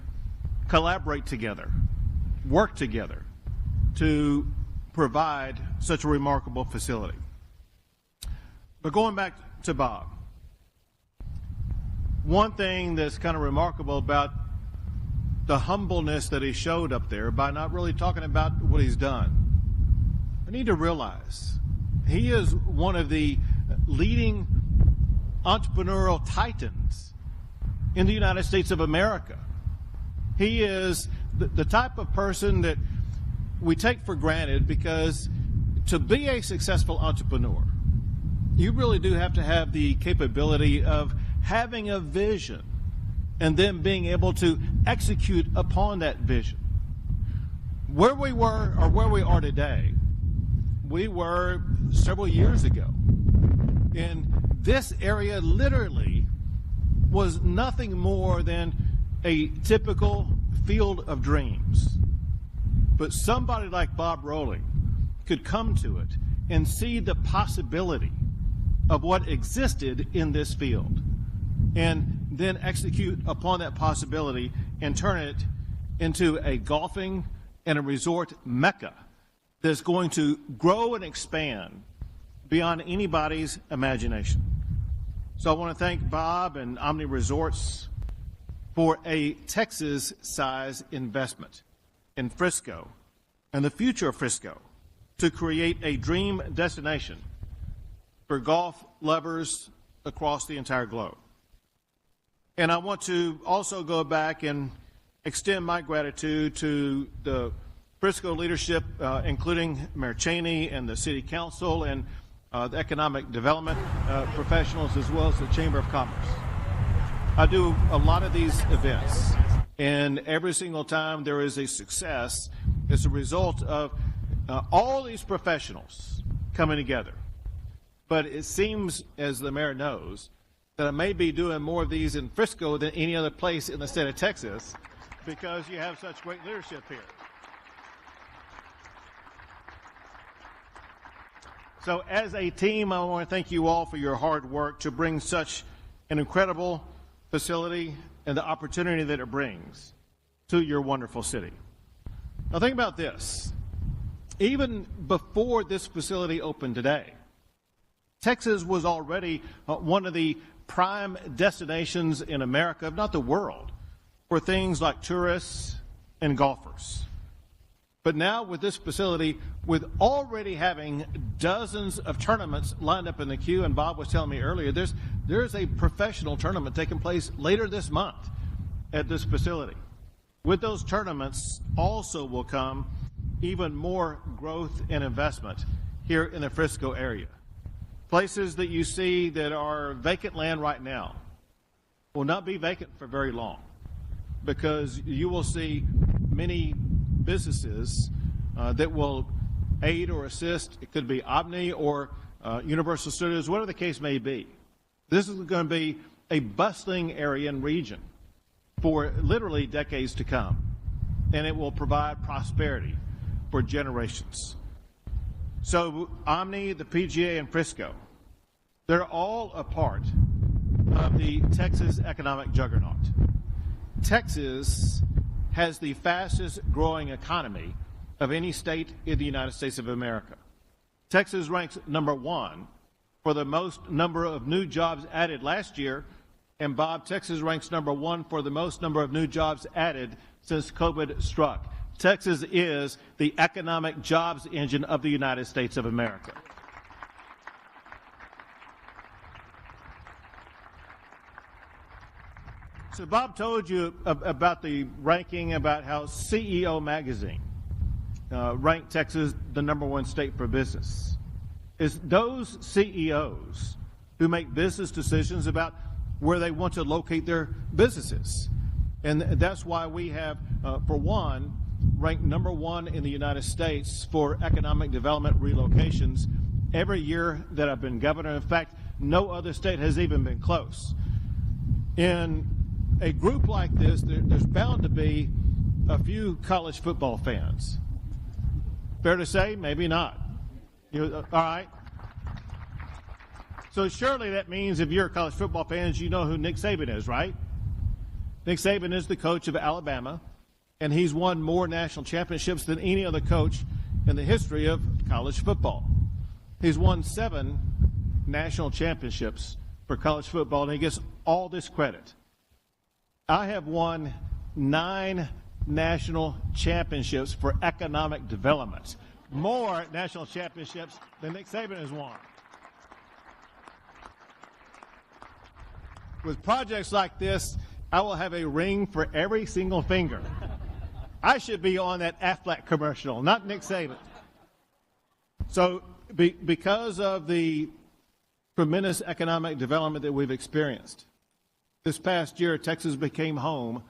collaborate together, work together to provide such a remarkable facility. But going back to Bob, one thing that's kind of remarkable about the humbleness that he showed up there by not really talking about what he's done, I need to realize he is one of the leading entrepreneurial titans in the United States of America. He is the type of person that we take for granted, because to be a successful entrepreneur, you really do have to have the capability of having a vision and then being able to execute upon that vision. Where we were or where we are today, we were several years ago. And this area literally was nothing more than a typical field of dreams. But somebody like Bob Rolling could come to it and see the possibility of what existed in this field, and then execute upon that possibility and turn it into a golfing and a resort mecca that's going to grow and expand beyond anybody's imagination. So I want to thank Bob and Omni Resorts for a Texas-size investment in Frisco and the future of Frisco to create a dream destination for golf lovers across the entire globe. And I want to also go back and extend my gratitude to the Frisco leadership, including Mayor Cheney and the City Council and the economic development professionals, as well as the Chamber of Commerce. I do a lot of these events, and every single time there is a success, it's a result of all these professionals coming together. But it seems, as the mayor knows, that I may be doing more of these in Frisco than any other place in the state of Texas because you have such great leadership here. So as a team, I want to thank you all for your hard work to bring such an incredible facility and the opportunity that it brings to your wonderful city. Now think about this. Even before this facility opened today, Texas was already one of the prime destinations in America, if not the world, for things like tourists and golfers. But now with this facility, with already having dozens of tournaments lined up in the queue, and Bob was telling me earlier, there's a professional tournament taking place later this month at this facility. With those tournaments also will come even more growth and investment here in the Frisco area. Places that you see that are vacant land right now will not be vacant for very long, because you will see many businesses that will aid or assist. It could be Omni or Universal Studios, whatever the case may be. This is going to be a bustling area and region for literally decades to come, and it will provide prosperity for generations. So Omni, the PGA, and Frisco, they're all a part of the Texas economic juggernaut. Texas has the fastest growing economy of any state in the United States of America. Texas ranks #1 for the most number of new jobs added last year, and Bob, Texas ranks #1 for the most number of new jobs added since COVID struck. Texas is the economic jobs engine of the United States of America. So Bob told you about the ranking, about how CEO magazine ranked Texas the #1 state for business. It's those CEOs who make business decisions about where they want to locate their businesses. And that's why we have, for one, ranked #1 in the United States for economic development relocations every year that I've been governor. In fact, no other state has even been close. In a group like this, there's bound to be a few college football fans. Fair to say? Maybe not. All right. So surely that means if you're a college football fan, you know who Nick Saban is, right? Nick Saban is the coach of Alabama, and he's won more national championships than any other coach in the history of college football. He's won 7 national championships for college football, and he gets all this credit. I have won 9 national championships for economic development, more national championships than Nick Saban has won. With projects like this, I will have a ring for every single finger. I should be on that Aflac commercial, not Nick Saban. So because of the tremendous economic development that we've experienced, this past year, Texas became home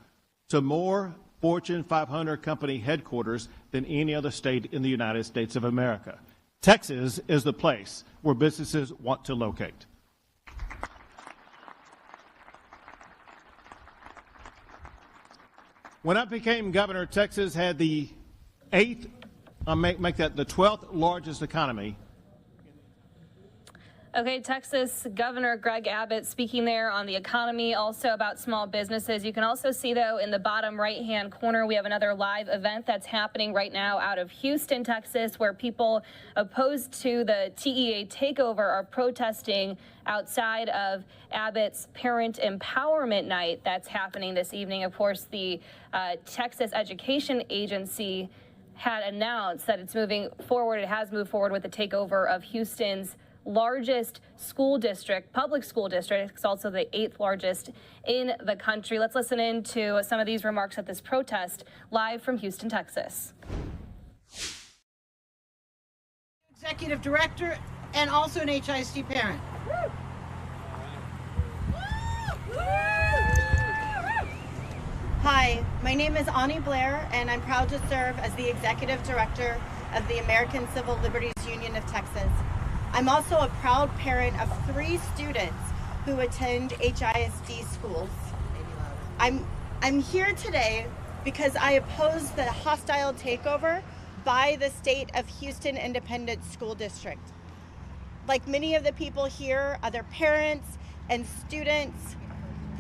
to more Fortune 500 company headquarters than any other state in the United States of America. Texas is the place where businesses want to locate. When I became governor, Texas had the 12th largest economy. Okay, Texas Governor Greg Abbott speaking there on the economy, also about small businesses. You can also see, though, in the bottom right-hand corner, we have another live event that's happening right now out of Houston, Texas, where people opposed to the TEA takeover are protesting outside of Abbott's Parent Empowerment Night that's happening this evening. Of course, the Texas Education Agency had announced that it's moving forward. It has moved forward with the takeover of Houston's largest school district, public school district. It's also the 8th largest in the country. Let's listen in to some of these remarks at this protest live from Houston, Texas. Executive director and also an HISD parent. Hi, my name is Ani Blair, and I'm proud to serve as the Executive Director of the American Civil Liberties Union of Texas. I'm also a proud parent of 3 students who attend HISD schools. I'm here today because I oppose the hostile takeover by the state of Houston Independent School District. Like many of the people here, other parents and students,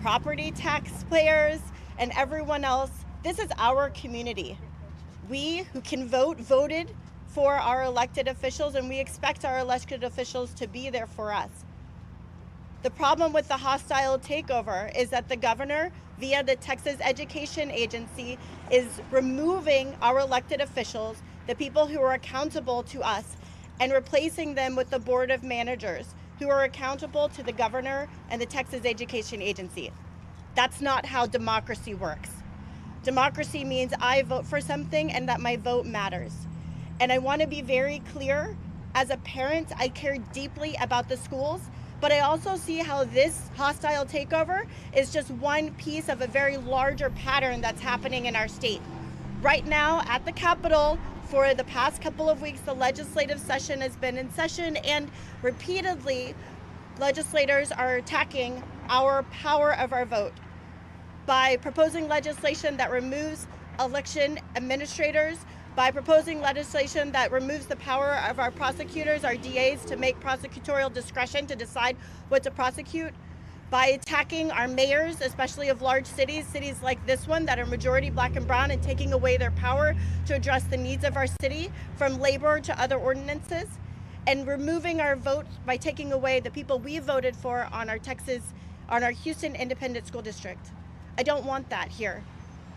property taxpayers, and everyone else, this is our community. We who can vote, voted for our elected officials, and we expect our elected officials to be there for us. The problem with the hostile takeover is that the governor, via the Texas Education Agency, is removing our elected officials, the people who are accountable to us, and replacing them with the Board of Managers, who are accountable to the governor and the Texas Education Agency. That's not how democracy works. Democracy means I vote for something and that my vote matters. And I want to be very clear, as a parent, I care deeply about the schools, but I also see how this hostile takeover is just one piece of a very larger pattern that's happening in our state. Right now at the Capitol, for the past couple of weeks, the legislative session has been in session, and repeatedly legislators are attacking our power of our vote by proposing legislation that removes election administrators, by proposing legislation that removes the power of our prosecutors, our DAs, to make prosecutorial discretion to decide what to prosecute, by attacking our mayors, especially of large cities, cities like this one that are majority Black and brown, and taking away their power to address the needs of our city, from labor to other ordinances, and removing our vote by taking away the people we voted for on our Houston Independent School District. I don't want that here.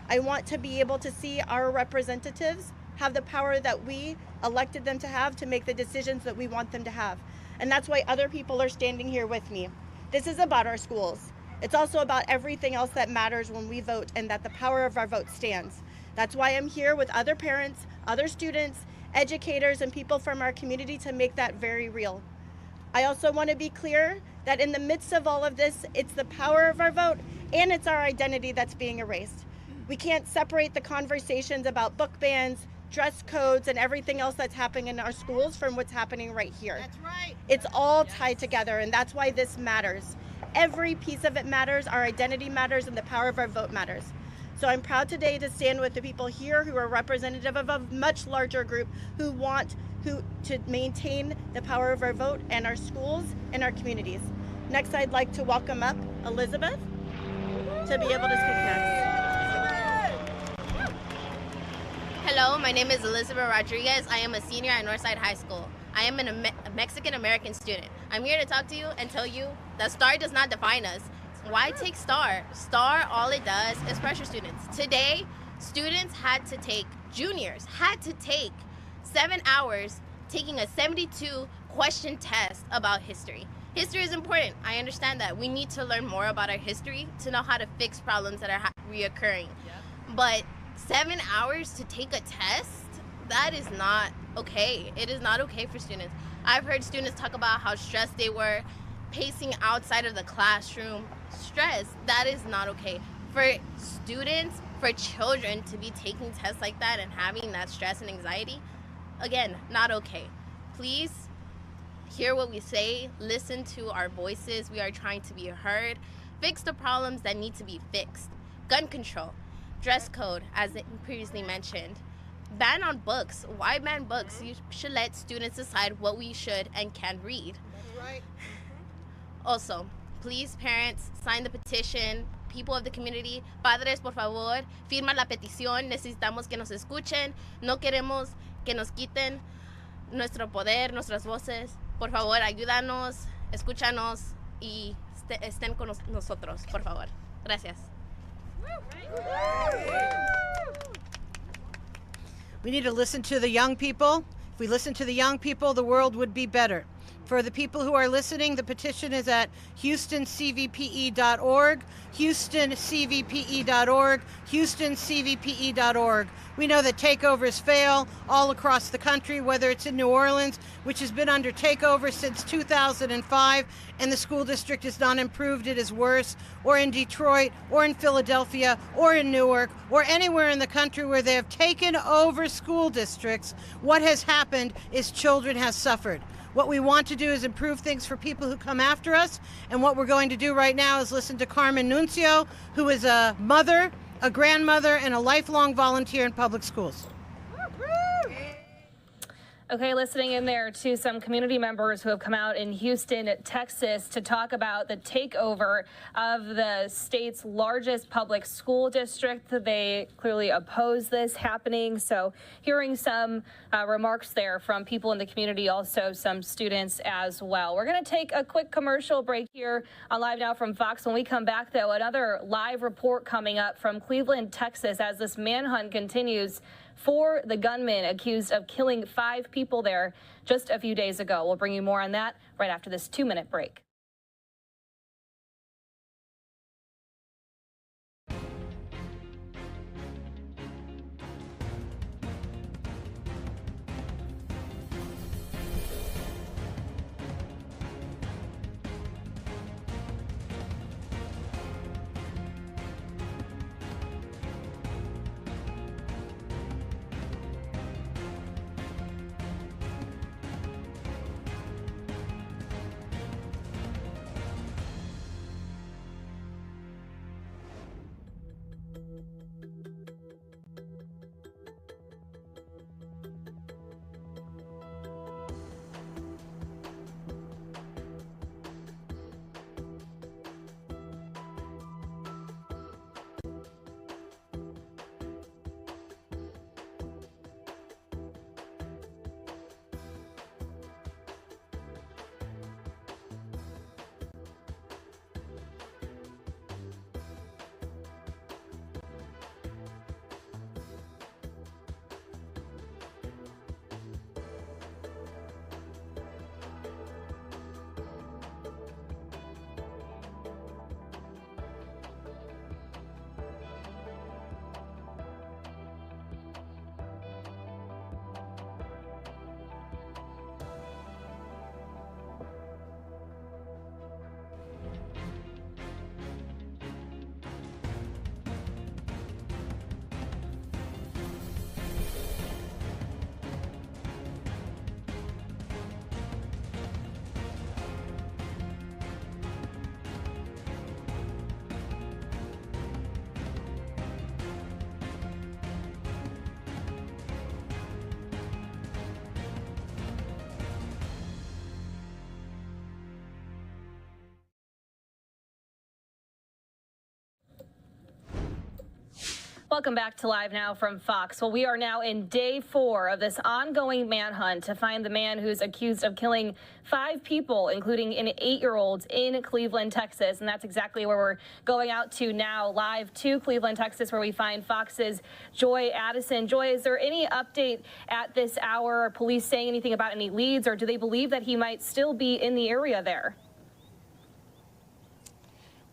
I want to be able to see our representatives have the power that we elected them to have to make the decisions that we want them to have. And that's why other people are standing here with me. This is about our schools. It's also about everything else that matters when we vote, and that the power of our vote stands. That's why I'm here with other parents, other students, educators, and people from our community to make that very real. I also want to be clear that in the midst of all of this, it's the power of our vote and it's our identity that's being erased. We can't separate the conversations about book bans, dress codes, and everything else that's happening in our schools from what's happening right here. That's right. It's all tied together, and that's why this matters. Every piece of it matters, our identity matters, and the power of our vote matters. So I'm proud today to stand with the people here who are representative of a much larger group who want to maintain the power of our vote and our schools and our communities. Next, I'd like to welcome up Elizabeth to be able to speak next. Hello, my name is Elizabeth Rodriguez. I am a senior at Northside High School. I am a Mexican-American student. I'm here to talk to you and tell you that STAR does not define us. Why take STAR? STAR, all it does is pressure students. Today, students juniors had to take 7 hours taking a 72-question test about history. History is important. I understand that. We need to learn more about our history to know how to fix problems that are reoccurring. But 7 hours to take a test? That is not okay. It is not okay for students. I've heard students talk about how stressed they were, pacing outside of the classroom. Stress, that is not okay. For students, for children to be taking tests like that and having that stress and anxiety, again, not okay. Please hear what we say, listen to our voices. We are trying to be heard. Fix the problems that need to be fixed. Gun control, dress code, as previously mentioned. Ban on books. Why ban books? You should let students decide what we should and can read. That's right. Also, please, parents, sign the petition. People of the community, padres, por favor, firma la petición. Necesitamos que nos escuchen. No queremos que nos quiten nuestro poder, nuestras voces. Por favor, ayúdanos, escúchanos y estén con nosotros, por favor. Gracias. We need to listen to the young people. If we listen to the young people, the world would be better. For the people who are listening, the petition is at HoustonCVPE.org, HoustonCVPE.org, HoustonCVPE.org. We know that takeovers fail all across the country, whether it's in New Orleans, which has been under takeover since 2005, and the school district is not improved, it is worse, or in Detroit, or in Philadelphia, or in Newark, or anywhere in the country where they have taken over school districts. What has happened is children have suffered. What we want to do is improve things for people who come after us, and what we're going to do right now is listen to Carmen Nuncio, who is a mother, a grandmother, and a lifelong volunteer in public schools. Okay, listening in there to some community members who have come out in Houston, Texas, to talk about the takeover of the state's largest public school district. They clearly oppose this happening. So hearing some remarks there from people in the community, also some students as well. We're going to take a quick commercial break here on Live Now from Fox. When we come back, though, another live report coming up from Cleveland, Texas, as this manhunt continues for the gunman accused of killing 5 people there just a few days ago. We'll bring you more on that right after this 2-minute break. Welcome back to Live Now from Fox. Well, we are now in day 4 of this ongoing manhunt to find the man who's accused of killing 5 people, including an 8-year-old in Cleveland, Texas. And that's exactly where we're going out to now, live to Cleveland, Texas, where we find Fox's Joy Addison. Joy, is there any update at this hour? Are police saying anything about any leads, or do they believe that he might still be in the area there?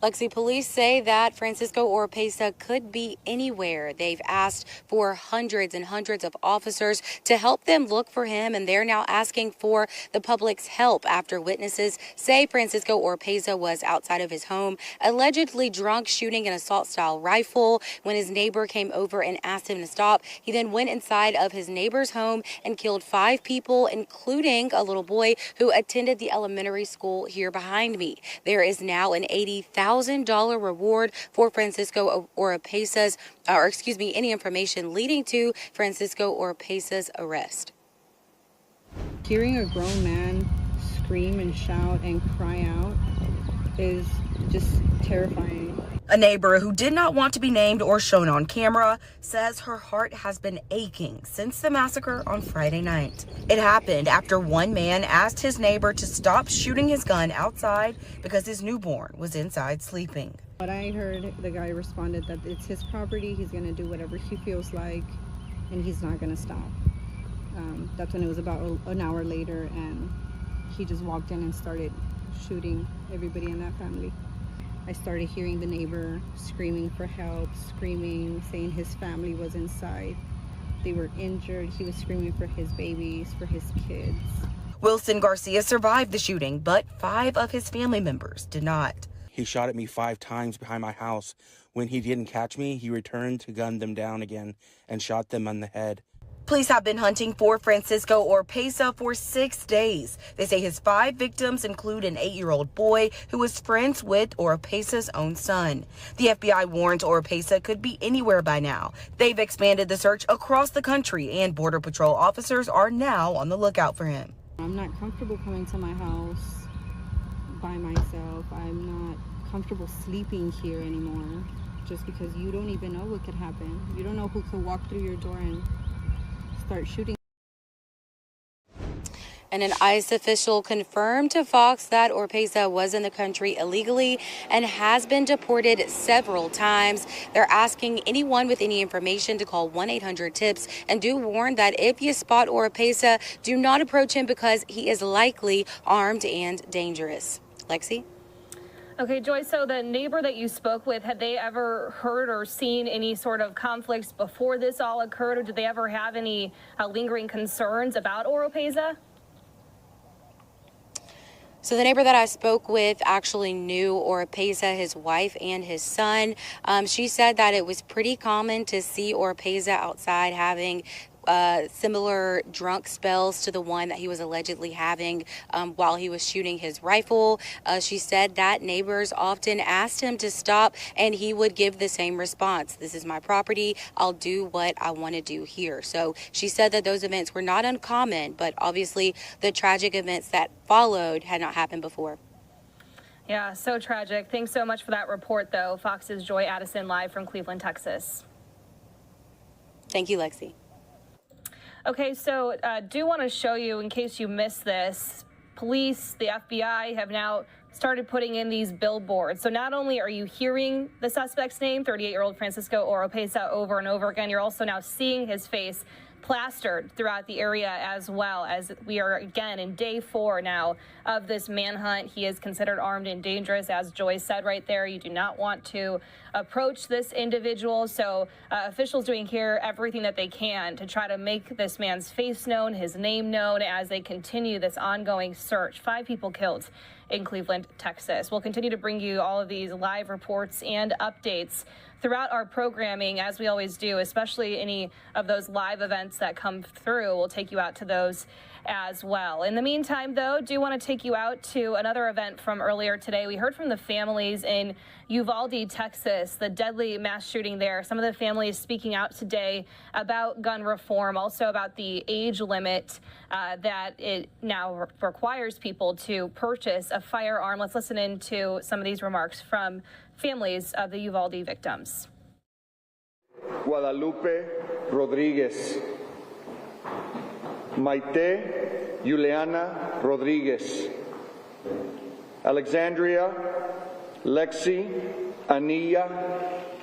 Lexi, police say that Francisco Oropesa could be anywhere. They've asked for hundreds and hundreds of officers to help them look for him, and they're now asking for the public's help after witnesses say Francisco Oropesa was outside of his home, allegedly drunk, shooting an assault-style rifle. When his neighbor came over and asked him to stop, he then went inside of his neighbor's home and killed 5 people, including a little boy who attended the elementary school here behind me. There is now an $80,000 reward for Francisco Oropesa's, any information leading to Francisco Oropesa's arrest. Hearing a grown man scream and shout and cry out is just terrifying. A neighbor who did not want to be named or shown on camera says her heart has been aching since the massacre on Friday night. It happened after one man asked his neighbor to stop shooting his gun outside because his newborn was inside sleeping. What I heard, the guy responded that it's his property, he's going to do whatever he feels like, and he's not going to stop. That's when it was about an hour later, and he just walked in and started shooting everybody in that family. I started hearing the neighbor screaming for help, screaming, saying his family was inside. They were injured. He was screaming for his babies, for his kids. Wilson Garcia survived the shooting, but 5 of his family members did not. He shot at me 5 times behind my house. When he didn't catch me, he returned to gun them down again and shot them on the head. Police have been hunting for Francisco Oropesa for 6 days. They say his 5 victims include an 8-year-old boy who was friends with Oropesa's own son. The FBI warns Oropesa could be anywhere by now. They've expanded the search across the country, and Border Patrol officers are now on the lookout for him. I'm not comfortable coming to my house by myself. I'm not comfortable sleeping here anymore, just because you don't even know what could happen. You don't know who could walk through your door and start shooting. And an ICE official confirmed to Fox that Oropesa was in the country illegally and has been deported several times. They're asking anyone with any information to call 1-800-TIPS and do warn that if you spot Oropesa, do not approach him because he is likely armed and dangerous. Lexi? Okay, Joy, so the neighbor that you spoke with, had they ever heard or seen any sort of conflicts before this all occurred, or did they ever have any lingering concerns about Oropesa? So the neighbor that I spoke with actually knew Oropesa, his wife, and his son. She said that it was pretty common to see Oropesa outside having similar drunk spells to the one that he was allegedly having while he was shooting his rifle. She said that neighbors often asked him to stop, and he would give the same response. This is my property. I'll do what I want to do here. So she said that those events were not uncommon, but obviously the tragic events that followed had not happened before. Yeah, so tragic. Thanks so much for that report, though. Fox's Joy Addison live from Cleveland, Texas. Thank you, Lexi. Okay, so do want to show you, in case you missed this, police, the FBI have now started putting in these billboards. So not only are you hearing the suspect's name, 38-year-old Francisco Oropesa, over and over again, you're also now seeing his face plastered throughout the area, as well as we are again in day 4 now of this manhunt. He is considered armed and dangerous, as Joy said right there. You do not want to approach this individual. So officials doing here everything that they can to try to make this man's face known, his name known, as they continue this ongoing search. 5 people killed in Cleveland, Texas. We'll continue to bring you all of these live reports and updates throughout our programming, as we always do, especially any of those live events that come through. We'll take you out to those as well. In the meantime, though, do want to take you out to another event from earlier today. We heard from the families in Uvalde, Texas, the deadly mass shooting there. Some of the families speaking out today about gun reform, also about the age limit that it now requires people to purchase a firearm. Let's listen into some of these remarks from families of the Uvalde victims. Guadalupe Rodriguez, Maite Juliana Rodriguez, Alexandria Lexi Anilla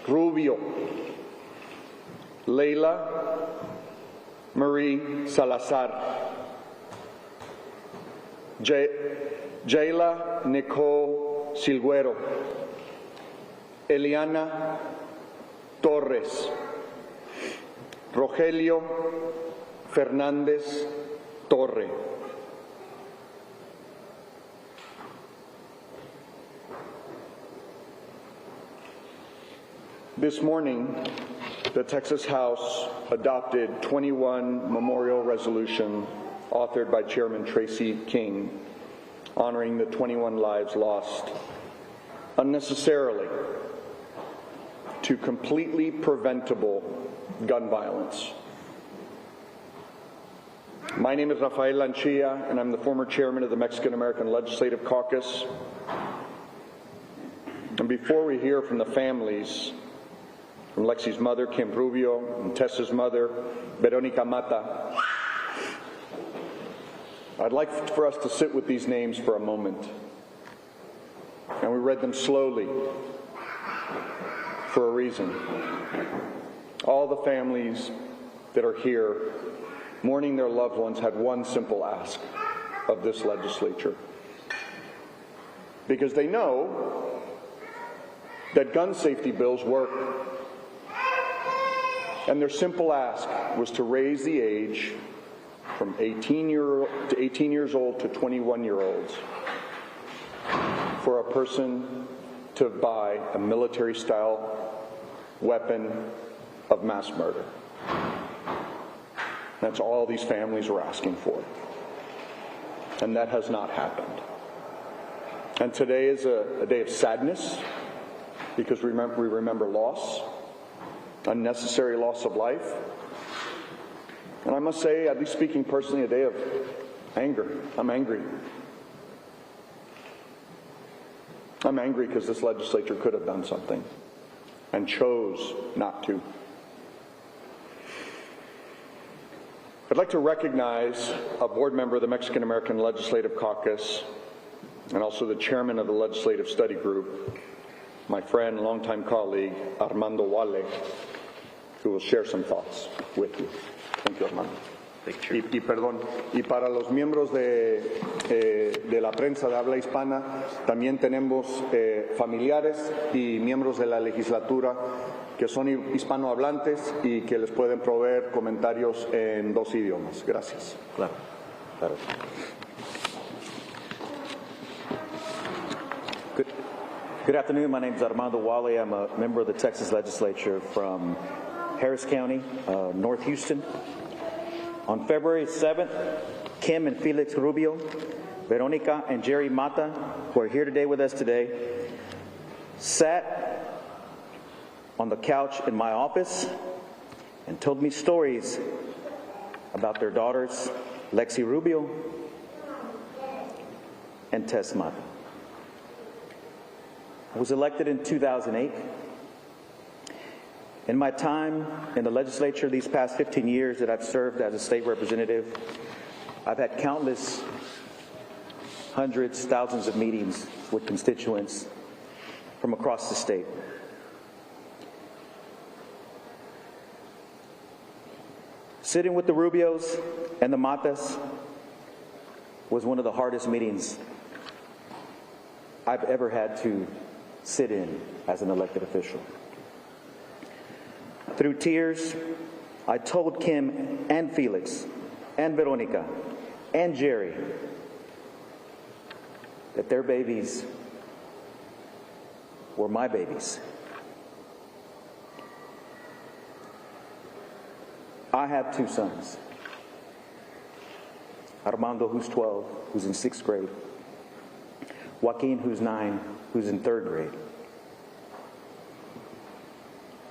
Rubio, Leila Marie Salazar, Jayla Nicole Silguero, Eliana Torres, Rogelio Fernandez Torre, this morning, the Texas House adopted 21 memorial resolution authored by Chairman Tracy King, honoring the 21 lives lost unnecessarily to completely preventable gun violence. My name is Rafael Lanchilla, and I'm the former chairman of the Mexican-American Legislative Caucus. And before we hear from the families, from Lexi's mother, Kim Rubio, and Tessa's mother, Veronica Mata, I'd like for us to sit with these names for a moment. And we read them slowly for a reason. All the families that are here mourning their loved ones had one simple ask of this legislature, because they know that gun safety bills work. And their simple ask was to raise the age from 18 years old to 21-year-olds for a person to buy a military-style weapon of mass murder. That's all these families were asking for. And that has not happened. And today is a day of sadness, because we remember loss, unnecessary loss of life. And I must say, at least speaking personally, a day of anger. I'm angry. I'm angry because this legislature could have done something and chose not to. I'd like to recognize a board member of the Mexican American Legislative Caucus and also the chairman of the Legislative Study Group, my friend, longtime colleague, Armando Wale, who will share some thoughts with you. Thank you, Armando. Y para los miembros de la prensa de habla hispana, también tenemos familiares y miembros de la legislatura que son hispanohablantes y que les pueden proveer comentarios en dos idiomas. Gracias. Claro. Good afternoon. My name is Armando Wale. I'm a member of the Texas legislature from Harris County, North Houston. On February 7th, Kim and Felix Rubio, Veronica and Jerry Mata, who are here today with us today, sat on the couch in my office and told me stories about their daughters, Lexi Rubio and Tess Mata. I was elected in 2008. In my time in the legislature these past 15 years that I've served as a state representative, I've had countless hundreds, thousands of meetings with constituents from across the state. Sitting with the Rubios and the Matas was one of the hardest meetings I've ever had to sit in as an elected official. Through tears, I told Kim and Felix and Veronica and Jerry that their babies were my babies. I have two sons. Armando, who's 12, who's in 6th grade. Joaquin, who's 9, who's in 3rd grade.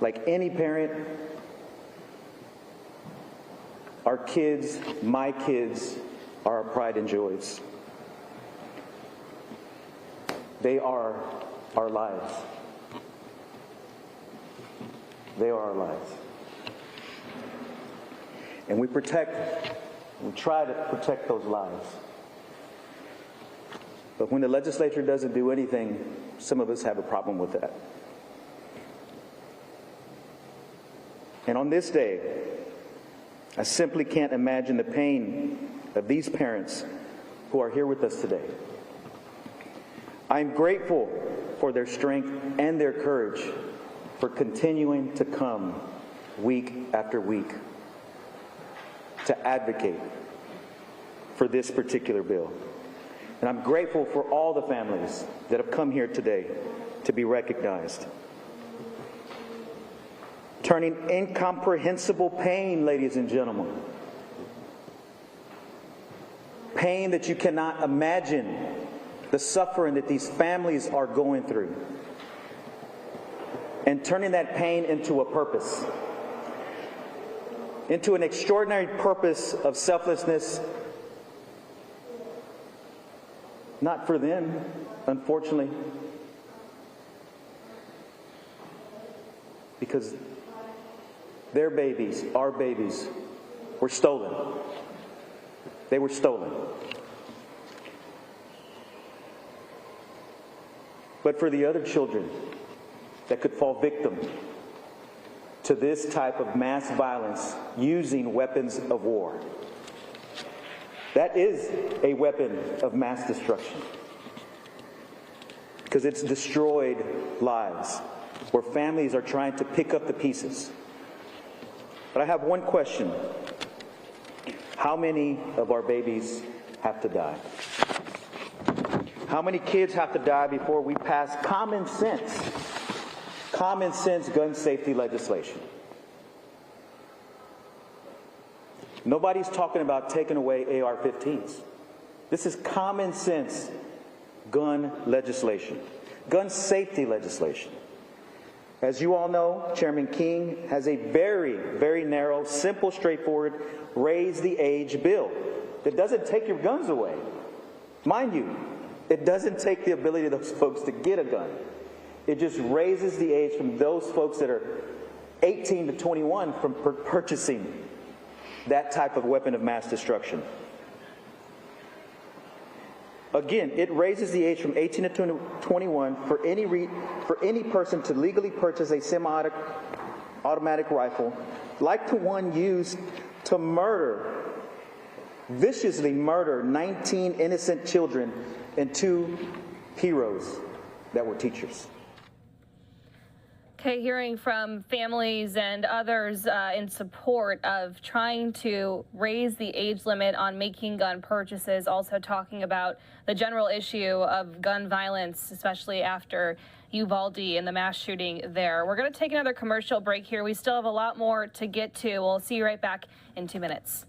Like any parent, our kids, my kids, are our pride and joys. They are our lives. They are our lives. And we try to protect those lives. But when the legislature doesn't do anything, some of us have a problem with that. And on this day, I simply can't imagine the pain of these parents who are here with us today. I'm grateful for their strength and their courage for continuing to come week after week to advocate for this particular bill. And I'm grateful for all the families that have come here today to be recognized. Turning incomprehensible pain, ladies and gentlemen. Pain that you cannot imagine, the suffering that these families are going through. And turning that pain into a purpose. Into an extraordinary purpose of selflessness. Not for them, unfortunately. Because their babies, our babies, were stolen. They were stolen. But for the other children that could fall victim to this type of mass violence using weapons of war, That is a weapon of mass destruction, because it's destroyed lives where families are trying to pick up the pieces. But I have one question. How many of our babies have to die? How many kids have to die before we pass common sense gun safety legislation? Nobody's talking about taking away AR-15s. This is common sense gun legislation, gun safety legislation. As you all know, Chairman King has a very, very narrow, simple, straightforward, raise the age bill. It doesn't take your guns away. Mind you, it doesn't take the ability of those folks to get a gun. It just raises the age from those folks that are 18 to 21 from purchasing that type of weapon of mass destruction. Again, it raises the age from 18 to 21 for any person to legally purchase a semi-automatic rifle, like the one used to viciously murder 19 innocent children and 2 heroes that were teachers. Okay, hearing from families and others in support of trying to raise the age limit on making gun purchases, also talking about the general issue of gun violence, especially after Uvalde and the mass shooting there. We're going to take another commercial break here. We still have a lot more to get to. We'll see you right back in 2 minutes.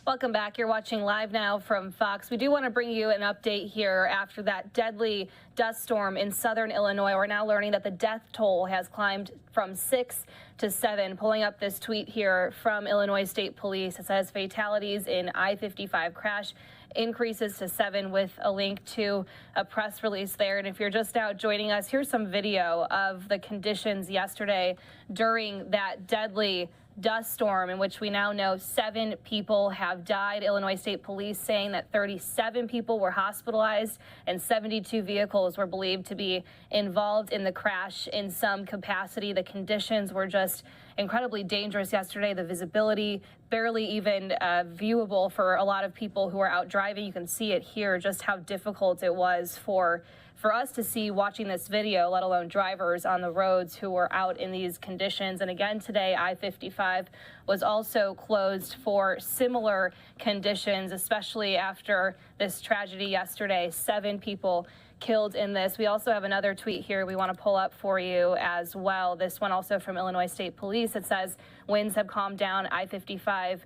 Welcome back. You're watching Live Now from Fox. We do want to bring you an update here after that deadly dust storm in southern Illinois. We're now learning that the death toll has climbed from 6 to 7. Pulling up this tweet here from Illinois State Police. It says fatalities in I-55 crash increases to 7, with a link to a press release there. And if you're just now joining us, here's some video of the conditions yesterday during that deadly dust storm, in which we now know 7 people have died. Illinois State Police saying that 37 people were hospitalized and 72 vehicles were believed to be involved in the crash in some capacity. The conditions were just incredibly dangerous yesterday. The visibility barely even viewable for a lot of people who are out driving. You can see it here, just how difficult it was for us to see watching this video, let alone drivers on the roads who were out in these conditions. And again, today, I-55 was also closed for similar conditions, especially after this tragedy yesterday. 7 people killed in this. We also have another tweet here we want to pull up for you as well. This one also from Illinois State Police. It says winds have calmed down. I-55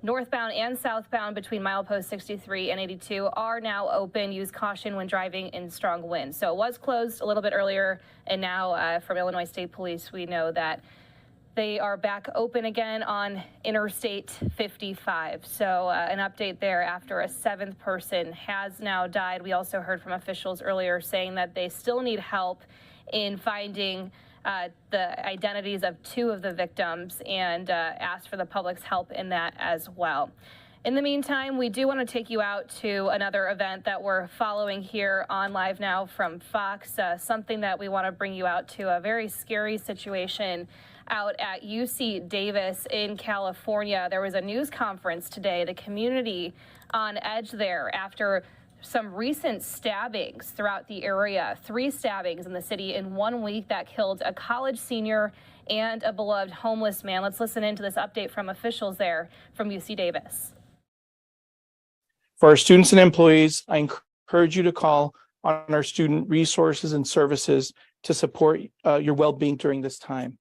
northbound and southbound between milepost 63 and 82 are now open. Use caution when driving in strong winds. So it was closed a little bit earlier, and now from Illinois State Police, we know that they are back open again on Interstate 55. So an update there after a 7th person has now died. We also heard from officials earlier saying that they still need help in finding the identities of 2 of the victims and asked for the public's help in that as well. In the meantime, we do want to take you out to another event that we're following here on Live Now from Fox, something that we want to bring you out to, a very scary situation out at UC Davis in California. There was a news conference today, the community on edge there after some recent stabbings throughout the area. 3 stabbings in the city in 1 week that killed a college senior and a beloved homeless man. Let's listen into this update from officials there from UC Davis. For our students and employees, I encourage you to call on our student resources and services to support your well-being during this time.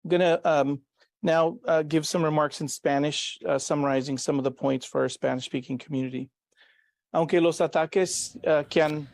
I'm going to now give some remarks in Spanish, summarizing some of the points for our Spanish-speaking community. Aunque los ataques que han...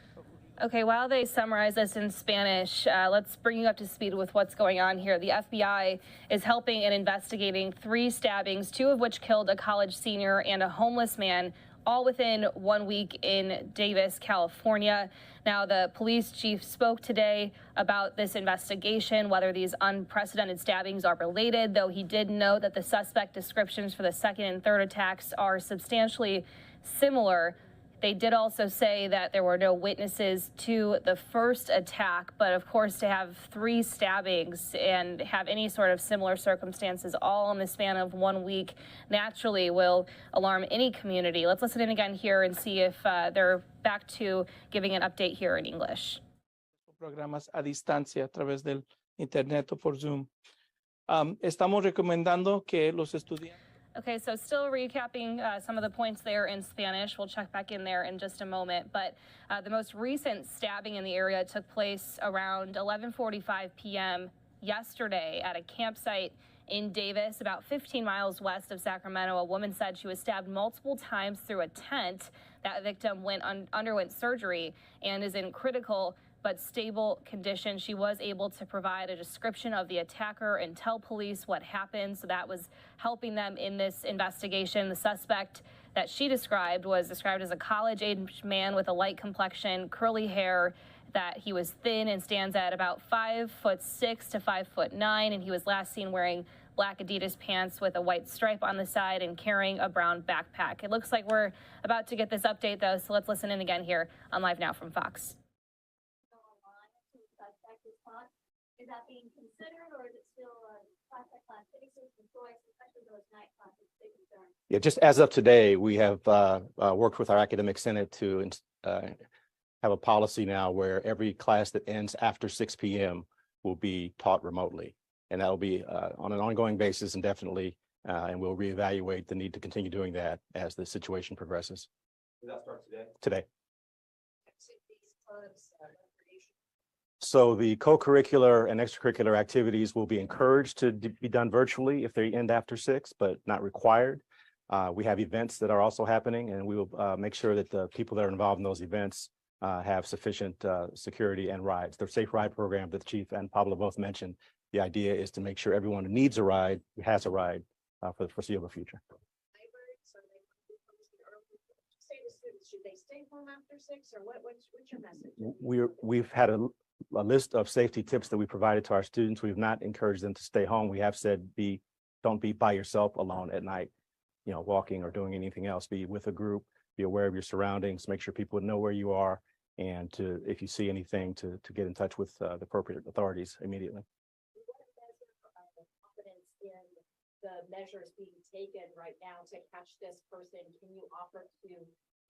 Okay, while they summarize this in Spanish, let's bring you up to speed with what's going on here. The FBI is helping and investigating 3 stabbings, 2 of which killed a college senior and a homeless man, all within 1 week in Davis, California. Now, the police chief spoke today about this investigation, whether these unprecedented stabbings are related, though he did note that the suspect descriptions for the 2nd and 3rd attacks are substantially similar. They did also say that there were no witnesses to the first attack, but of course to have 3 stabbings and have any sort of similar circumstances all in the span of 1 week naturally will alarm any community. Let's listen in again here and see if they're back to giving an update here in English. Programas a distancia a través del internet o por Zoom. Estamos recomendando que los estudiantes... Okay, so still recapping some of the points there in Spanish. We'll check back in there in just a moment. But the most recent stabbing in the area took place around 11:45 p.m. yesterday at a campsite in Davis, about 15 miles west of Sacramento. A woman said she was stabbed multiple times through a tent. That victim underwent surgery and is in critical but stable condition. She was able to provide a description of the attacker and tell police what happened, so that was helping them in this investigation. The suspect that she described was described as a college-age man with a light complexion, curly hair, that he was thin and stands at about 5'6" to 5'9", and he was last seen wearing black Adidas pants with a white stripe on the side and carrying a brown backpack. It looks like we're about to get this update, though, so let's listen in again here on Live Now from Fox. Is that being considered, or is it still a suspect class cases and choice, especially those night classes, big concern? Yeah, just as of today, we have worked with our academic senate to have a policy now where every class that ends after 6 p.m. will be taught remotely. And that will be on an ongoing basis indefinitely, and we'll reevaluate the need to continue doing that as the situation progresses. Does that start today? Today. So the co-curricular and extracurricular activities will be encouraged to be done virtually if they end after 6, but not required. We have events that are also happening, and we will make sure that the people that are involved in those events have sufficient security and rides. The Safe Ride program that the Chief and Pablo both mentioned, the idea is to make sure everyone who needs a ride has a ride for the foreseeable future. Should they stay home after 6, or what's your message? We've had a list of safety tips that we provided to our students. We've not encouraged them to stay home. We have said don't be by yourself alone at night, walking or doing anything else. Be with a group, be aware of your surroundings, make sure people know where you are, and if you see anything, to get in touch with the appropriate authorities immediately. Confidence in the measures being taken right now to catch this person, can you offer to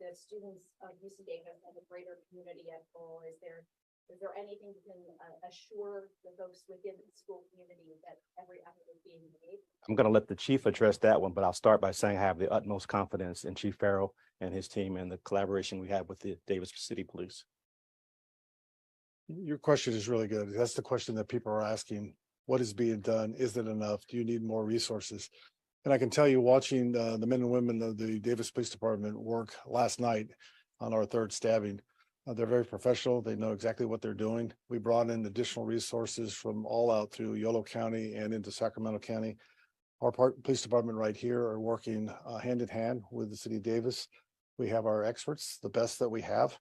the students of UC Davis and the greater community as a whole? Is there anything you can assure the folks within the school community that every effort is being made? I'm going to let the chief address that one, but I'll start by saying I have the utmost confidence in Chief Farrell and his team and the collaboration we have with the Davis City Police. Your question is really good. That's the question that people are asking. What is being done? Is it enough? Do you need more resources? And I can tell you, watching the men and women of the Davis Police Department work last night on our third stabbing, they're very professional. They know exactly what they're doing. We brought in additional resources from all out through Yolo County and into Sacramento County. Our police department right here are working hand in hand with the city of Davis. We have our experts, the best that we have,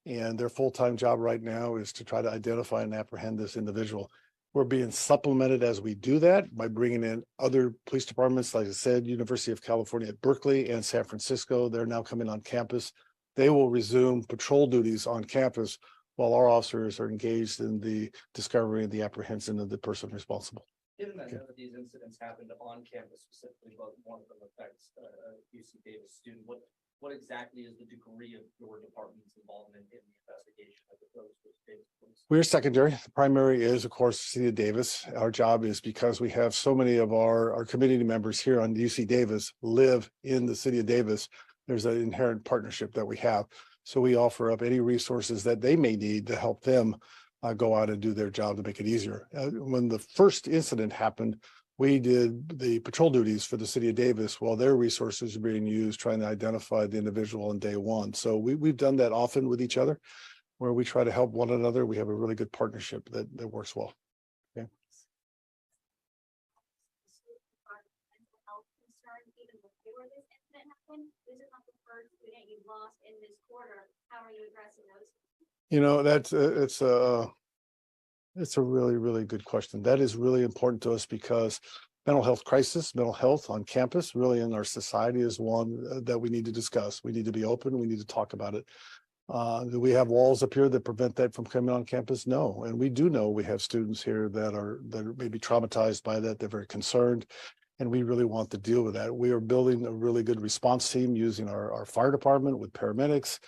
and their full-time job right now is to try to identify and apprehend this individual. We're being supplemented as we do that by bringing in other police departments, like I said, University of California at Berkeley and San Francisco. They're now coming on campus. They will resume patrol duties on campus while our officers are engaged in the discovery and the apprehension of the person responsible. Given that none of these incidents happened on campus specifically, but one of them affects a UC Davis student, what exactly is the degree of your department's involvement in the investigation of those Davis police? We're secondary. The primary is, of course, the city of Davis. Our job is, because we have so many of our community members here on UC Davis live in the city of Davis, there's an inherent partnership that we have. So we offer up any resources that they may need to help them go out and do their job to make it easier. When the first incident happened, we did the patrol duties for the city of Davis while their resources are being used trying to identify the individual on day one. So we've done that often with each other, where we try to help one another. We have a really good partnership that works well. Okay. You know, it's a really, really good question. That is really important to us because mental health crisis, mental health on campus, really in our society, is one that we need to discuss. We need to be open. We need to talk about it. Do we have walls up here that prevent that from coming on campus? No. And we do know we have students here that are maybe traumatized by that. They're very concerned, and we really want to deal with that. We are building a really good response team using our fire department with paramedics,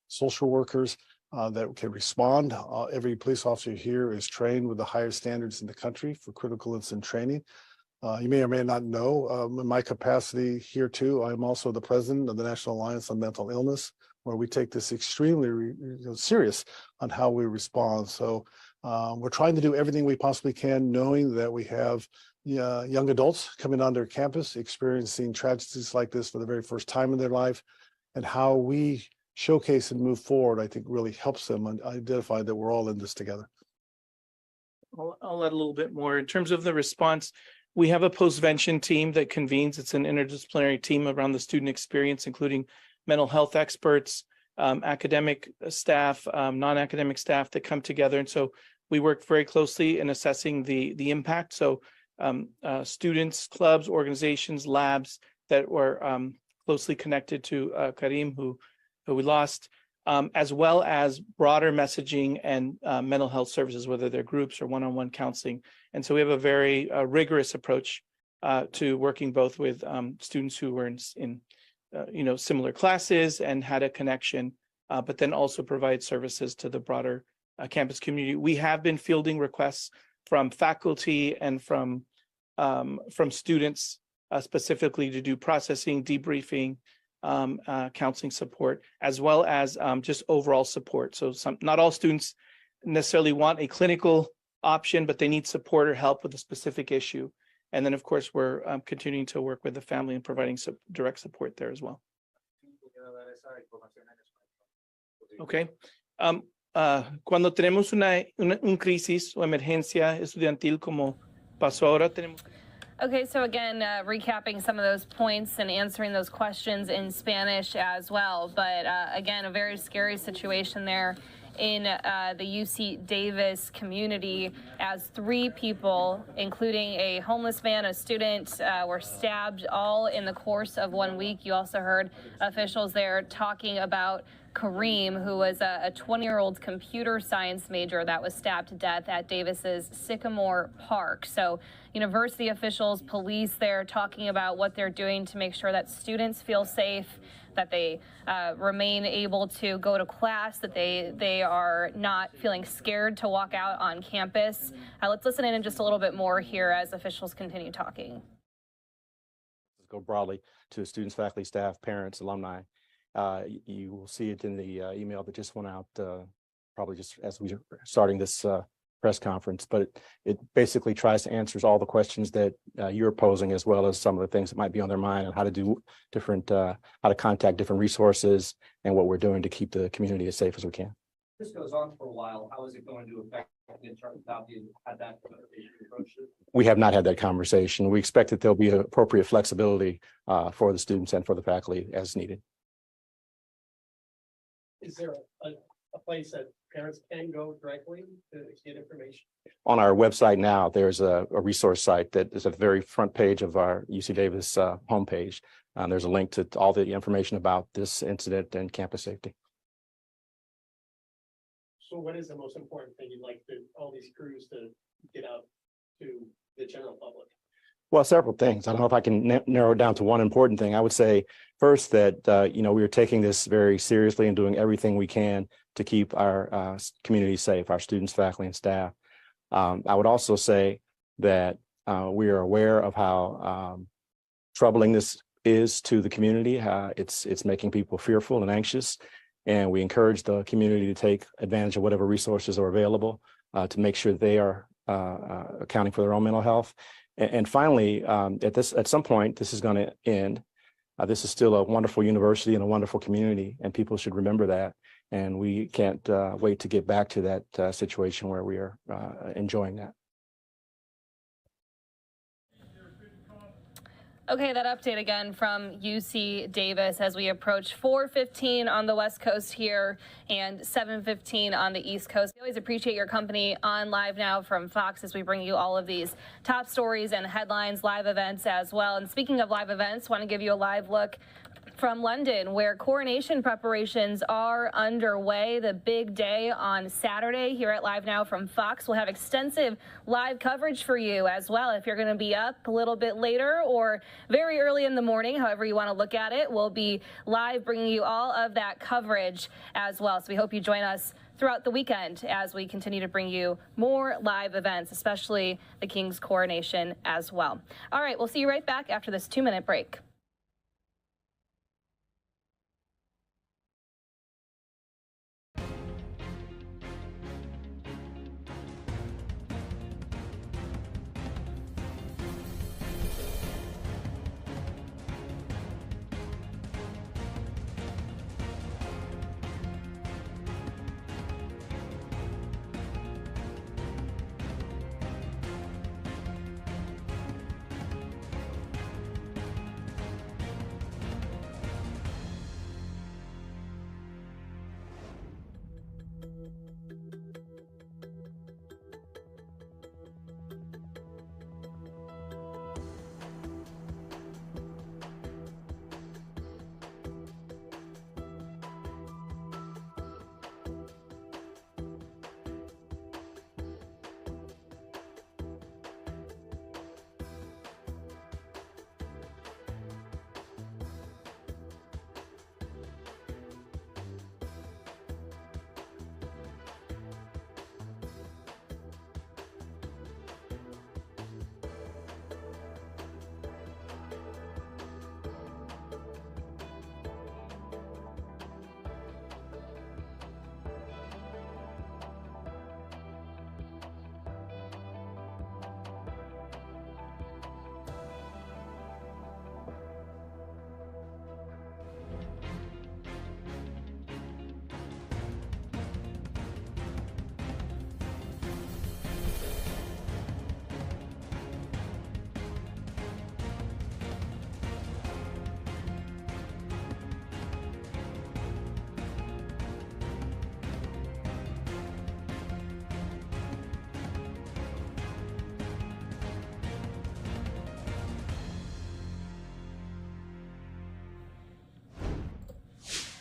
social workers, that can respond. Every police officer here is trained with the highest standards in the country for critical incident training. You may or may not know, in my capacity here too, I'm also the president of the National Alliance on Mental Illness, where we take this extremely serious on how we respond. So we're trying to do everything we possibly can, knowing that we have young adults coming onto our campus, experiencing tragedies like this for the very first time in their life, and how we showcase and move forward, I think, really helps them identify that we're all in this together. I'll add a little bit more. In terms of the response, we have a postvention team that convenes. It's an interdisciplinary team around the student experience, including mental health experts, academic staff, non-academic staff that come together. And so we work very closely in assessing the impact. So students, clubs, organizations, labs that were closely connected to Karim, who we lost, as well as broader messaging and mental health services, whether they're groups or one-on-one counseling. And so we have a very rigorous approach to working both with students who were in similar classes and had a connection, but then also provide services to the broader campus community. We have been fielding requests from faculty and from students specifically to do processing, debriefing, counseling support, as well as just overall support. So not all students necessarily want a clinical option, but they need support or help with a specific issue. And then, of course, we're continuing to work with the family and providing direct support there as well. Okay. Cuando tenemos un crisis o emergencia estudiantil como pasó ahora, tenemos... Okay, so again, recapping some of those points and answering those questions in Spanish as well. But again, a very scary situation there in the UC Davis community, as 3 people, including a homeless man, a student, were stabbed all in the course of 1 week. You also heard officials there talking about Kareem, who was a 20-year-old computer science major that was stabbed to death at Davis's Sycamore Park. So university officials, police there talking about what they're doing to make sure that students feel safe, that they remain able to go to class, that they are not feeling scared to walk out on campus. Let's listen in just a little bit more here as officials continue talking. Let's go broadly to students, faculty, staff, parents, alumni. You will see it in the email that just went out, probably just as we are starting this press conference, but it basically tries to answer all the questions that you're posing, as well as some of the things that might be on their mind, and how to do different, how to contact different resources, and what we're doing to keep the community as safe as we can. This goes on for a while. How is it going to affect in terms of how you had that conversation approached it? We have not had that conversation. We expect that there'll be appropriate flexibility for the students and for the faculty as needed. Is there a place that parents can go directly to get information? On our website now, there's a resource site that is at the very front page of our UC Davis homepage. There's a link to all the information about this incident and campus safety. So what is the most important thing you'd like all these crews to get out to the general public? Well, several things. I don't know if I can narrow it down to one important thing. I would say first that, we are taking this very seriously and doing everything we can to keep our community safe, our students, faculty, and staff. I would also say that we are aware of how troubling this is to the community. It's making people fearful and anxious, and we encourage the community to take advantage of whatever resources are available to make sure they are accounting for their own mental health. And finally, at some point, this is going to end. This is still a wonderful university and a wonderful community, and people should remember that. And we can't wait to get back to that situation where we are enjoying that. Okay, that update again from UC Davis as we approach 4:15 on the West Coast here and 7:15 on the East Coast. We always appreciate your company on Live Now from Fox as we bring you all of these top stories and headlines, live events as well. And speaking of live events, want to give you a live look from London, where coronation preparations are underway. The big day on Saturday here at Live Now from Fox. We'll have extensive live coverage for you as well. If you're going to be up a little bit later or very early in the morning, however you want to look at it, we'll be live bringing you all of that coverage as well. So we hope you join us throughout the weekend as we continue to bring you more live events, especially the King's coronation as well. All right, we'll see you right back after this 2-minute break.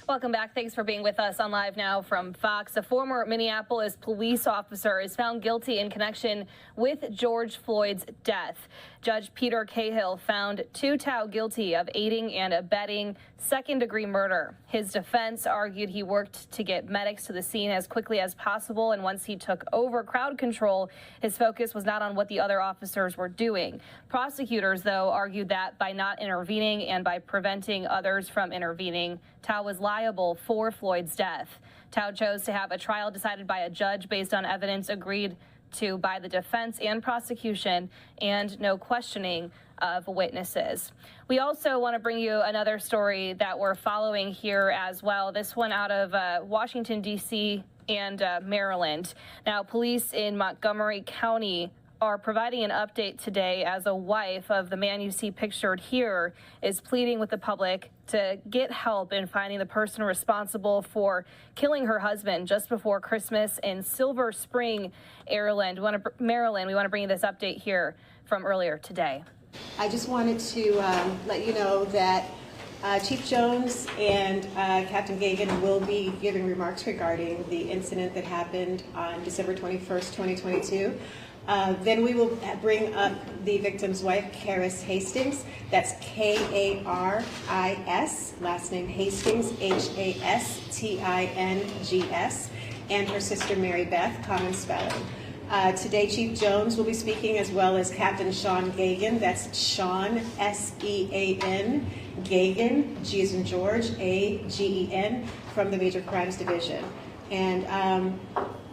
Welcome back. Thanks for being with us on Live Now from Fox. A former Minneapolis police officer is found guilty in connection with George Floyd's death. Judge Peter Cahill found Tou Thao guilty of aiding and abetting second-degree murder. His defense argued he worked to get medics to the scene as quickly as possible, and once he took over crowd control, his focus was not on what the other officers were doing. Prosecutors, though, argued that by not intervening and by preventing others from intervening, Thao was liable for Floyd's death. Thao chose to have a trial decided by a judge based on evidence agreed to by the defense and prosecution, and no questioning of witnesses. We also want to bring you another story that we're following here as well. This one out of Washington, D.C. and Maryland. Now, police in Montgomery County are providing an update today as a wife of the man you see pictured here is pleading with the public to get help in finding the person responsible for killing her husband just before Christmas in Silver Spring, Maryland. We want to bring you this update here from earlier today. I just wanted to let you know that Chief Jones and Captain Gagan will be giving remarks regarding the incident that happened on December 21st, 2022. Then we will bring up the victim's wife, Karis Hastings. That's Karis, last name Hastings, Hastings, and her sister Mary Beth, common spelling. Today, Chief Jones will be speaking, as well as Captain Sean Gagan. That's Sean, S-E-A-N, Gagan, G as in George, A-G-E-N, from the Major Crimes Division. And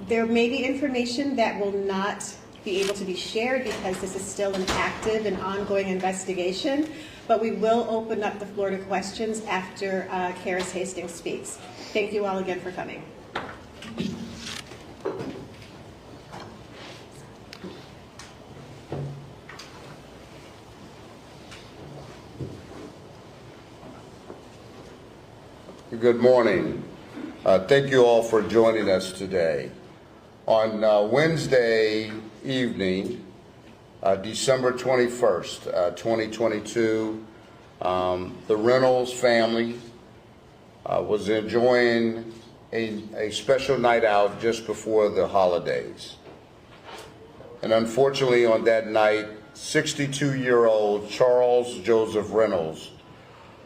there may be information that will not be able to be shared because this is still an active and ongoing investigation, but we will open up the floor to questions after Karis Hastings speaks. Thank you all again for coming. Good morning. Thank you all for joining us today. On Wednesday evening, December 21st, 2022, the Reynolds family was enjoying a special night out just before the holidays. And unfortunately on that night, 62-year-old Charles Joseph Reynolds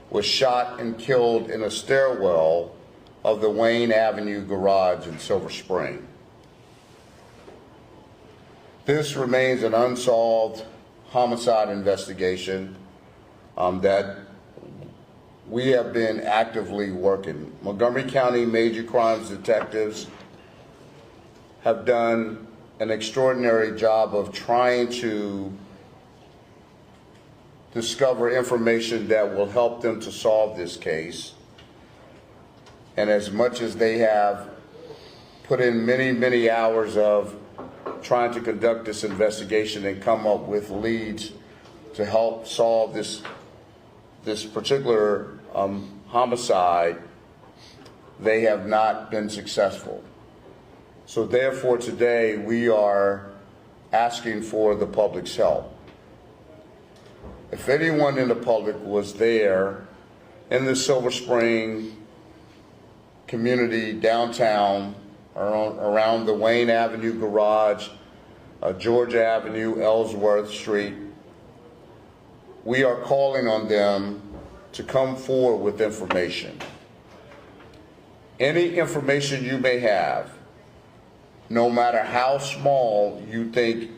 was shot and killed in a stairwell of the Wayne Avenue garage in Silver Spring. This remains an unsolved homicide investigation that we have been actively working. Montgomery County Major Crimes detectives have done an extraordinary job of trying to discover information that will help them to solve this case. And as much as they have put in many, many hours of trying to conduct this investigation and come up with leads to help solve this particular homicide, they have not been successful. So therefore today we are asking for the public's help. If anyone in the public was there in the Silver Spring community downtown, around the Wayne Avenue garage, George Avenue, Ellsworth Street, we are calling on them to come forward with information. Any information you may have, no matter how small you think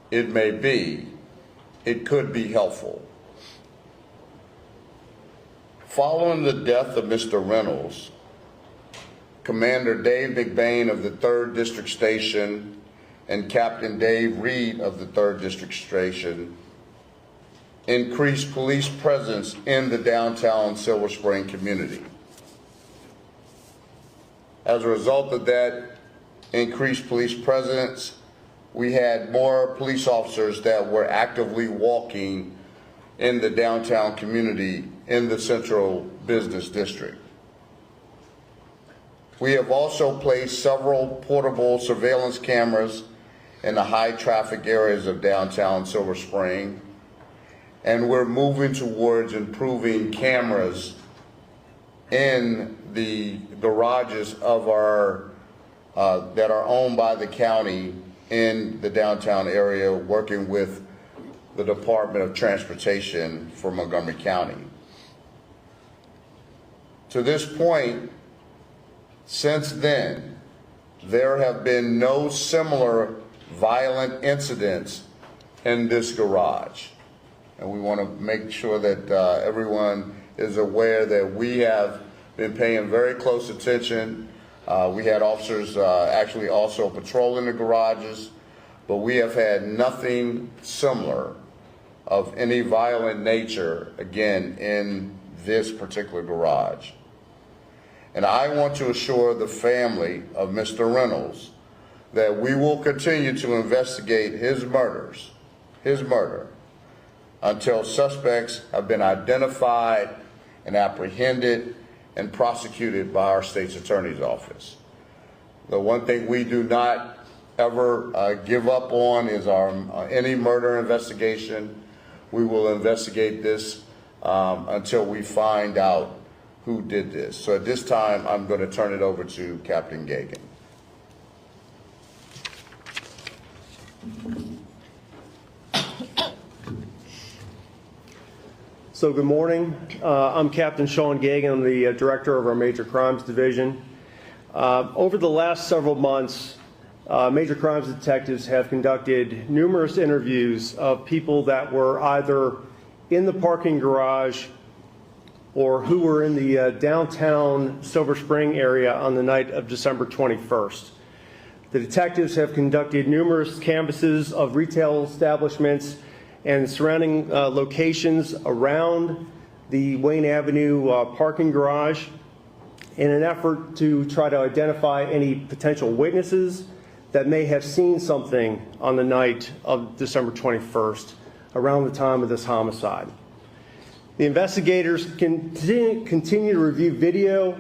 it may be, it could be helpful. Following the death of Mr. Reynolds, Commander Dave McBain of the 3rd District Station and Captain Dave Reed of the 3rd District Station increased police presence in the downtown Silver Spring community. As a result of that increased police presence, we had more police officers that were actively walking in the downtown community in the Central Business District. We have also placed several portable surveillance cameras in the high traffic areas of downtown Silver Spring, and we're moving towards improving cameras in the garages of our that are owned by the county in the downtown area, working with the Department of Transportation for Montgomery County. To this point, since then, there have been no similar violent incidents in this garage. And we want to make sure that everyone is aware that we have been paying very close attention. We had officers actually also patrolling the garages but we have had nothing similar of any violent nature, again, in this particular garage. And I want to assure the family of Mr. Reynolds that we will continue to investigate his murder, until suspects have been identified and apprehended and prosecuted by our state's attorney's office. The one thing we do not ever give up on is any murder investigation. We will investigate this until we find out who did this. So at this time, I'm going to turn it over to Captain Gagan. So good morning. I'm Captain Sean Gagan. I'm the director of our Major Crimes Division. Over the last several months, Major Crimes detectives have conducted numerous interviews of people that were either in the parking garage or who were in the downtown Silver Spring area on the night of December 21st. The detectives have conducted numerous canvasses of retail establishments and surrounding locations around the Wayne Avenue parking garage in an effort to try to identify any potential witnesses that may have seen something on the night of December 21st, around the time of this homicide. The investigators continue to review video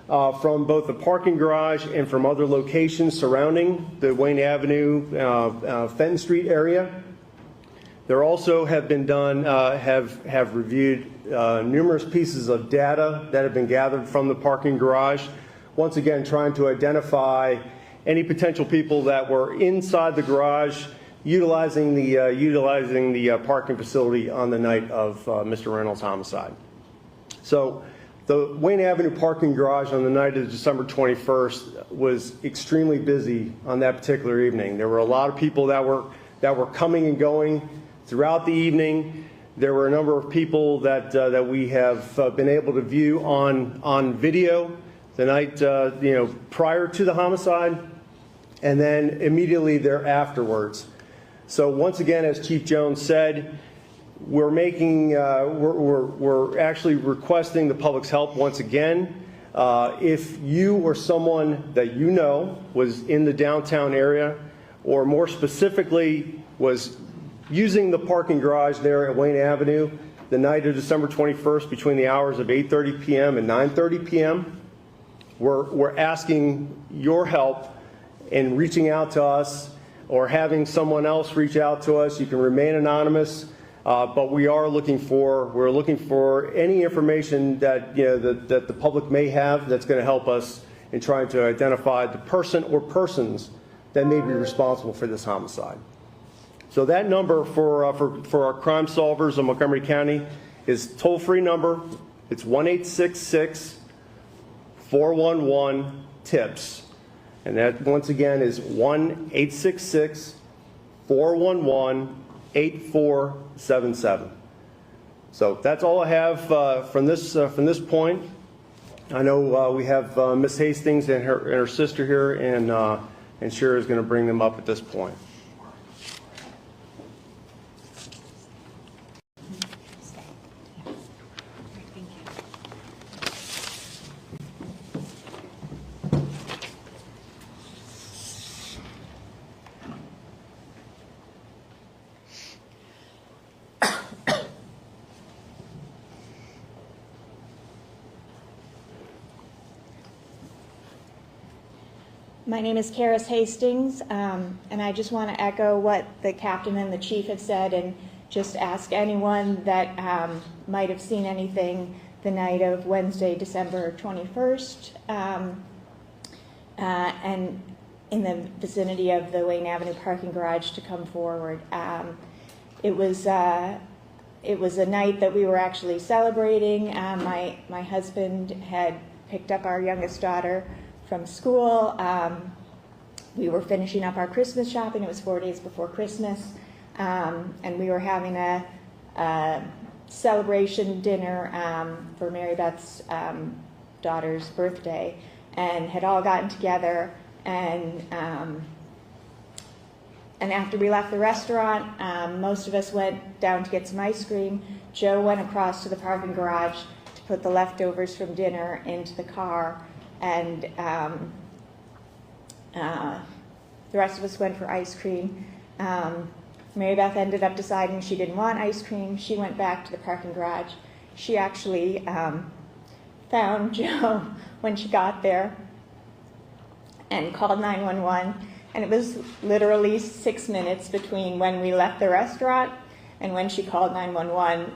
from both the parking garage and from other locations surrounding the Wayne Avenue, Fenton Street area. There also have been have reviewed numerous pieces of data that have been gathered from the parking garage, once again trying to identify any potential people that were inside the garage utilizing the parking facility on the night of Mr. Reynolds' homicide. So the Wayne Avenue parking garage on the night of December 21st was extremely busy on that particular evening. There were a lot of people that were coming and going throughout the evening. There were a number of people that we have been able to view on video the night prior to the homicide, and then immediately there afterwards. So once again, as Chief Jones said, we're actually requesting the public's help once again. If you or someone that you know was in the downtown area, or more specifically was using the parking garage there at Wayne Avenue the night of December 21st between the hours of 8:30 p.m. and 9:30 p.m., we're asking your help in reaching out to us or having someone else reach out to us. You can remain anonymous, but we're looking for any information that that the public may have that's going to help us in trying to identify the person or persons that may be responsible for this homicide. So that number for our crime solvers in Montgomery County is toll-free number. It's 1-866-411-TIPS. And that, once again, is 1-866-411-8477. So that's all I have from this point. I know we have Miss Hastings and her sister here, and Shira is going to bring them up at this point. My name is Karis Hastings, and I just want to echo what the captain and the chief have said and just ask anyone that might have seen anything the night of Wednesday, December 21st, and in the vicinity of the Wayne Avenue parking garage to come forward. It was a night that we were actually celebrating. My husband had picked up our youngest daughter from school. We were finishing up our Christmas shopping. It was 4 days before Christmas, and we were having a celebration dinner for Mary Beth's daughter's birthday, and had all gotten together, and after we left the restaurant, most of us went down to get some ice cream. Joe went across to the parking garage to put the leftovers from dinner into the car, and the rest of us went for ice cream. Mary Beth ended up deciding she didn't want ice cream. She went back to the parking garage. She actually found Joe when she got there and called 911. And it was literally 6 minutes between when we left the restaurant and when she called 911.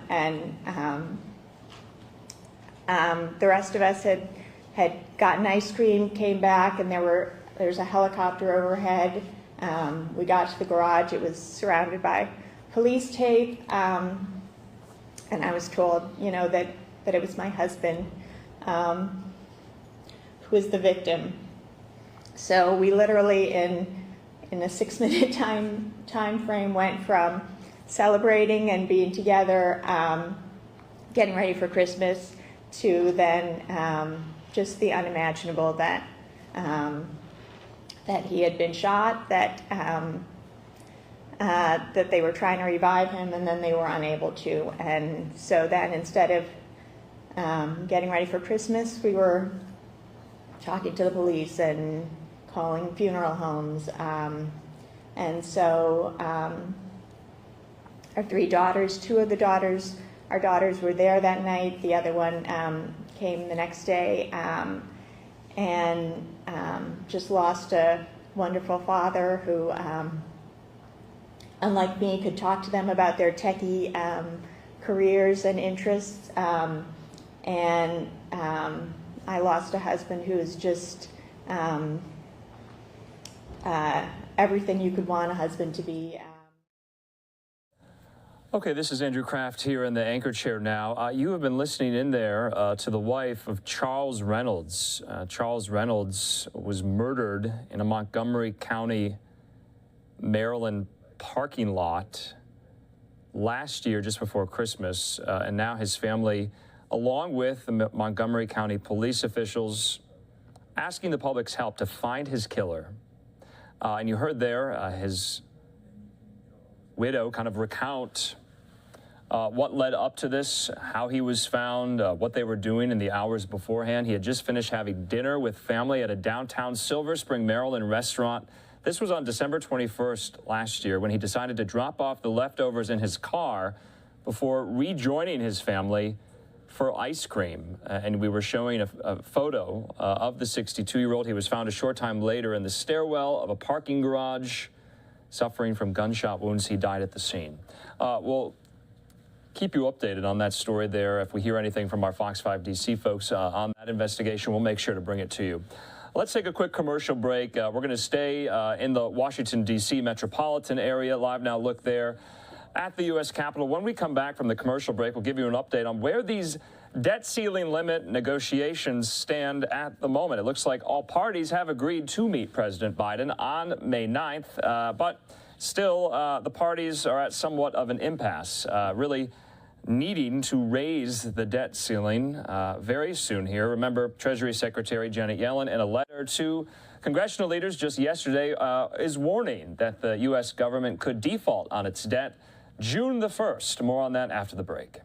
And the rest of us had gotten ice cream, came back, and there's a helicopter overhead. We got to the garage. It was surrounded by police tape, and I was told, that it was my husband who was the victim. So we literally, in a 6-minute time frame, went from celebrating and being together, getting ready for Christmas, to then just the unimaginable that he had been shot, that they were trying to revive him, and then they were unable to. And so then, instead of getting ready for Christmas, we were talking to the police and calling funeral homes. And so our 3 daughters, 2 of our daughters were there that night. The other one came the next day, and just lost a wonderful father who, unlike me, could talk to them about their techie careers and interests. And I lost a husband who was just everything you could want a husband to be. Okay, this is Andrew Kraft here in the anchor chair now. You have been listening in there to the wife of Charles Reynolds. Charles Reynolds was murdered in a Montgomery County, Maryland parking lot last year, just before Christmas. And now his family, along with the Montgomery County police officials, asking the public's help to find his killer. And you heard there his widow kind of recount what led up to this, how he was found, what they were doing in the hours beforehand. He had just finished having dinner with family at a downtown Silver Spring, Maryland restaurant. This was on December 21st last year, when he decided to drop off the leftovers in his car before rejoining his family for ice cream. And we were showing a photo of the 62-year-old. He was found a short time later in the stairwell of a parking garage, suffering from gunshot wounds. He died at the scene. We'll keep you updated on that story there. If we hear anything from our Fox 5 DC folks on that investigation, we'll make sure to bring it to you. Let's take a quick commercial break. We're going to stay in the Washington, D.C. metropolitan area. Live Now look there at the U.S. Capitol. When we come back from the commercial break, we'll give you an update on where these debt ceiling limit negotiations stand at the moment. It looks like all parties have agreed to meet President Biden on May 9th, but still the parties are at somewhat of an impasse, really needing to raise the debt ceiling very soon here. Remember, Treasury Secretary Janet Yellen, in a letter to congressional leaders just yesterday, is warning that the U.S. government could default on its debt June the 1st. More on that after the break.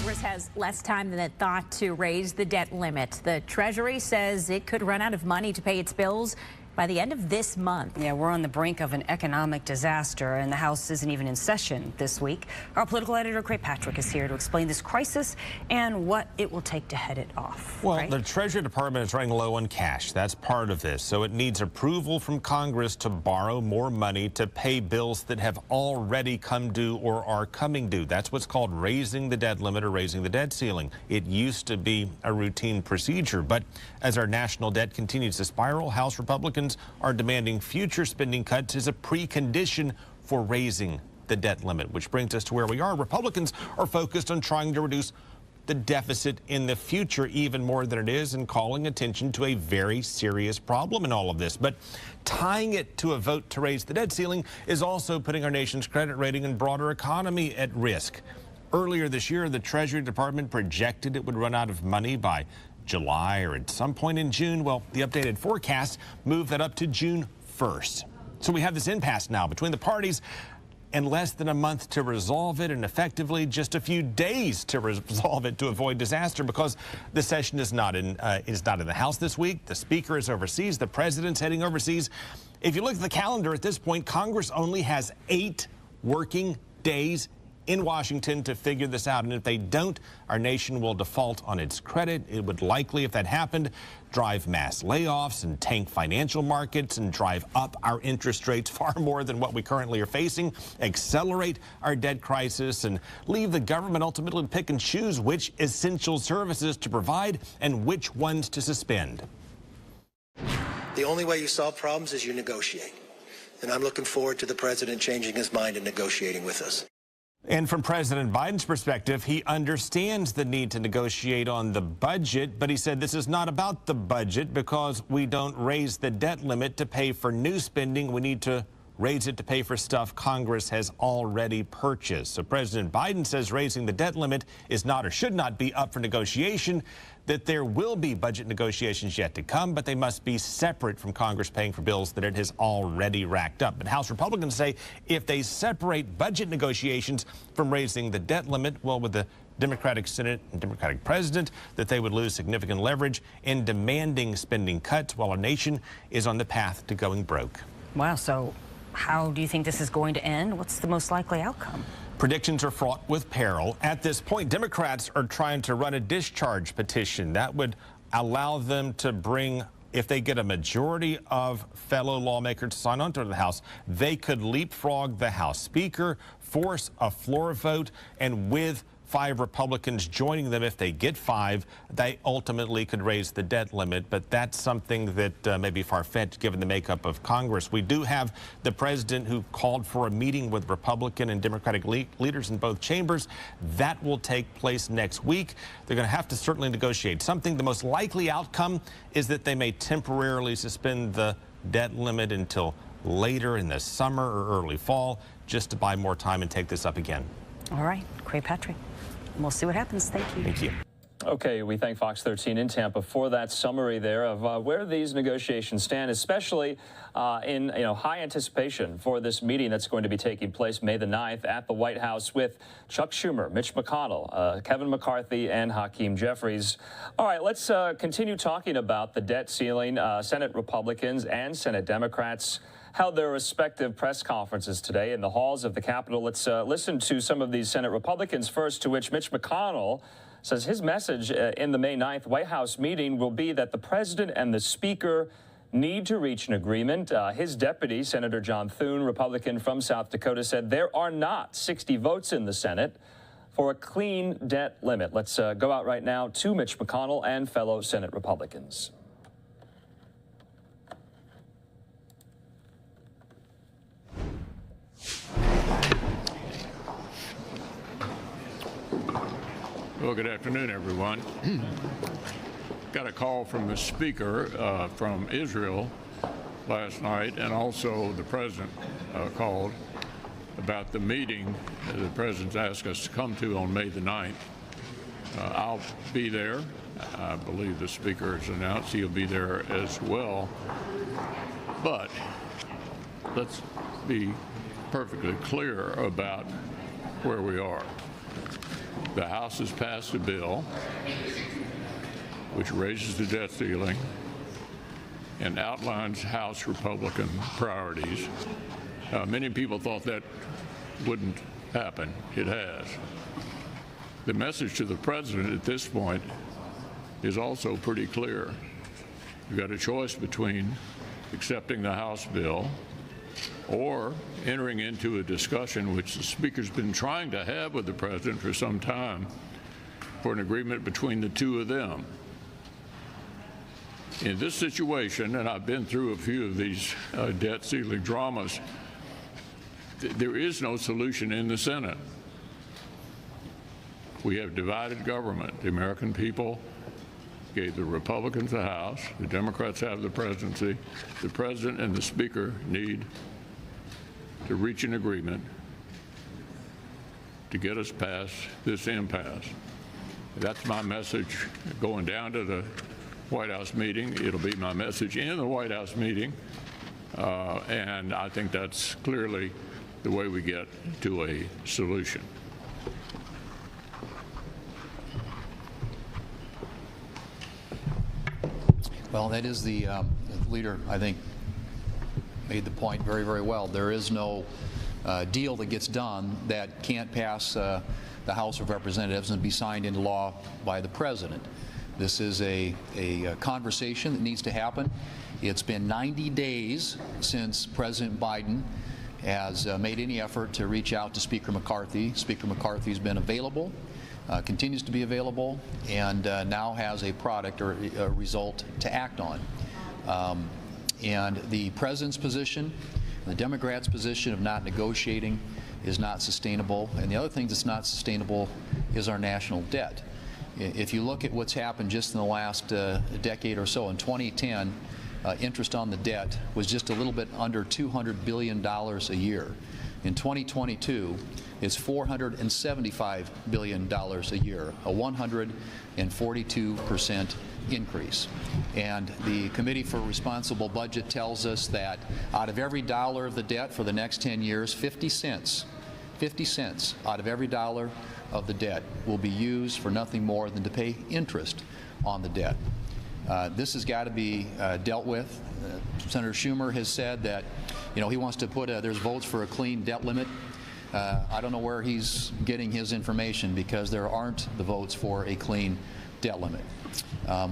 Congress has less time than it thought to raise the debt limit. The Treasury says it could run out of money to pay its bills by the end of this month. Yeah, we're on the brink of an economic disaster, and the House isn't even in session this week. Our political editor, Craig Patrick, is here to explain this crisis and what it will take to head it off. Well, right? The Treasury Department is running low on cash. That's part of this. So it needs approval from Congress to borrow more money to pay bills that have already come due or are coming due. That's what's called raising the debt limit or raising the debt ceiling. It used to be a routine procedure, but as our national debt continues to spiral, House Republicans are demanding future spending cuts as a precondition for raising the debt limit, which brings us to where we are. Republicans are focused on trying to reduce the deficit in the future even more than it is and calling attention to a very serious problem in all of this. But tying it to a vote to raise the debt ceiling is also putting our nation's credit rating and broader economy at risk. Earlier this year, the Treasury Department projected it would run out of money by July or at some point in June. Well, the updated forecast moved that up to June 1st. So we have this impasse now between the parties and less than a month to resolve it and effectively just a few days to resolve it to avoid disaster because the session is not in the House this week. The Speaker is overseas. The President's heading overseas. If you look at the calendar at this point, Congress only has 8 working days in Washington to figure this out. And if they don't, our nation will default on its credit. It would likely, if that happened, drive mass layoffs and tank financial markets and drive up our interest rates far more than what we currently are facing, accelerate our debt crisis, and leave the government ultimately to pick and choose which essential services to provide and which ones to suspend. The only way you solve problems is you negotiate. And I'm looking forward to the president changing his mind and negotiating with us. And from President Biden's perspective, he understands the need to negotiate on the budget, but he said this is not about the budget because we don't raise the debt limit to pay for new spending. We need to raise it to pay for stuff Congress has already purchased. So President Biden says raising the debt limit is not or should not be up for negotiation, that there will be budget negotiations yet to come, but they must be separate from Congress paying for bills that it has already racked up. But House Republicans say if they separate budget negotiations from raising the debt limit, well, with the Democratic Senate and Democratic President, that they would lose significant leverage in demanding spending cuts while our nation is on the path to going broke. Wow, so how do you think this is going to end? What's the most likely outcome? Predictions are fraught with peril. At this point, Democrats are trying to run a discharge petition that would allow them to bring, if they get a majority of fellow lawmakers to sign on to the House, they could leapfrog the House Speaker, force a floor vote, and with 5 Republicans joining them, if they get 5, they ultimately could raise the debt limit. But that's something that may be far-fetched given the makeup of Congress. We do have the president who called for a meeting with Republican and Democratic leaders in both chambers. That will take place next week. They're going to have to certainly negotiate something. The most likely outcome is that they may temporarily suspend the debt limit until later in the summer or early fall, just to buy more time and take this up again. All right, Craig Patrick. We'll see what happens. Thank you. Thank you. Okay, we thank Fox 13 in Tampa for that summary there of where these negotiations stand, especially in high anticipation for this meeting that's going to be taking place May the 9th at the White House with Chuck Schumer, Mitch McConnell, Kevin McCarthy, and Hakeem Jeffries. All right, let's continue talking about the debt ceiling. Senate Republicans and Senate Democrats held their respective press conferences today in the halls of the Capitol. Let's listen to some of these Senate Republicans first, to which Mitch McConnell says his message in the May 9th White House meeting will be that the president and the speaker need to reach an agreement. His deputy, Senator John Thune, Republican from South Dakota, said there are not 60 votes in the Senate for a clean debt limit. Let's go out right now to Mitch McConnell and fellow Senate Republicans. Well, good afternoon, everyone. Got a call from the speaker from Israel last night, and also the president called about the meeting that the president's asked us to come to on May the 9th. I'll be there. I believe the speaker has announced he'll be there as well. But let's be perfectly clear about where we are. The House has passed a bill which raises the debt ceiling and outlines House Republican priorities. Many people thought that wouldn't happen. It has. The message to the president at this point is also pretty clear. You've got a choice between accepting the House bill or entering into a discussion which the Speaker's been trying to have with the President for some time for an agreement between the two of them. In this situation, and I've been through a few of these debt ceiling dramas, there is no solution in the Senate. We have divided government. The American people gave the Republicans the House. The Democrats have the presidency. The President and the Speaker need to reach an agreement to get us past this impasse. That's my message going down to the White House meeting. It'll be my message in the White House meeting. And I think that's clearly the way we get to a solution. Well, that is the leader, I think, made the point very, very well. There is no deal that gets done that can't pass the House of Representatives and be signed into law by the President. This is a conversation that needs to happen. It's been 90 days since President Biden has made any effort to reach out to Speaker McCarthy. Speaker McCarthy's been available, continues to be available, and now has a product or a result to act on. And the President's position, the Democrats' position of not negotiating is not sustainable. And the other thing that's not sustainable is our national debt. If you look at what's happened just in the last decade or so, in 2010, interest on the debt was just a little bit under $200 billion a year. In 2022, it's $475 billion a year, a 142% increase. And the Committee for Responsible Budget tells us that out of every dollar of the debt for the next 10 years, 50 cents out of every dollar of the debt will be used for nothing more than to pay interest on the debt. This has got to be dealt with. Senator Schumer has said that, he wants to put there's votes for a clean debt limit. I don't know where he's getting his information, because there aren't the votes for a clean debt limit.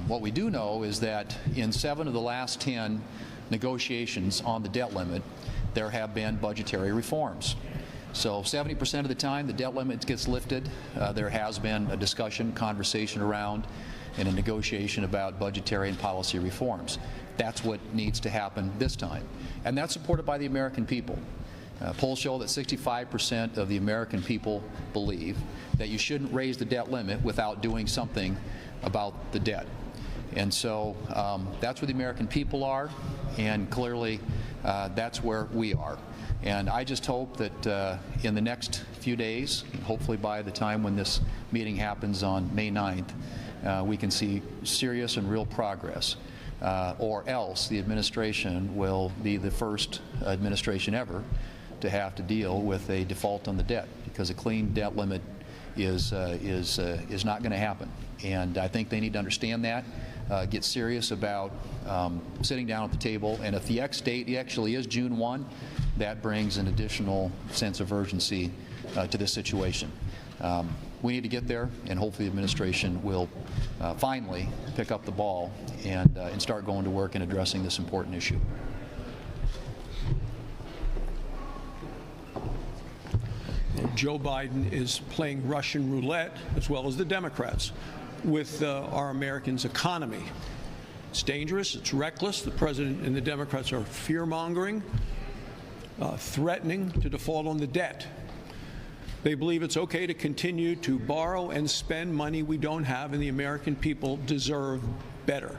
What we do know is that in 7 of the last 10 negotiations on the debt limit, there have been budgetary reforms. So 70% of the time the debt limit gets lifted, there has been a discussion, conversation around, and a negotiation about budgetary and policy reforms. That's what needs to happen this time. And that's supported by the American people. Polls show that 65% of the American people believe that you shouldn't raise the debt limit without doing something about the debt. And so that's where the American people are, and clearly that's where we are. And I just hope that in the next few days, hopefully by the time when this meeting happens on May 9th, we can see serious and real progress, or else the administration will be the first administration ever to have to deal with a default on the debt, because a clean debt limit is not going to happen. And I think they need to understand that, get serious about sitting down at the table. And if the X date actually is June 1, that brings an additional sense of urgency to this situation. We need to get there, and hopefully the administration will finally pick up the ball and start going to work in addressing this important issue. Joe Biden is playing Russian roulette, as well as the Democrats, with our Americans' economy. It's dangerous, it's reckless. The President and the Democrats are fear-mongering, threatening to default on the debt. They believe it's okay to continue to borrow and spend money we don't have, and the American people deserve better.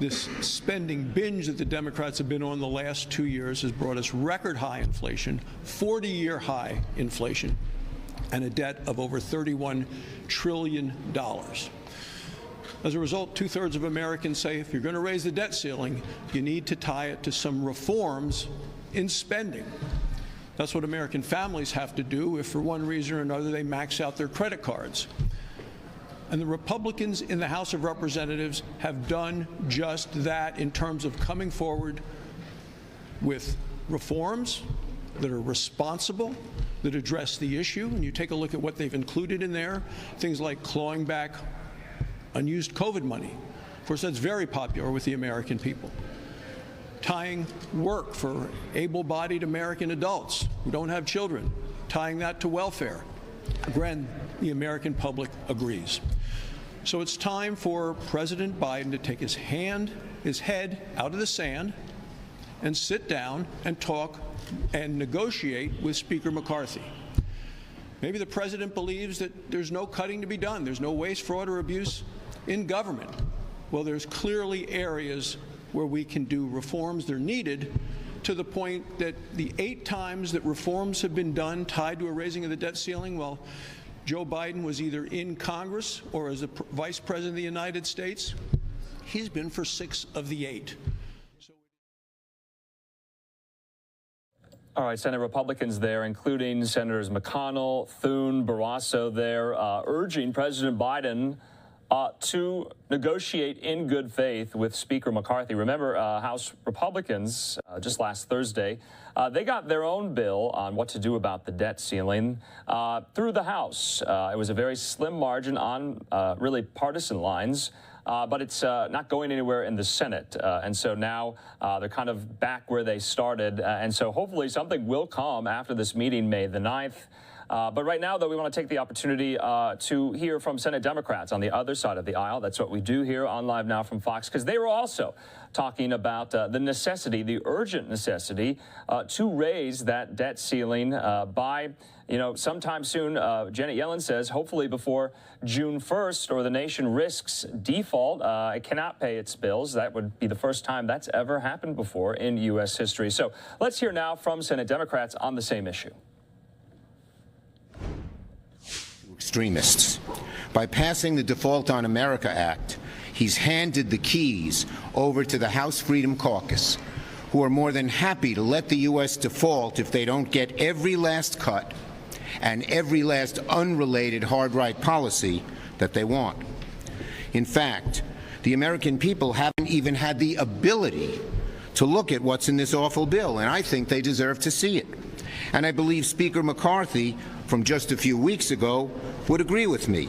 This spending binge that the Democrats have been on the last 2 years has brought us record high inflation, 40-year high inflation, and a debt of over $31 trillion. As a result, 2/3 of Americans say if you're going to raise the debt ceiling, you need to tie it to some reforms in spending. That's what American families have to do if for one reason or another they max out their credit cards. And the Republicans in the House of Representatives have done just that in terms of coming forward with reforms that are responsible, that address the issue. And you take a look at what they've included in there, things like clawing back unused COVID money. Of course, that's very popular with the American people. Tying work for able-bodied American adults who don't have children, tying that to welfare. Again, the American public agrees. So it's time for President Biden to take his head out of the sand and sit down and talk and negotiate with Speaker McCarthy. Maybe the president believes that there's no cutting to be done. There's no waste, fraud, or abuse in government. Well, there's clearly areas where we can do reforms. They're needed to the point that the 8 times that reforms have been done tied to a raising of the debt ceiling, well, Joe Biden was either in Congress or as the Vice President of the United States. He's been for 6 of the 8. All right, Senate Republicans there, including Senators McConnell, Thune, Barrasso there, urging President Biden to negotiate in good faith with Speaker McCarthy. Remember, House Republicans, just last Thursday, they got their own bill on what to do about the debt ceiling through the House. It was a very slim margin on really partisan lines. But it's not going anywhere in the Senate. And so now they're kind of back where they started. And so hopefully something will come after this meeting, May the 9th. But right now, though, we want to take the opportunity to hear from Senate Democrats on the other side of the aisle. That's what we do here on Live Now from Fox, because they were also talking about the necessity, the urgent necessity, to raise that debt ceiling by, sometime soon. Janet Yellen says hopefully before June 1st, or the nation risks default. It cannot pay its bills. That would be the first time that's ever happened before in U.S. history. So let's hear now from Senate Democrats on the same issue. Extremists. By passing the Default on America Act, he's handed the keys over to the House Freedom Caucus, who are more than happy to let the U.S. default if they don't get every last cut and every last unrelated hard-right policy that they want. In fact, the American people haven't even had the ability to look at what's in this awful bill, and I think they deserve to see it. And I believe Speaker McCarthy, from just a few weeks ago, would agree with me.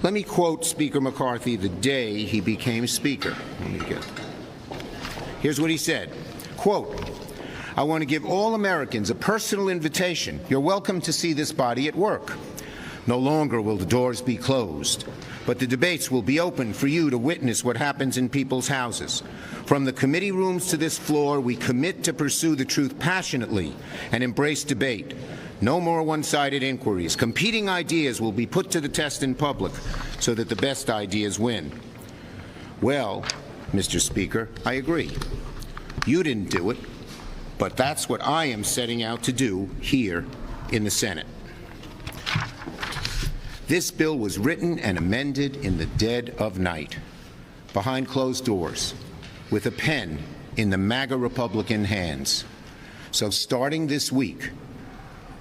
Let me quote Speaker McCarthy the day he became Speaker. Here's what he said, quote, "I want to give all Americans a personal invitation. You're welcome to see this body at work. No longer will the doors be closed, but the debates will be open for you to witness what happens in people's houses. From the committee rooms to this floor, we commit to pursue the truth passionately and embrace debate. No more one-sided inquiries. Competing ideas will be put to the test in public so that the best ideas win." Well, Mr. Speaker, I agree. You didn't do it, but that's what I am setting out to do here in the Senate. This bill was written and amended in the dead of night, behind closed doors, with a pen in the MAGA Republican hands. So starting this week,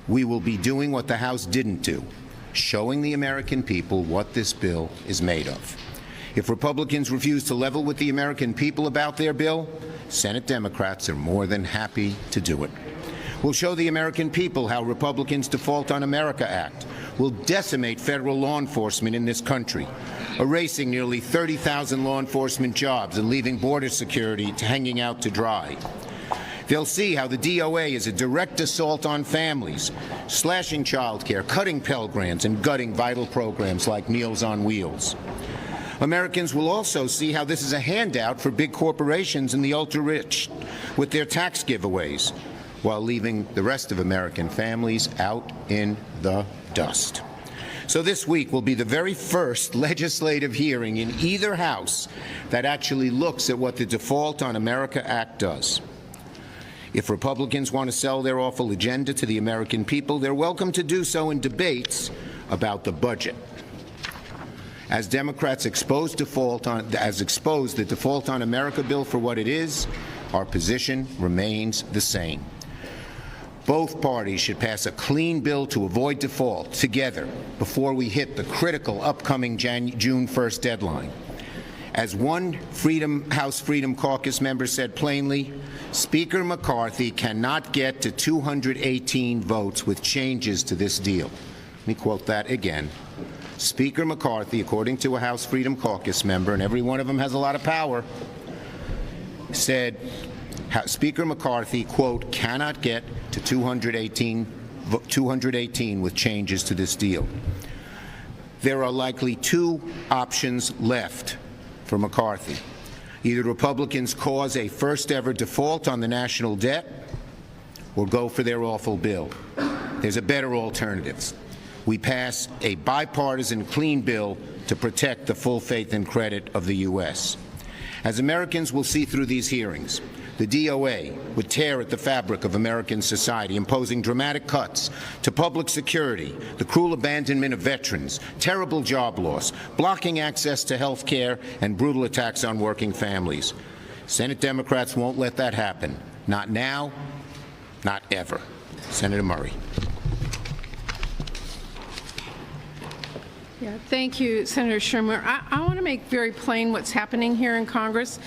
we will be doing what the House didn't do, showing the American people what this bill is made of. If Republicans refuse to level with the American people about their bill, Senate Democrats are more than happy to do it. We'll show the American people how Republicans' Default on America Act will decimate federal law enforcement in this country, erasing nearly 30,000 law enforcement jobs and leaving border security hanging out to dry. They'll see how the DOA is a direct assault on families, slashing child care, cutting Pell Grants, and gutting vital programs like Meals on Wheels. Americans will also see how this is a handout for big corporations and the ultra-rich with their tax giveaways, while leaving the rest of American families out in the dust. So this week will be the very first legislative hearing in either House that actually looks at what the Default on America Act does. If Republicans want to sell their awful agenda to the American people, they're welcome to do so in debates about the budget. As Democrats expose the Default on America bill for what it is, our position remains the same. Both parties should pass a clean bill to avoid default together before we hit the critical upcoming June 1st deadline. As one House Freedom Caucus member said plainly, Speaker McCarthy cannot get to 218 votes with changes to this deal. Let me quote that again. Speaker McCarthy, according to a House Freedom Caucus member, and every one of them has a lot of power, said Speaker McCarthy, quote, cannot get to 218 with changes to this deal. There are likely two options left for McCarthy. Either Republicans cause a first-ever default on the national debt or go for their awful bill. There's a better alternative. We pass a bipartisan clean bill to protect the full faith and credit of the U.S. As Americans will see through these hearings, the DOA would tear at the fabric of American society, imposing dramatic cuts to public security, the cruel abandonment of veterans, terrible job loss, blocking access to health care, and brutal attacks on working families. Senate Democrats won't let that happen. Not now, not ever. Senator Murray. Yeah, thank you, Senator Schumer. I want to make very plain what's happening here in Congress.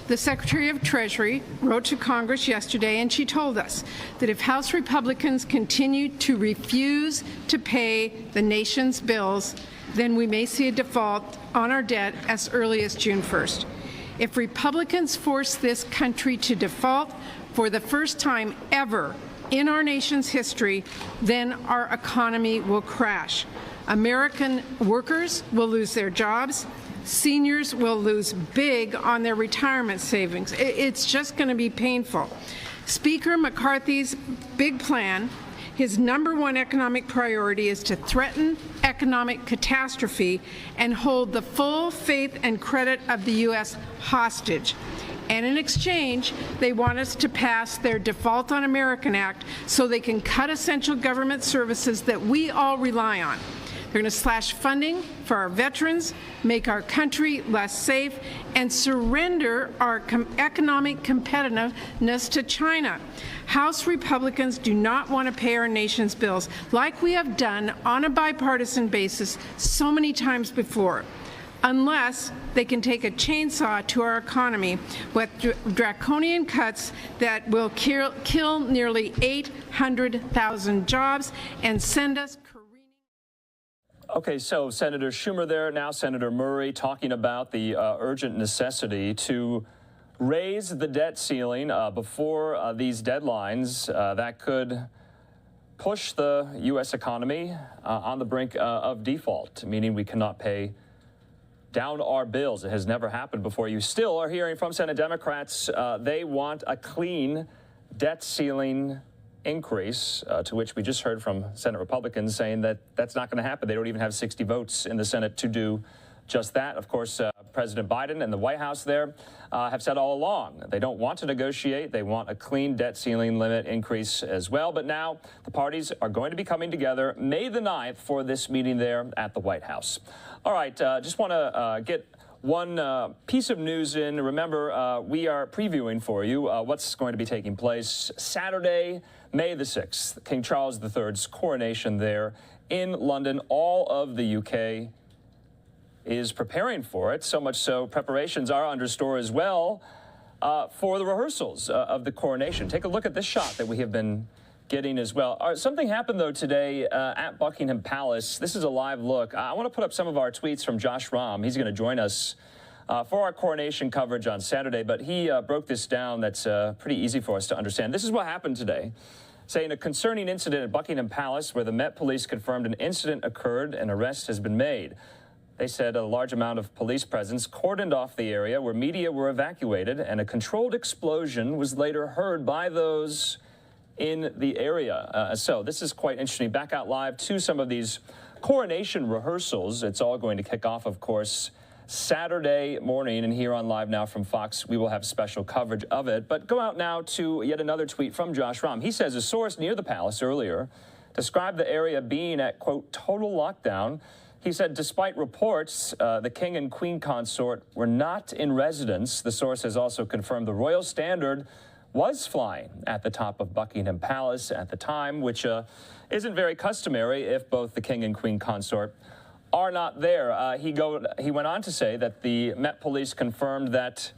The Secretary of Treasury wrote to Congress yesterday, and she told us that if House Republicans continue to refuse to pay the nation's bills, then we may see a default on our debt as early as June 1st. If Republicans force this country to default for the first time ever in our nation's history, then our economy will crash. American workers will lose their jobs. Seniors will lose big on their retirement savings. It's just going to be painful. Speaker McCarthy's big plan, his #1 economic priority, is to threaten economic catastrophe and hold the full faith and credit of the U.S. hostage. And in exchange, they want us to pass their Default on American Act so they can cut essential government services that we all rely on. They're going to slash funding for our veterans, make our country less safe, and surrender our economic competitiveness to China. House Republicans do not want to pay our nation's bills like we have done on a bipartisan basis so many times before, unless they can take a chainsaw to our economy with draconian cuts that will kill nearly 800,000 jobs and send us. Okay, so Senator Schumer there, now Senator Murray, talking about the urgent necessity to raise the debt ceiling before these deadlines that could push the U.S. economy on the brink of default, meaning we cannot pay down our bills. It has never happened before. You still are hearing from Senate Democrats. They want a clean debt ceiling increase, to which we just heard from Senate Republicans saying that that's not going to happen. They don't even have 60 votes in the Senate to do just that. Of course, President Biden and the White House there have said all along they don't want to negotiate. They want a clean debt ceiling limit increase as well. But now the parties are going to be coming together May the 9th for this meeting there at the White House. All right, just want to get one piece of news in. Remember, we are previewing for you what's going to be taking place Saturday, May the 6th, King Charles III's coronation there in London. All of the UK is preparing for it, so much so preparations are understory as well for the rehearsals of the coronation. Take a look at this shot that we have been getting as well. Something happened, though, today at Buckingham Palace. This is a live look. I want to put up some of our tweets from Josh Rahm. He's going to join us for our coronation coverage on Saturday, but he broke this down that's pretty easy for us to understand. This is what happened today, saying a concerning incident at Buckingham Palace where the Met Police confirmed an incident occurred and arrest has been made. They said a large amount of police presence cordoned off the area where media were evacuated, and a controlled explosion was later heard by those in the area. So this is quite interesting. Back out live to some of these coronation rehearsals. It's all going to kick off, of course, Saturday morning, and here on Live Now from Fox, we will have special coverage of it. But go out now to yet another tweet from Josh Rahm. He says a source near the palace earlier described the area being at, quote, total lockdown. He said, despite reports, the king and queen consort were not in residence. The source has also confirmed the royal standard was flying at the top of Buckingham Palace at the time, which isn't very customary if both the King and Queen consort are not there. He went on to say that the Met Police confirmed that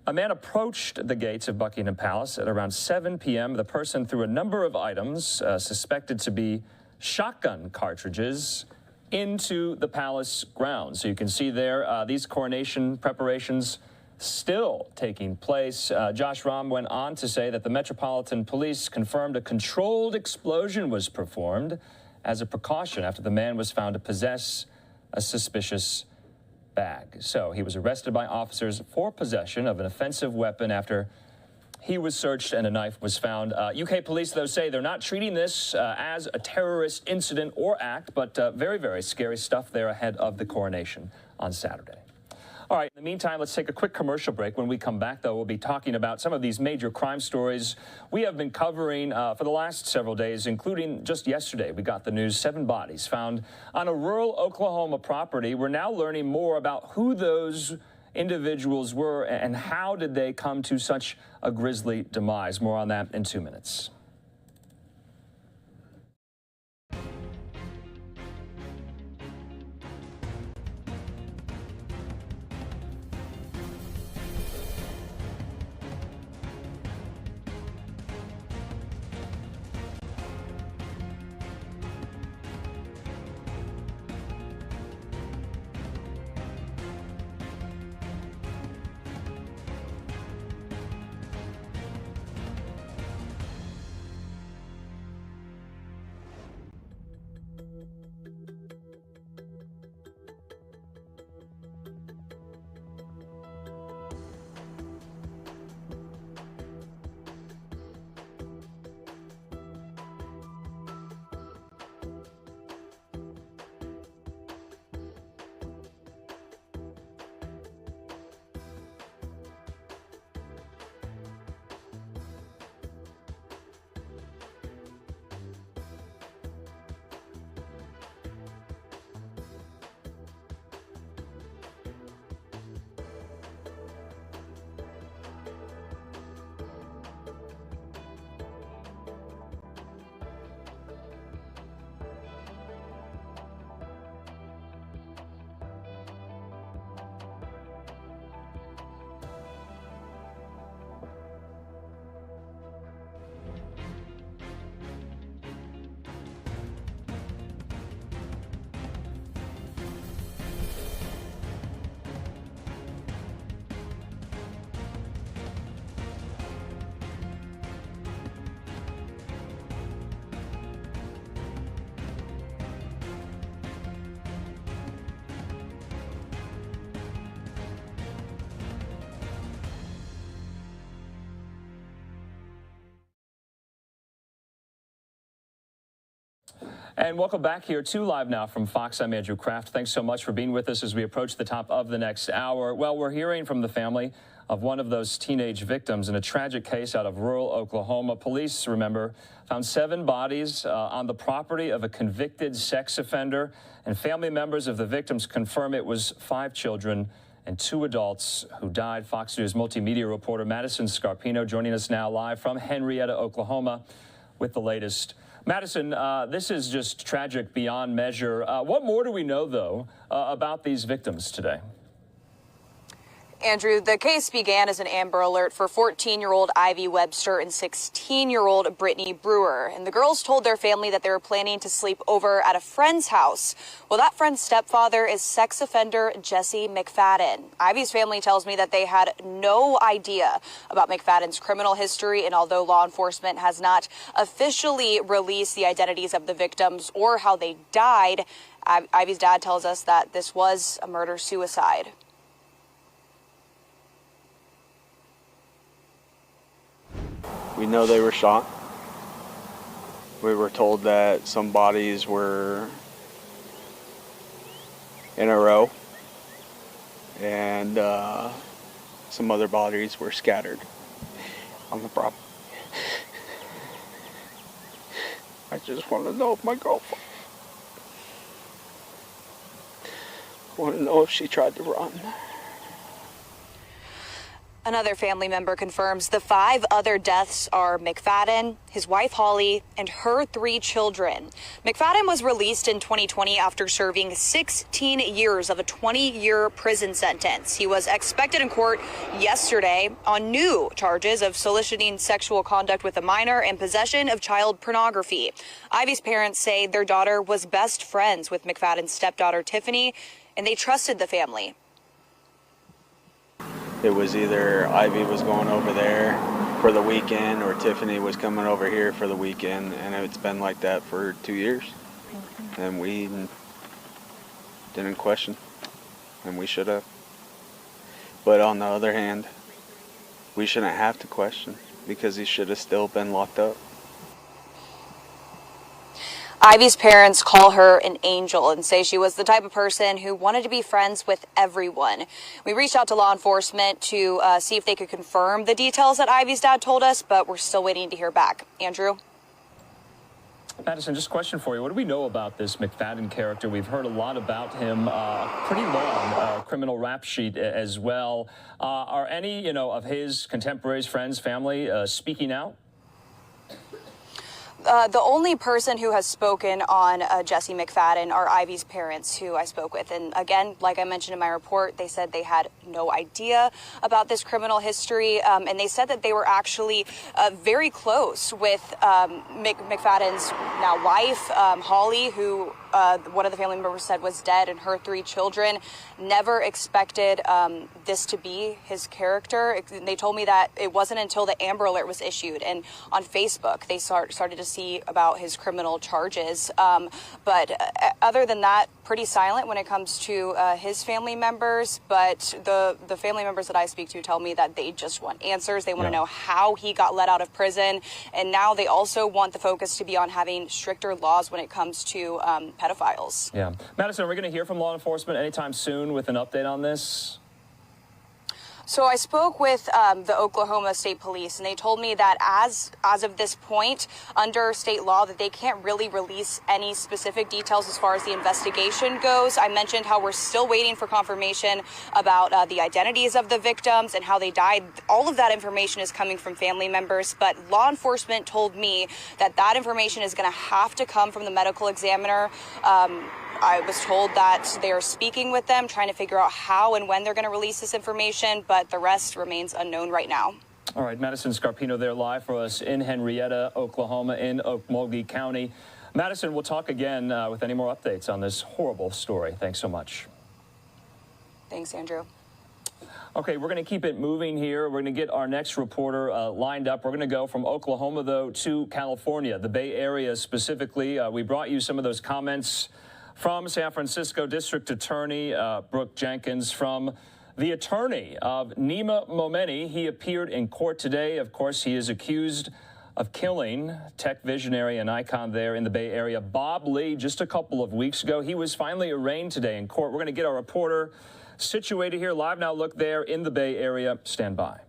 a man approached the gates of Buckingham Palace at around 7 p.m. The person threw a number of items suspected to be shotgun cartridges into the palace grounds. So you can see there these coronation preparations still taking place. Josh Rahm went on to say that the Metropolitan Police confirmed a controlled explosion was performed as a precaution after the man was found to possess a suspicious bag. So he was arrested by officers for possession of an offensive weapon after he was searched and a knife was found. UK police, though, say they're not treating this as a terrorist incident or act, but very, very scary stuff there ahead of the coronation on Saturday. All right, in the meantime, let's take a quick commercial break. When we come back, though, we'll be talking about some of these major crime stories we have been covering for the last several days, including just yesterday. We got the news, 7 bodies found on a rural Oklahoma property. We're now learning more about who those individuals were and how did they come to such a grisly demise. More on that in 2 minutes. And welcome back here to Live Now from Fox. I'm Andrew Kraft. Thanks so much for being with us as we approach the top of the next hour. Well, we're hearing from the family of one of those teenage victims in a tragic case out of rural Oklahoma. Police, remember, found 7 bodies on the property of a convicted sex offender, and family members of the victims confirm it was 5 children and 2 adults who died. Fox News multimedia reporter Madison Scarpino joining us now live from Henrietta, Oklahoma, with the latest. Madison, this is just tragic beyond measure. What more do we know, though, about these victims today? Andrew, the case began as an Amber Alert for 14-year-old Ivy Webster and 16-year-old Brittany Brewer. And the girls told their family that they were planning to sleep over at a friend's house. Well, that friend's stepfather is sex offender Jesse McFadden. Ivy's family tells me that they had no idea about McFadden's criminal history. And although law enforcement has not officially released the identities of the victims or how they died, Ivy's dad tells us that this was a murder-suicide. We know they were shot. We were told that some bodies were in a row and some other bodies were scattered on the property. I just want to know if my girlfriend, I want to know if she tried to run. Another family member confirms the 5 other deaths are McFadden, his wife Holly, and her 3 children. McFadden was released in 2020 after serving 16 years of a 20-year prison sentence. He was expected in court yesterday on new charges of soliciting sexual conduct with a minor and possession of child pornography. Ivy's parents say their daughter was best friends with McFadden's stepdaughter Tiffany, and they trusted the family. It was either Ivy was going over there for the weekend or Tiffany was coming over here for the weekend, and it's been like that for 2 years. And we didn't question, and we should have. But on the other hand, we shouldn't have to question because he should have still been locked up. Ivy's parents call her an angel and say she was the type of person who wanted to be friends with everyone. We reached out to law enforcement to see if they could confirm the details that Ivy's dad told us, but we're still waiting to hear back. Andrew? Madison, just a question for you. What do we know about this McFadden character? We've heard a lot about him, pretty long criminal rap sheet as well. Are any, of his contemporaries, friends, family speaking out? The only person who has spoken on Jesse McFadden are Ivy's parents, who I spoke with. And again, like I mentioned in my report, they said they had no idea about this criminal history. And they said that they were actually very close with McFadden's now wife, Holly, who one of the family members said was dead, and her 3 children. Never expected this to be his character. They told me that it wasn't until the Amber Alert was issued and on Facebook they started to see about his criminal charges. But other than that, pretty silent when it comes to his family members. But the family members that I speak to tell me that they just want answers. They want to know how he got let out of prison. And now they also want the focus to be on having stricter laws when it comes to pedophiles. Yeah. Madison, are we going to hear from law enforcement anytime soon with an update on this? So I spoke with the Oklahoma State Police, and they told me that as of this point, under state law, that they can't really release any specific details as far as the investigation goes. I mentioned how we're still waiting for confirmation about the identities of the victims and how they died. All of that information is coming from family members, but law enforcement told me that that information is going to have to come from the medical examiner. I was told that they are speaking with them, trying to figure out how and when they're going to release this information, but the rest remains unknown right now. All right, Madison Scarpino there live for us in Henrietta, Oklahoma, in Okmulgee County. Madison, we'll talk again with any more updates on this horrible story. Thanks so much. Thanks, Andrew. Okay, we're going to keep it moving here. We're going to get our next reporter lined up. We're going to go from Oklahoma, though, to California, the Bay Area specifically. We brought you some of those comments from San Francisco District Attorney Brooke Jenkins, from the attorney of Nima Momeni. He appeared in court today. Of course, he is accused of killing tech visionary and icon there in the Bay Area, Bob Lee, just a couple of weeks ago. He was finally arraigned today in court. We're going to get our reporter situated here. Live Now look there in the Bay Area. Stand by.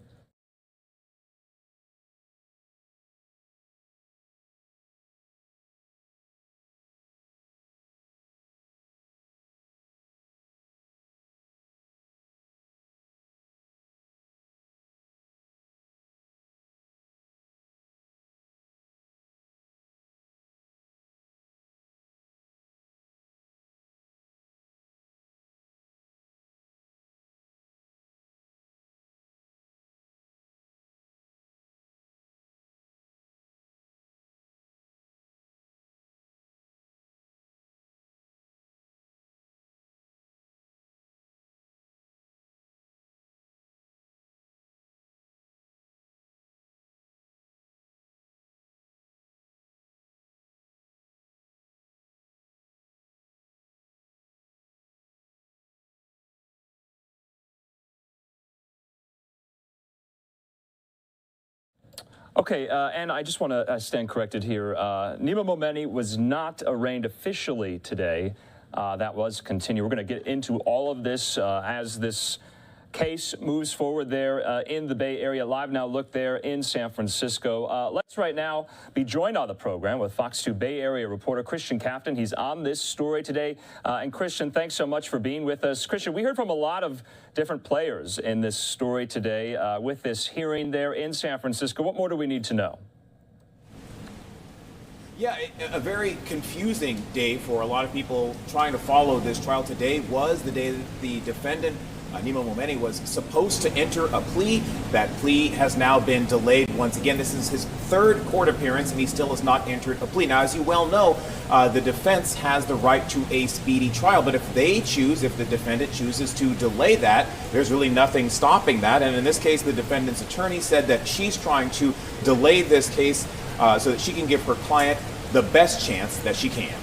Okay, and I just want to stand corrected here. Nima Momeni was not arraigned officially today. That was continued. We're going to get into all of this as this case moves forward there in the Bay Area. LiveNOW look there in San Francisco. Let's right now be joined on the program with Fox 2 Bay Area reporter Christian Captain. He's on this story today. And Christian, thanks so much for being with us. Christian, we heard from a lot of different players in this story today with this hearing there in San Francisco. What more do we need to know? Yeah, a very confusing day for a lot of people trying to follow this trial. Today was the day that the defendant, Nima Momeni, was supposed to enter a plea. That plea has now been delayed once again. This is his third court appearance, and he still has not entered a plea. Now, as you well know, the defense has the right to a speedy trial, but if the defendant chooses to delay that, there's really nothing stopping that. And in this case, the defendant's attorney said that she's trying to delay this case so that she can give her client the best chance that she can.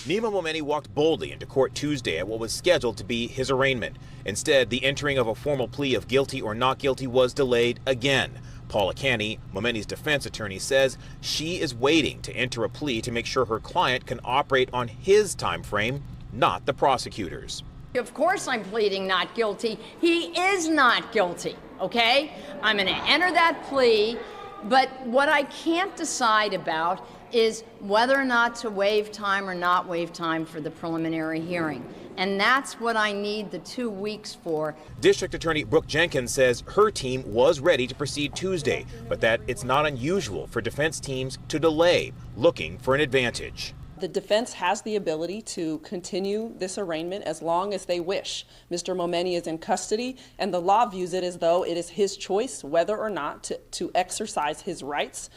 Nima Momeni walked boldly into court Tuesday at what was scheduled to be his arraignment. Instead, the entering of a formal plea of guilty or not guilty was delayed again. Paula Canny, Momeni's defense attorney, says she is waiting to enter a plea to make sure her client can operate on his time frame, not the prosecutor's. Of course I'm pleading not guilty. He is not guilty, okay? I'm going to enter that plea, but what I can't decide about is whether or not to waive time or not waive time for the preliminary hearing. And that's what I need the 2 weeks for. District Attorney Brooke Jenkins says her team was ready to proceed Tuesday, but that it's not unusual for defense teams to delay, looking for an advantage. The defense has the ability to continue this arraignment as long as they wish. Mr. Momeni is in custody, and the law views it as though it is his choice whether or not to exercise his rights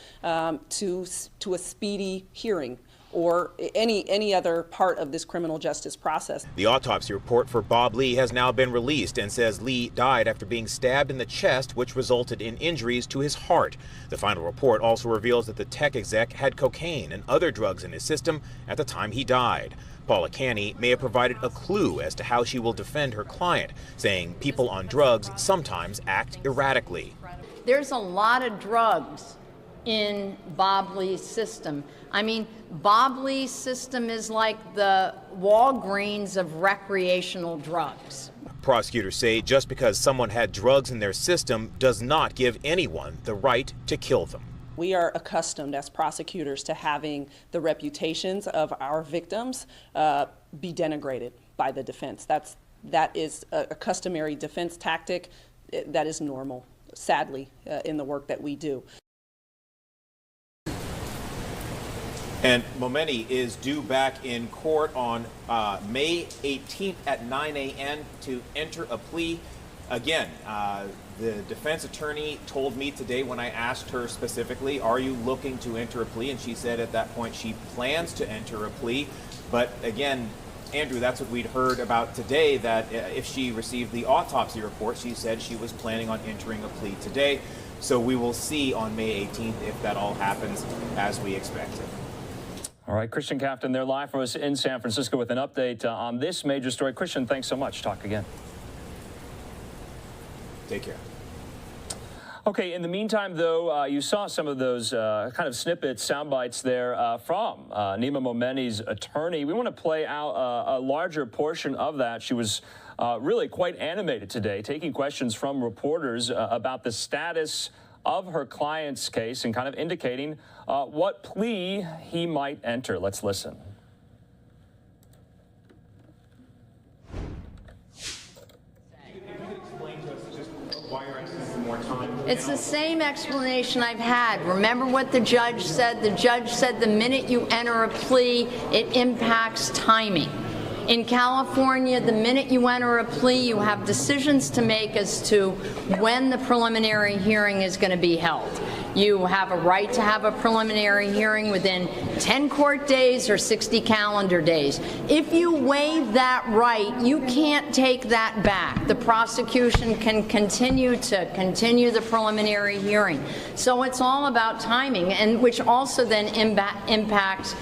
to a speedy hearing or any other part of this criminal justice process. The autopsy report for Bob Lee has now been released and says Lee died after being stabbed in the chest, which resulted in injuries to his heart. The final report also reveals that the tech exec had cocaine and other drugs in his system at the time he died. Paula Canny may have provided a clue as to how she will defend her client, saying people on drugs sometimes act erratically. There's a lot of drugs in Bob Lee's system. I mean, Bob Lee's system is like the Walgreens of recreational drugs. Prosecutors say just because someone had drugs in their system does not give anyone the right to kill them. We are accustomed as prosecutors to having the reputations of our victims be denigrated by the defense. That is a customary defense tactic that is normal, sadly, in the work that we do. And Momeni is due back in court on May 18th at 9 a.m. to enter a plea. Again, the defense attorney told me today when I asked her specifically, are you looking to enter a plea? And she said at that point she plans to enter a plea. But again, Andrew, that's what we'd heard about today, that if she received the autopsy report, she said she was planning on entering a plea today. So we will see on May 18th if that all happens as we expected. All right, Christian Captain, they're live for us in San Francisco with an update on this major story. Christian, thanks so much. Talk again. Take care. Okay, in the meantime, though, you saw some of those kind of snippets, sound bites there from Nima Momeni's attorney. We want to play out a larger portion of that. She was really quite animated today, taking questions from reporters about the status of her client's case and kind of indicating what plea he might enter. Let's listen. It's the same explanation I've had. Remember what the judge said? The judge said the minute you enter a plea, it impacts timing. In California, the minute you enter a plea, you have decisions to make as to when the preliminary hearing is going to be held. You have a right to have a preliminary hearing within 10 court days or 60 calendar days. If you waive that right, you can't take that back. The prosecution can continue the preliminary hearing. So it's all about timing, and which also then impacts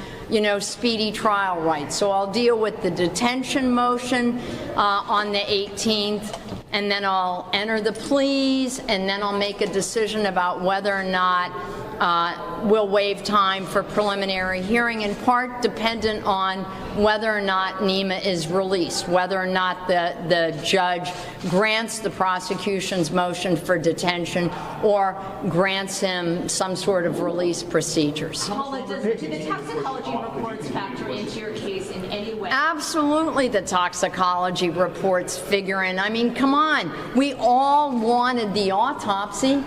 speedy trial rights. So I'll deal with the detention motion on the 18th, and then I'll enter the pleas, and then I'll make a decision about whether or not will waive time for preliminary hearing, in part dependent on whether or not Nima is released, whether or not the judge grants the prosecution's motion for detention or grants him some sort of release procedures. Paula, do the toxicology reports factor into your case in any way? Absolutely, the toxicology reports figure in. I mean, come on. We all wanted the autopsy.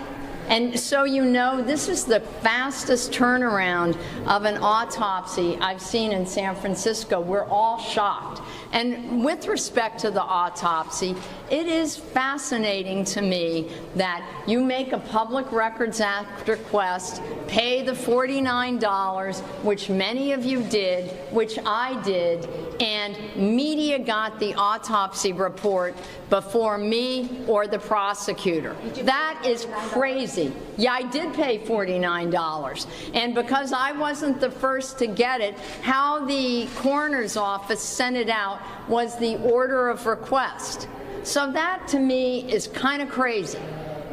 And so, you know, this is the fastest turnaround of an autopsy I've seen in San Francisco. We're all shocked. And with respect to the autopsy, it is fascinating to me that you make a Public Records Act request, pay the $49, which many of you did, which I did, and media got the autopsy report before me or the prosecutor. That is crazy. Yeah, I did pay $49. And because I wasn't the first to get it, how the coroner's office sent it out was the order of request. So that to me is kind of crazy.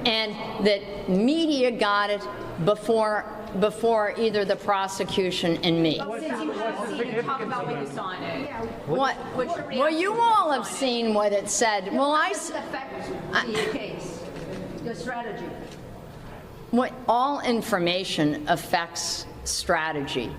And that media got it before either the prosecution and me. Since you have seen it, talk about what you saw in it. What? Well, you all have seen what it said. Well, How does it affect the case, your strategy? All information affects strategy.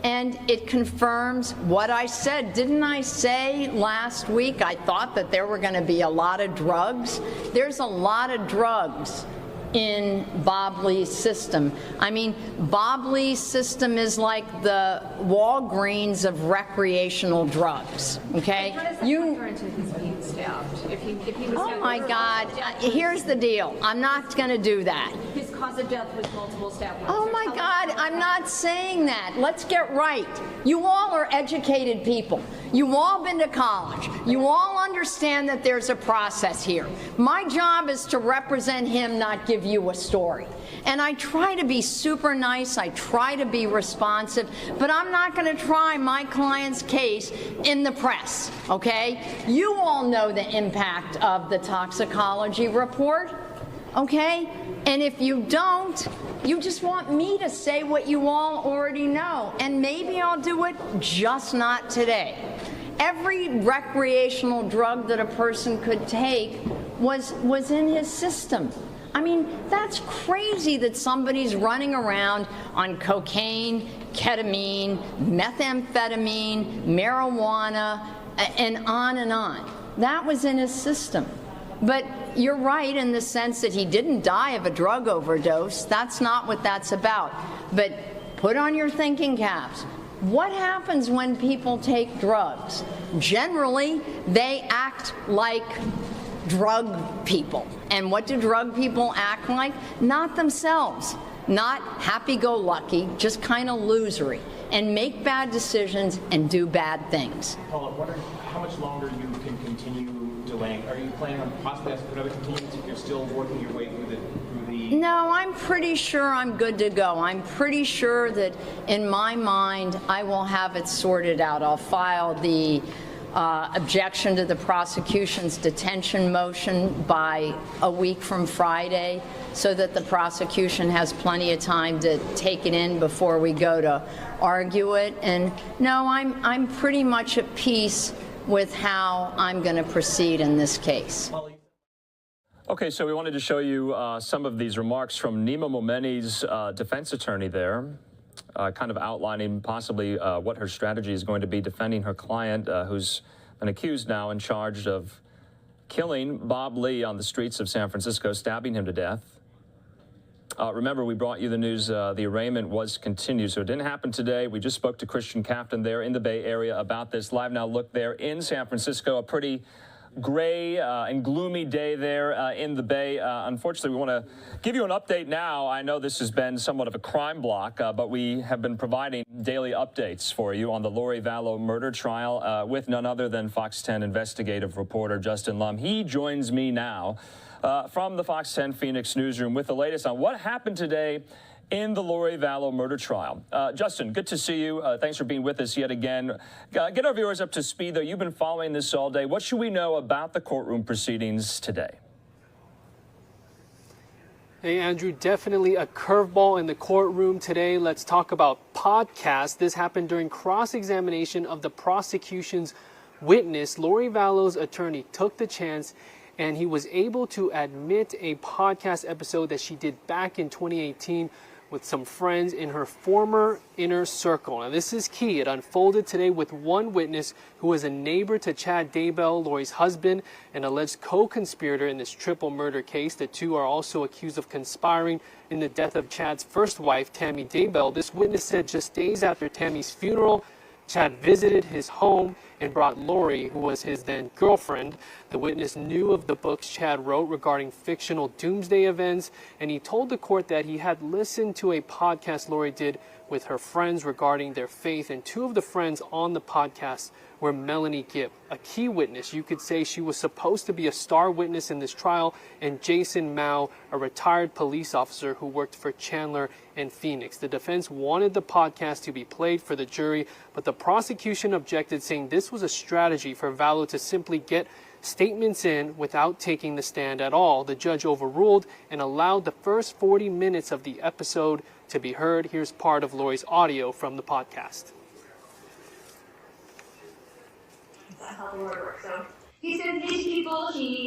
And it confirms what I said. Didn't I say last week I thought that there were going to be a lot of drugs? There's a lot of drugs in Bob Lee's system. I mean, Bob Lee's system is like the Walgreens of recreational drugs, okay? How does that factor into his being stabbed? If he was Oh my God, here's the deal. I'm not going to do that. His cause of death was multiple stab wounds. Oh my God, I'm not saying that. Let's get right. You all are educated people. You've all been to college. You all understand that there's a process here. My job is to represent him, not give you a story. And I try to be super nice. I try to be responsive, but I'm not going to try my client's case in the press, okay? You all know the impact of the toxicology report, okay? And if you don't, you just want me to say what you all already know. And maybe I'll do it, just not today. Every recreational drug that a person could take was in his system. I mean, that's crazy that somebody's running around on cocaine, ketamine, methamphetamine, marijuana, and on and on. That was in his system. But you're right in the sense that he didn't die of a drug overdose. That's not what that's about. But put on your thinking caps. What happens when people take drugs? Generally, they act like drug people. And what do drug people act like? Not themselves. Not happy-go-lucky, just kind of losery. And make bad decisions and do bad things. Paula, how much longer you can continue delaying? Are you planning on possibly asking for another continuance if you're still working your way through the... No, I'm pretty sure I'm good to go. I'm pretty sure that in my mind, I will have it sorted out. I'll file the objection to the prosecution's detention motion by a week from Friday so that the prosecution has plenty of time to take it in before we go to argue it. And no, I'm pretty much at peace with how I'm going to proceed in this case. Okay, so we wanted to show you some of these remarks from Nima Momeni's defense attorney there, kind of outlining possibly what her strategy is going to be defending her client, who's been accused now and charged of killing Bob Lee on the streets of San Francisco, stabbing him to death. Remember, we brought you the news, the arraignment was continued, so it didn't happen today. We just spoke to Christian Captain there in the Bay Area about this. Live Now look there in San Francisco, a pretty gray and gloomy day there in the Bay. Unfortunately, we want to give you an update now. I know this has been somewhat of a crime block, but we have been providing daily updates for you on the Lori Vallow murder trial with none other than Fox 10 investigative reporter Justin Lum. He joins me now from the Fox 10 Phoenix newsroom with the latest on what happened today in the Lori Vallow murder trial. Justin, good to see you. Thanks for being with us yet again. Get our viewers up to speed, though. You've been following this all day. What should we know about the courtroom proceedings today? Hey, Andrew, definitely a curveball in the courtroom today. Let's talk about podcasts. This happened during cross-examination of the prosecution's witness. Lori Vallow's attorney took the chance, and he was able to admit a podcast episode that she did back in 2018 with some friends in her former inner circle. Now, this is key. It unfolded today with one witness who was a neighbor to Chad Daybell, Lori's husband, an alleged co-conspirator in this triple murder case. The two are also accused of conspiring in the death of Chad's first wife, Tammy Daybell. This witness said just days after Tammy's funeral, Chad visited his home and brought Lori, who was his then girlfriend. The witness knew of the books Chad wrote regarding fictional doomsday events, and he told the court that he had listened to a podcast Lori did with her friends regarding their faith, and two of the friends on the podcast were Melanie Gibb, a key witness. You could say she was supposed to be a star witness in this trial, and Jason Mao, a retired police officer who worked for Chandler and Phoenix. The defense wanted the podcast to be played for the jury, but the prosecution objected, saying this was a strategy for Vallow to simply get statements in without taking the stand at all. The judge overruled and allowed the first 40 minutes of the episode to be heard. Here's part of Lori's audio from the podcast. That's how the Lord works. So he sends these people, he